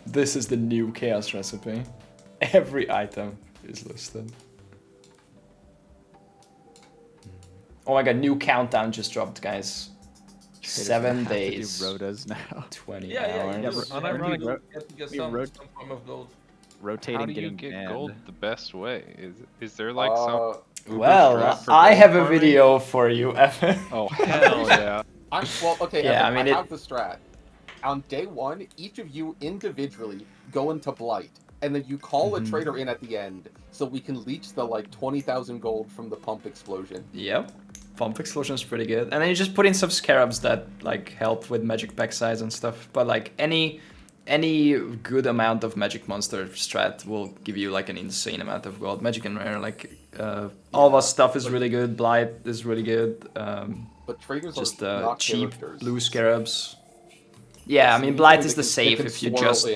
This is the new chaos recipe. Every item is listed. Oh my god, new countdown just dropped, guys. 7 days. Do rotas now. 20 Yeah, hours. you just Unironically, get we some rot- form of gold. Rotating, How do you getting get banned. gold the best way? Is there like some? Uber Well, strat for I gold have a farming? video for you, Evan. Oh hell yeah! Okay, Yeah, Evan, I mean, have the strat. On day 1, each of you individually go into Blight, and then you call a trader in at the end, so we can leech the like 20,000 gold from the pump explosion. Yep. Pump explosion is pretty good. And then you just put in some scarabs that like help with magic pack size and stuff. But like any good amount of magic monster strat will give you like an insane amount of gold. Magic and rare, like all of our stuff is really good. Blight is really good. But traders just are not cheap characters. blue scarabs. Yeah, I mean Blight is the safe if you just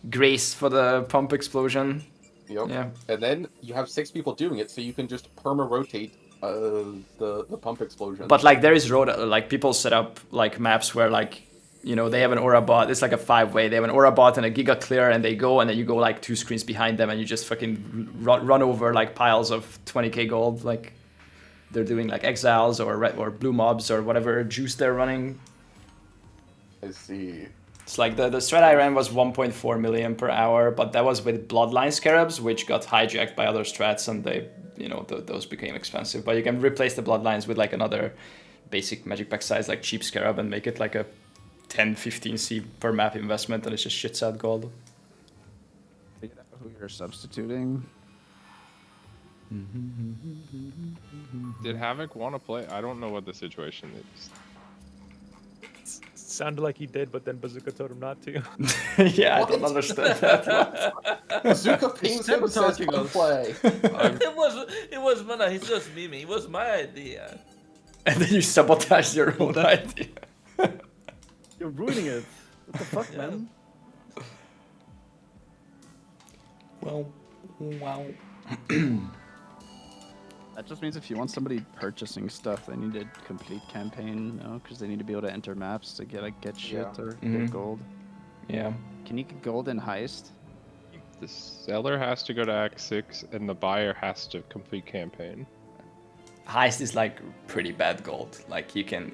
grace for the pump explosion. Yep. Yeah. And then you have 6 people doing it, so you can just perma-rotate the pump explosion. But like there is like people set up like maps where like, you know, they have an aura bot. It's like a 5-way. They have an aura bot and a giga clear, and they go, and then you go like 2 screens behind them, and you just fucking run over like piles of 20k gold. Like they're doing like exiles or red or blue mobs or whatever juice they're running. I see. It's like the strat I ran was 1.4 million per hour, but that was with Bloodline Scarabs, which got hijacked by other strats, and they, you know, those became expensive. But you can replace the Bloodlines with like another basic magic pack size, like cheap Scarab, and make it like a 10-15 C per map investment, and it just shits out gold. Who you're substituting? Did Havoc want to play? I don't know what the situation is. Sounded like he did, but then Bazooka told him not to. Yeah, I don't understand that. Bazooka pings him and says, "Come play." It was Mana. He's just memeing. It was my idea. And then you sabotage your own idea. You're ruining it. What the fuck, man? Well, wow. That just means if you want somebody purchasing stuff, they need a complete campaign, no? Because they need to be able to enter maps to get shit or get gold. Yeah. Can you get gold in Heist? The seller has to go to Act 6, and the buyer has to complete campaign. Heist is like pretty bad gold. Like you can,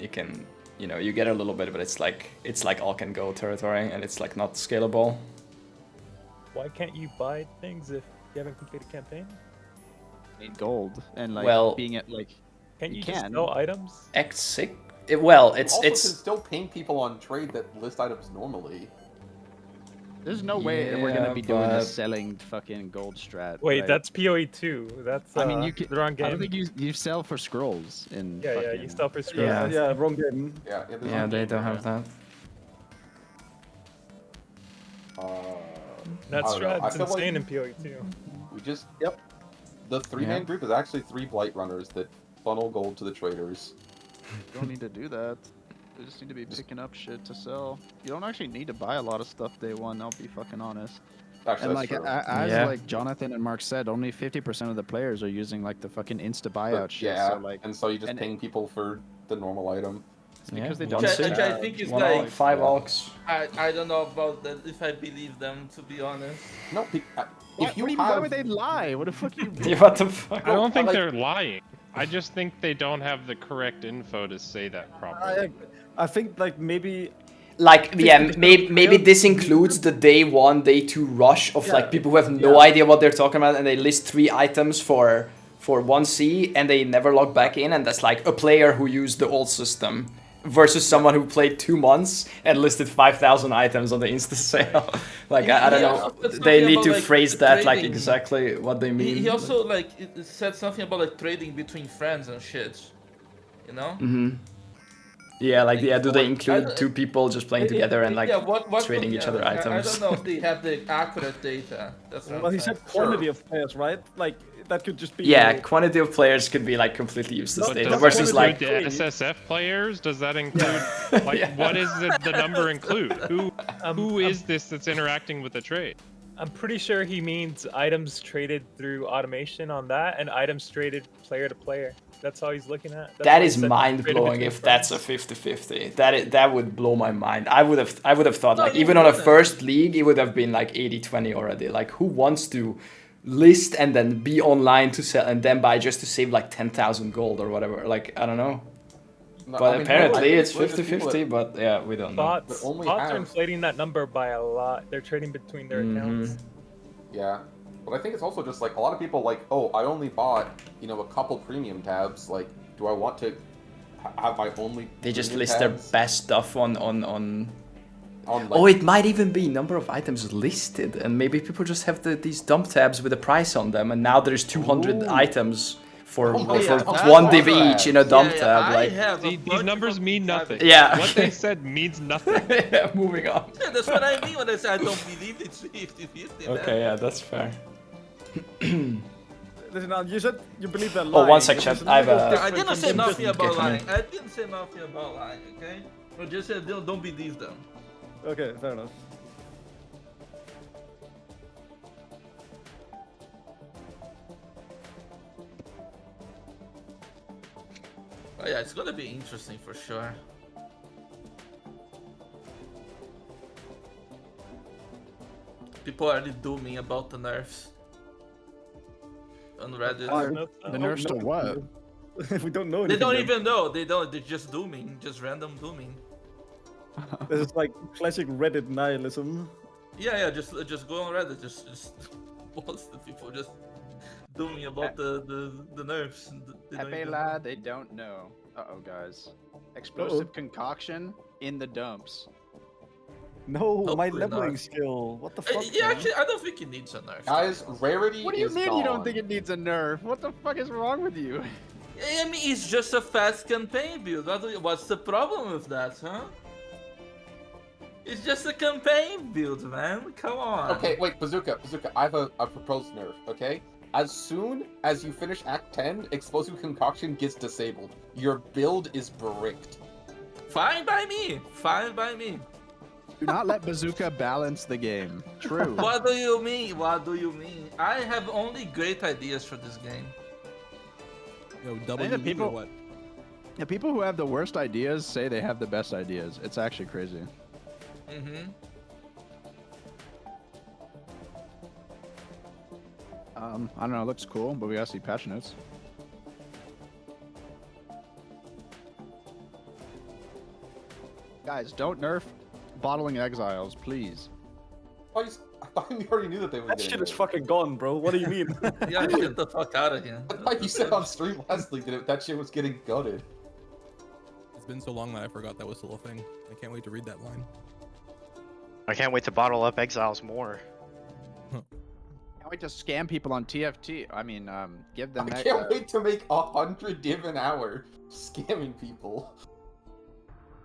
you know, you get a little bit, but it's like all can go territory, and it's like not scalable. Why can't you buy things if you haven't completed campaign? Need gold and like being at like. Can't you just sell items? Act 6. Well, You also can still ping people on trade that list items normally. There's no way we're gonna be doing this selling fucking gold strat. Wait, right? that's PoE 2. That's I mean, you can. the wrong game. I don't think you sell for scrolls in. Yeah, you sell for scrolls. Yeah, wrong game. Yeah, they don't have that. That I don't know. I strat's feel like insane in PoE 2. We just The 3-man group is actually 3 blight runners that funnel gold to the traders. You don't need to do that. You just need to be picking up shit to sell. You don't actually need to buy a lot of stuff day one, I'll be fucking honest. Actually, and that's like true. as Yeah. like Jonathan and Mark said, only 50% of the players are using like the fucking insta buyout shit. Yeah, So like, and so you just ping people for the normal item. It's because they Which don't. I think is One like alk, 5 alks. I don't know about that. If I believe them, to be honest. No, If you why would they lie? What the fuck you? Yeah, what the fuck? I don't think they're lying. I just think they don't have the correct info to say that properly. I think like maybe. Like, yeah, maybe this includes the day 1, day 2 rush of like people who have no idea what they're talking about, and they list 3 items for 1C, and they never log back in, and that's like a player who used the old system versus someone who played 2 months and listed 5,000 items on the Insta sale. Like, I don't know. They need to phrase that like exactly what they mean. He also like said something about like trading between friends and shit. You know? Yeah, like, do they include 2 people just playing together and like trading each other items? I don't know if they have the accurate data. That's what Well, I'm he saying. said quantity of players, right? Like that could just be. Yeah, quantity of players could be like completely useless But data does versus that like. include the SSF players? Does that include like what does the number include? Who is this that's interacting with the trade? I'm pretty sure he means items traded through automation on that, and items traded player to player. That's all he's looking at. That is mind blowing if that's a 50-50. That would blow my mind. I would have thought like even on a first league it would have been like 80-20 already. Like who wants to list and then be online to sell and then buy just to save like 10,000 gold or whatever? Like I don't know. No, But I mean, apparently no, it's 50-50, but yeah, we don't know. Bots are inflating that number by a lot. They're trading between their accounts. Yeah. But I think it's also just like a lot of people like, oh, I only bought, you know, a couple premium tabs. Like, do I want to have my only? They just premium list tabs? their best stuff on like, oh, it might even be number of items listed, and maybe people just have these dump tabs with a price on them, and now there's 200 items for 1 div each in a dump tab. Like These numbers mean nothing. Yeah. What they said means nothing. Yeah, moving on. Yeah, that's what I mean when I say I don't believe it's 50-50. Okay, yeah, that's fair. Listen, now you said you believe that. Oh, one sec, chat. I have a. I didn't say nothing about Okay, lying. I didn't say nothing about lying, okay? I just said don't believe them. Okay, fair enough. Oh, yeah, it's gonna be interesting for sure. People are already dooming about the nerfs on Reddit. The nerfs to what? We don't know. They don't anything even know. They don't. They're just dooming, just random dooming. This is like classic Reddit nihilism. Yeah, just go on Reddit, just post the people just doing about the nerfs. They don't even know. They don't know. Uh-oh, guys. Explosive concoction in the dumps. No, my Hopefully leveling not. skill. What the fuck? Yeah, man? actually, I don't think it needs a nerf. Guys, rarity What do you is mean you don't gone. think it needs a nerf? What the fuck is wrong with you? I mean, it's just a fast campaign build. What's the problem with that, huh? It's just a campaign build, man. Come on. Okay, wait, Bazooka, I have a proposed nerf, okay? As soon as you finish Act 10, Explosive Concoction gets disabled. Your build is bricked. Fine by me. Fine by me. Do not let Bazooka balance the game. True. What do you mean? What do you mean? I have only great ideas for this game. Yo, the people who have the worst ideas say they have the best ideas. It's actually crazy. Mm-hmm. I don't know, it looks cool, but we gotta see patch notes. Guys, don't nerf bottling exiles, please. I thought we already knew that they were That getting shit is nerfed. fucking gone, bro. What do you mean? Yeah, get the fuck out of here. I thought you said on stream last week that that shit was getting gutted. It's been so long that I forgot that was still a thing. I can't wait to read that line. I can't wait to bottle up exiles more. Can't wait to scam people on TFT. I mean, give them. I can't wait to make 100 div an hour scamming people.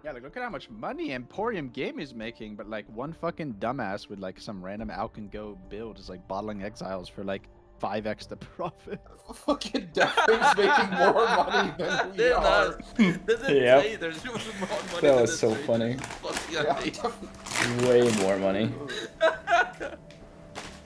Yeah, like look at how much money Emporium Game is making, but like one fucking dumbass with like some random Alcan Go build is like bottling exiles for like 5x the profit. Fucking Deathwing's making more money than we are. Yep. There's more money That than was the so trade. funny. Fuck yeah, Way more money.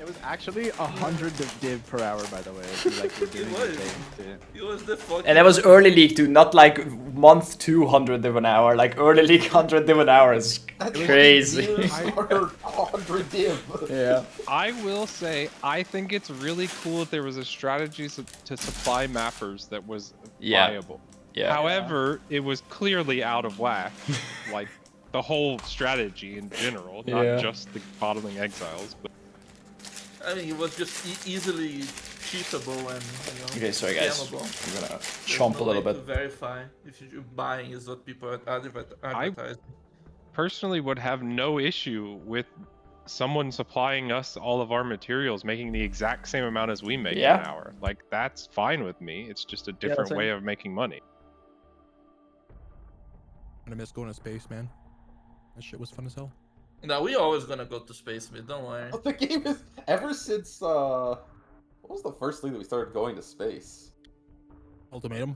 It was actually 100 div per hour, by the way. If you, like, were doing was. Oh, the thing, too. It was the fucking... And that was early league too, not like month 200 div an hour. Like early league 100 div an hour is crazy. 100 div. Yeah. I will say, I think it's really cool that there was a strategy to supply mappers that was viable. Yeah. However, it was clearly out of whack. Like the whole strategy in general, not Yeah. just the bottling exiles. But I mean, it was just easily cheatable and, you know, Okay, sorry guys. scammable. I'm gonna There's chomp no a little way bit. to verify if you're buying is what people are advertising. personally would have no issue with someone supplying us all of our materials, making the exact same amount as we make in an hour. Like, that's fine with me. It's just a different way of making money. I'm gonna miss going to space, man. That shit was fun as hell. No, we always gonna go to space, man. Don't worry. The game is ever since what was the first league that we started going to space? Ultimatum.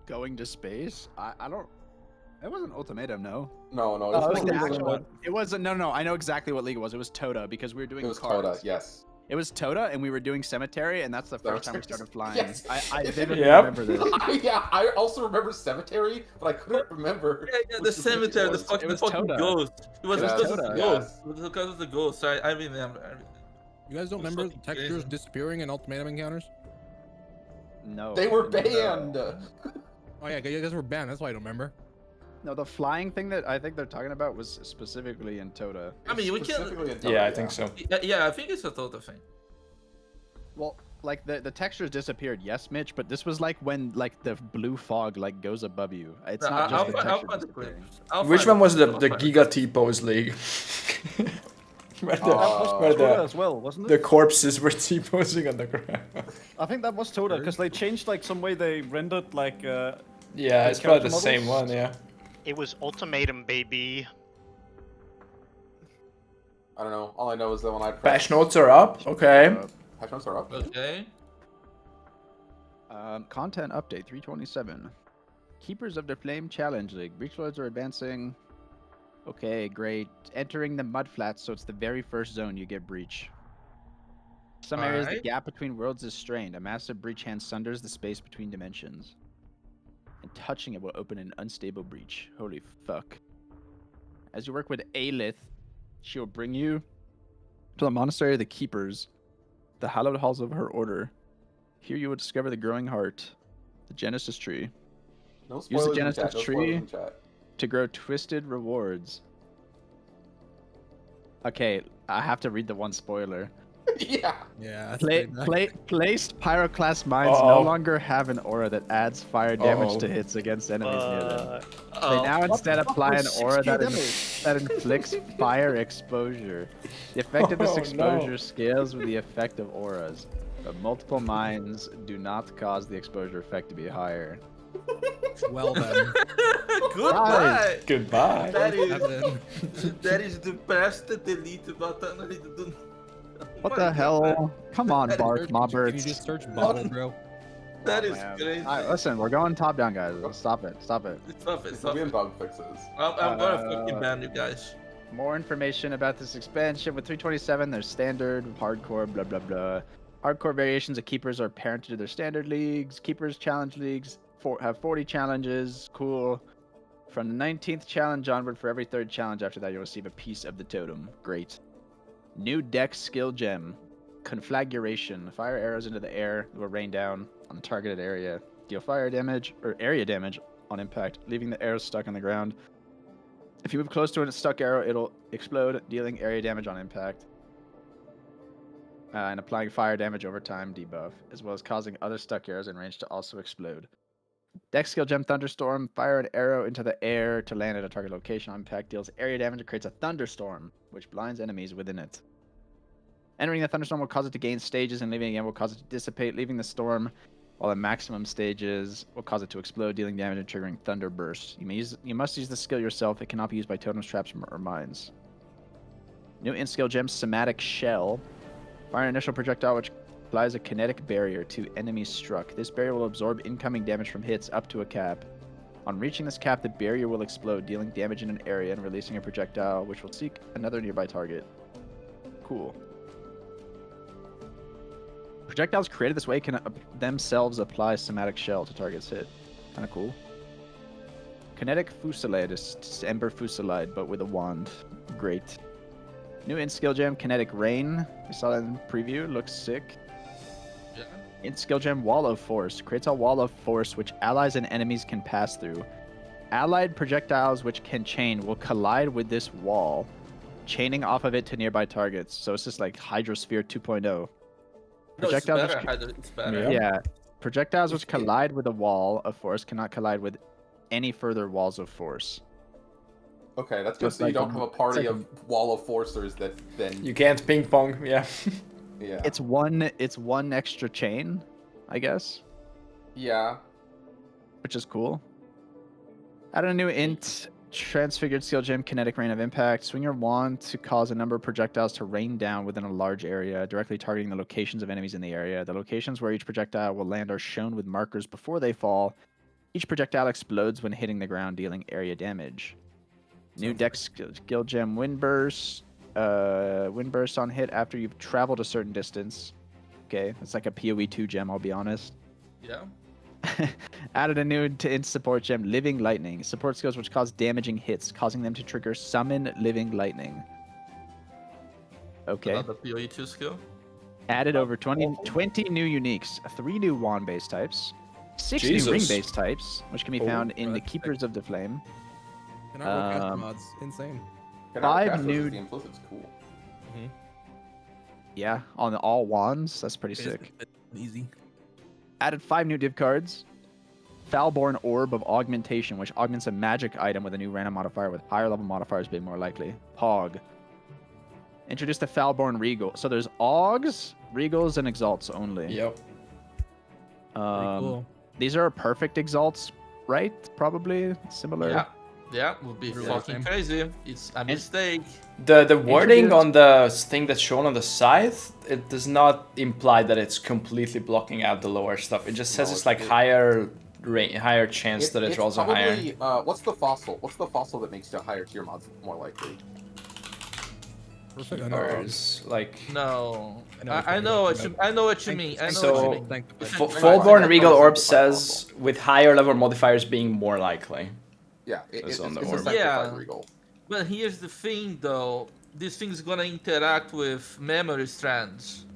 Going to space? I don't. It wasn't Ultimatum, no. No, It was the actual one. It wasn't. No. I know exactly what league it was. It was Tota because we were doing. It was cards. Tota, yes. It was Tota, and we were doing Cemetery, and that's the first time we started flying. Yes. I vividly remember this. I also remember Cemetery, but I couldn't remember. Yeah, the cemetery, the fucking ghost. It was because of the Tota, ghost. It was because of the ghost. I remember. You guys don't remember the textures disappearing in Ultimatum encounters? No. They were banned. Oh yeah, you guys were banned. That's why I don't remember. No, the flying thing that I think they're talking about was specifically in Tota. I mean, we can. Yeah, I think so. Yeah, I think it's a total thing. Well, like the textures disappeared, yes, Mitch, but this was like when like the blue fog like goes above you. It's No, not I'll just the find texture the disappearing. Which one was the Giga T-pose league? Where the, where Tota as well, wasn't it? the corpses were T-posing on the ground. I think that was Tota because they changed like some way they rendered like. Yeah, it's probably the same one. Yeah. It was Ultimatum, baby. I don't know. All I know is that when I Patch notes are up. Okay. Patch notes are up. Okay. Content update 327. Keepers of the Flame Challenge League. Breach Lords are advancing. Okay, great. Entering the mudflats, so it's the very first zone you get breach. Some areas the Alright. gap between worlds is strained. A massive breach hand sunders the space between dimensions. And touching it will open an unstable breach. Holy fuck. As you work with Aelith, she will bring you to the Monastery of the Keepers, the hallowed halls of her order. Here you will discover the growing heart, the Genesis tree. No Use spoilers the in Genesis chat. No spoilers tree. in chat. to grow twisted rewards. Okay, I have to read the one spoiler. Yeah. Yeah. Placed pyroclast mines no longer have an aura that adds fire damage to hits against enemies near them. They now instead apply an aura that inflicts fire exposure. The effect of this exposure scales with the effect of auras, but multiple mines do not cause the exposure effect to be higher. Well then. Goodbye. Goodbye. That is the best delete button. What the hell? Come on, Bark, my Can birds. you just search bubble, bro? That is Man. crazy. Alright, listen, we're going top down, guys. Stop it. Stop it. Stop it. We're in bug fixes. I'm gonna fucking ban you guys. More information about this expansion. With 327, there's standard, hardcore, blah, blah, blah. Hardcore variations of keepers are parented to their standard leagues. Keepers challenge leagues have 40 challenges. Cool. From the 19th challenge onward, for every third challenge after that, you'll receive a piece of the totem. Great. New deck skill gem. Conflagration. Fire arrows into the air that will rain down on the targeted area. Deal fire damage, or area damage, on impact, leaving the arrow stuck on the ground. If you move close to a stuck arrow, it'll explode, dealing area damage on impact. And applying fire damage over time debuff, as well as causing other stuck arrows in range to also explode. Deck skill gem Thunderstorm. Fire an arrow into the air to land at a target location on impact. Deals area damage and creates a thunderstorm, which blinds enemies within it. Entering the thunderstorm will cause it to gain stages, and leaving again will cause it to dissipate, leaving the storm, while the maximum stages will cause it to explode, dealing damage and triggering thunder bursts. You must use the skill yourself. It cannot be used by totems, traps, or mines. New in-skill gem Somatic Shell. Fire an initial projectile which applies a kinetic barrier to enemies struck. This barrier will absorb incoming damage from hits up to a cap. On reaching this cap, the barrier will explode, dealing damage in an area and releasing a projectile which will seek another nearby target. Cool. Projectiles created this way can themselves apply Somatic Shell to targets hit. Kinda cool. Kinetic Fusillade is Ember Fusillade, but with a wand. Great. New in-skill gem, Kinetic Rain. We saw that in the preview. Looks sick. Yeah. In-skill gem, Wall of Force. Creates a wall of force which allies and enemies can pass through. Allied projectiles which can chain will collide with this wall, chaining off of it to nearby targets. So it's just like Hydrosphere 2.0. Projectiles It's better. Yeah. Projectiles which collide with a wall of force cannot collide with any further walls of force. Okay, that's good. So you don't have a party of wall of forcers that then you can't ping pong. Yeah. Yeah. It's one extra chain, I guess. Yeah. Which is cool. Added a new int. Transfigured skill gem, Kinetic Rain of Impact. Swing your wand to cause a number of projectiles to rain down within a large area, directly targeting the locations of enemies in the area. The locations where each projectile will land are shown with markers before they fall. Each projectile explodes when hitting the ground, dealing area damage. New deck skill gem, Windburst. Windburst on hit after you've traveled a certain distance. Okay, it's like a PoE 2 gem, I'll be honest. Yeah. Added a new int support gem, Living Lightning. Support skills which cause damaging hits, causing them to trigger Summon Living Lightning. Okay. The PoE2 skill. Added over 20 new uniques, 3 new wand-based types, 6 new ring-based types, which can be found in the Keepers of the Flame. Mods, insane. 5 new. The implicit's cool. Yeah, on all wands, that's pretty sick. Easy. Added 5 new div cards. Foulborn Orb of Augmentation, which augments a magic item with a new random modifier with higher level modifiers being more likely. Pog. Introduced the Foulborn Regal. So there's Augs, Regals, and Exalts only. Yep. Cool. These are perfect Exalts, right? Probably similar. Yeah. Yeah, would be fucking crazy. It's a mistake. The wording on the thing that's shown on the side, it does not imply that it's completely blocking out the lower stuff. It just says it's like higher chance that it rolls a higher. What's the fossil? What's the fossil that makes the higher tier mods more likely? Like no, I know what you mean. I know what you mean. Foulborn Regal Orb says with higher level modifiers being more likely. Yeah, it's on the a orb. sanctified regal. But here's the thing, though. This thing's gonna interact with memory strands.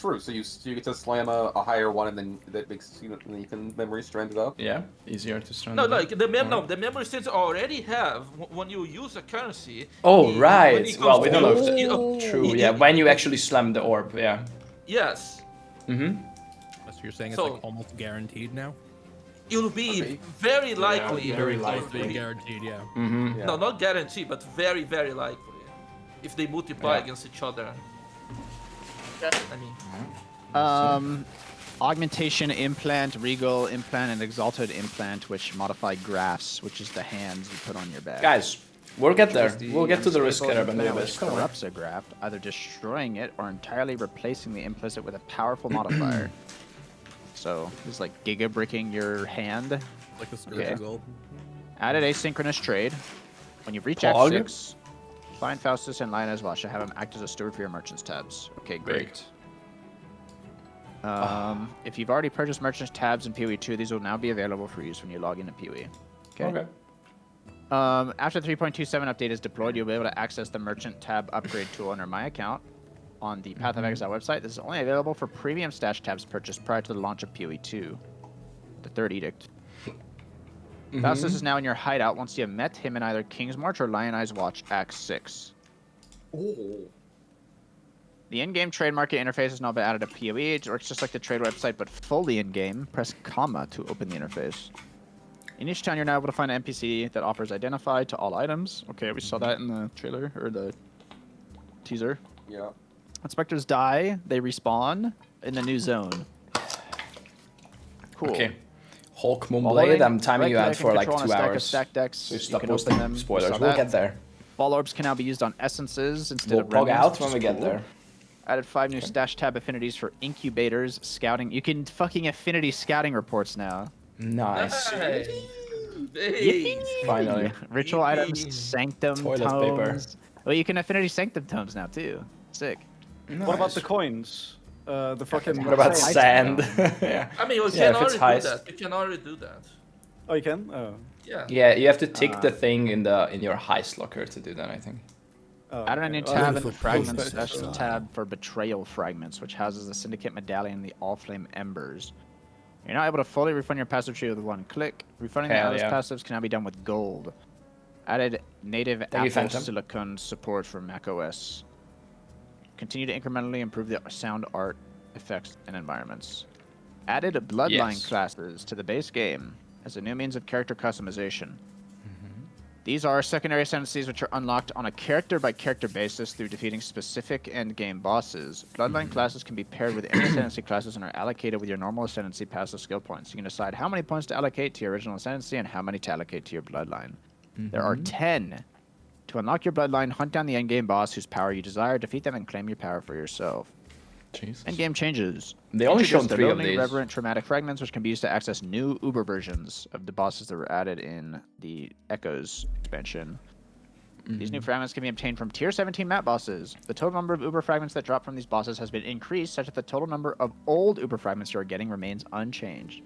True. So you get to slam a higher one, and then that makes you can memory strand it up. Yeah, easier to strand. No, like the memory strands already have when you use a currency. Oh right. Well, we don't know. True. Yeah, when you actually slam the orb. Yeah. Yes. Mm-hmm. So you're saying it's like almost guaranteed now? It'll be very likely. Yeah, very likely. Guaranteed, yeah. Mm-hmm. No, not guaranteed, but very, very likely. If they multiply against each other. I mean. Augmentation implant, regal implant, and exalted implant, which modify grafts, which is the hands you put on your back. Guys, we'll get there. We'll get to the risk here, but which corrupts a graft, either destroying it or entirely replacing the implicit with a powerful modifier. So it's like giga bricking your hand. Like a spiritual gold. Added asynchronous trade. When you reach Act 6, find Faustus and Lioness Vasha. Have him act as a steward for your merchants tabs. Okay, great. If you've already purchased merchants tabs in PoE 2, these will now be available for use when you log into PoE. Okay. After 3.27 update is deployed, you'll be able to access the merchant tab upgrade tool under my account on the Path of Exile website. This is only available for premium stash tabs purchased prior to the launch of PoE 2, the third edict. Faustus is now in your hideout once you have met him in either King's March or Lionized Watch Act 6. Oh. The in-game trade market interface has now been added to PoE. It works just like the trade website, but fully in-game. Press comma to open the interface. In each town, you're now able to find an NPC that offers identify to all items. Okay, we saw that in the trailer, or the teaser. Yeah. When specters die, they respawn in the new zone. Cool. Okay. Hulk Moonblade, I'm timing you out for like 2 hours. Stack decks. So you stop can posting open them. spoilers. We'll get there. Ball orbs can now be used on essences instead We'll of pog remnants, out when we get there. Added 5 new stash tab affinities for incubators, scouting. You can fucking affinity scouting reports now. Nice. Yippee! Finally. Ritual items, sanctum Toilet tomes. paper. Well, you can affinity sanctum tomes now too. Sick. What about the coins? The fucking. What about sand? I mean, you can already do that. You can already do that. Oh, you can? Oh. Yeah. Yeah, you have to tick the thing in your heist locker to do that, I think. Added a new tab in the fragments special tab for betrayal fragments, which houses the syndicate medallion and the all flame embers. You're now able to fully refund your passive tree with one click. Refunding the others' passives can now be done with gold. Added native Apple Silicon support for macOS. Continue to incrementally improve the sound art, effects, and environments. Added Bloodline classes to the base game as a new means of character customization. These are secondary ascendencies which are unlocked on a character-by-character basis through defeating specific endgame bosses. Bloodline classes can be paired with any ascendancy classes and are allocated with your normal ascendancy passive skill points. You can decide how many points to allocate to your original ascendancy and how many to allocate to your bloodline. There are 10. To unlock your bloodline, hunt down the endgame boss whose power you desire, defeat them, and claim your power for yourself. Jesus. Endgame changes. They only shown 3 of these. Reverent traumatic fragments, which can be used to access new Uber versions of the bosses that were added in the Echoes expansion. These new fragments can be obtained from tier 17 map bosses. The total number of Uber fragments that drop from these bosses has been increased, such that the total number of old Uber fragments you are getting remains unchanged.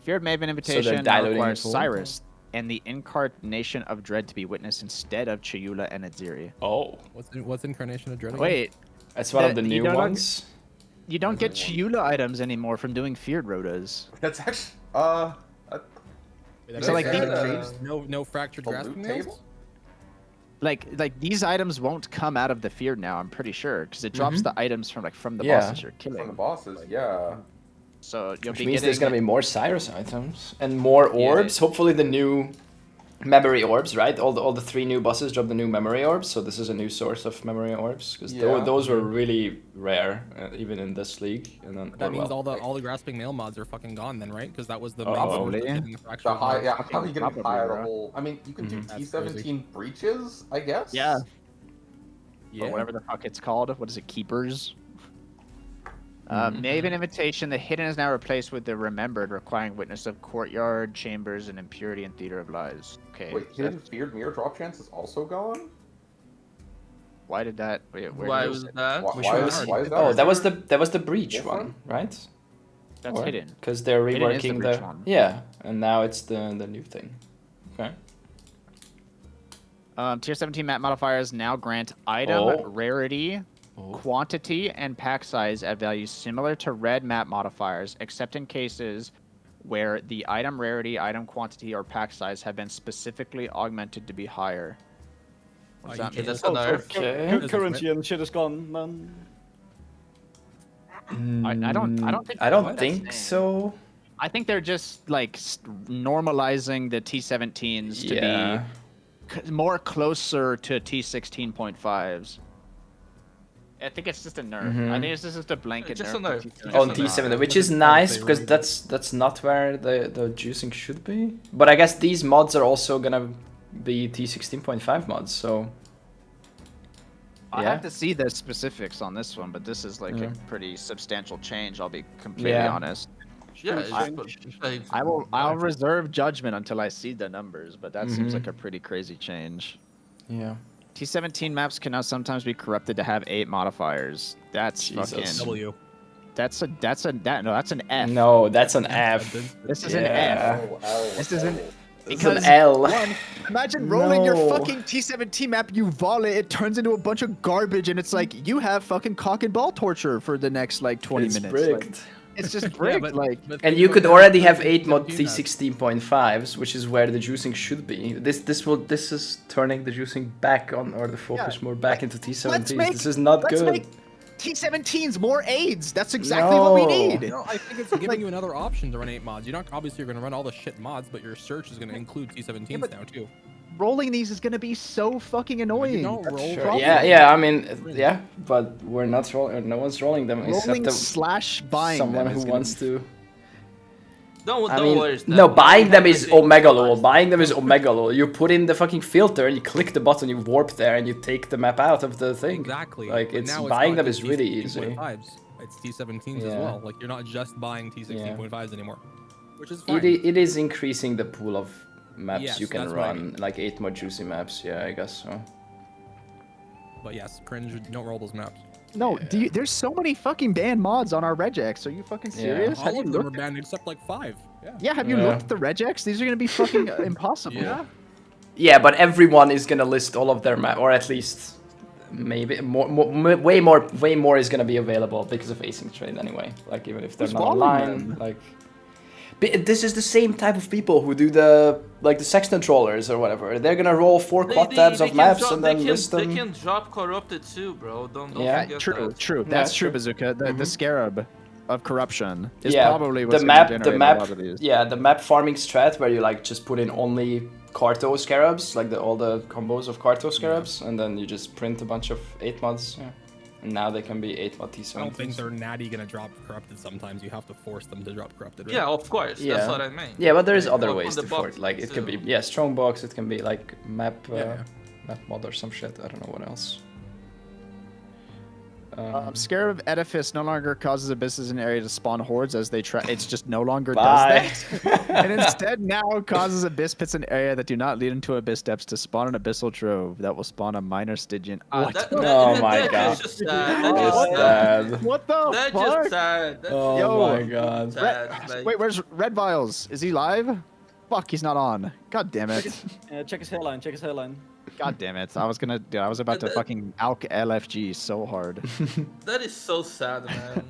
Feared Maven Invitation now requires Cyrus and the Incarnation of Dread to be witnessed instead of Chiyula and Adziri. Oh. What's Incarnation of Dread again? Wait. That's one of the new ones. You don't get Chiyula items anymore from doing Feared Rotas. That's actually So like no fractured grasping nails? Like these items won't come out of the Feared now, I'm pretty sure, because it drops the items from the bosses you're killing. From the bosses, yeah. So you'll Which be means getting... there's gonna be more Cyrus items and more orbs. Hopefully the new memory orbs, right? All the 3 new bosses drop the new memory orbs, so this is a new source of memory orbs because those were really rare, even in this league. And then that means all the grasping nail mods are fucking gone then, right? Because that was the main Probably. source of getting the fracture. How are you getting high the whole? I mean, you can do T17 breaches, I guess. Yeah. Or whatever the fuck it's called. What is it? Keepers. Maven Invitation, the Hidden is now replaced with the Remembered, requiring witness of Courtyard, Chambers, and Impurity and Theater of Lies. Okay. Wait, Hidden Feared Mirror drop chance is also gone? Why did that? Wait, why was that? Why is that? Oh, that was the breach one, right? That's Hidden. Because they're Hidden is reworking breach one. Yeah, and now it's the new thing. Okay. Tier 17 map modifiers now grant item rarity quantity and pack size at values similar to red map modifiers, except in cases where the item rarity, item quantity, or pack size have been specifically augmented to be higher. What does that mean? That's a nerf. Okay. Currency and shit is gone, man. I don't think. I don't think so. I think they're just like normalizing the T17s to be more closer to T16.5s. I think it's just a nerf. I think it's just a blanket just nerf. a nerf. On T7, which is nice because that's not where the juicing should be. But I guess these mods are also gonna be T16.5 mods, so. I have to see the specifics on this one, but this is like a pretty substantial change. I'll be completely honest. Yeah, I'll reserve judgment until I see the numbers, but that seems like a pretty crazy change. Yeah. T17 maps can now sometimes be corrupted to have 8 modifiers. That's fucking W. That's an F. No, that's an F. This is an F. This isn't It's an L. Imagine rolling your fucking T17 map, you volley, it turns into a bunch of garbage, and it's like you have fucking cock and ball torture for the next like 20 minutes. Bricked. Like, it's just bricked. And you could already have 8 mod T16.5s, which is where the juicing should be. This is turning the juicing back on, or the focus more back into T17s. This is not good. Let's make T17s more aids. That's exactly what we need. No, I think it's giving you another option to run 8 mods. Obviously you're going to run all the shit mods, but your search is going to include T17s now too. Rolling these is going to be so fucking annoying. Yeah, I mean, yeah, but we're not rolling. No one's rolling them rolling except buying someone them who wants to. Don't worry. No, buying them is Omega lol. Buying them is Omega lol. You put in the fucking filter, you click the button, you warp there, and you take the map out of the thing. Exactly. Like buying them is really easy. It's T17s as well. Like you're not just buying T16.5s anymore, which is fine. It is increasing the pool of maps you can that's run, like 8 more juicy maps. Yeah, I guess so. But yes, cringe. Don't roll those maps. No, there's so many fucking banned mods on our regex. Are you fucking serious? All of them are banned except like 5. Yeah, have you looked at the regex? These are gonna be fucking impossible. Yeah, but everyone is gonna list all of their map, or at least maybe way more is gonna be available because of async trade anyway. Like even if they're not online, like. But this is the same type of people who do the sextant trollers or whatever. They're gonna roll 4 quad tabs of maps and then list them. They can drop corrupted too, bro. Don't forget true. that. That's true, Bazooka. The scarab of corruption is probably what's the map. A lot of these. Yeah, the map farming strat where you like just put in only Carto scarabs, like all the combos of Carto scarabs, and then you just print a bunch of 8 mods. Yeah. And now they can be 8 mod T17s. I don't think they're natty gonna drop corrupted sometimes. You have to force them to drop corrupted. Right? Yeah, of course. Yeah. That's what I mean. Yeah, but there's other ways to force. Like it could be strong box. It can be like map mod or some shit. I don't know what else. Scarab Edifice no longer causes abysses in an area to spawn hordes as they try. It's just no longer does that. And instead now causes abyss pits in an area that do not lead into abyss depths to spawn an abyssal trove that will spawn a minor Stygian. Oh my god. That's just sad. What the That's fuck? just sad. Oh my god. Wait, where's Red Vials? Is he live? Fuck, he's not on. God damn it. Check his hairline. Check his hairline. God damn it. I was about to fucking alk LFG so hard. That is so sad, man.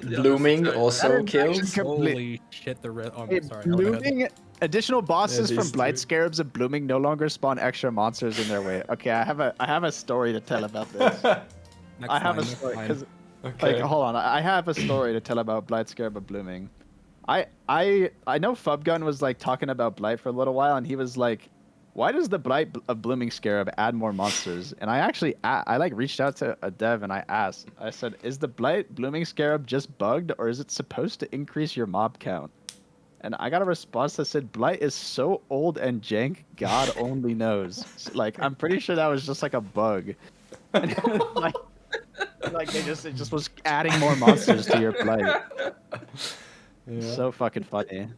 Blooming also killed. Holy shit, the red. Oh, I'm sorry. Blooming additional bosses from Blight Scarabs of Blooming no longer spawn extra monsters in their way. Okay, I have a story to tell about this. I have a story because like hold on, I have a story to tell about Blight Scarab of Blooming. I know Fubgun was like talking about Blight for a little while, and he was like, "Why does the Blight of Blooming Scarab add more monsters?" And I like reached out to a dev and I asked, I said, "Is the Blight Blooming Scarab just bugged, or is it supposed to increase your mob count?" And I got a response that said, "Blight is so old and jank, God only knows." Like I'm pretty sure that was just like a bug. And like it just was adding more monsters to your Blight. Yeah. So fucking funny.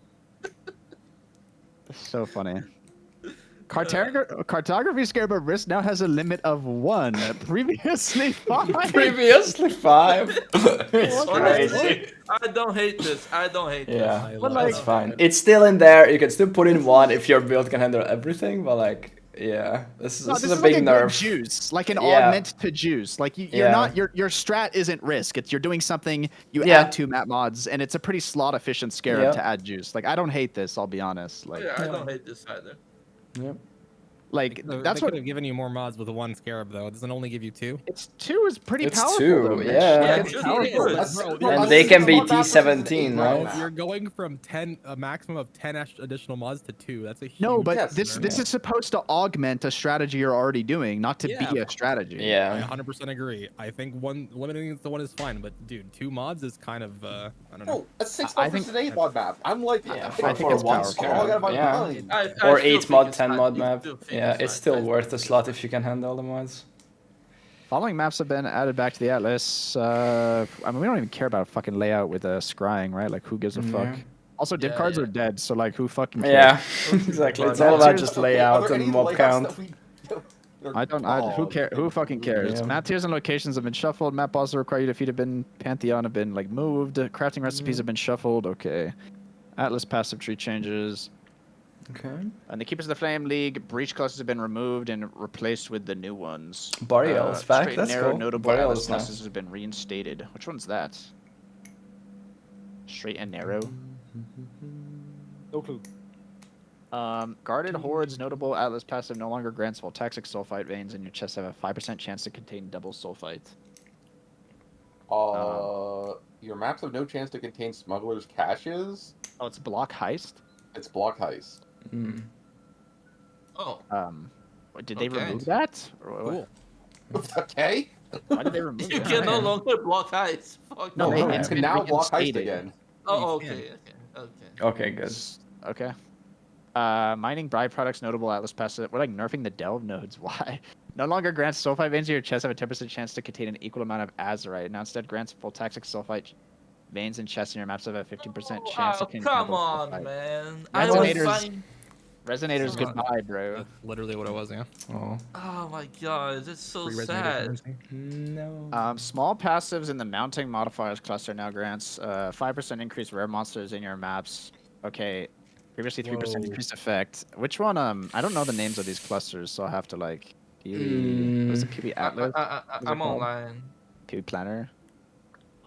So funny. Cartography Scarab of Risk now has a limit of 1. Previously 5. Previously 5. It's crazy. I don't hate this. Yeah, but like, that's fine. It's still in there. You can still put in 1 if your build can handle everything. But like, Yeah, this is No, this is a like big good nerf. juice, like an Yeah. augment to juice. Like you're Yeah. not your strat isn't risk. It's you're doing something. You Yeah. add 2 map mods, and it's a pretty slot efficient scarab Yep. to add juice. Like I don't hate this. I'll be honest. Like Yeah, I don't hate this either. Yep. like They that's could what have given you more mods with the 1 scarab though. It doesn't only give you 2. it's 2 is pretty It's powerful. 2, though, Mitch. yeah. Like, Yeah, it's two is powerful. good. And they can be T17, right? You're going from a maximum of 10 additional mods to 2. That's a huge. No, but Yes. this is supposed to augment a strategy you're already doing, not to be a strategy. I Yeah. 100% agree. I think limiting it to 1 is fine, but dude, 2 mods is kind of I don't know. No, a 6 mod versus an 8 mod map. I'm like, Yeah, I for think it's one powerful. All I gotta buy yeah. behind. Or still 8 think mod, it's 10 fine. mod You map. still think Yeah, it's it's fine. still worth the slot if you can handle all the mods. Following maps have been added back to the Atlas. I mean, we don't even care about a fucking layout with scrying, right? Like, who gives a fuck? Yeah. Also, div Yeah, cards yeah. are dead, so like, who fucking cares? Yeah, exactly. It's all about just layout and mob count. Who care? Who fucking cares? Yeah. Map tiers and locations have been shuffled. Map bosses that require you to defeat have been Pantheon have been like moved. Crafting recipes have been shuffled. Okay. Atlas passive tree changes. Okay. And the Keepers of the Flame League breach classes have been removed and replaced with the new ones. Boreal's back, Straight and that's narrow cool. notable Boreal Atlas is nice. classes have been reinstated. Which one's that? Straight and narrow. No clue. Guarded hordes notable Atlas passive no longer grants voltaxic sulfite veins in your chest have a 5% chance to contain double sulfite. Your maps have no chance to contain smugglers' caches. Oh, it's block heist. It's block heist. Mm. Oh. Did they Okay. remove that? Or what? Cool. Okay. Why did they remove You that? can no longer block heights. Fuck No, no. it's can been now block heist reinstated. again. Oh, okay. Okay, good. Okay. Mining byproducts notable Atlas passive. We're like nerfing the delve nodes. Why? No longer grants sulfite veins to your chest have a 10% chance to contain an equal amount of azurite. Now instead grants voltaxic sulfite veins and chests in your maps have a 15% chance to Oh, contain come double on, sulfite. man. Resonators goodbye, bro. That's literally what it was, yeah. Oh. Oh my god, it's so Free resonator sad. currency. No. Small passives in the mounting modifiers cluster now grants 5% increase rare monsters in your maps. Okay, previously 3% Whoa. increased effect. Which one? I don't know the names of these clusters, so I'll have to like. Was it PB Atlas? I'm online. PB Planner.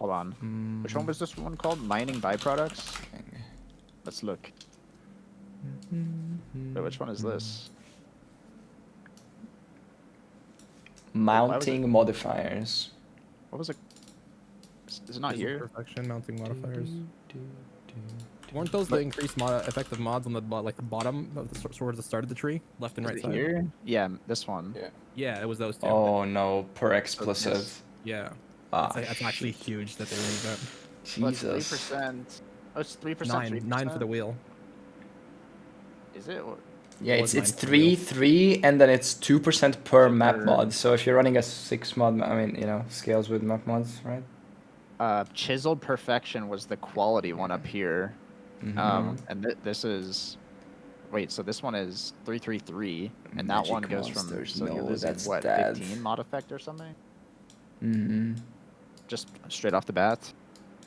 Hold on. Which one was this one called? Mining byproducts. Let's look. Wait, which one is this? Mounting modifiers. What was it? Is it not Visual here? Perfection mounting modifiers. Weren't those the increased effective mods on the like the bottom of the towards the start of the tree, left and Is right it side? here? Yeah, this one. Yeah, it was those two. Oh no, per explicit. Yeah. Ah, That's actually huge that they removed that. Jesus. 3%. Oh, it's 3%. 9 for the wheel. Is it? Or... Yeah, It was it's 9 for the 3, wheel. 3, and then it's 2% per map Per- mod. So if you're running a 6 mod, I mean, you know, scales with map mods, right? Chiseled Perfection was the quality one up here. And this is. Wait, so this one is 333, and that Magic one goes from. monsters, So you're no, losing that's what, dead. 15 mod effect or something? Mm-hmm. Just straight off the bat,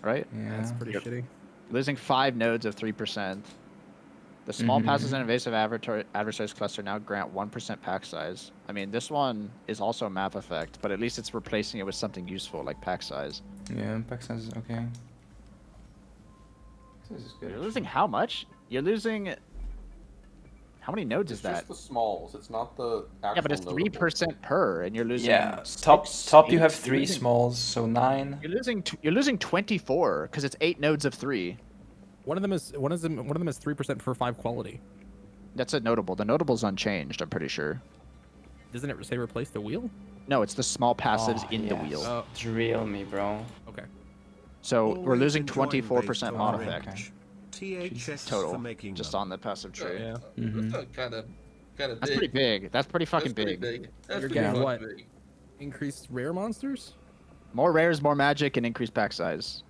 right? Yeah. That's pretty shitty. Losing 5 nodes of 3%. The small passes and invasive adversaries cluster now grant 1% pack size. I mean, this one is also a map effect, but at least it's replacing it with something useful like pack size. Yeah, pack size is okay. This is You're good. losing how much? You're losing. How many nodes is It's that? just the smalls. It's not the actual. Yeah, but it's 3% per, and you're losing. Yeah, 6, top you 8. have You're 3 losing- smalls, so 9. You're losing 24 because it's 8 nodes of 3. One of them is 3% for 5 quality. That's a notable. The notable's unchanged. I'm pretty sure. Doesn't it say replace the wheel? No, it's the small passives in the yes. wheel. Oh, Drill me, bro. okay. So we're Always losing enjoying 24% based mod on effect range. THX total, for making just them. on the passive tree. Yeah. That's kind of That's big. pretty big. That's pretty fucking That's pretty big. big. That's You're pretty getting fucking what? big. Increased rare monsters? More rares, more magic, and increased pack size,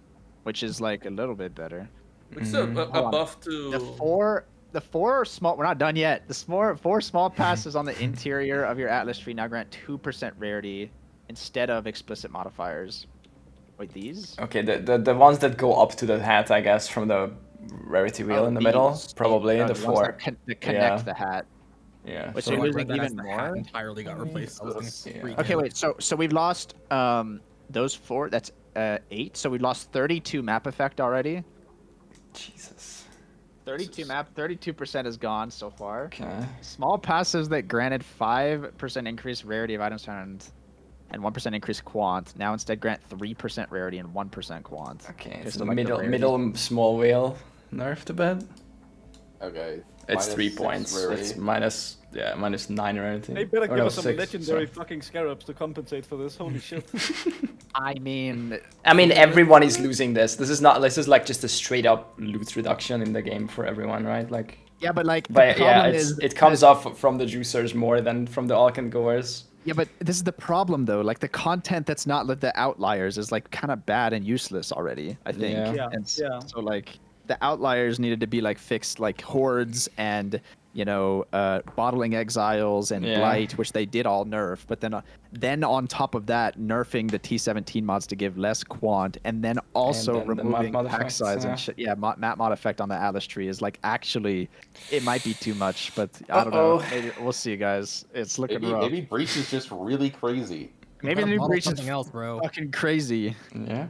which is like a little bit better. Which is a buff to. The four small. We're not done yet. The four small passes on the interior of your Atlas tree now grant 2% rarity instead of explicit modifiers. Wait, these? Okay, the ones that go up to the hat, I guess, from the rarity wheel in the middle, probably the ones 4. that connect the hat. Yeah. Wait, So so you're I losing read that as even the hat more? entirely got replaced. I was gonna freak Okay, out. wait. So we've lost those 4. That's 8. So we lost 32 map effect already. Jesus. 32% is gone so far. Okay. Small passives that granted 5% increased rarity of items found and 1% increased quant now instead grant 3% rarity and 1% quant. Okay, Just so like the middle rarities. small whale nerfed a bit. Okay. It's minus 3 6 points. rarity. It's -9 or anything. They better Or give no, us some 6, legendary sorry. fucking scarabs to compensate for this. Holy shit. I mean, everyone is losing this. This is like just a straight up loot reduction in the game for everyone, right? Like. Yeah, but like the But yeah, problem is it comes off from the juicers more than from the Alkan goers. Yeah, but this is the problem though. Like the content that's not like the outliers is like kind of bad and useless already, I think. Yeah. And so like the outliers needed to be like fixed, like hordes and bottling exiles and blight, which they did all nerf. But then on top of that, nerfing the T17 mods to give less quant, and then also And then the removing mod pack effects, size and shit. Yeah, map mod effect on the Atlas tree is like actually, it might be too much, but I don't know. Maybe we'll see, guys. It's looking rough. Maybe Breach is just really crazy. Maybe the new Breach is something else, bro. fucking crazy. Yeah.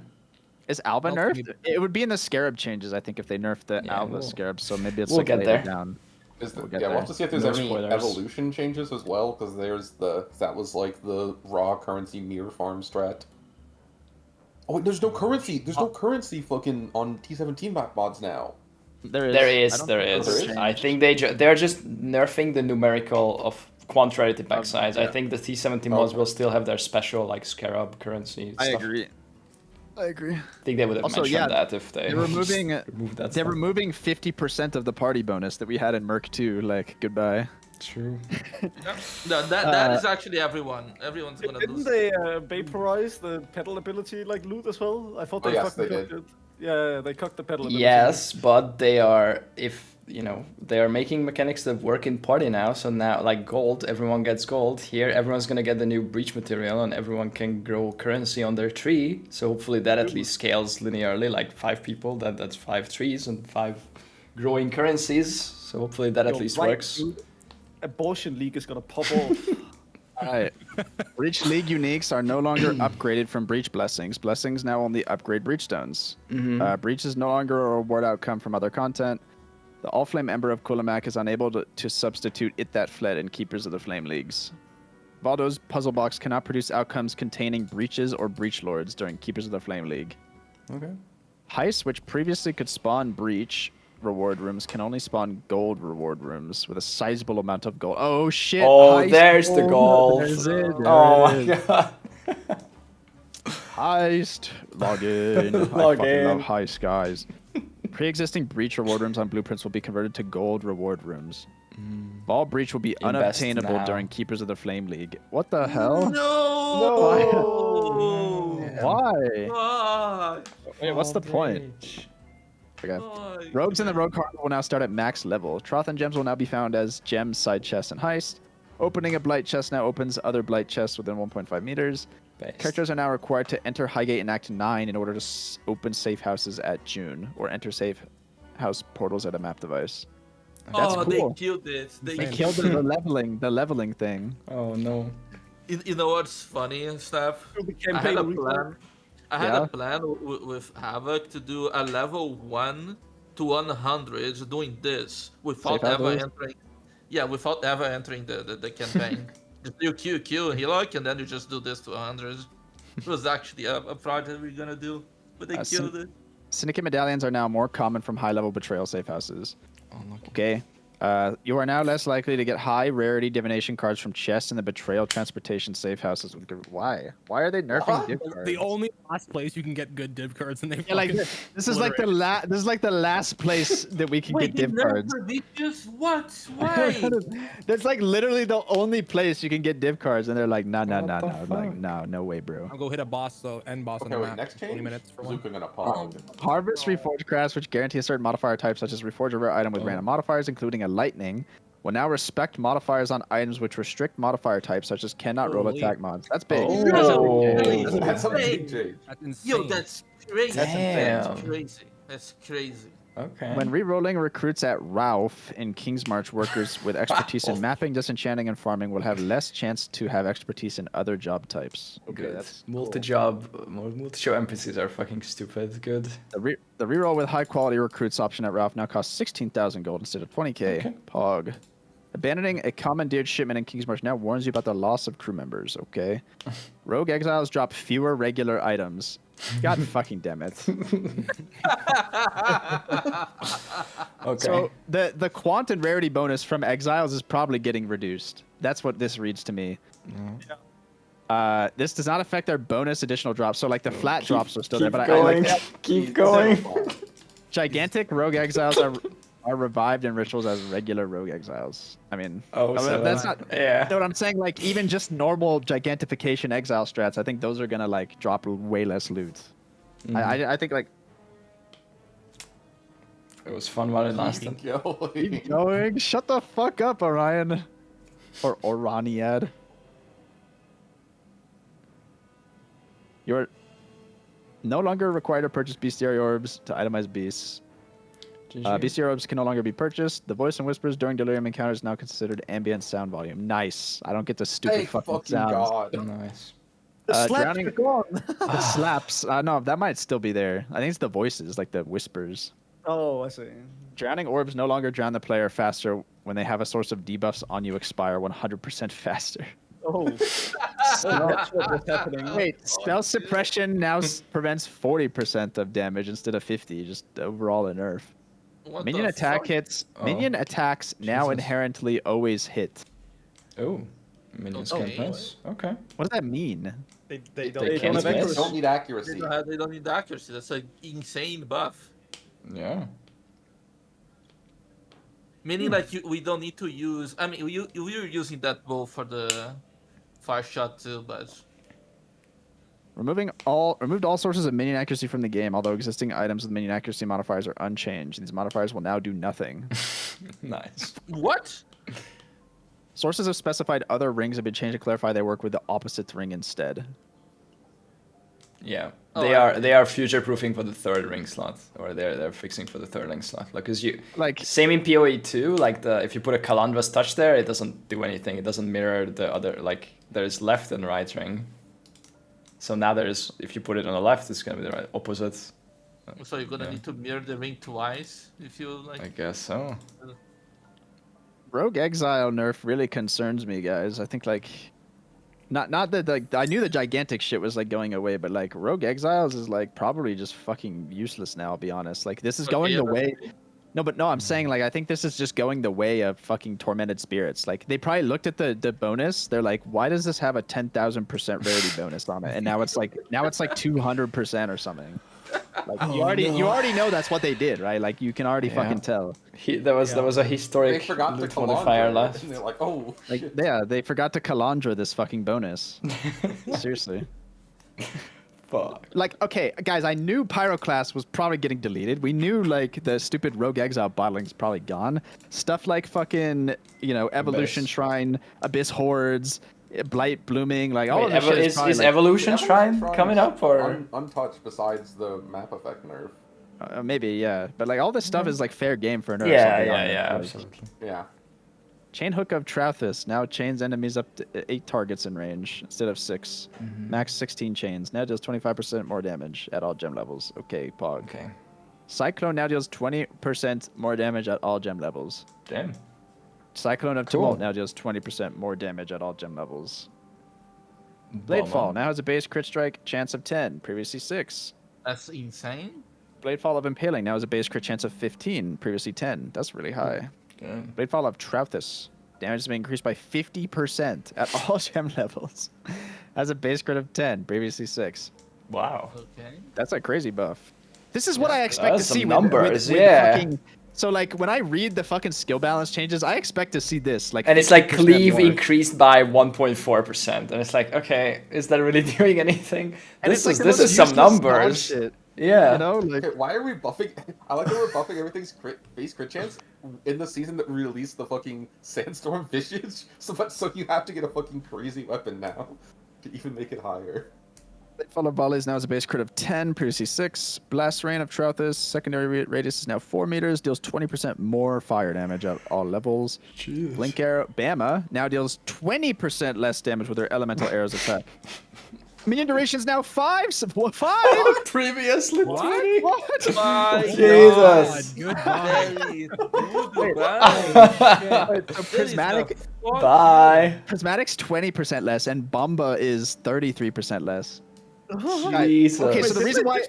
Is Alba Well, nerfed? It would be in the Scarab changes, I think, if they nerfed the Alba Scarab. So maybe it's we'll like get later there. down. We'll have to see if there's No any spoilers. evolution changes as well, because that was like the raw currency mirror farm strat. Oh, wait, there's no currency. There's no currency fucking on T17 map mods now. There is. There is. I think they're just nerfing the numerical of quant rarity pack size. I think the T17 mods will still have their special like scarab currency. I stuff. agree. I agree. I think they would have mentioned that if they they're removing removed that. They're stuff. removing 50% of the party bonus that we had in Merc 2. Like goodbye. True. That is actually everyone. Everyone's gonna Didn't lose. they vaporize the pedal ability like loot as well? I thought they yes, fucking they cooked did. it. Yeah, they cooked the pedal ability. Yes, but they are they are making mechanics that work in party now. So now, like gold, everyone gets gold. Here, everyone's gonna get the new breach material, and everyone can grow currency on their tree. So hopefully that at least scales linearly, like 5 people. That's 5 trees and 5 growing currencies. So hopefully that at least works. Dude. Abortion League is gonna pop off. Alright. Breach League uniques are no longer upgraded from Breach Blessings. Blessings now only upgrade Breach Stones. Breach is no longer a reward outcome from other content. The All Flame Ember of Kulamak is unable to substitute It That Fled in Keepers of the Flame Leagues. Valdo's puzzle box cannot produce outcomes containing breaches or breach lords during Keepers of the Flame League. Okay. Heist, which previously could spawn breach reward rooms, can only spawn gold reward rooms with a sizable amount of gold. Oh shit! Oh, Heist there's the gold. There's it. Oh my god. Heist. Log in. I fucking love Heist, guys. Pre-existing breach reward rooms on blueprints will be converted to gold reward rooms. Ball breach will be Invest unobtainable now. during Keepers of the Flame League. What the hell? No! Why? Wait, what's the point? Okay. Rogues in the Rogue Card will now start at max level. Troth and gems will now be found as gems, side chests, and heist. Opening a blight chest now opens other blight chests within 1.5 meters. Characters are now required to enter Highgate in Act 9 in order to open safe houses at June, or enter safe house portals at a map device. That's cool. They killed it. They killed the leveling thing. Oh no. You know what's funny and stuff? I had a plan. I had a plan with Havoc to do a level 1 to 100 doing this without ever entering. Yeah, without ever entering the campaign. Just do Q, Hillock, and then you just do this to 100. It was actually a project we are gonna do, but they killed it. Syndicate medallions are now more common from high-level betrayal safe houses. Okay. You are now less likely to get high rarity divination cards from chests in the betrayal transportation safe houses. Why? Why are they nerfing div cards? The only last place you can get good div cards, and they this is like the last place that we can get div cards. What? Why? That's like literally the only place you can get div cards, and they're like, no, like no way, bro. I'll go hit a boss, so end boss on the map. Next 20 minutes for one. Harvest Reforged crafts, which guarantee a certain modifier type, such as Reforge a rare item with random modifiers, including a lightning, will now respect modifiers on items which restrict modifier types, such as cannot roll attack mods. That's big. That's a big change. That's insane. Yo, that's crazy. Damn. That's crazy. That's crazy. Okay. When re-rolling recruits at Ralph in King's March, workers with expertise in mapping, disenchanting, and farming will have less chance to have expertise in other job types. Okay, Good. that's Multi-job, multi-show NPCs are fucking stupid. Good. The reroll with high quality recruits option at Ralph now costs 16,000 gold instead of 20k. Okay. Pog. Abandoning a commandeered shipment in King's March now warns you about the loss of crew members. Okay. Rogue Exiles drop fewer regular items. God fucking damn it. Okay. So the quant and rarity bonus from Exiles is probably getting reduced. That's what this reads to me. This does not affect their bonus additional drops. So like the flat drops are still there, but keep going. Gigantic Rogue Exiles are revived in rituals as regular Rogue Exiles. I mean, so that's not. Yeah. No, what I'm saying, like even just normal gigantification Exile strats, I think those are gonna like drop way less loot. I think like it was fun while it lasted. Keep going. Shut the fuck up, Orion. Or Oraniad. You're no longer required to purchase bestiary orbs to itemize beasts. Bestiary orbs can no longer be purchased. The voice and whispers during delirium encounters is now considered ambient sound volume. Nice. I don't get the stupid fucking sounds. God. Nice. The slaps are gone. The slaps. No, that might still be there. I think it's the voices, like the whispers. Oh, I see. Drowning orbs no longer drown the player faster when they have a source of debuffs on you expire 100% faster. Oh, that's what was happening. Wait, spell suppression now prevents 40% of damage instead of 50. Just overall a nerf. What Minion the attack fuck? hits. Minion attacks now inherently always hit. Oh, minions Okay. can't miss. Okay. What does that mean? They don't can't have miss. accuracy. Don't need accuracy. They don't need accuracy. That's an insane buff. Yeah. Meaning, like, we don't need to use. I mean, we were using that bow for the fire shot too, but Removed all sources of minion accuracy from the game, although existing items with minion accuracy modifiers are unchanged. These modifiers will now do nothing. Nice. what? Sources of specified other rings have been changed to clarify they work with the opposite ring instead. Yeah, Oh, they are future proofing for the third ring slot, or they're fixing for the third ring slot. Like, cause you same in PoE 2. Like if you put a Calandra's touch there, it doesn't do anything. It doesn't mirror the other. Like there's left and right ring. So now if you put it on the left, it's gonna be the right opposite. So you're gonna need to mirror the ring twice if you like. I guess so. Rogue Exile nerf really concerns me, guys. I think like. Not that like I knew the gigantic shit was like going away, but like Rogue Exiles is like probably just fucking useless now. I'll be honest. Like this is going the way. No, I'm saying like I think this is just going the way of fucking tormented spirits. Like they probably looked at the bonus. They're like, why does this have a 10,000% rarity bonus on it? And now it's like 200% or something. Like you already know that's what they did, right? Like you can already fucking tell. There was a historic They forgot to loot modifier Calandra, last. and they're like, oh, Like shit. they forgot to Calandra this fucking bonus. Seriously. Fuck. Like, okay, guys, I knew Pyroclast was probably getting deleted. We knew, like, the stupid Rogue Exile bottling's probably gone. Stuff like fucking, Evolution Abyss. Shrine, Abyss Hordes, Blight Blooming, like, all Wait, of this shit is probably, is like, Evolution Shrine coming up, or? Untouched besides the map effect nerf. maybe, yeah. But, like, all this stuff is, like, fair game for a nerf. Yeah, absolutely. Yeah. Chain Hook of Trouthus now chains enemies up to 8 targets in range instead of 6. Max 16 chains. Now deals 25% more damage at all gem levels. Okay, Pog. Okay. Cyclone now deals 20% more damage at all gem levels. Damn. Cyclone of Tumult now deals 20% more damage at all gem levels. Bladefall now has a base crit strike chance of 10, previously 6. That's insane. Bladefall of Impaling now has a base crit chance of 15, previously 10. That's really high. Okay. Bladefall of Trouthus. Damage has been increased by 50% at all gem levels. Has a base crit of 10, previously 6. Wow. Okay. That's a crazy buff. This is what I expect to That's see some with numbers, fucking... So, like, when I read the fucking skill balance changes, I expect to see this. Like, And it's like 50% cleave more. increased by 1.4%, and it's like, okay, is that really doing anything? And This it's like is the this most is some useless mod numbers. shit. Yeah. You know, like... Okay, why are we buffing? I like that we're buffing everything's base crit chance in the season that we released the fucking Sandstorm Visage. So you have to get a fucking crazy weapon now to even make it higher. Follow volleys now has a base crit of 10, previously 6. Blast rain of Trouthus, secondary radius is now 4 meters, deals 20% more fire damage at all levels. Jeez. Blink arrow, Bama now deals 20% less damage with her elemental arrows attack. Minion duration is now 5. Previously 20. What? My Jesus. Goodbye. So prismatic. Bye. Prismatic's 20% less, and Bomba is 33% less. Jesus. Okay, so the reason why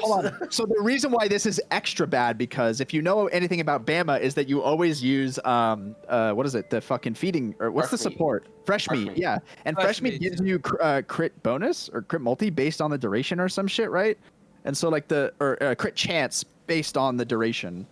hold on. So the reason why this is extra bad, because if you know anything about Bama, is that you always use what is it? The fucking feeding, or what's the support? Fresh meat. Yeah, and fresh meat gives you crit bonus or crit multi based on the duration or some shit, right? And so like crit chance based on the duration.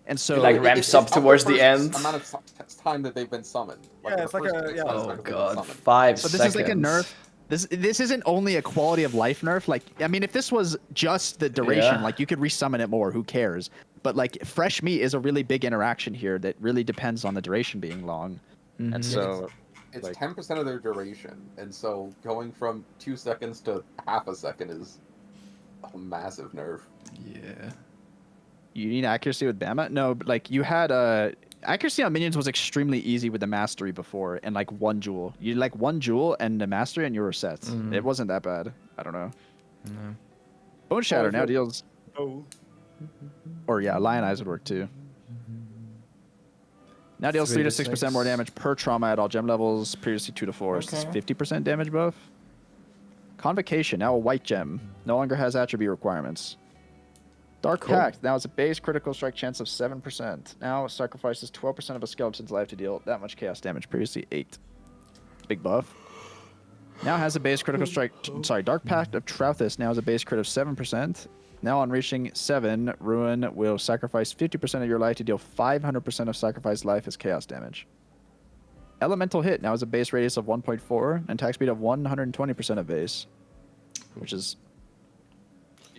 And so it like ramps up towards the end. Amount of time that they've been summoned. Yeah, it's like a Oh god, 5 so seconds. this is like a nerf. This isn't only a quality of life nerf. Like, I mean, if this was just the duration, like you could resummon it more. Who cares? But like, fresh meat is a really big interaction here that really depends on the duration being long. And so it's like, 10% of their duration, and so going from 2 seconds to half a second is a massive nerf. Yeah. You need accuracy with Bama? No, but like you had accuracy on minions was extremely easy with the mastery before, and like 1 jewel. You like 1 jewel and the mastery, and you were set. It wasn't that bad. I don't know. No. Bone Shatter now deals. Oh. Or yeah, Lion Eyes would work too. Now deals 3 to 6% more damage per trauma at all gem levels. Previously 2 to 4. So it's 50% damage buff. Convocation now a white gem. No longer has attribute requirements. Dark Pact now has a base critical strike chance of 7%. Now sacrifices 12% of a skeleton's life to deal that much chaos damage. Previously 8. Big buff. Now has a base critical strike. Dark Pact of Trouthus now has a base crit of 7%. Now on reaching 7, Ruin will sacrifice 50% of your life to deal 500% of sacrificed life as chaos damage. Elemental Hit now has a base radius of 1.4 and attack speed of 120% of base, which is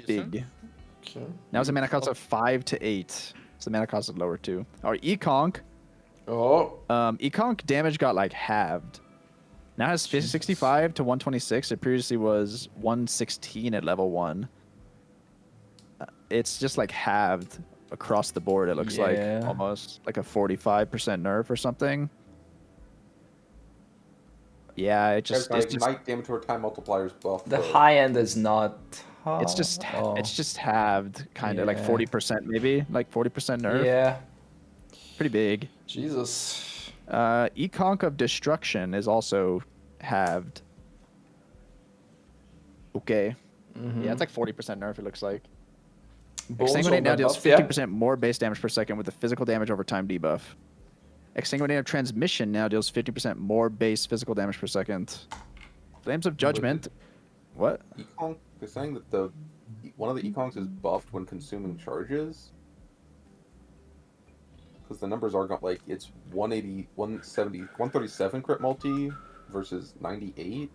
big. Now it's a mana cost of 5 to 8. So the mana cost is lower too. Our Econk. Econk damage got like halved. Now has 65 to 126. It previously was 116 at level 1. It's just like halved across the board. It looks like almost like a 45% nerf or something. Yeah, it just it's just night damage or time multipliers buff. The high end is not. It's just halved, kind of like 40% maybe, like 40% nerf. Yeah. Pretty big. Jesus. Econk of Destruction is also halved. Okay. Yeah, it's like 40% nerf. It looks like. Exsanguinate now deals 50% more base damage per second with the physical damage over time debuff. Exsanguinate of Transmission now deals 50% more base physical damage per second. Flames of Judgment. What? Econk, they're saying that one of the Econks is buffed when consuming charges. Because the numbers are like, it's 180, 170, 137 crit multi versus 98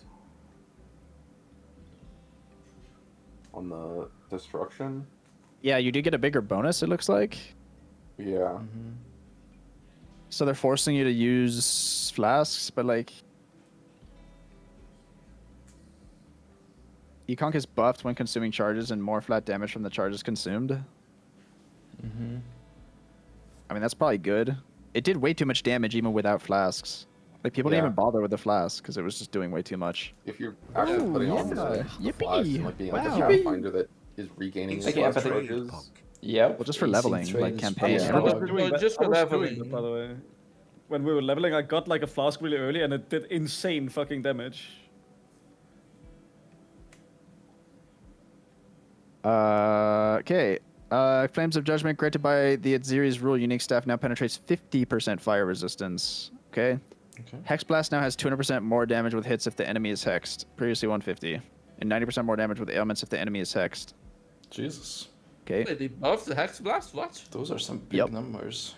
on the Destruction. Yeah, you do get a bigger bonus, it looks like. Yeah. So they're forcing you to use flasks, but like... Econk is buffed when consuming charges and more flat damage from the charges consumed. I mean, that's probably good. It did way too much damage even without flasks. Like, people didn't even bother with the flask because it was just doing way too much. If you're actually putting on the flask and like being like a finder that is regaining his charges. Yep. Well, just for leveling, like campaign. Just for leveling, by the way. When we were leveling, I got like a flask really early, and it did insane fucking damage. Okay. Flames of Judgment granted by the Atziri's rule unique staff now penetrates 50% fire resistance. Okay. Hex Blast now has 200% more damage with hits if the enemy is hexed. Previously 150. And 90% more damage with ailments if the enemy is hexed. Jesus. Okay. Wait, they buffed the Hex Blast? What? Those are some big numbers.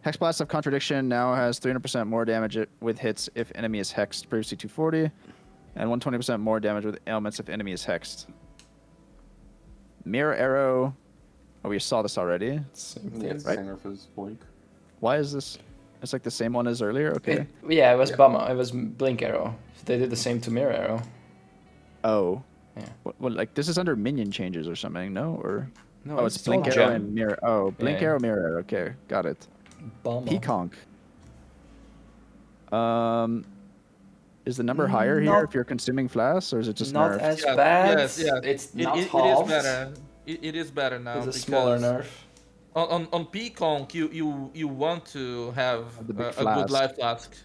Hex Blast of Contradiction now has 300% more damage with hits if enemy is hexed. Previously 240. And 120% more damage with ailments if enemy is hexed. Mirror Arrow. Oh, we saw this already. Same thing, right? Why is this? It's like the same one as earlier? Okay. It was Bummer. It was Blink Arrow. They did the same to Mirror Arrow. Oh. Yeah. What, like this is under minion changes or something, no? Or No, oh, it's it's blink still arrow gem. and mirror. Oh, blink Yeah. arrow, mirror arrow. Okay, got it. Bummer. Peaconk. Is the number higher here Not- if you're consuming flasks, or is it just not nerfed? as bad. Yes, yes. It's It not is halved. better. It is better now. It's a smaller because nerf. On Peaconk, you want to have The big a flask. good life flask.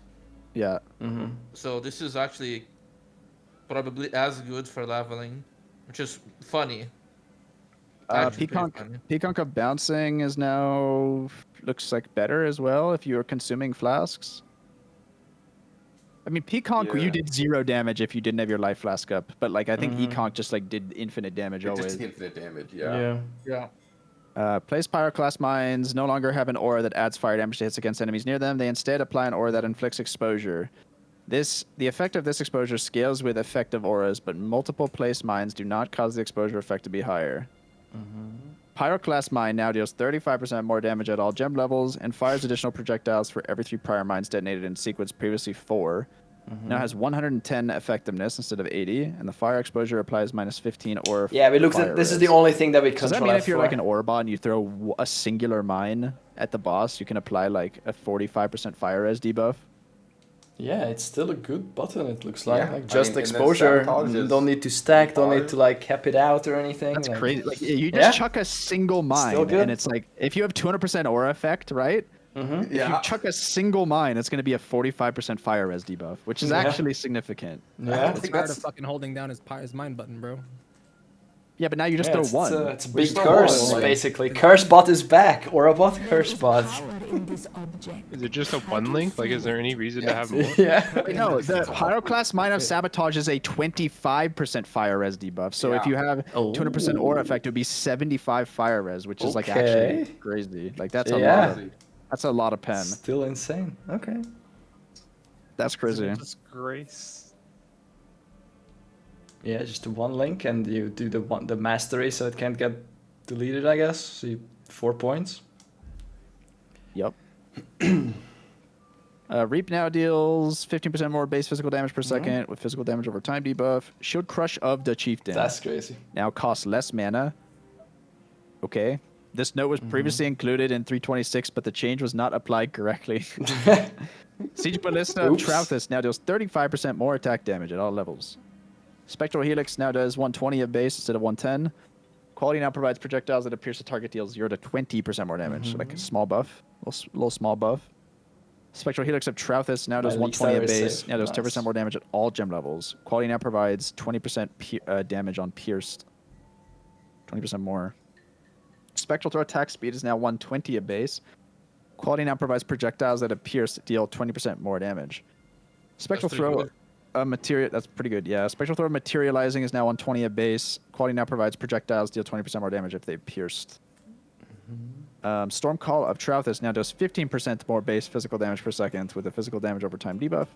Yeah. So this is actually probably as good for leveling, which is funny. Actually pretty funny. Peaconk of bouncing is now looks like better as well if you are consuming flasks. I mean, Peaconk, you did 0 damage if you didn't have your life flask up, but like I think Econk just like did infinite damage always. Just infinite damage, yeah. Place Pyroclast Mines no longer have an aura that adds fire damage to hits against enemies near them. They instead apply an aura that inflicts exposure. The effect of this exposure scales with effective auras, but multiple place mines do not cause the exposure effect to be higher. Pyroclast Mine now deals 35% more damage at all gem levels and fires additional projectiles for every 3 prior mines detonated in sequence, previously 4. Now has 110 effectiveness instead of 80, and the fire exposure applies -15 or. Yeah, we looked at this is the only thing that we control. Does that mean if you're for. like an ore bot and you throw a singular mine at the boss, you can apply like a 45% fire res debuff? Yeah, it's still a good button. It looks like Yeah. like just I mean, and then exposure. sabotage is Don't need to stack. Don't need to like cap it out or anything. That's like, crazy. Like you just chuck a single mine, Still good. and it's like if you have 200% aura effect, right? If you chuck a single mine, it's going to be a 45% fire res debuff, which is Yeah. actually significant. I'm tired of fucking holding down his mine button, bro. Yeah, but now you just throw one. It's a big curse, basically. Curse bot is back, or a bot curse bot. Is it just a 1 link? Like, is there any reason to have more? Yeah. Wait, no, the Pyroclast Mine of Sabotage is a 25% fire res debuff. So if you have 200% aura effect, it would be 75 fire res, which is like actually crazy. Like that's a lot of pen. Still insane. Okay. That's crazy. Disgrace. Yeah, just the 1 link, and you do the mastery, so it can't get deleted, I guess. So 4 points. Yep. Reap now deals 15% more base physical damage per second with physical damage over time debuff. Shield Crush of the Chieftain. That's crazy. Now costs less mana. Okay. This note was previously included in 326, but the change was not applied correctly. Siege Ballista of Trouthus now deals 35% more attack damage at all levels. Spectral Helix now does 120 of base instead of 110. Quality now provides projectiles that pierce the target deals 0 to 20% more damage. So like a small buff, little small buff. Spectral Helix of Trouthus now does 120 of base, now does 10% more damage at all gem levels. Quality now provides 20% damage on pierced. 20% more. Spectral Throw attack speed is now 120 of base. Quality now provides projectiles that have pierced deal 20% more damage. Spectral Throw material, that's pretty good, yeah. Spectral Throw materializing is now 120 of base. Quality now provides projectiles deal 20% more damage if they've pierced. Storm Call of Trouthus now does 15% more base physical damage per second with a physical damage over time debuff.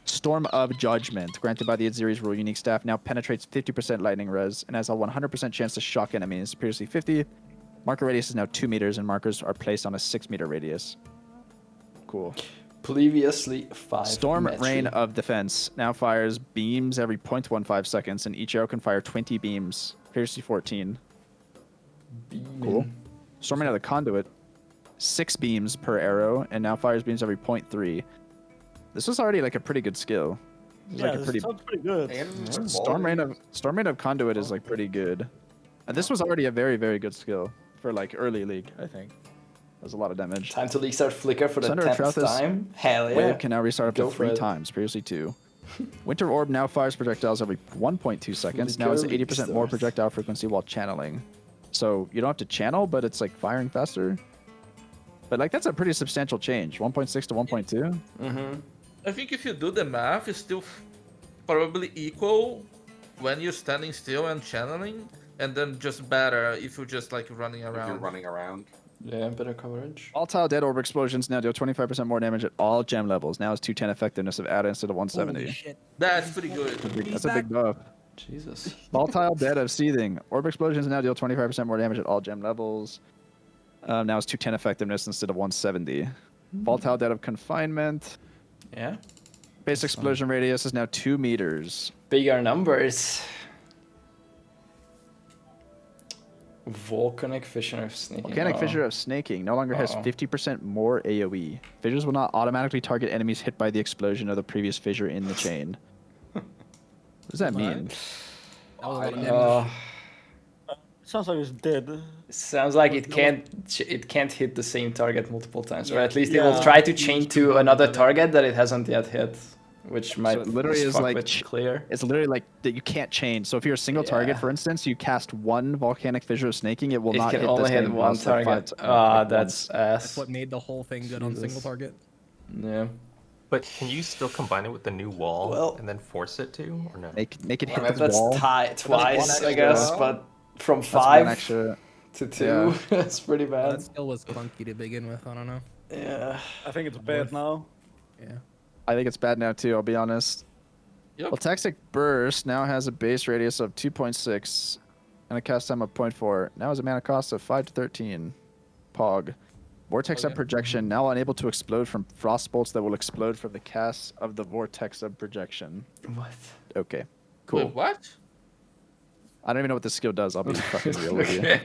Storm of Judgment, granted by the Aziri's Rule unique staff, now penetrates 50% lightning res and has a 100% chance to shock enemies, previously 50. Marker radius is now 2 meters and markers are placed on a 6 meter radius. Cool. Previously 5. Storm metri. Rain of Defense now fires beams every 0.15 seconds, and each arrow can fire 20 beams. Previously 14. Cool. Storm Rain of the Conduit, 6 beams per arrow, and now fires beams every 0.3. This was already like a pretty good skill. This is Yeah, like a this pretty. sounds pretty good. And Storm Rain of Conduit is like pretty good. And this was already a very, very good skill for like early league, I think. There's a lot of damage. Time to league start Flicker for the Sunder of 10th Trouthus time. Hell yeah. Wave can now restart up Go to for 3 it. times, previously 2. Winter Orb now fires projectiles every 1.2 seconds. Now has 80% more projectile frequency while channeling. So you don't have to channel, but it's like firing faster. But like that's a pretty substantial change. 1.6 to 1.2. I think if you do the math, it's still probably equal when you're standing still and channeling, and then just better if you're just like running around. If you're running around. Yeah, better coverage. Volatile Dead Orb explosions now deal 25% more damage at all gem levels. Now it's 210 effectiveness of ADA instead of 170. Holy shit. That's pretty good. That's a big buff. Jesus. Volatile Dead of Seething. Orb explosions now deal 25% more damage at all gem levels. Now it's 210 effectiveness instead of 170. Volatile Dead of Confinement. Yeah. Base explosion radius is now 2 meters. bigger numbers. Volcanic Fissure of Snaking. Volcanic Fissure of Snaking no longer has 50% more AoE. Fissures will not automatically target enemies hit by the explosion of the previous fissure in the chain. What does that mean? Sounds like it's dead. Sounds like it can't hit the same target multiple times, or at least it will try to chain to another target that it hasn't yet hit, which might So it literally is like clear. It's literally like that you can't chain. So if you're a single target, for instance, you cast one Volcanic Fissure of Snaking, it will not hit only the hit same one boss like target. That's That's what made the whole thing good on single target. Yeah. But can you still combine it with the new wall and then force it to, or no? Make it hit That's the wall. twice, I guess, but from That's 5 to 2, that's pretty bad. That skill was clunky to begin with. I don't know. Yeah. I think it's bad now. Yeah. I think it's bad now too, I'll be honest. Yep. Well, Toxic Burst now has a base radius of 2.6 and a cast time of 0.4. Now has a mana cost of 5 to 13. Pog. Vortex Sub Projection now unable to explode from frost bolts that will explode from the cast of the Vortex Sub Projection. What? Okay. Cool. Wait, what? I don't even know what this skill does. I'll be fucking real with you.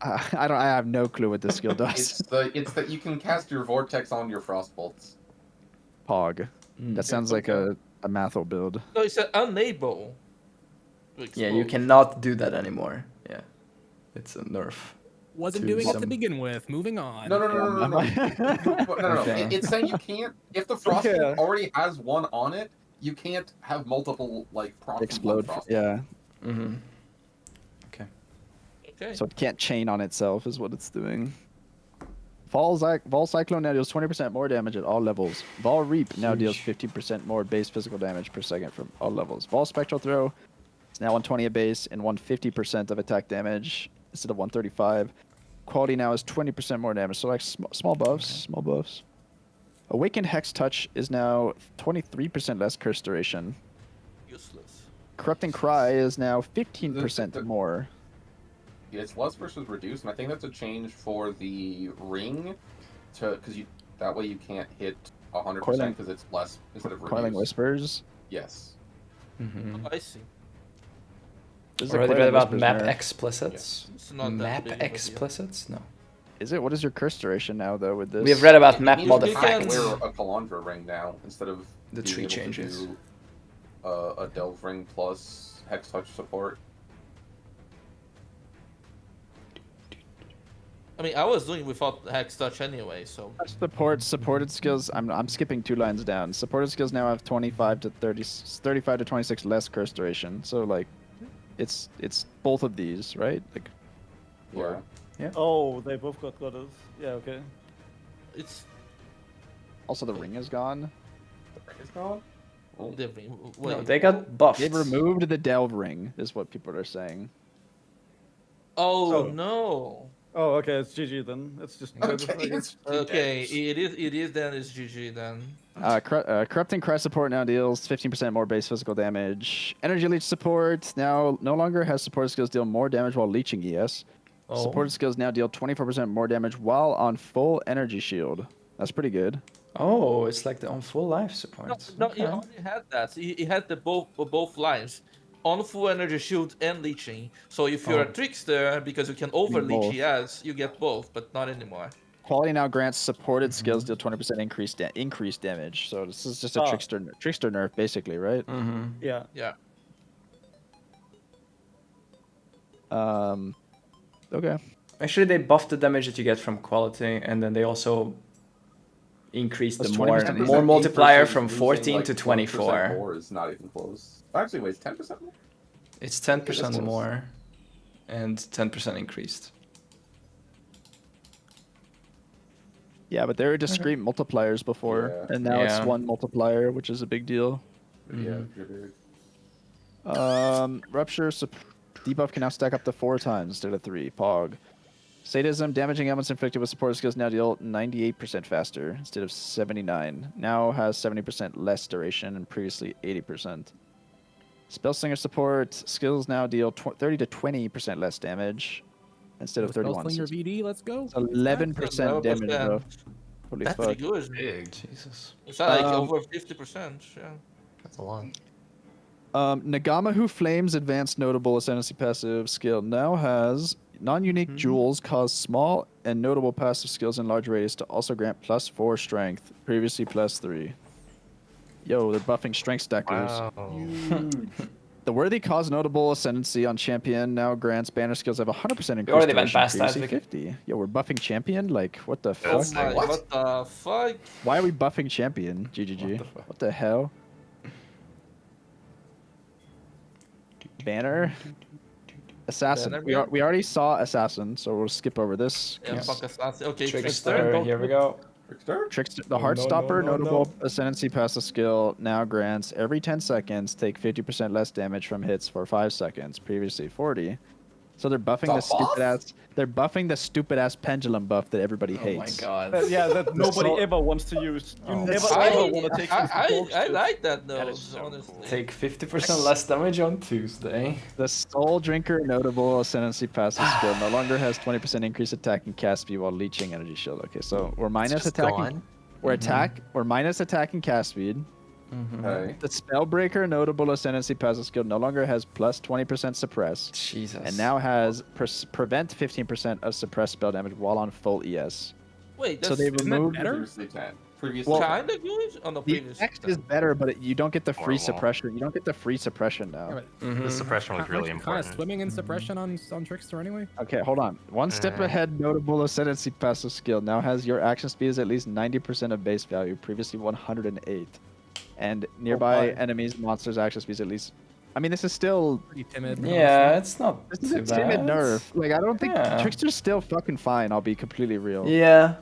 I have no clue what this skill does. It's that you can cast your vortex on your frost bolts. Pog. That sounds like a Mathel build. No, it's unable. Yeah, you cannot do that anymore. Yeah. It's a nerf. Wasn't doing it to begin with. Moving on. No. It's saying you can't. If the frost bolt already has one on it, you can't have multiple like procs Explode. frost. Yeah. Mm-hmm. Okay. So it can't chain on itself is what it's doing. Vol Cyclone now deals 20% more damage at all levels. Vol Reap now deals 50% more base physical damage per second from all levels. Vol Spectral Throw is now 120 a base and 150% of attack damage instead of 135. Quality now is 20% more damage. So like small buffs, Awakened Hex Touch is now 23% less curse duration. Useless. Corrupting Cry is now 15% more. Yeah, it's less versus reduced, and I think that's a change for the ring, because that way you can't hit 100% because it's less instead of reduced. Coiling Whispers. Yes. Mm-hmm. I see. Already read about map explicits? It's not map that big of a deal. explicits? No. Is it? What is your curse duration now, though, with this? We have read about map You mod can effects. wear a Calandra ring now instead of The being tree able to changes. do, a Delve ring plus Hex Touch support. I mean, I was doing without Hex Touch anyway, so. Supported skills. I'm skipping 2 lines down. Supported skills now have 35 to 26 less curse duration. So like, it's both of these, right? Like, yeah. Oh, they both got goddess. Yeah, okay. It's also the ring is gone. The ring is gone. Oh. The ring. No, they got buffed. They removed the Delve ring, is what people are saying. Oh no. Oh, okay, it's GG then. It's just Okay, it is then. It's GG then. Corrupting Cry support now deals 15% more base physical damage. Energy Leech support now no longer has supported skills deal more damage while leeching ES. Oh. Supported skills now deal 24% more damage while on full energy shield. That's pretty good. Oh, it's like the on full life support. No, he only had that. He had the both lines. On full energy shield and leeching. So if you're a trickster, because you can over leech ES, you get both, but not anymore. Quality now grants supported skills deal 20% increased damage. So this is just a trickster nerf, basically, right? Mm-hmm. Yeah. Yeah. Okay. Actually, they buffed the damage that you get from quality, and then they also increased the more multiplier from 14 to 24. More is not even close. Actually, wait, 10% more? It's 10% more, and 10% increased. Yeah, but there were discrete multipliers before, and now it's one multiplier, which is a big deal. Yeah. Rupture debuff can now stack up to 4 times instead of 3. Pog. Sadism, damaging elements inflicted with supported skills now deal 98% faster instead of 79. Now has 70% less duration and previously 80%. Spellslinger support skills now deal 30 to 20% less damage instead of 31. Spellslinger VD, let's go. 11% damage buff. Holy That's fuck. pretty good. Big. Jesus. It's like over 50%. Yeah. That's a lot. Nagama Who Flames Advanced Notable Ascendancy Passive skill now has non-unique jewels cause small and notable passive skills in large radius to also grant +4 strength, previously +3. Yo, they're buffing strength stackers. Wow. The worthy cause notable ascendancy on champion now grants banner skills have 100% increase. already went past that, previously Vicky. 50. Yo, we're buffing champion? Like, what the fuck? Oh my, what the fuck? Why are we buffing champion? GGG. What the hell? Banner? Assassin. Banner, We already saw assassin, so we'll skip over this. Yeah, fuck assassin. Okay, Trickster, here we go. Trickster, the Heartstopper notable ascendancy passive skill now grants every 10 seconds take 50% less damage from hits for 5 seconds, previously 40. So they're buffing the stupid ass. They're buffing the stupid ass pendulum buff that everybody hates. Oh my god. Yeah, that nobody ever wants to use. You never ever want to take. I like that though. Honestly. Take 50% less damage on Tuesday. The Soul Drinker notable ascendancy passive skill no longer has 20% increased attack and cast speed while leeching energy shield. Okay, so we're minus attacking. We're minus attack and cast speed. Okay. The Spellbreaker notable ascendancy passive skill no longer has +20% suppress. Jesus. And now has prevent 15% of suppressed spell damage while on full ES. Wait, that's so they removed Previously kind of good on the the previous. text is better, but you don't get the free suppression. You don't get the free suppression now. The suppression was really Kind important. of swimming in suppression on Trickster anyway. Okay, hold on. One step ahead notable ascendancy passive skill now has your action speed is at least 90% of base value, previously 108. And nearby enemies, monsters' action speed is at least. I mean, this is still pretty timid. Yeah, it's not. This is a timid nerf. Like, I don't think Trickster's still fucking fine. I'll be completely real. Yeah.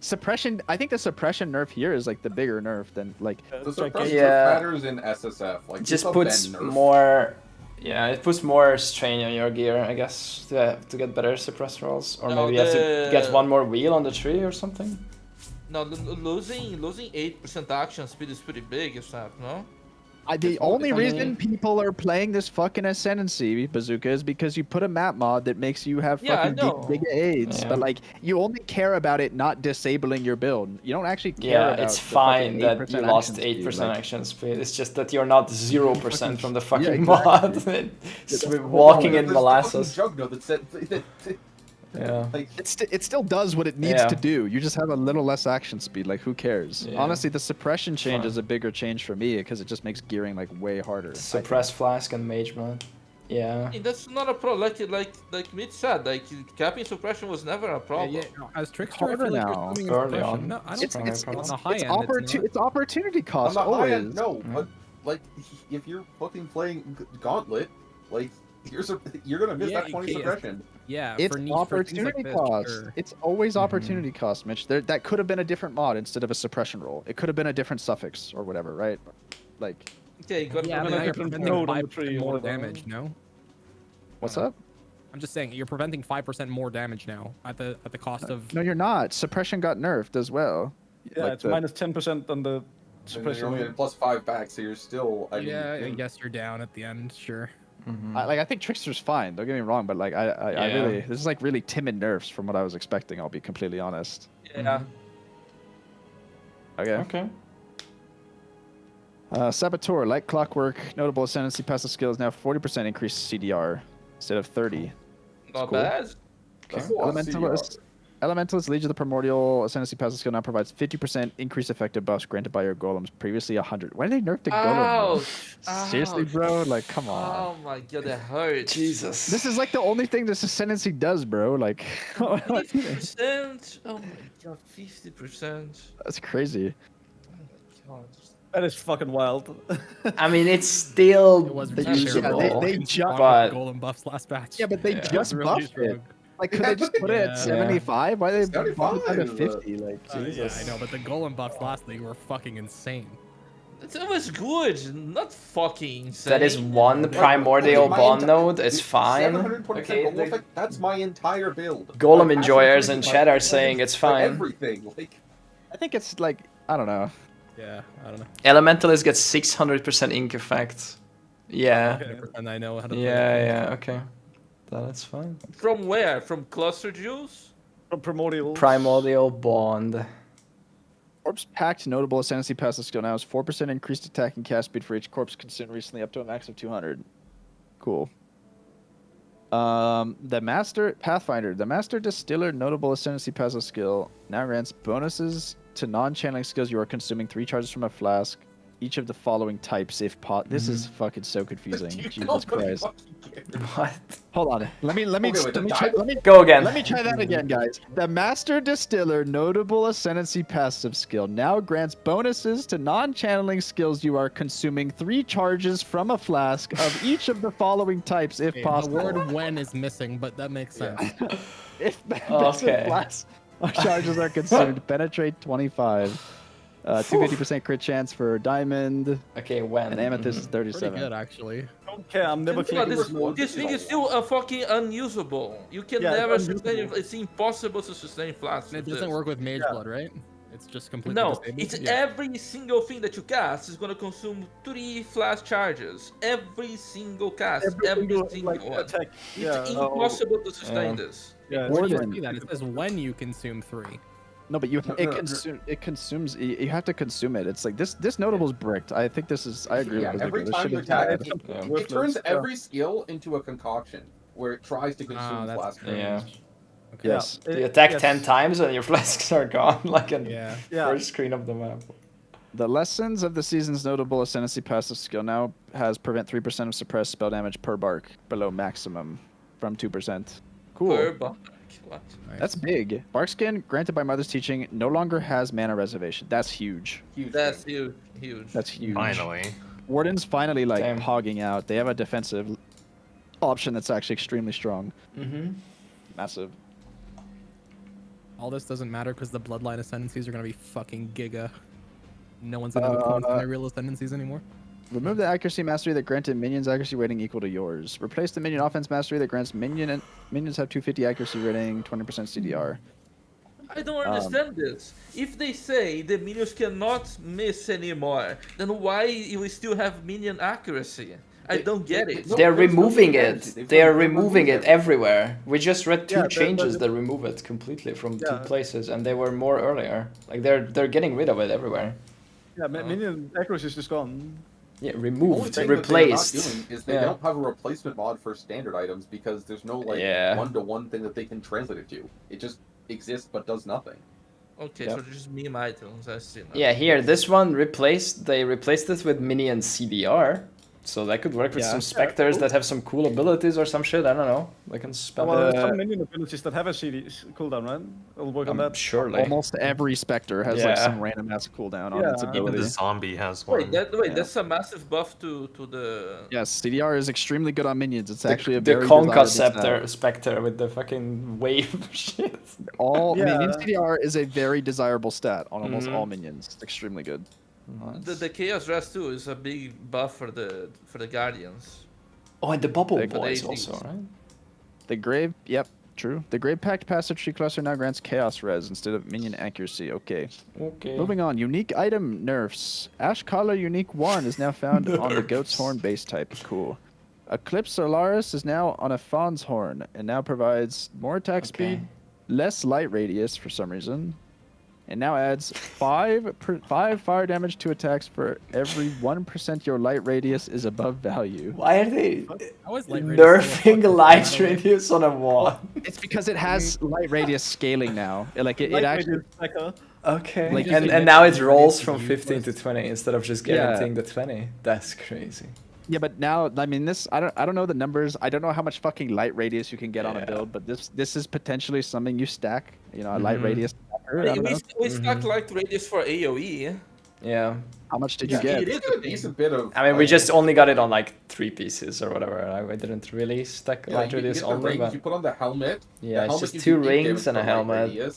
Suppression. I think the suppression nerf here is like the bigger nerf than like. The suppression matters in SSF. Like just puts more. Yeah, it puts more strain on your gear, I guess, to get better suppress rolls, or maybe you have to get one more wheel on the tree or something. No, losing 8% action speed is pretty big, is that, no? The only reason people are playing this fucking Ascendancy Bazooka is because you put a map mod that makes you have fucking big aids. But like, you only care about it not disabling your build. You don't actually care about it's fine that you lost 8% like, action speed. It's just that you're not 0% from the fucking mod. It's walking in molasses. Yeah. Like, it still does what it needs to do. You just have a little less action speed. Like, who cares? Yeah. Honestly, the suppression change is a bigger change for me because it just makes gearing like way harder. Suppress flask and mage mod. Yeah. That's not a problem. Like Mitch said, like capping suppression was never a problem. Yeah, as Trickster, I feel like you're swimming in Early on. No, I don't think it's on the high it's end. It's opportunity cost. On the high always. end, no, but like if you're fucking playing Gauntlet, like you're gonna miss that 20 suppression. Yeah, it's opportunity cost. Sure. It's always opportunity cost, Mitch. That could have been a different mod instead of a suppression roll. It could have been a different suffix or whatever, right? Like. Okay, you got you're preventing 5% more damage. No. What's up? I'm just saying you're preventing 5% more damage now at the cost of. No, you're not. Suppression got nerfed as well. Yeah, like it's minus 10% on the suppression. You're only at +5 back, so you're still. I guess you're down at the end. Sure. I think Trickster's fine. Don't get me wrong, but like I really this is like really timid nerfs from what I was expecting. I'll be completely honest. Yeah. Okay. Saboteur, like clockwork, notable ascendancy passive skill is now 40% increased CDR instead of 30. Not bad. Okay. Elementalist Legion of the Primordial Ascendancy passive skill now provides 50% increased effective buffs granted by your golems, previously 100. Why did they nerf the golem? Seriously, bro? Like, come on. Oh my god, that hurts. Jesus. This is like the only thing this Ascendancy does, bro. Like, 50%? Oh my god, 50%. That's crazy. Oh my god. That is fucking wild. I mean, it's still they just golem buffs last batch. Yeah, but they just buffed it. Like, could they just put it at 75? Why they buff it at 50? Like, yeah, I know, but the golem buffs last league were fucking insane. It was good, not fucking insane. That is one primordial bond node. It's fine. Okay, that's my entire build. Golem enjoyers in chat are saying it's fine. Everything. Like, I think it's like, I don't know. Yeah, I don't know. Elementalist gets 600% ink effect. Yeah. And I know how to. Yeah. Okay. That's fine. From where? From cluster juice? From primordial. Primordial bond. Corpse Pact notable ascendancy passive skill now is 4% increased attack and cast speed for each corpse consumed recently, up to a max of 200. Cool. The Master Pathfinder, the Master Distiller notable ascendancy passive skill now grants bonuses to non-channeling skills you are consuming 3 charges from a flask. Each of the following types, if this is fucking so confusing. Jesus Christ. What? Hold on. Let me go again. Let me try that again, guys. The Master Distiller notable ascendancy passive skill now grants bonuses to non-channeling skills you are consuming 3 charges from a flask of each of the following types, if possible. The word "when" is missing, but that makes sense. If flask charges are consumed, penetrate 25. 250% crit chance for diamond. Okay, when? And amethyst is 37. Pretty good, actually. Okay, I'm never clicking this thing is still fucking unusable. You can never sustain it. It's impossible to sustain flasks. And it doesn't work with mage blood, right? It's just completely No, disabled? it's every single thing that you cast is going to consume 3 flash charges. Every single cast, every single one. Attack. It's impossible to sustain this. Yeah, where do you see that? It says when you consume 3. No, but it consumes. You have to consume it. It's like this notable's bricked. I think this is. I agree with every this. time you attack, it turns every skill into a concoction where it tries to consume flask. Yeah. Okay. Yes. You attack 10 times and your flasks are gone, like in first screen of the map. The lessons of the season's notable ascendancy passive skill now has prevent 3% of suppressed spell damage per bark below maximum from 2%. Cool. Per bark. What? That's big. Bark skin granted by Mother's Teaching no longer has mana reservation. That's huge. That's huge. That's huge. Finally. Warden's finally like hogging out. They have a defensive option that's actually extremely strong. Massive. All this doesn't matter because the Bloodline ascendancies are gonna be fucking giga. No one's gonna be calling real ascendancies anymore. Remove the accuracy mastery that granted minions accuracy rating equal to yours. Replace the minion offense mastery that grants minions have 250 accuracy rating, 20% CDR. I don't understand this. If they say the minions cannot miss anymore, then why you still have minion accuracy? I don't get it. They're removing it. They are removing it everywhere. We just read 2 changes that remove it completely from 2 places, and they were more earlier. Like they're getting rid of it everywhere. Yeah, minion accuracy is just gone. Yeah, removed, replaced. What they're not doing is they don't have a replacement mod for standard items because there's no like one-to-one thing that they can translate it to. It just exists but does nothing. Okay, so just meme items. I see. Yeah, here this one they replaced it with minion CDR. So that could work with some specters that have some cool abilities or some shit. I don't know. They can spell. Well, there's some minion abilities that have a CD cooldown, right? I'll work on that. Surely. Almost every specter has like some random ass cooldown on its ability. Even the zombie has one. Wait, that's a massive buff to the. Yes, CDR is extremely good on minions. It's actually a the very Conca specter with the fucking wave shit. Minion CDR is a very desirable stat on almost all minions. It's extremely good. The Chaos Rest too is a big buff for the Guardians. Oh, and the Bubble Boys also, right? The Grave, true. The Grave Pact passive tree cluster now grants Chaos Res instead of minion accuracy. Okay. Moving on, unique item nerfs. Ash Collar Unique 1 is now found on the Goat's Horn base type. Cool. Eclipse Solaris is now on a Fawn's Horn and now provides more attack speed, less light radius for some reason. And now adds 5 fire damage to attacks for every 1% your light radius is above value. Why are they nerfing light radius on a wall? It's because it has light radius scaling now. Like it actually. Okay. Like, and now it rolls from 15 to 20 instead of just guaranteeing the 20. That's crazy. Yeah, but now I mean this. I don't know the numbers. I don't know how much fucking light radius you can get on a build. But this is potentially something you stack. You know, a light radius. We stacked light radius for AOE. Yeah. How much did you get? It is a decent bit of. I mean, we just only got it on like 3 pieces or whatever. I didn't really stack light radius only. But you put on the helmet. Yeah, it's just 2 rings and a helmet.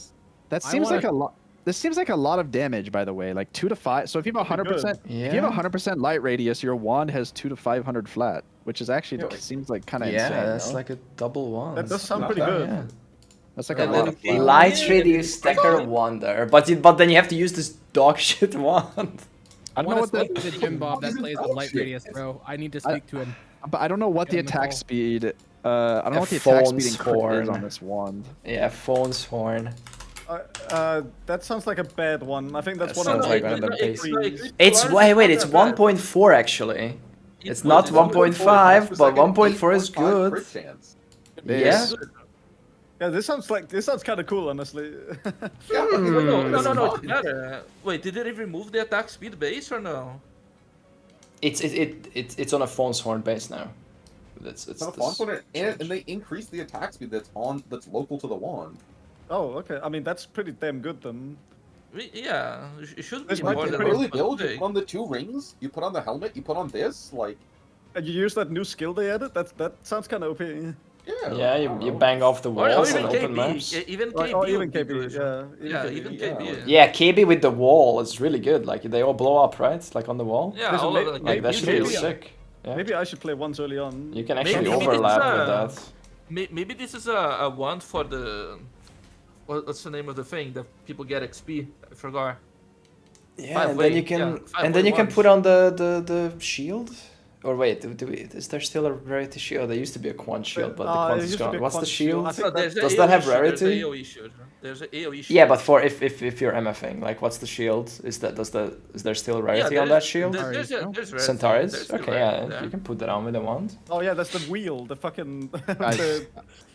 That seems like a lot. This seems like a lot of damage, by the way. Like 2 to 5. So if you have 100%, if you have 100% light radius, your wand has 2 to 500 flat, which is actually seems like kind of insane. Yeah, that's like a double wand. That does sound pretty good. Yeah. That's like a lot of fun. Light radius stacker wonder, but then you have to use this dog shit wand. I don't know what the Jim Bob that plays with light radius, bro. I need to speak to him. But I don't know what the attack speed. I don't know what the attack speed and crit is on this wand. Yeah, Phone's Horn. That sounds like a bad one. I think that's That one of sounds like one of the base. base. It's wait, it's 1.4 actually. It's not 1.5, but 1.4 is good. Yeah. Yeah, this sounds kind of cool, honestly. No, it's better. Wait, did they remove the attack speed base or no? It's on a Fawn's Horn base now. It's on a Fawn's Horn, and they increase the attack speed that's local to the wand. Oh, okay. I mean, that's pretty damn good then. Yeah, it should be This more might be than early 1.6. build. You put on the 2 rings, you put on the helmet, you put on this, like. And you use that new skill they added. That sounds kind of OP. Yeah, you bang off the walls and open KB, maps. Even KB. Or even KB, yeah. Even KB. Yeah, KB with the wall is really good. Like they all blow up, right? Like on the wall. Yeah, all of it, like that should feel sick. Yeah. Maybe I should play once early on. You can actually overlap with that. Maybe this is a wand for the. What's the name of the thing that people get XP? I forgot. Yeah, and then you can put on the shield. Or wait, is there still a rarity shield? There used to be a quant shield, but the quant is gone. What's the shield? Does that have rarity? There's an AoE shield. Yeah, but for if you're MFing, like what's the shield? Is there still rarity on that shield? There's rarity. Centaurs? Okay, yeah, you can put that on with a wand. Oh yeah, that's the wheel, the fucking.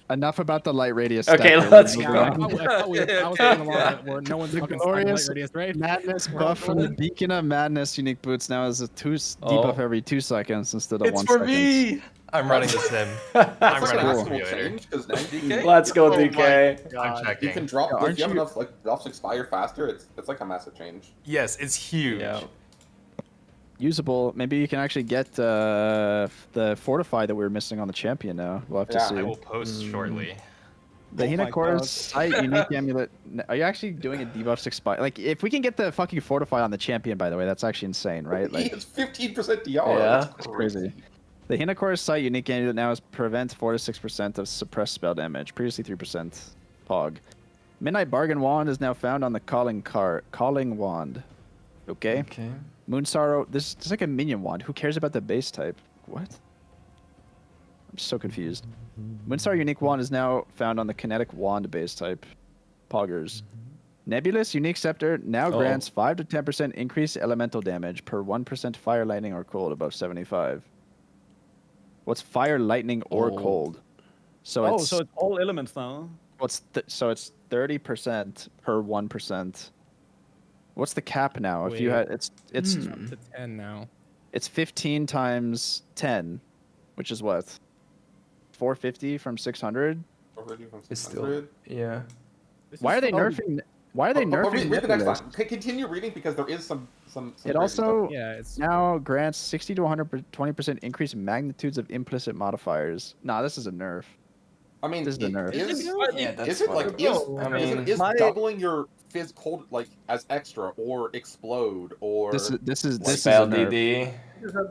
Enough about the light radius. Okay, let's go. I thought we was going along where no one's fucking glorious light radius, right? Madness buff from the Beacon of Madness unique boots now is a debuff every 2 seconds instead of 1 second. It's for me! I'm running the sim. I'm running the simulator. Let's go, DK. I'm checking. You can drop, if you have enough drops expire faster, it's like a massive change. Yes, it's huge. Yeah. Usable. Maybe you can actually get the fortify that we were missing on the champion now. We'll have to see. I will post shortly. The Hinakora's Sight unique amulet. Are you actually doing a debuff 6 spot? Like, if we can get the fucking fortify on the champion, by the way, that's actually insane, right? Like, it's 15% DR. Yeah, that's crazy. The Hinakora's Sight unique amulet now is prevent 4 to 6% of suppressed spell damage. Previously 3%. Pog. Midnight Bargain Wand is now found on the Calling Wand. Okay. Okay. Moon Sorrow. This is like a minion wand. Who cares about the base type? What? I'm so confused. Moon Sorrow unique wand is now found on the kinetic wand base type. Poggers. Nebulous unique scepter now grants 5 to 10% increased elemental damage per 1% fire, lightning, or cold above 75. What's fire, lightning, or cold? So so it's all elements now. So it's 30% per 1%. What's the cap now? If you had it's to 10 now. It's 15 times 10, which is what? 450 from 600. 450 from 600. It's still yeah. Why are they nerfing? Why are they nerfing? Read the next line. Continue reading because there is some. It also it's now grants 60 to 120% increase in magnitudes of implicit modifiers. Nah, this is a nerf. I mean, this is a nerf. Is doubling your fizz cold like as extra or explode or this is spell DD.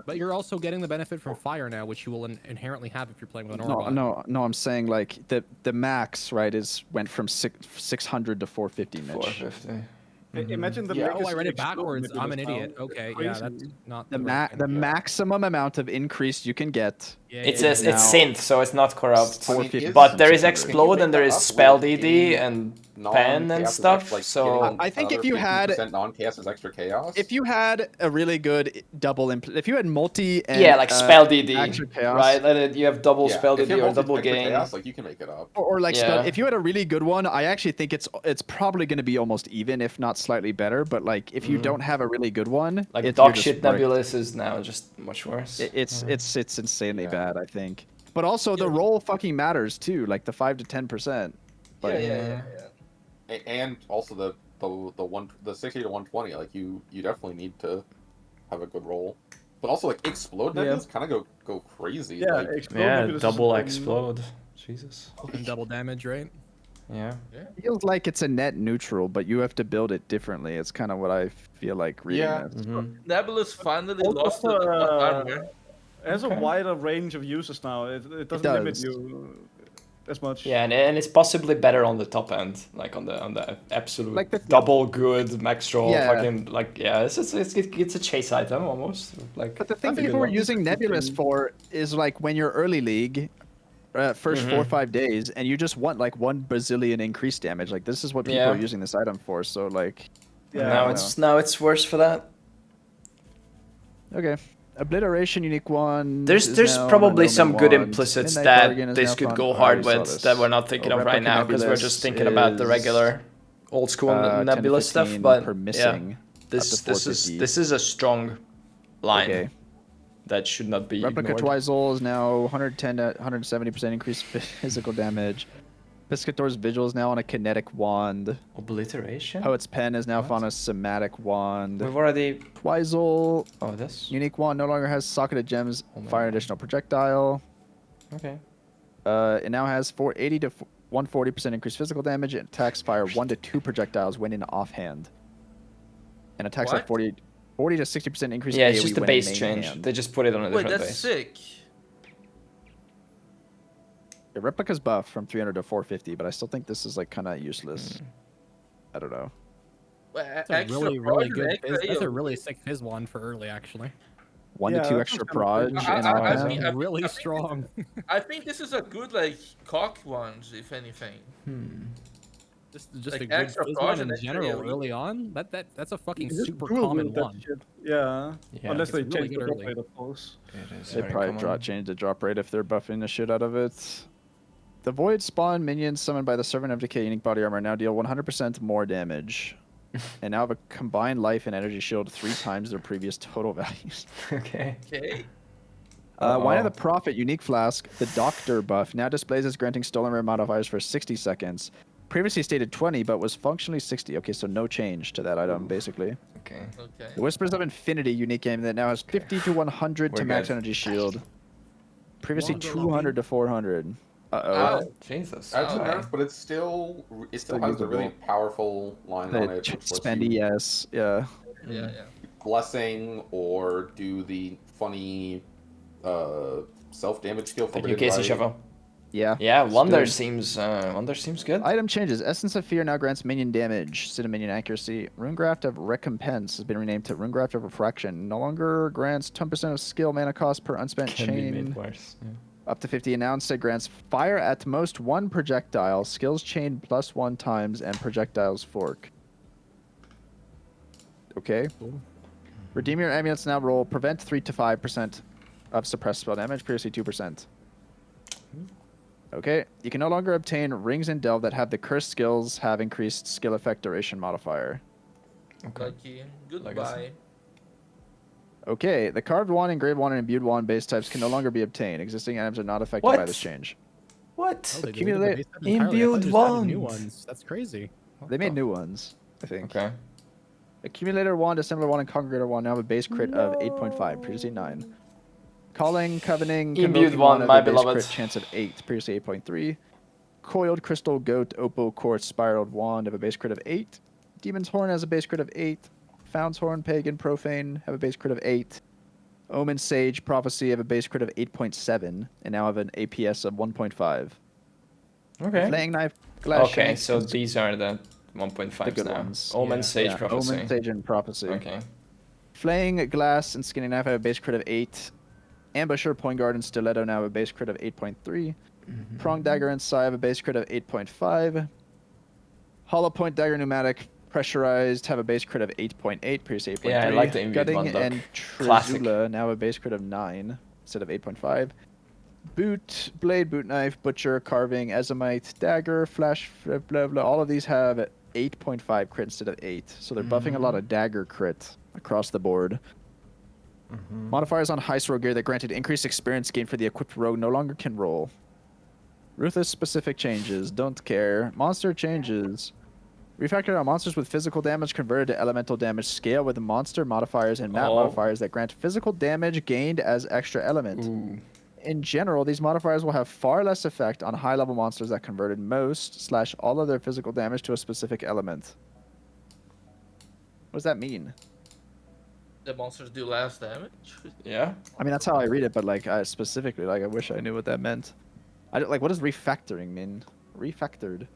But you're also getting the benefit from fire now, which you will inherently have if you're playing with an Orbot. No. I'm saying like the max went from 600 to 450. Mitch. 450. Imagine the I read it backwards. I'm an idiot. Okay, yeah, that's not the maximum amount of increase you can get. It's synth, so it's not corrupt. But there is explode and there is spell DD and pen and stuff. So I think if you had non-chaos is extra chaos. If you had a really good double if you had multi and like spell DD, extra chaos, right? You have double spell DD or double gain. Chaos, like you can make it up. Or like spell. If you had a really good one, I actually think it's probably going to be almost even, if not slightly better. But like if you don't have a really good one, like dog shit Nebulous is now just much worse. It's insanely bad, I think. But also the roll fucking matters too, like the 5 to 10%. But and also the 60 to 120, like you definitely need to have a good roll. But also like explode nebulas kind of go crazy. Double explode. Jesus. And double damage, right? Yeah. Feels like it's a net neutral, but you have to build it differently. It's kind of what I feel like reading that. Nebulous finally lost the armor. It has a wider range of uses now. It doesn't limit you as much. Yeah, and it's possibly better on the top end, like on the absolute like the double good max roll. Fucking it's a chase item almost. Like, but the thing people were using Nebulous for is like when you're early league, first 4 or 5 days, and you just want like 1 bazillion increased damage. Like this is what people are using this item for. So like, now it's worse for that. Okay. Obliteration unique one. There's probably some good implicits that this could go hard with that we're not thinking of right now because we're just thinking about the regular old school nebula stuff. But yeah, this is a strong line that should not be Replica ignored. Twizel is now 110 to 170% increased physical damage. Piscator's Vigil is now on a kinetic wand. Obliteration? Poet's Pen is now on a somatic wand. We've already... Twizel. Oh, this? Unique wand no longer has socketed gems, fire additional projectile. Okay. It now has 480 to 140% increased physical damage. It attacks fire 1 to 2 projectiles when in offhand. And attacks like 40 to 60% increased Yeah, it's AoE just the when base in main change. hand. They just put it on a different Wait, that's base. sick. The replica's buff from 300 to 450, but I still think this is like kind of useless. I don't know. That's a really good. That's a really sick fizz wand for early, actually. 1 to 2 extra proj. Really strong. I think this is a good like cock ones, if anything. Just Like a good extra fizz proj wand and in extra general AoE. early on. That's a fucking Just super Google common that one. shit. Yeah. Unless they It's really change the good drop early. rate, of course. They probably change the drop rate if they're buffing the shit out of it. The Void Spawn minions summoned by the Servant of Decay unique body armor now deal 100% more damage. And now have a combined life and energy shield 3 times their previous total values. Okay. Okay. Wine of the Prophet unique flask, the Doctor buff, now displays as granting stolen rare modifiers for 60 seconds. Previously stated 20, but was functionally 60. Okay, so no change to that item, basically. Okay. Okay. The Whispers of Infinity unique game that now has 50 to 100 to We're max good. energy shield. Previously Wanda 200 to 400. Oh, Jesus. Adds a Okay. nerf, but it still Still has a really usable. powerful line on it. Which lets Spendy, you yes. Yeah. Yeah. blessing or do the funny self-damage skill. Thank you, Casey Shovel. Yeah. Yeah, it's Wonder good. seems good. Item changes. Essence of Fear now grants minion damage instead of minion accuracy. Runegraft of Recompense has been renamed to Runegraft of Refraction. No longer grants 10% of skill mana cost per unspent Can be chain. made worse. Yeah. Up to 50. And now instead grants fire at most 1 projectile, skills chain +1 times, and projectiles fork. Okay. Cool. Redeem your amulets now roll. Prevent 3 to 5% of suppressed spell damage, previously 2%. Okay, you can no longer obtain rings in Delve that have the cursed skills have increased skill effect duration modifier. Lucky. Goodbye. Okay, the carved wand, engraved wand, and imbued wand base types can no longer be obtained. Existing items are not affected by this change. What? Oh, Accumulate imbued new ones. That's crazy. They made new ones, I think. Okay. Accumulator wand, assembler wand, and congregator wand now have a base crit of 8.5, previously 9. Calling, Covening, Imbued Convoking wand, have my a base beloved. crit chance of 8, previously 8.3. Coiled Crystal, Goat, Opal, Quartz, Spiraled Wand have a base crit of 8. Demon's Horn has a base crit of 8. Found's Horn, Pagan, Profane have a base crit of 8. Omen, Sage, Prophecy have a base crit of 8.7, and now have an APS of 1.5. Okay. Flaying Knife, Glass Okay, Shank, so these are the 1.5s now. ones. Omen, Sage, Prophecy. Omen, Sage, and Prophecy. Okay. Flaying, Glass, and Skinny Knife have a base crit of 8. Ambusher, Point Guard, and Stiletto now have a base crit of 8.3. Prong Dagger and Sai have a base crit of 8.5. Hollow Point Dagger, Pneumatic, Pressurized have a base crit of 8.8, previously 8.3. Yeah, I like the imbued Gutting one, Doc. and Classic. Trizula now have a base crit of 9 instead of 8.5. Boot, Blade, Boot Knife, Butcher, Carving, Ezomite, Dagger, Flash, blah, blah. All of these have 8.5 crit instead of 8. So they're buffing a lot of Dagger crit across the board. Modifiers on Heist Rogue gear that granted increased experience gain for the equipped rogue no longer can roll. Ruthless specific changes. Don't care. Monster changes. Refactored on monsters with physical damage converted to elemental damage scale with the monster modifiers and map modifiers that grant physical damage gained as extra element. In general, these modifiers will have far less effect on high-level monsters that converted most / all of their physical damage to a specific element. What does that mean? The monsters do less damage. Yeah. I mean, that's how I read it, but like specifically, like I wish I knew what that meant. Like, what does refactoring mean? Refactored.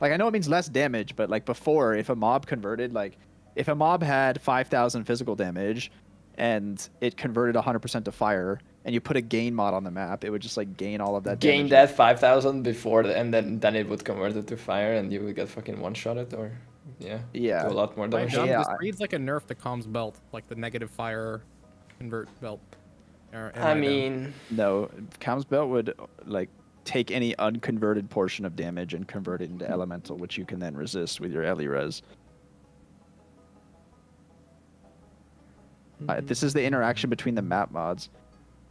Like, I know it means less damage, but like before, if a mob converted, like if a mob had 5,000 physical damage, and it converted 100% to fire, and you put a gain mod on the map, it would just like gain all of that Gain damage. that 5,000 before, and then it would convert it to fire, and you would get fucking one-shotted, or yeah, do a lot more damage. This reads like a nerf to Calm's belt, like the negative fire convert belt. I mean, no, Calm's belt would like take any unconverted portion of damage and convert it into elemental, which you can then resist with your Ellie res. This is the interaction between the map mods.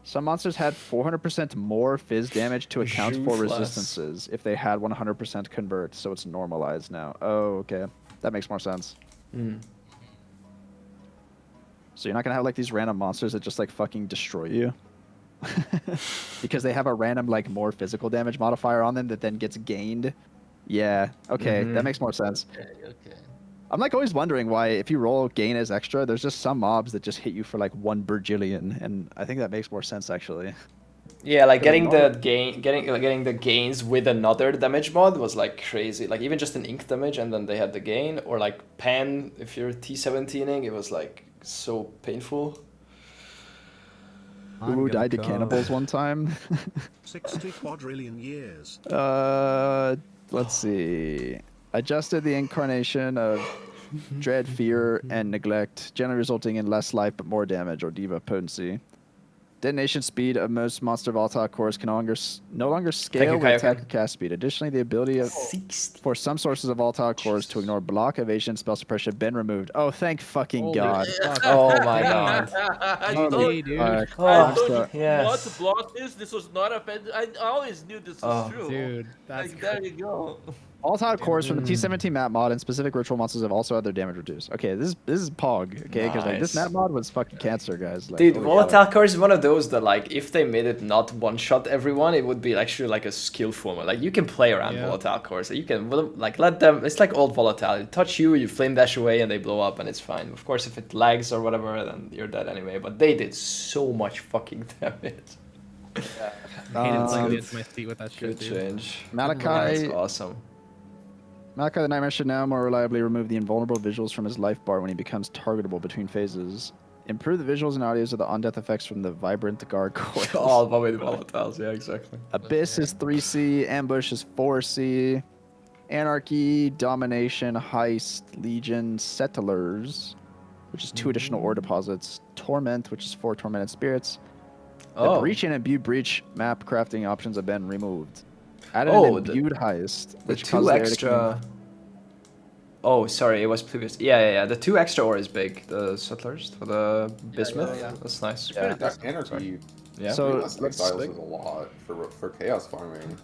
Some monsters had 400% more fizz damage to account for resistances if they had 100% convert, so it's normalized now. Oh, okay. That makes more sense. So you're not gonna have like these random monsters that just like fucking destroy you? Because they have a random like more physical damage modifier on them that then gets gained? Yeah, okay, that makes more sense. Okay. I'm like always wondering why if you roll gain as extra, there's just some mobs that just hit you for like 1 bajillion, and I think that makes more sense actually. Yeah, like getting the gains with another damage mod was like crazy. Like even just an ink damage, and then they had the gain, or like pen if you're T17ing, it was like so painful. Who died to cannibals one time? 60 quadrillion years. Let's see. Adjusted the incarnation of dread, fear, and neglect, generally resulting in less life but more damage or diva potency. Detonation speed of most monster volatile cores can no longer scale with attack or cast speed. Additionally, the ability for some sources of volatile cores to ignore block, evasion, spell suppression been removed. Oh, thank fucking God. Oh my God. I Holy told fuck. you not to block this. This was not a pen. I always knew this was true. Dude, that's like, there you go. Volatile cores from the T17 map mod and specific ritual monsters have also had their damage reduced. Okay, this is Pog. Okay, because like this map mod was fucking cancer, guys. Like, dude, volatile cores is one of those that like if they made it not one shot everyone, it would be actually like a skill format. Like you can play around volatile cores. You can like let them. It's like old volatile. They touch you, you flame dash away, and they blow up, and it's fine. Of course, if it lags or whatever, then you're dead anyway. But they did so much fucking damage. I hated playing against my feet with that shit. Good change. Malachi. That's awesome. Malachi the Nightmare should now more reliably remove the invulnerable visuals from his life bar when he becomes targetable between phases. Improve the visuals and audios of the on-death effects from the vibrant gargoyles. All the way to volatiles, yeah, exactly. Abyss is 3C, Ambush is 4C, Anarchy, Domination, Heist, Legion, Settlers, which is 2 additional ore deposits, Torment, which is 4 tormented spirits. The Breach and Imbue Breach map crafting options have been removed. Added an imbued heist. The 2 extra. Oh, sorry, it was previous. Yeah. The 2 extra ore is big. The settlers for the bismuth. Yeah. That's nice. Yeah, that energy. Yeah. So Exiles is a lot for chaos farming.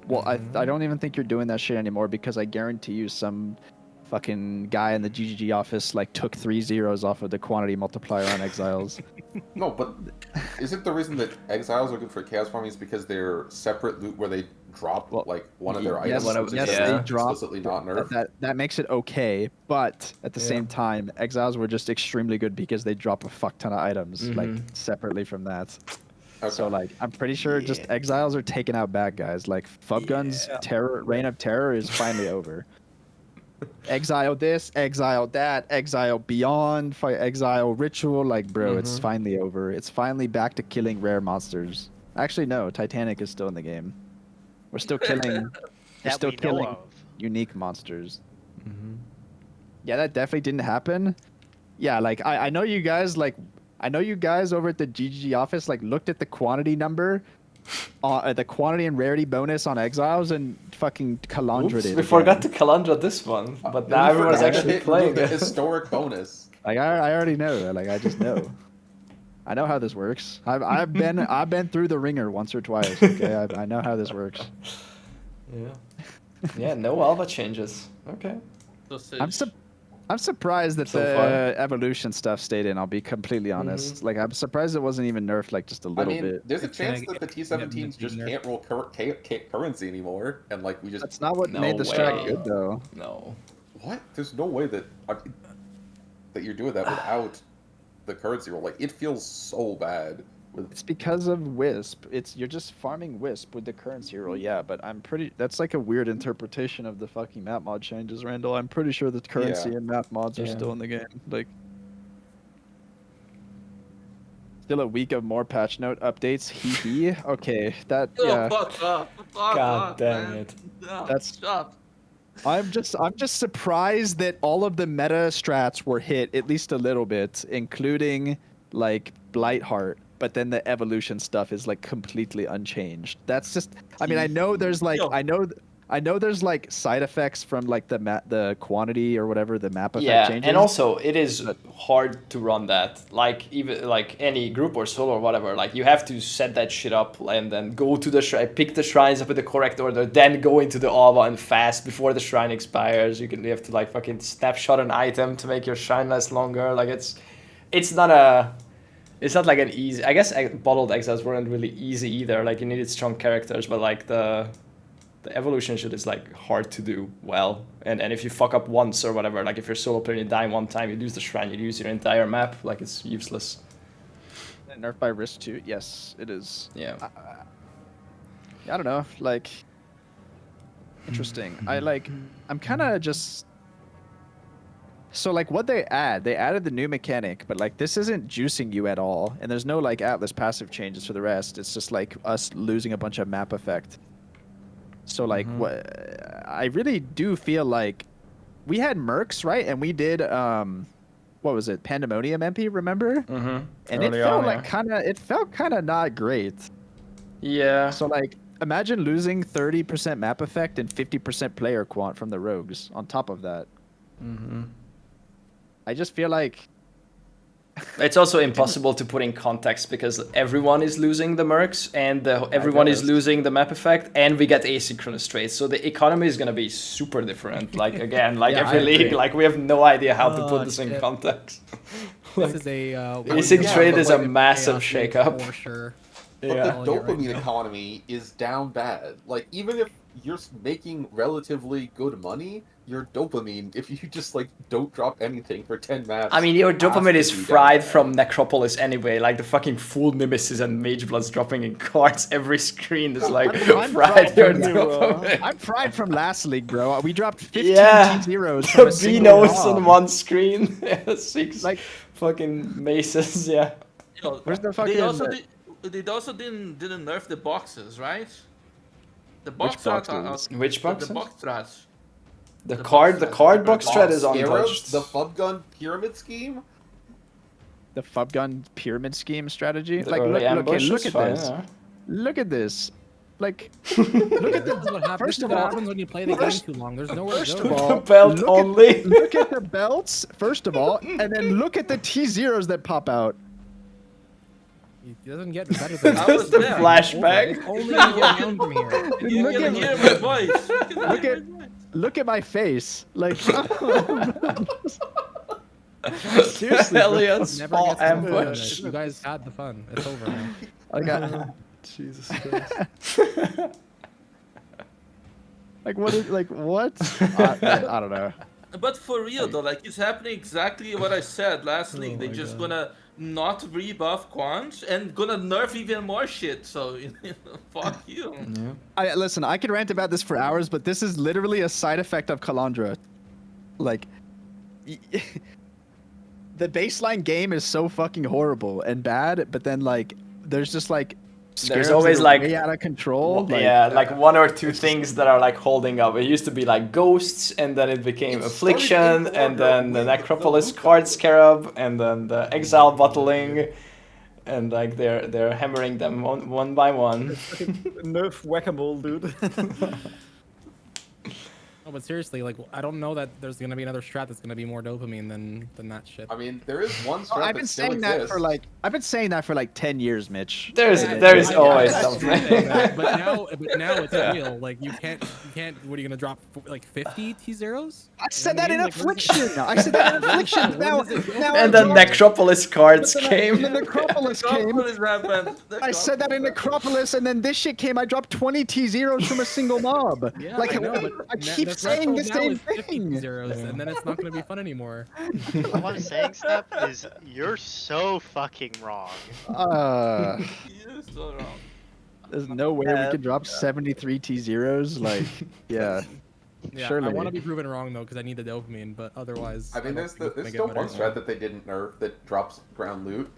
Well, I don't even think you're doing that shit anymore because I guarantee you some fucking guy in the GGG office like took 3 zeros off of the quantity multiplier on Exiles. No, but isn't the reason that Exiles are good for chaos farming is because they're separate loot where they drop like one of their items? Yes, they drop. Explicitly not nerf. That makes it okay, but at the same time, Exiles were just extremely good because they drop a fuck ton of items like separately from that. Okay. So like, I'm pretty sure just Exiles are taking out bad guys. Like Fubgun's Reign of Terror is finally over. Exile this, exile that, exile beyond, exile ritual. Like, bro, it's finally over. It's finally back to killing rare monsters. Actually, no, Titanic is still in the game. We're still killing. We're still killing unique monsters. Yeah, that definitely didn't happen. Yeah, like I know you guys like. I know you guys over at the GGG office like looked at the quantity number, the quantity and rarity bonus on Exiles and fucking Calandra it. We forgot to Calandra this one, but now everyone's actually playing the it. historic bonus. Like I already know that. Like I just know. I know how this works. I've been through the ringer once or twice. Okay, I know how this works. Yeah, no Alva changes. Okay. I'm surprised that the evolution stuff stayed in. I'll be completely honest. Like I'm surprised it wasn't even nerfed like just a little bit. There's a chance that the T17s just can't roll currency anymore, and like we just. That's not what made the strat good though. No. What? There's no way that you're doing that without the currency roll. Like it feels so bad. It's because of Wisp. You're just farming Wisp with the currency roll, yeah, but I'm pretty that's like a weird interpretation of the fucking map mod changes, Randall. I'm pretty sure the currency and map mods are still in the game. Like Still a week of more patch note updates. Hee hee. Okay, that Oh, yeah. fuck up. Fuck God up, damn man. it. No, That's- stop. I'm just surprised that all of the meta strats were hit at least a little bit, including like Blightheart. But then the evolution stuff is like completely unchanged. That's just. I mean, I know there's like I know there's like side effects from like the quantity or whatever the map effect changes. And also it is hard to run that. Like even like any group or solo or whatever. Like you have to set that shit up and then go to the shrine, pick the shrines up in the correct order, then go into the Ava and fast before the shrine expires. You have to like fucking snapshot an item to make your shrine last longer. Like it's not like an easy. I guess bottled exiles weren't really easy either. Like you needed strong characters, but like the evolution shit is like hard to do well, and if you fuck up once or whatever, like if you're solo player and you die one time, you lose the shrine, you lose your entire map, like it's useless. Nerfed by risk too. Yes, it is. Yeah. I don't know. Like, interesting. I'm kind of just. So like what they added the new mechanic, but like this isn't juicing you at all, and there's no like Atlas passive changes for the rest. It's just like us losing a bunch of map effect. So like I really do feel like we had Mercs, right? And we did what was it? Pandemonium MP, remember? And it felt kind of not great. Yeah. So like imagine losing 30% map effect and 50% player quant from the rogues on top of that. I just feel like it's also impossible to put in context because everyone is losing the mercs and everyone is losing the map effect, and we get asynchronous trades. So the economy is going to be super different. Like again, like every league, like we have no idea how to put this in context. This is a async trade is a massive shakeup for sure. But the dopamine economy is down bad. Like even if you're making relatively good money, your dopamine, if you just like don't drop anything for 10 maps. I mean, your dopamine is fried from Necropolis anyway. Like the fucking Fool Nemesis and Mage Blood's dropping in cards every screen is like fried your dopamine. I'm fried from last league, bro. We dropped 15 T0s. The B-notes on one screen. 6 like fucking maces, yeah. Where's the fucking... They also didn't nerf the boxes, right? The box Which boxes? The box strats. The card box strat is untouched. The FUB gun pyramid scheme? The FUB gun pyramid scheme strategy? The like look at this. Yeah. Look at this. Like, look at this. What happens, First of what all, happens when you play the game too long. There's nowhere to go. First of all, belt only. Look at the belts, first of all, and then look at the T0s that pop out. It doesn't get better than that. Was the flashback. Only around from here. You can hear my voice. Look at my face. Like, seriously, Elliot's small ambush. You guys had the fun. It's over now. I got Jesus Christ. Like what? I don't know. But for real though, like it's happening exactly what I said last league. They're just gonna not rebuff quants and gonna nerf even more shit. So fuck you. Yeah. Listen, I could rant about this for hours, but this is literally a side effect of Kalandra. Like, the baseline game is so fucking horrible and bad, but then like there's just like there's always like way out of control. Like one or two things that are like holding up. It used to be like ghosts, and then it became affliction, and then the Necropolis card scarab, and then the exile bottling, and like they're hammering them one by one. Nerf whack-a-mole, dude. No, but seriously, like I don't know that there's gonna be another strat that's gonna be more dopamine than that shit. I mean, there is one strat I've been saying that for like 10 years, Mitch. There's always something. But now it's real. Like you can't. What are you gonna drop? Like 50 T0s? I said that in Affliction. I said that in Affliction. Now and then Necropolis cards came. The Necropolis came. I said that in Necropolis, and then this shit came. I dropped 20 T0s from a single mob. Yeah, like I know, but I keep saying the same thing. Zeros, and then it's not going to be fun anymore. All I'm saying, Step, is you're so fucking wrong. You're so wrong. There's no way we could drop 73 T0s. Like, yeah. Yeah, surely. I want to be proven wrong though, because I need the dopamine. But otherwise, I mean, there's still one strat that they didn't nerf that drops ground loot.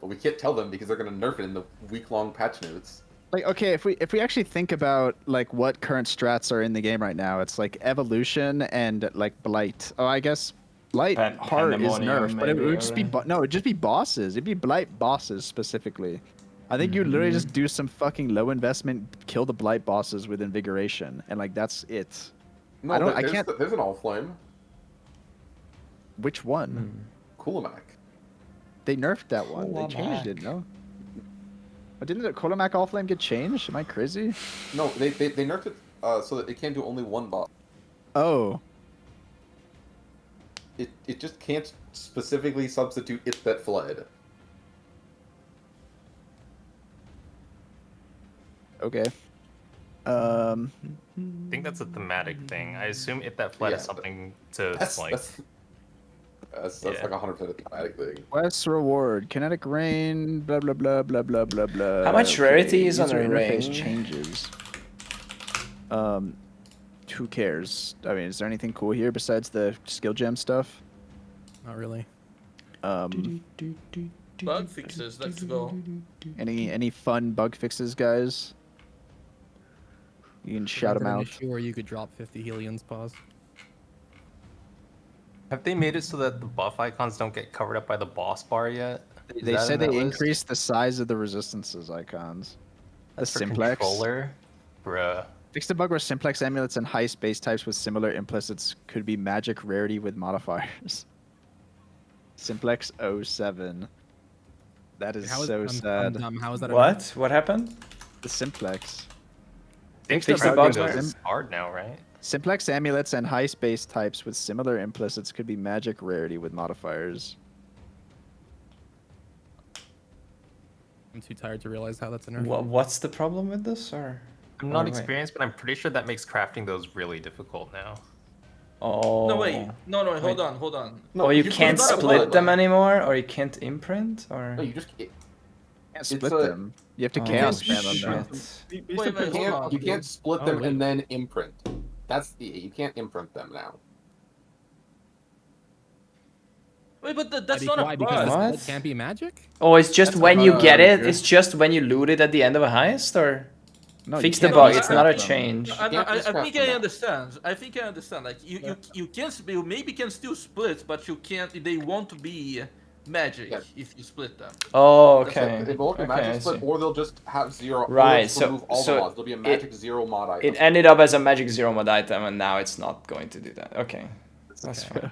But we can't tell them because they're gonna nerf it in the week-long patch notes. Like, okay, if we actually think about like what current strats are in the game right now, it's like evolution and like blight. Oh, I guess blight heart is nerfed, but it would just be no, it'd just be bosses. It'd be blight bosses specifically. I think you literally just do some fucking low investment, kill the blight bosses with invigoration, and like that's it. No, I can't. There's an all flame. Which one? Kulamak. They nerfed that one. They changed it, no? But didn't the Kulamak all flame get changed? Am I crazy? No, they nerfed it so that it can do only one boss. Oh. It just can't specifically substitute It That Fled. Okay. I think that's a thematic thing. I assume If That Fled is something to That's like. That's like 100% a thematic thing. Quest reward, kinetic rain, blah blah blah blah blah blah blah. How much rarity is on a interface ring? changes. Who cares? I mean, is there anything cool here besides the skill gem stuff? Not really. Bug fixes, let's go. Any fun bug fixes, guys? You can shout them out. Or you could drop 50 Helions. Pause. Have they made it so that the buff icons don't get covered up by the boss bar yet? They said they increased the size of the resistances icons. A simplex. Controller? Bruh. Fix the bug where simplex amulets and heist base types with similar implicits could be magic rarity with modifiers. Simplex 07. That is so sad. How is that? What? What happened? The simplex. Fix the bug is hard now, right? Simplex amulets and heist base types with similar implicits could be magic rarity with modifiers. I'm too tired to realize how that's a nerf. What's the problem with this? Or I'm not experienced, but I'm pretty sure that makes crafting those really difficult now. Oh. No, wait. No, hold on. No, you can't split them anymore, or you can't imprint, or... No, you just can't split them. You have to chaos spam them. You can't split them and then imprint. You can't imprint them now. Wait, but that's not a bug. What? It can't be magic? Oh, it's just when you get it. It's just when you loot it at the end of a heist, or no, fix the bug. It's not a change. I think I understand. Like you maybe can still split, but you can't. They won't be magic if you split them. Oh, okay. They won't be magic split, or they'll just have zero. Right. So remove all the mods. There'll be a magic zero mod item. It ended up as a magic zero mod item, and now it's not going to do that. Okay, that's fine.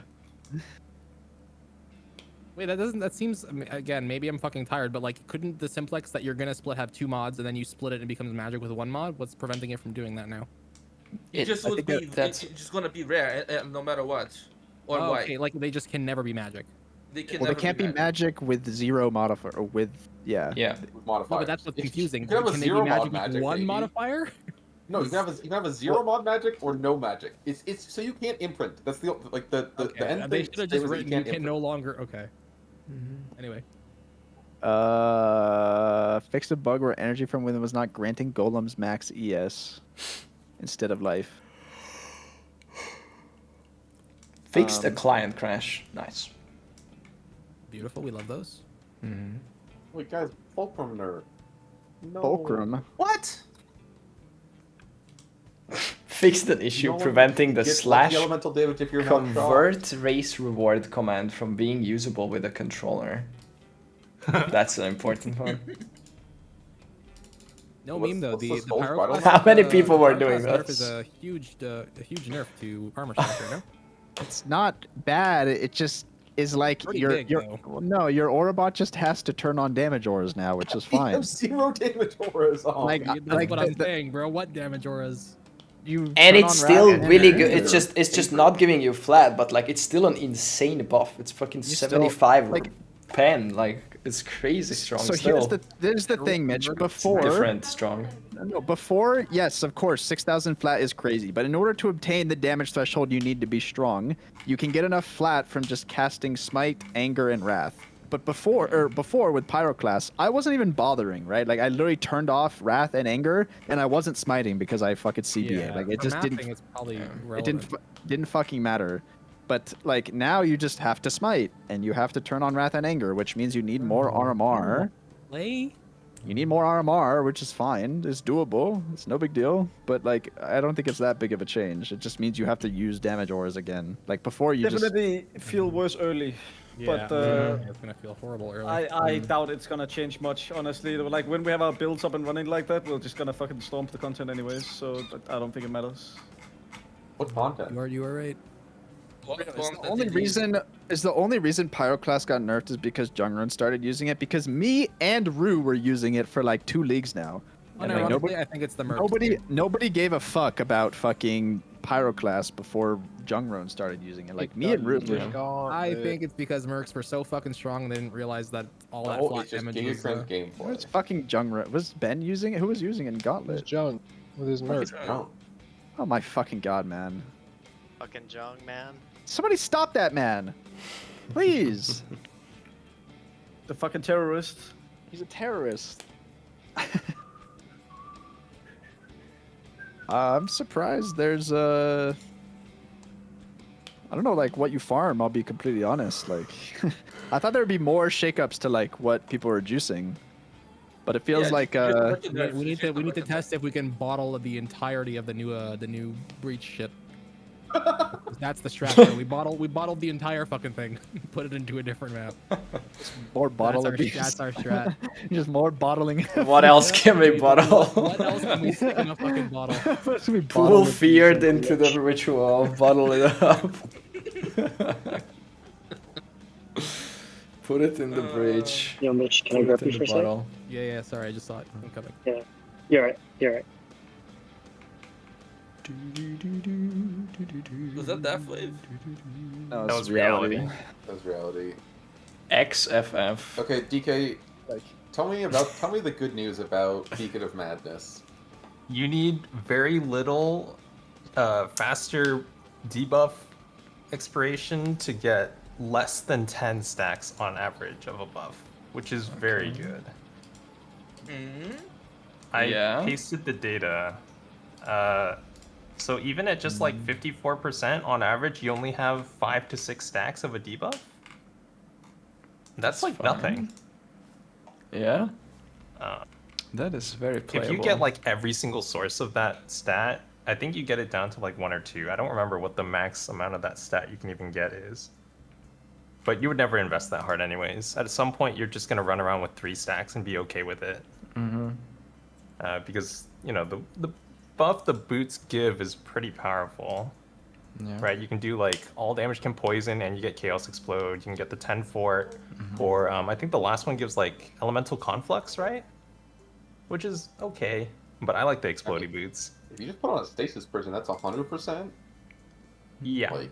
Wait, that seems, again, maybe I'm fucking tired, but like, couldn't the simplex that you're gonna split have 2 mods and then you split it and it becomes magic with 1 mod? What's preventing it from doing that now? It's just gonna be rare, no matter what. Or why? Okay, like they just can never be magic. They can't be magic with 0 modifier, or with, Yeah. With modifiers. No, but that's what's confusing. You can have a they zero be mod magic with 1 modifier? No, you can have a 0 mod magic or no magic. It's so you can't imprint. That's the end. They should have just written you can no longer. Okay. Anyway. Fix a bug where energy from within was not granting golems max ES instead of life. Fixed a client crash. Nice. Beautiful. We love those. Wait, guys, Fulcrum nerf. No. Fulcrum. What? Fixed an issue preventing the slash elemental damage if you're convert race reward command from being usable with a controller. That's an important one. No meme though. The pyroclast. How many people were doing nerf this? is a huge nerf to armor slasher. No, it's not bad. It just is like your Aurabot just has to turn on damage auras now, which is fine. You have 0 damage auras on. That's what I'm saying, bro. What damage auras? And it's still really good. It's just not giving you flat, but like it's still an insane buff. It's fucking 75 pen. Like it's crazy strong. So still. here's the thing, Mitch. Before different strong. No, before, yes, of course, 6,000 flat is crazy. But in order to obtain the damage threshold you need to be strong, you can get enough flat from just casting Smite, Anger, and Wrath. But before with Pyroclast, I wasn't even bothering, right? Like I literally turned off Wrath and Anger, and I wasn't smiting because I fucking CBA. Like it just didn't. It's probably it didn't fucking matter. But like now you just have to smite, and you have to turn on Wrath and Anger, which means you need more RMR. Play. You need more RMR, which is fine. It's doable. It's no big deal. But like, I don't think it's that big of a change. It just means you have to use damage ores again. Like before, you definitely feel worse early. Yeah, But it's gonna feel horrible early. I doubt it's gonna change much, honestly. Like when we have our builds up and running like that, we're just gonna fucking stomp the content anyways. So I don't think it matters. What content? You are right. The only reason Pyroclast got nerfed is because Jungrun started using it, because me and Rue were using it for like 2 leagues now. And like, Honestly, I think it's the merc. Nobody gave a fuck about fucking Pyroclast before Jungrun started using it. Like me and Rue. I think it's because mercs were so fucking strong they didn't realize that all that flat damage was Who's fucking Jungrun? Was Ben using it? Who was using it in Gauntlet? It was Jung with his merc. Oh my fucking god, man. Fucking Jung, man. Somebody stop that man. Please. The fucking terrorist. He's a terrorist. I'm surprised there's I don't know, like what you farm, I'll be completely honest. Like I thought there'd be more shakeups to like what people are juicing. But it feels like we need to test if we can bottle the entirety of the new breach ship. That's the strat. We bottled the entire fucking thing. Put it into a different map. More bottle abuse. That's our strat. Just more bottling. What else can we bottle? What else can we stick in a fucking bottle? Pull feared into the ritual. Bottle it up. Put it in the bridge. Yo, Mitch, can I grab you for a sec? Yeah, sorry, I just saw it. I'm coming. Yeah, you're right. Was that Death Wave? No, that was reality. That was reality. XFF. Okay, DK, tell me the good news about Beacon of Madness. You need very little faster debuff expiration to get less than 10 stacks on average of a buff, which is very good. I pasted the data. So even at just like 54% on average, you only have 5 to 6 stacks of a debuff. That's like fine. nothing. Yeah. That is very playable. If you get like every single source of that stat, I think you get it down to like 1 or 2. I don't remember what the max amount of that stat you can even get is. But you would never invest that hard anyways. At some point, you're just going to run around with 3 stacks and be okay with it. Because, you know, the buff the boots give is pretty powerful. Yeah. Right? You can do like all damage can poison and you get Chaos Explode. You can get the 10 fort. Or I think the last one gives like Elemental Conflux, right? Which is okay. But I like the Explodey boots. If you just put on a Stasis Prison, that's 100%? Yeah.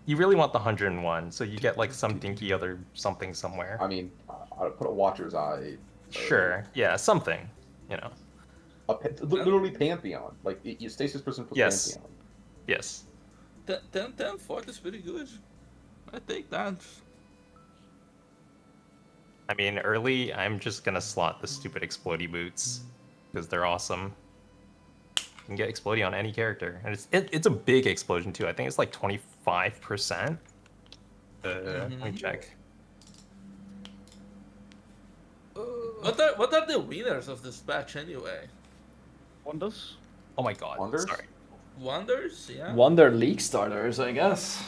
You really want the 101, so you get like some dinky other something somewhere. I mean, I'd put a Watcher's Eye. Sure, yeah, something, you know. Literally Pantheon. Like, you Stasis Prison for Pantheon. Yes. 10 fort is pretty good. I take that. I mean, early, I'm just gonna slot the stupid Explodey boots, because they're awesome. You can get Explodey on any character, and it's a big explosion too. I think it's like 25%. Let me check. What are the winners of this patch anyway? Wonders. Oh my god. Wonders? Sorry. Wonders, yeah. Wonder League starters, I guess.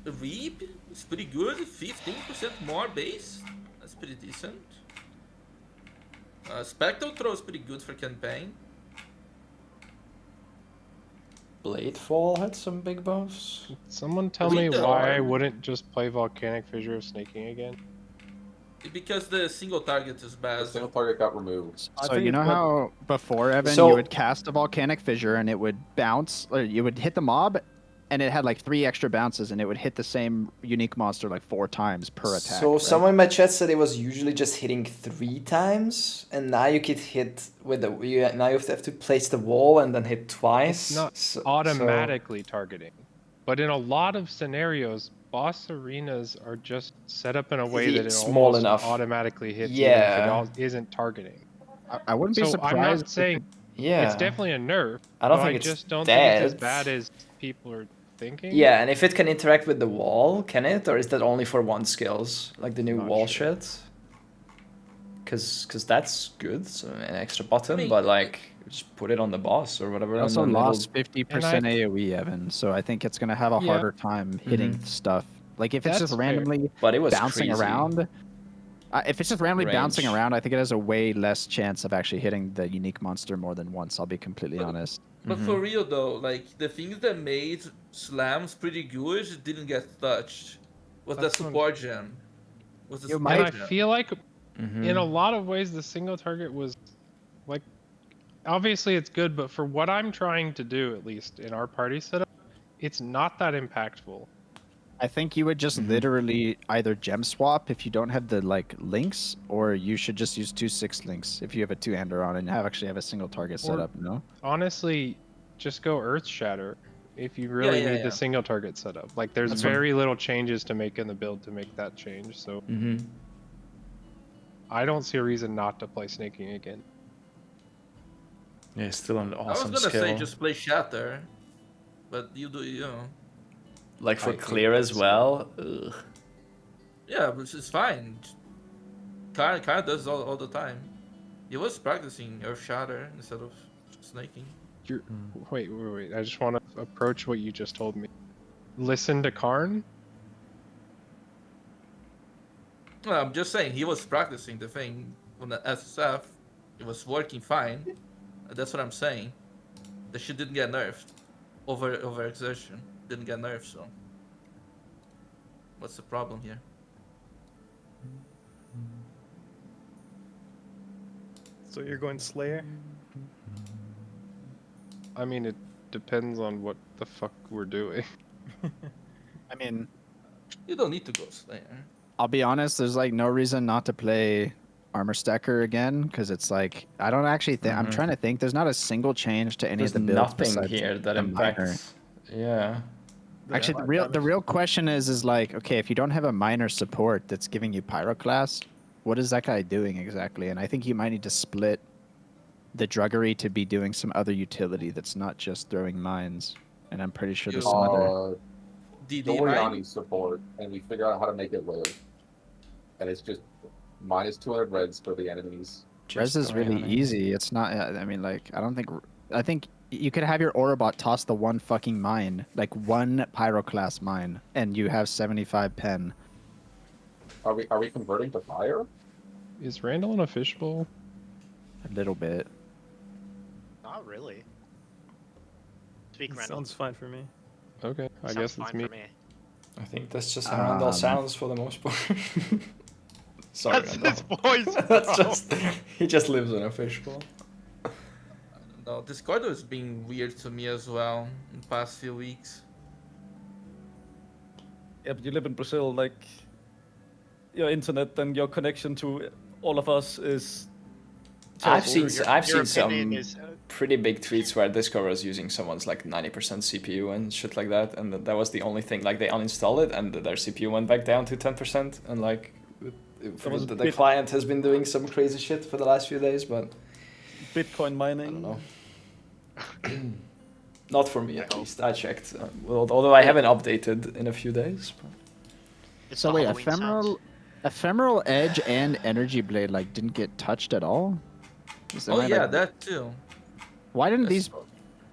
Reap is pretty good. 15% more base. That's pretty decent. Spectral Throw is pretty good for campaign. Bladefall had some big buffs. Someone tell me why I wouldn't just play Volcanic Fissure of Snaking again? Because the single target is bad. The single target got removed. So you know how before, Evan, you would cast a Volcanic Fissure and it would bounce, or you would hit the mob, and it had like 3 extra bounces, and it would hit the same unique monster like 4 times per attack. So someone in my chat said it was usually just hitting 3 times, and now you could hit with the now you have to place the wall and then hit twice. It's not automatically targeting, but in a lot of scenarios, boss arenas are just set up in a way that it small almost enough automatically hits Yeah. if it isn't targeting. I wouldn't be surprised. I'm not saying Yeah. it's definitely a nerf. I don't but think I it's just don't dead. think it's as bad as people are thinking. Yeah, and if it can interact with the wall, can it? Or is that only for one skills? Like the new wall shit? Because that's good, so an extra button, but like, just put it on the boss or whatever. I also and then lost 50% AoE, Evan, so I think it's going to have a harder time hitting stuff. Like, if it's just randomly bouncing around... if it's just randomly bouncing around, I think it has a way less chance of actually hitting the unique monster more than once, I'll be completely honest. But for real though, like the things that made slams pretty good didn't get touched. Was the support gem? Was the support I gem. feel like in a lot of ways the single target was like, obviously it's good, but for what I'm trying to do, at least in our party setup, it's not that impactful. I think you would just literally either gem swap if you don't have the like links, or you should just use 2 6 links if you have a 2-hander on and actually have a single target setup. No. Honestly, just go Earth Shatter if you really need the single target setup. Like, there's very little changes to make in the build to make that change. So I don't see a reason not to play Snaking again. Yeah, still an awesome I was gonna skill. say just play Shatter, but you know. Like for clear as well. Ugh. Yeah, but it's fine. Kyle does all the time. He was practicing Earth Shatter instead of snaking. Wait. I just want to approach what you just told me. Listen to Karn? Well, I'm just saying he was practicing the thing on the SSF. It was working fine. That's what I'm saying. The shit didn't get nerfed. Over exertion didn't get nerfed, so what's the problem here? So you're going Slayer? I mean, it depends on what the fuck we're doing. I mean, you don't need to go Slayer. I'll be honest, there's like no reason not to play Armor Stacker again, because it's like, I don't actually think, I'm trying to think, there's not a single change to any There's of the builds nothing besides here that the minor. impacts. Yeah. Actually, the real question is like, okay, if you don't have a minor support that's giving you Pyroclast, what is that guy doing exactly? And I think you might need to split the druggery to be doing some other utility that's not just throwing mines. And I'm pretty sure there's some other... Doriani support, and we figure out how to make it live. And it's just minus 200 reds for the enemies. Res is really easy. It's not, I mean, like, I think you could have your Orobot toss the one fucking mine, like one Pyroclast mine, and you have 75 pen. Are we converting to fire? Is Randall in a fishbowl? A little bit. Not really. Speak, It Randall. sounds fine for me. Okay, I Sounds guess it's fine me. for me. I think that's just how Randall sounds for the most part. Sorry, That's Randall. his voice, That's bro. just, he just lives in a fishbowl. No, Discord has been weird to me as well in the past few weeks. Yeah, but you live in Brazil, like your internet and your connection to all of us is. I've terrible. seen some pretty big tweets where Discord was using someone's like 90% CPU and shit like that, and that was the only thing. Like they uninstalled it and their CPU went back down to 10%, and like the client has been doing some crazy shit for the last few days, but Bitcoin mining. I don't know. Not for me, at least. I checked, although I haven't updated in a few days. But... So wait, ephemeral edge and energy blade like didn't get touched at all? Oh yeah, that too. Why didn't these?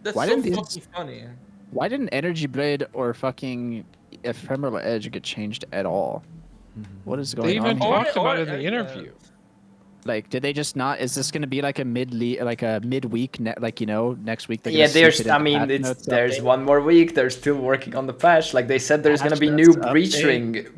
That's why so didn't fucking funny. Why didn't energy blade or fucking ephemeral edge get changed at all? What is going on? They even talked about it in the interview. Like, did they just not? Is this going to be like a midweek, like next week? Yeah, there's. I mean, there's one more week. They're still working on the patch. Like they said, there's gonna be new breach ring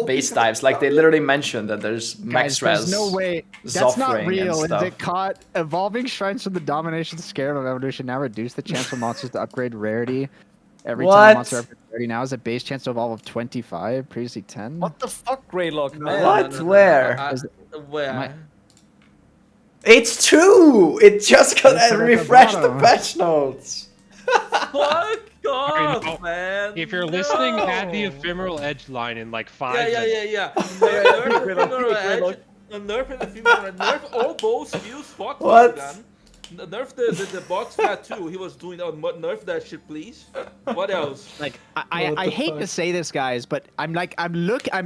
base types. Like they literally mentioned that there's max res. There's no way. That's not real. Is it caught? Evolving shrines from the domination scare of evolution now reduce the chance for monsters to upgrade rarity. Every time a monster upgrades rarity now is a base chance to evolve of 25, previously 10. What the fuck, Greylock, man? What? Where? Where? It's true! It just got refreshed the patch notes. Fuck off, man! If you're listening, add the ephemeral edge line in like 5 minutes. Yeah. Nerf ephemeral edge. Nerf ephemeral. Nerf all bow skills. Fuck What? Gun. Nerf the box tattoo. He was doing nerf that shit, please. What else? Like I hate to say this, guys, but I'm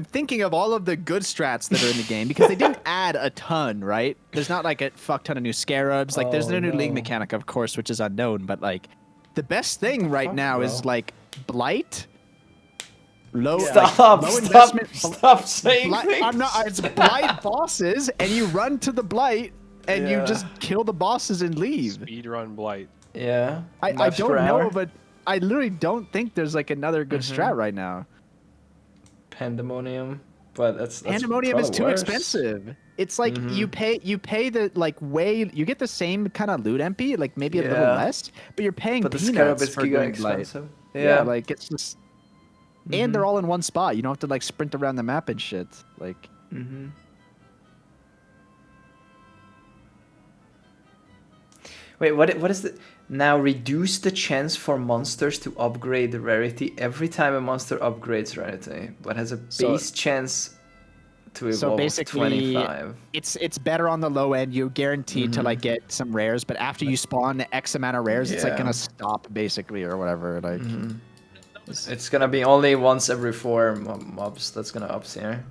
thinking of all of the good strats that are in the game because they didn't add a ton, right? There's not like a fuck ton of new scarabs. Like there's no new league mechanic, of course, which is unknown. But like the best thing right now is like blight. Low investment. Stop saying things. I'm not. It's blight bosses, and you run to the blight. And you just kill the bosses and leave. Speedrun blight. Yeah. I don't know, but I literally don't think there's like another good strat right now. Pandemonium, but that's Pandemonium is too worse. expensive. It's like you pay the like you get the same kind of loot MP, like maybe a little less, but you're paying But the scarab peanuts is for giga doing blight. expensive. Yeah, like it's just, and they're all in one spot. You don't have to like sprint around the map and shit. Like. Wait, what is the... Now reduce the chance for monsters to upgrade the rarity every time a monster upgrades rarity, but has a base chance to evolve So basically, 25. it's better on the low end. You're guaranteed to like get some rares, but after you spawn X amount of rares, it's like gonna stop basically or whatever. Like, it's gonna be only once every 4 mobs that's gonna ups here.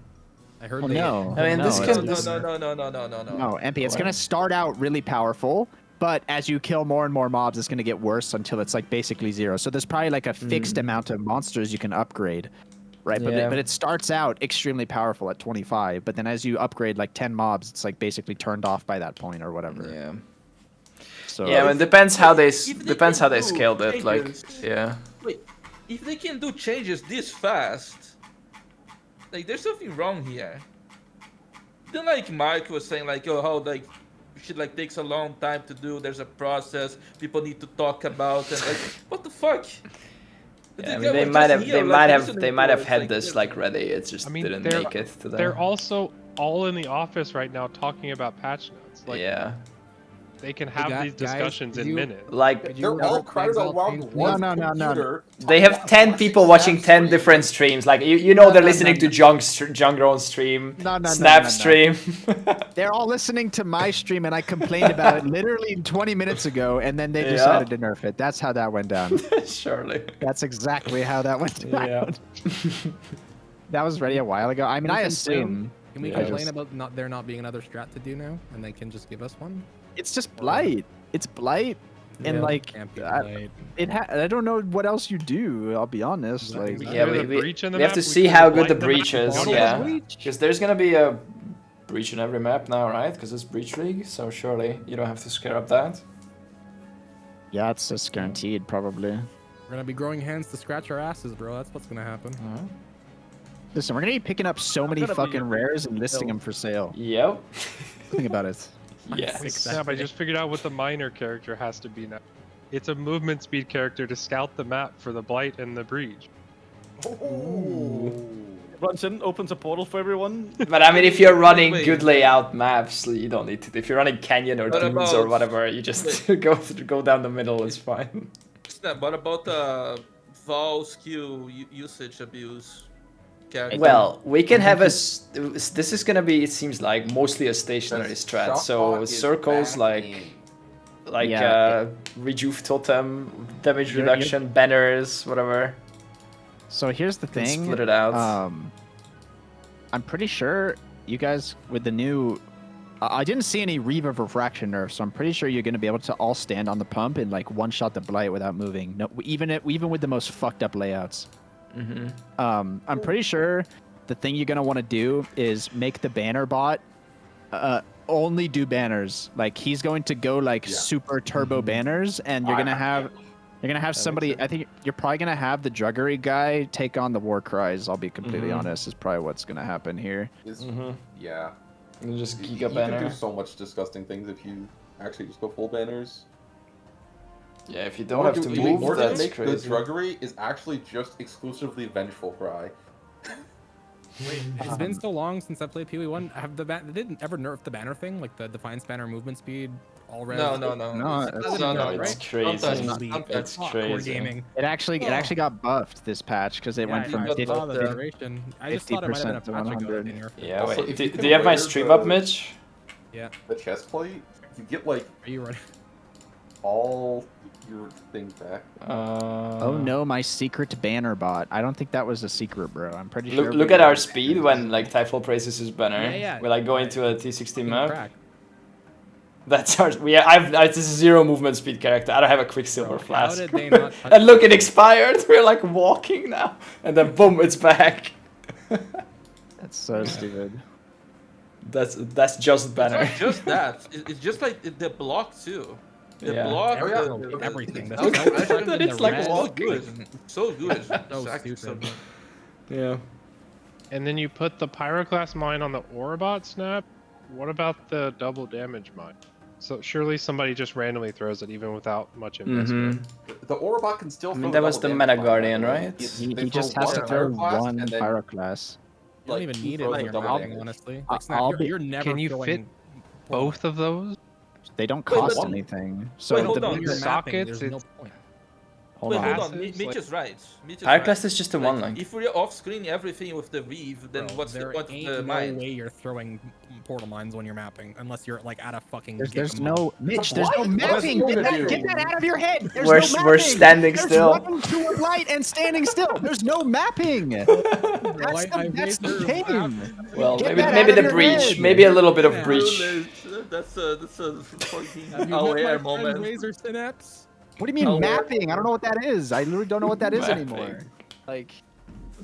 I heard no. I mean, this can... No, MP, it's gonna start out really powerful. But as you kill more and more mobs, it's going to get worse until it's like basically 0. So there's probably like a fixed amount of monsters you can upgrade, right? But it starts out extremely powerful at 25. But then as you upgrade like 10 mobs, it's like basically turned off by that point or whatever. Yeah. So yeah, I mean, depends how they scaled it. Like, yeah. Wait, if they can do changes this fast, like there's something wrong here. Then like Mark was saying, like, oh, how like. Shit like takes a long time to do. There's a process people need to talk about, and like, what the fuck? Yeah, I mean, they might have had this like ready. It just didn't make it to them. They're also all in the office right now talking about patch notes. Like, they can have these discussions in minutes. Like they're all crowded around one computer. They have 10 people watching 10 different streams. Like you know they're listening to Junggrown stream, Snap stream. They're all listening to my stream, and I complained about it literally 20 minutes ago, and then they decided to nerf it. That's how that went down. Surely. That's exactly how that went down. That was ready a while ago. I mean, I assume. Can we complain about there not being another strat to do now, and they can just give us one? It's just blight. It's blight, and like I don't know what else you do. I'll be honest. Like we have to see how good the breach is. Yeah, because there's gonna be a breach in every map now, right? Because it's breach league, so surely you don't have to scare up that. Yeah, it's just guaranteed, probably. We're gonna be growing hands to scratch our asses, bro. That's what's gonna happen. Listen, we're gonna be picking up so many fucking rares and listing them for sale. Yep. Think about it. Yes. Yeah, I just figured out what the minor character has to be now. It's a movement speed character to scout the map for the blight and the breach. Runs in, opens a portal for everyone. But I mean, if you're running good layout maps, you don't need to. If you're running Canyon or Dunes or whatever, you just go down the middle. It's fine. What about Vol skill usage abuse? Well, we can have this is gonna be, it seems like, mostly a stationary strat. So circles like rejuve totem, damage reduction, banners, whatever. So here's the thing. Split it out. I'm pretty sure you guys with the new. I didn't see any Reeve of Refraction nerfs, so I'm pretty sure you're gonna be able to all stand on the pump and like one-shot the blight without moving. No, even with the most fucked up layouts. I'm pretty sure the thing you're gonna want to do is make the banner bot only do banners. Like he's going to go like super turbo banners, and you're gonna have somebody. I think you're probably gonna have the druggery guy take on the war cries. I'll be completely honest. Is probably what's gonna happen here. Yeah. You just giga banner. You can do so much disgusting things if you actually just go full banners. Yeah, if you don't have to move, that's crazy. The druggery is actually just exclusively vengeful cry. Wait, it's been so long since I played PoE 1. They didn't ever nerf the banner thing, like the Defiance banner movement speed, all res. No. It's crazy. It's crazy. Gaming. It actually got buffed this patch because it went from 50% I just thought it might have been a patch ago. Yeah, wait. Do you have my stream up, Mitch? Yeah. The chest plate, you get like. Are you ready? all your things back. Oh no, my secret banner bot. I don't think that was a secret, bro. I'm pretty sure. Look at our speed when like Typhoon praises his banner. Yeah, yeah. We like go into a T16 map. Crack. That's our. It's a 0 movement speed character. I don't have a Quicksilver flask. How did they not? And look, it expired. We're like walking now, and then boom, it's back. That's so stupid. That's just banner. It's not just that. It's just like the block too. The Yeah. block, Everything. That's It's like so good. So good. So Exactly, so stupid. good. Yeah. And then you put the Pyroclast mine on the Orobot snap. What about the double damage mine? So surely somebody just randomly throws it even without much investment. The Orobot can still. I mean, that was the Meta Guardian, right? He just has to throw one Pyroclast. You don't even need it when you're mapping, honestly. Like, you're never Can you throwing fit both of those? They don't Wait, cost but- anything. So Wait, hold the on. When you're mapping, sockets, there's no it's- point. hold Wait, on. hold on. Passes, Mitch like- is right. Mitch is Pyroclast right. is just a Like, one link. If we're off-screen everything with the Reeve, then Bro, what's the there point of ain't the no mine? way you're throwing portal mines when you're mapping, unless you're like at a fucking. There's gigamob. no Mitch. There's no What? mapping. What else are you Get gonna that do? out of your head. There's We're no mapping. we're standing There's still. running to a light and standing still. There's no mapping. That's the game. Well, Get maybe that maybe out the of your breach, head. maybe a little bit of Yeah. breach. That's a fucking Have you met my aware friend moment. Razor Synapse? What do you mean Oh, mapping? I don't know what that is. I literally don't know what that is Mapping. anymore. Like,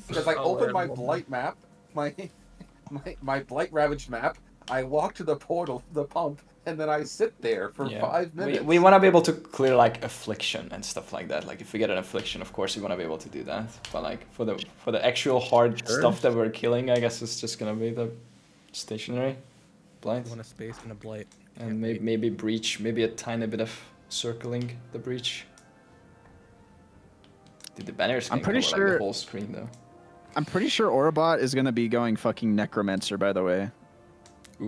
Because I Oh, open my yeah. blight map, my blight ravaged map. I walk to the portal, the pump, and then I sit there for 5 minutes. We want to be able to clear like affliction and stuff like that. Like if we get an affliction, of course we want to be able to do that. But like for the actual hard stuff that we're killing, I guess it's just gonna be the stationary blight. You want a space and a blight. And maybe breach, maybe a tiny bit of circling the breach. Dude, the banners can I'm pretty cover, like, sure- the whole screen though. I'm pretty sure Orobot is gonna be going fucking Necromancer, by the way.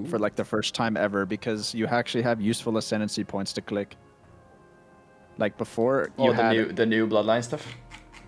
For like the first time ever, because you actually have useful ascendancy points to click. Like before, you had the new Bloodline stuff.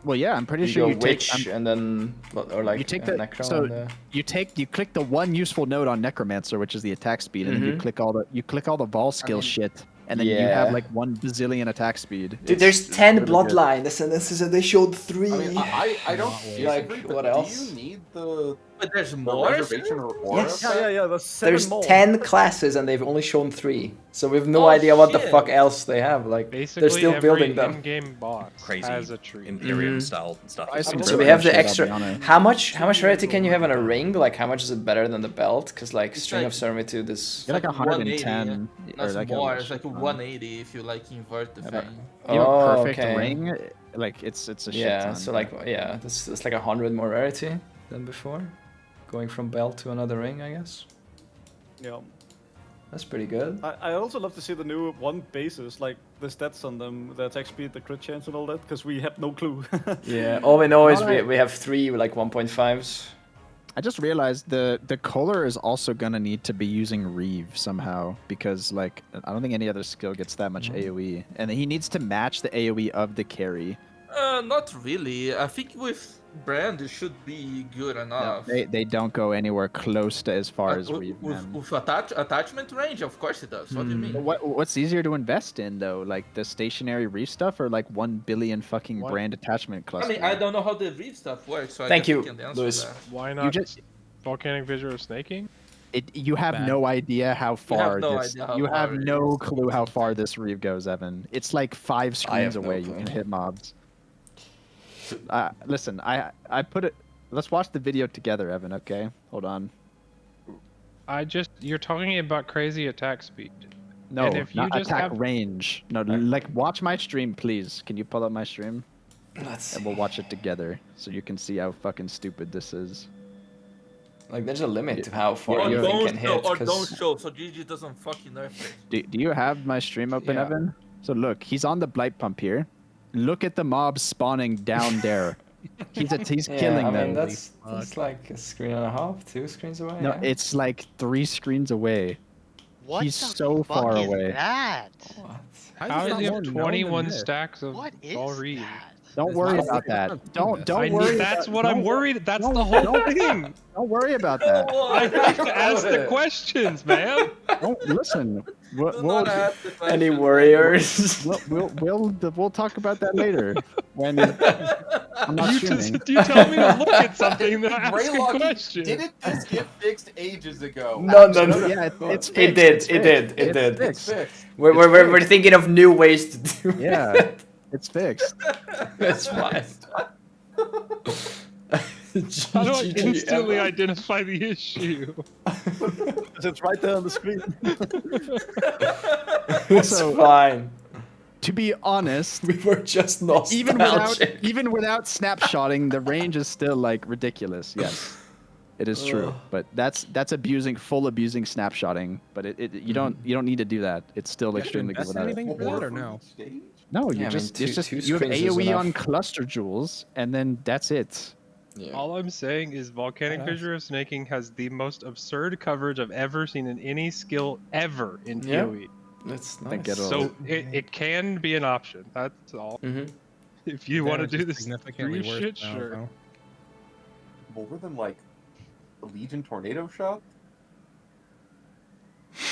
Well, yeah, I'm pretty You sure go you take witch and then or like you take necro. so and the... you click the one useful node on Necromancer, which is the attack speed, and then you click all the Vol skill shit, and then you have Yeah. like 1 bazillion attack speed. Dude, there's 10 Bloodline ascendancies and they showed 3. I mean, I don't Like, disagree, what but else? do you need the But there's the more. reservation or aura? Yes. Yeah. There's 7 There's more. 10 classes and they've only shown 3. So we have no Oh, idea what the shit. fuck else they have. Like Basically, they're still every building them. in-game boss Crazy has a tree. Imperium style stuff. I see. So we have the I'll be extra. honest. How much rarity can you have on a ring? Like how much is it better than the belt? Because like String like- of Servitude is. You're like 110. 180. or That's like more. a- It's like 180 if you like invert the thing. You have a Oh, perfect okay. ring, like it's a shit Yeah. ton. So like it's like 100 more rarity than before, going from belt to another ring, I guess. Yeah. That's pretty good. I also love to see the new 1 bases, like the stats on them, the attack speed, the crit chance, and all that, because we have no clue. Yeah. All we know is Alright. we have 3 like 1.5s. I just realized the Kohler is also gonna need to be using Reeve somehow, because like I don't think any other skill gets that much AoE, and he needs to match the AoE of the carry. Not really. I think with Brand it should be good No, enough. they don't go anywhere close to as far as Reeve, man. With attachment range, of course it does. What do you mean? What's easier to invest in though, like the stationary Reeve stuff or like 1 billion fucking brand attachment I cluster? mean, I don't know how the Reeve stuff works, so Thank I you, can't answer Luis. that. Why You not just volcanic visual snaking? you have Bad. no idea how far no this. idea how You far have it no clue how far this Reeve goes, Evan. It's like 5 screens have no away. clue. You can hit mobs. Listen, I put it. Let's watch the video together, Evan. Okay, hold on. You're talking about crazy attack speed. No, And if you not just attack have- range. No, like watch my stream, please. Can you pull up my stream? Let's And we'll watch it together, so you can see how fucking stupid this is. Like there's a limit to how far Or your thing can don't show, hit. or 'cause- don't show, so GG doesn't fucking nerf it. Do you have my stream open, Yeah. Evan? So look, he's on the blight pump here. Look at the mob spawning down there. He's Yeah, killing I them. mean, that's like a screen and a half, 2 screens away. No, yeah. it's like 3 screens away. What He's the so fuck far is away. that? How does he have 21 stacks of What is all read? that? Don't worry about that. Don't worry. That's what I'm worried. That's the whole thing. Don't worry about that. I have to ask the questions, man. Don't listen. Any warriors? We'll talk about that later when I'm not streaming. You tell me to look at something that I ask a Greylock, question. didn't this get fixed ages ago? No. Yeah, it's It fixed. did. It's fixed. We're thinking of new ways to do Yeah, it. it's fixed. That's fine. How do I instantly identify the issue? It's right there on the screen. It's fine. To be honest, we were just nostalgic. even without snapshotting, the range is still like ridiculous. Yes, it is true. But that's abusing snapshotting. But you don't need to do that. It's still extremely good without it. Anything for that or no? No, Yeah, you have AOE on cluster jewels, and then that's it. Yeah. All I'm saying is Volcanic Fissure of Snaking has the most absurd coverage I've ever seen in any skill ever in PoE. That's nice. So it can be an option. That's all. If you want to do this significantly worse shit, now, sure. though. More than like a Legion Tornado Shot?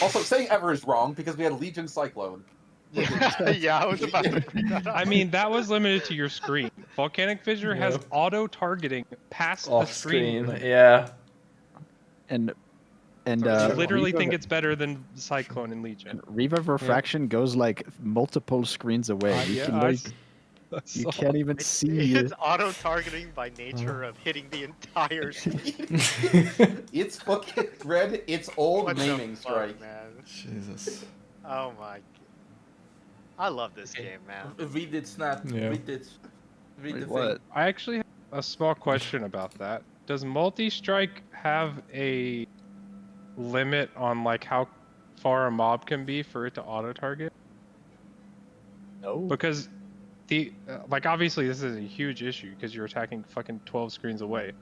Also, saying ever is wrong because we had Legion Cyclone. Yeah, I was about to bring that up. I mean, that was limited to your screen. Volcanic Fissure has auto-targeting past the screen. Yeah. And I literally think it's better than Cyclone and Legion. Riva Refraction goes like multiple screens away. You can't even see. It's auto-targeting by nature of hitting the entire screen. It's fucking red. It's old What the naming fuck, strike. man. Jesus. Oh my. I love this game, man. Read it, Snap. Yeah. Read it. Read the What? thing. I actually have a small question about that. Does multi-strike have a limit on like how far a mob can be for it to auto-target? No. Because the like obviously this is a huge issue because you're attacking fucking 12 screens away.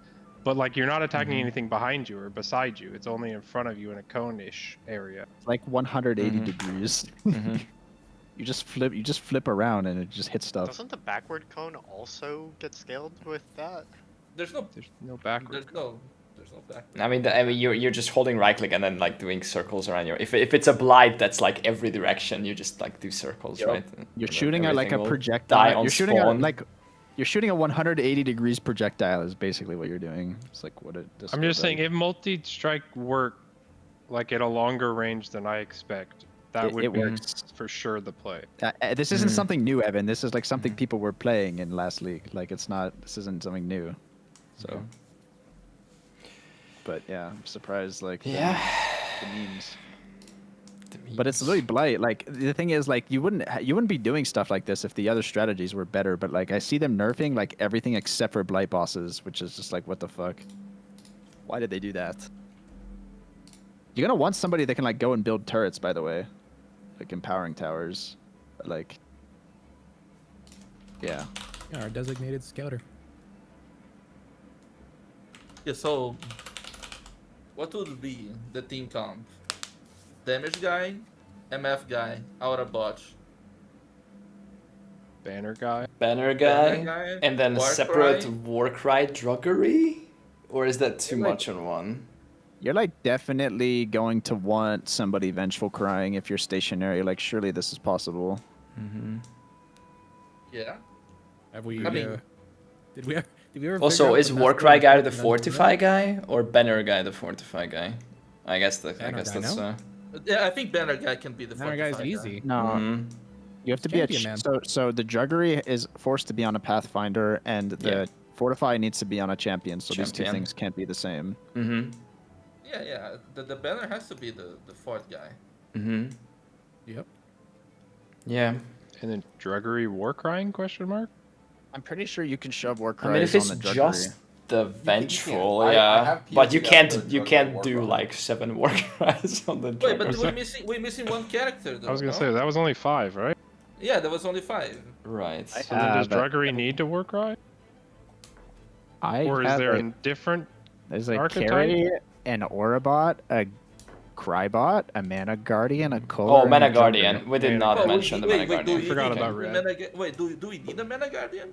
But like you're not attacking anything behind you or beside you. It's only in front of you in a cone-ish area. Like 180 degrees. You just flip around and it just hits stuff. Doesn't the backward cone also get scaled with that? There's no backward. There's no back. I mean, you're just holding right click and then like doing circles around your. If it's a blight that's like every direction, you just like do circles, right? You're And shooting at like a everything will projectile. die on You're shooting spawn. at you're shooting a 180 degrees projectile is basically what you're doing. It's like what it. I'm just saying if multi-strike worked like at a longer range than I expect, that would be for sure the play. This isn't something new, Evan. This is like something people were playing in last league. Like it's not. This isn't something new. So. But yeah, I'm surprised. Like the memes. But it's literally blight. Like the thing is, like you wouldn't be doing stuff like this if the other strategies were better. But like I see them nerfing like everything except for blight bosses, which is just like what the fuck. Why did they do that? You're gonna want somebody that can like go and build turrets, by the way, like empowering towers. But, like, yeah. Yeah, our designated scouter. Yeah, so what would be the team comp? Damage guy, MF guy, Aura bot. Banner guy, and then a Warcry? separate Warcry druggery? Or is that too much on one? You're like definitely going to want somebody vengeful crying if you're stationary. Like surely this is possible. Yeah. Have we? I mean, did we ever? Also, figure out is the best Warcry way to guy put the them Fortify guy or Banner guy the Fortify guy? I guess Banner that's guy, Yeah, I think Banner guy can be the Banner Fortify guy's guy. easy. No. You have to be a Champion, man. so the druggery is forced to be on a Pathfinder, and the Fortify needs to be on a champion. So these two things can't be the same. Yeah. The Banner has to be the fourth guy. Yep. Yeah. And then druggery Warcrying question mark? I'm pretty sure you can shove Warcry I mean, if it's on the druggery. just the vengeful, I yeah, have but you POC can't after you Druggery can't do Warcry. like 7 Warcries on the Wait, but druggery. we're missing one character though. I was gonna no? say that was only 5, right? Yeah, there was only 5. Right. So then does druggery need to Warcry? Or is there a different There's a archetype? carry, an Aurabot, a Crybot, a Mana Guardian, a Kohler. Oh, Mana and a Guardian. Druggery. We did not mention the Mana Guardian. Forgot about Red. Wait, do we need a Mana Guardian?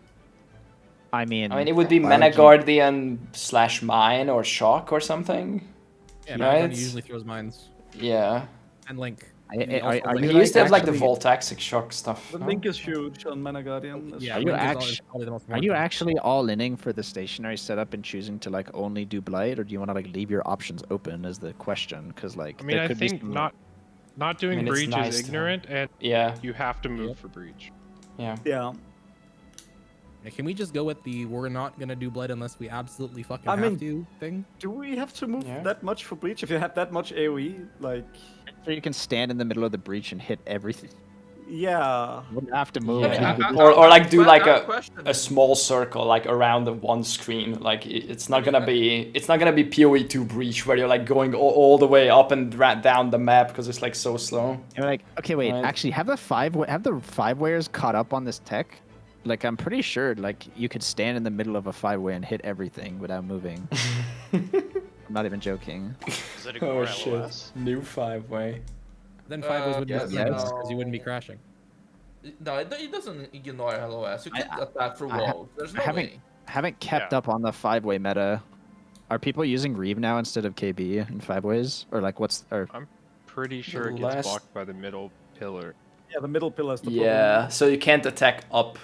I mean, it would be Mana Guardian / Mine or Shock or something. Yeah, right? Mana usually throws mines. Yeah. And Link. He used to have like the Voltaxic Shock stuff. The no? Link is huge on Mana Guardian. Yeah, Are you actually all inning for the stationary setup and choosing to like only do Blight, or do you want to like leave your options open? Is the question? Because like I mean, there I could be think some- not doing I mean, it's breach nice is to- ignorant, and Yeah. you have to move for breach. Yeah. Yeah. Can we just go with the we're not gonna do Blight unless we absolutely fucking I mean, have to thing? Do we have to move that much for breach if you have that much AoE? Like, so you can stand in the middle of the breach and hit everything. yeah. You wouldn't have to move. Yeah. You could- Or like do like I question a small circle like around the one screen. Like it's not gonna be PoE2 breach where you're like going all the way up and down the map because it's like so slow. You're like, okay, wait. Right. Actually, have the five wayers caught up on this tech? Like, I'm pretty sure like you could stand in the middle of a 5-way and hit everything without moving. I'm not even joking. Does it Oh ignore shit! LOS? New 5-way. Then 5 would be yes, because you wouldn't be crashing. No, it doesn't ignore LOS. You can't attack through walls. There's no way. Haven't kept up on the 5-way meta. Are people using Reeve now instead of KB in 5-ways? Or like what's I'm pretty sure it last- gets blocked by the middle pillar. Yeah, the middle pillar is the problem. Yeah, so you can't attack up,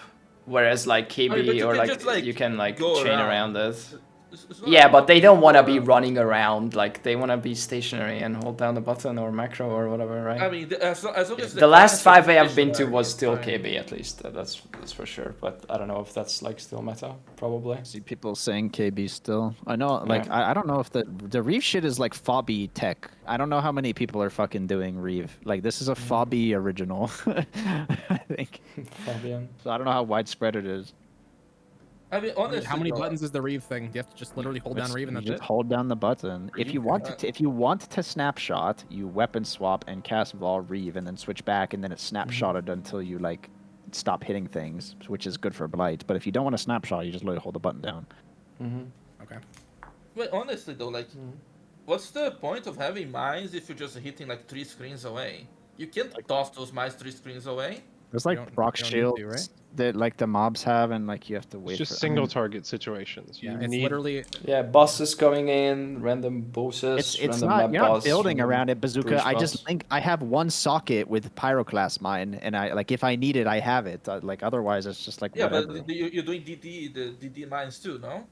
whereas like KB but you or can like, just, like, you can like go chain around. around it. It's not Yeah, like but they you don't can want to go be around. running around. Like they want to be stationary and hold down the button or macro or whatever, right? I mean, as long as The last class 5-way I've is been to stationary, was it's still fine. KB at least. That's for sure. But I don't know if that's like still meta. Probably. see people saying KB still? I know, like I don't know if the Reeve shit is like Fobby tech. I don't know how many people are fucking doing Reeve. Like this is a Fobby original, I think. Fabian. So I don't know how widespread it is. I mean, honestly, How many bro, buttons is the Reeve thing? Do you have to just literally hold down Reeve and You that's just it? hold down the button. If you want to snapshot, you weapon swap and cast Vol Reeve, and then switch back, and then it's snapshotted until you like stop hitting things, which is good for Blight. But if you don't want to snapshot, you just literally hold the button down. Okay. Wait, honestly though, like, what's the point of having mines if you're just hitting like 3 screens away? You can't toss those mines 3 screens away. There's You like don't- proc you don't shields need to, right? that like the mobs have, and like you have to wait. It's just for, single target situations. Yeah, You it's need literally Yeah, bosses coming in, random bosses, It's random not map you're not boss, building random around it, Bazooka. breach I boss. just think I have one socket with pyroclast mine, and I like if I need it, I have it. Like otherwise, it's just like Yeah, whatever. but you're doing the DD mines too, no?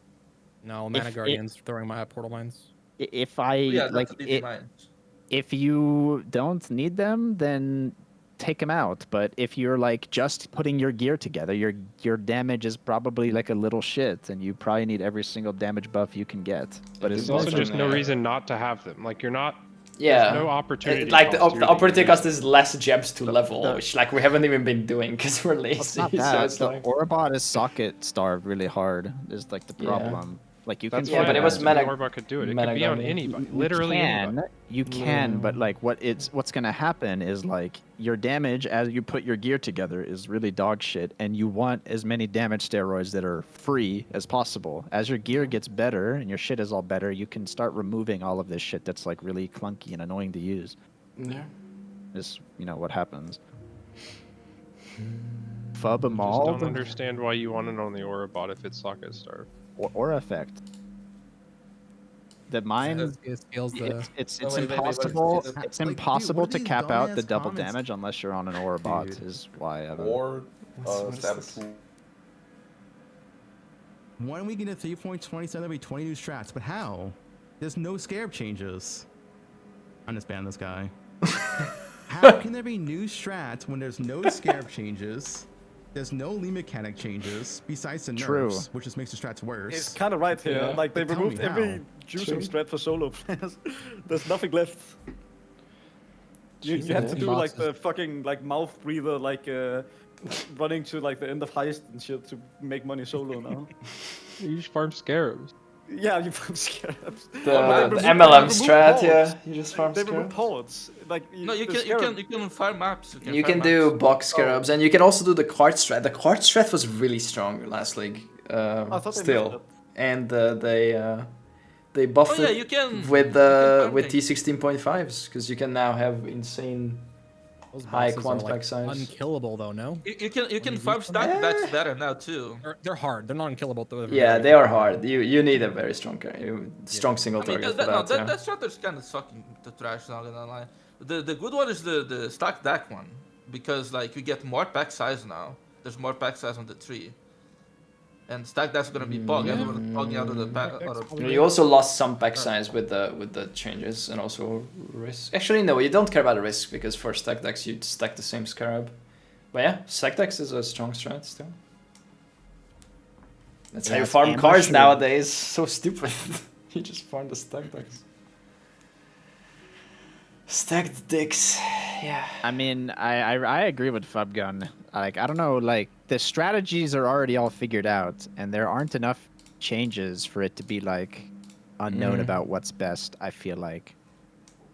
no Mana If Guardians throwing my portal mines. If I Yeah, like that's DD it, mines. if you don't need them, then take them out. But if you're like just putting your gear together, your damage is probably like a little shit, and you probably need every single damage buff you can get. But There's it's also also just no reason not to have them. Like you're not. Yeah. There's no opportunity. Like the cost to opportunity use cost is less gems to level, the- which like we haven't even been doing because we're Well, it's lazy. not So that. it's The like, Orbot is socket starved really hard. Is like the Yeah. problem. Like you That's can. Yeah, why but it was the Mana- Orbot could do it. It Mana could be on Guardian. anybody. Literally anybody. You can, but like what's gonna happen is like your damage as you put your gear together is really dog shit, and you want as many damage steroids that are free as possible. As your gear gets better and your shit is all better, you can start removing all of this shit that's like really clunky and annoying to use. yeah. Is what happens. Fub I just Maul don't understand why you want it on the Orbot if it's socket starved. or effect. The mine It scales the. it's Oh, wait, wait, wait, impossible. what is it? It's Like, dude, impossible what are to these cap out the dumbass double comments? damage unless you're on an Orbot. Dude. Is why I haven't. Or What's stab this? tool. When we get a 3.20, there'll be 20 new strats, but how? There's no scarab changes. I'm just banning this guy. How can there be new strats when there's no scarab changes? There's no lead mechanic changes besides the True. nerfs, which just makes the strats worse. It's kind of right here. Yeah. Like they But tell removed me every how. juicing True. strat for solo players. There's nothing left. You have to do like the fucking like mouth breather, like running to like the end of Heist and shit to make money solo now. You just farm scarabs. Yeah, you farm scarabs. The, But the they MLM removed strat, hordes. yeah. You just farm They removed scarabs. hordes. Like No, you the can scarab- you can farm maps. You farm can do maps. box scarabs, and you can also do the card strat. The card strat was really strong last league. I thought they Still, made and they buffed Oh, yeah, it you can- with you can farm with things. T16.5s because you can now have insane Those high bosses quant are, like, pack size. Unkillable though, no? You can farm stack backs better now too. They're hard. They're not unkillable though. Yeah, they are hard. You need a very strong strong single I mean, target that, for no, that. Yeah. that strategy's kind of fucking the trash. Not gonna lie. The good one is the stack deck one, because like you get more pack size now. There's more pack size on the tree. And stack deck's gonna be pog. Everyone's pogging out of the pack. You also lost some pack size with the changes and also risk. Actually, no, you don't care about the risk because for stack decks you stack the same scarab. But yeah, stack decks is a strong strat still. That's how you farm cards nowadays. So stupid. You just farm the stack decks. Stacked dicks, yeah. I mean, I agree with Fubgun. Like, I don't know, like, the strategies are already all figured out, and there aren't enough changes for it to be, like, unknown about what's best, I feel like.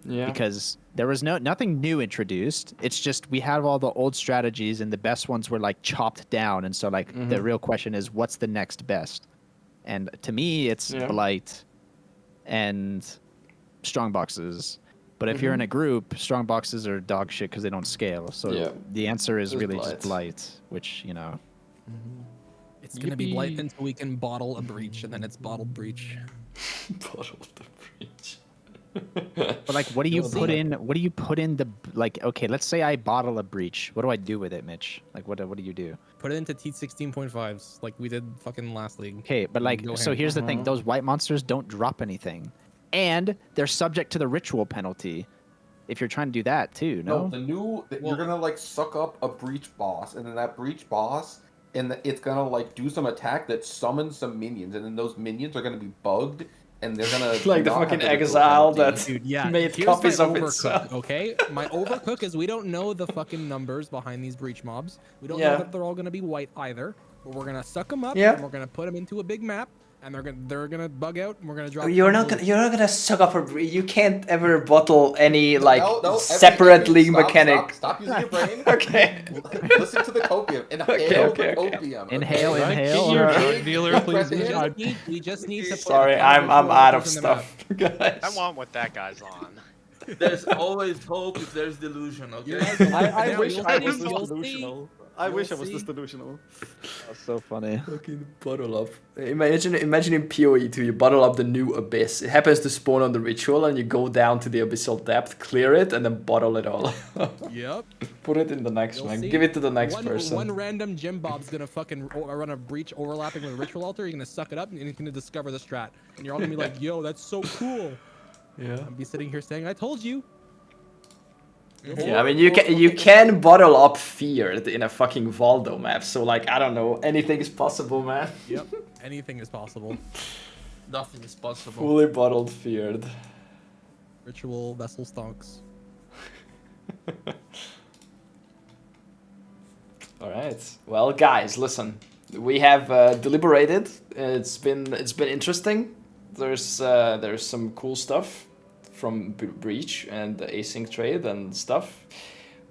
Yeah. Because there was nothing new introduced. It's just we have all the old strategies, and the best ones were, like, chopped down, and so, like, the real question is, what's the next best? And to me, it's Blight and strong boxes. But if you're in a group, strong boxes are dog shit because they don't scale. So the answer is really just Blight, which, you know. It's gonna be Blight until we can bottle a breach, and then it's bottled breach. Bottled the breach. But like, what do you put in? What do you put in the like? Okay, let's say I bottle a breach. What do I do with it, Mitch? Like, what do you do? Put it into T16.5s like we did fucking last league. Okay, but like, so here's the thing: those white monsters don't drop anything. And they're subject to the ritual penalty. If you're trying to do that too, no? You're gonna like suck up a breach boss, and then that breach boss, and it's gonna like do some attack that summons some minions, and then those minions are gonna be bugged, and they're gonna like the fucking Exile that made here's copies my of overcook, itself. Okay, my overcook is we don't know the fucking numbers behind these breach mobs. We don't know that they're all gonna be white either. But we're gonna suck them up. And we're gonna put them into a big map. And they're gonna bug out, and we're gonna drop. You're not gonna suck up a breach. You can't ever bottle any like separate league mechanic. Stop using your brain. Okay. Listen to the copium. Inhale the opium. Inhale. Get your drug dealer, please. We just need to. Sorry, I'm out of stuff, guys. I want what that guy's on. There's always hope if there's delusion. Okay. I wish I was this delusional. I wish I was this delusional. That's so funny. Fucking bottle up. Imagine in PoE 2, you bottle up the new abyss. It happens to spawn on the ritual, and you go down to the abyssal depth, clear it, and then bottle it all. Yep. Put it in the next one. Give it to the next person. One random gym bob's gonna fucking run a breach overlapping with a ritual altar. You're gonna suck it up, and you're gonna discover the strat, and you're all gonna be like, "Yo, that's so cool." Yeah. I'll be sitting here saying, "I told you." Yeah, I mean you can bottle up feared in a fucking Valdo map, so like I don't know, anything is possible, man. Yep, anything is possible. Nothing is possible. Fully bottled feared. Ritual vessel stonks. All right. Well, guys, listen. We have deliberated. It's been interesting. There's some cool stuff from Breach and the async trade and stuff,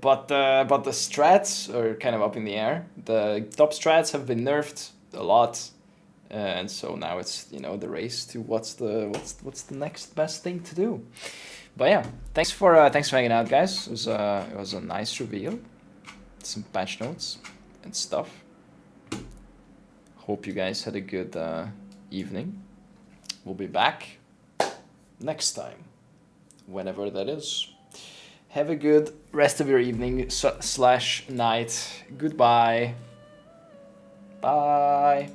but the strats are kind of up in the air. The top strats have been nerfed a lot, and so now it's the race to what's the next best thing to do. But yeah, thanks for hanging out, guys. It was a nice reveal, some patch notes and stuff. Hope you guys had a good evening. We'll be back next time, whenever that is. Have a good rest of your evening / night. Goodbye. Bye.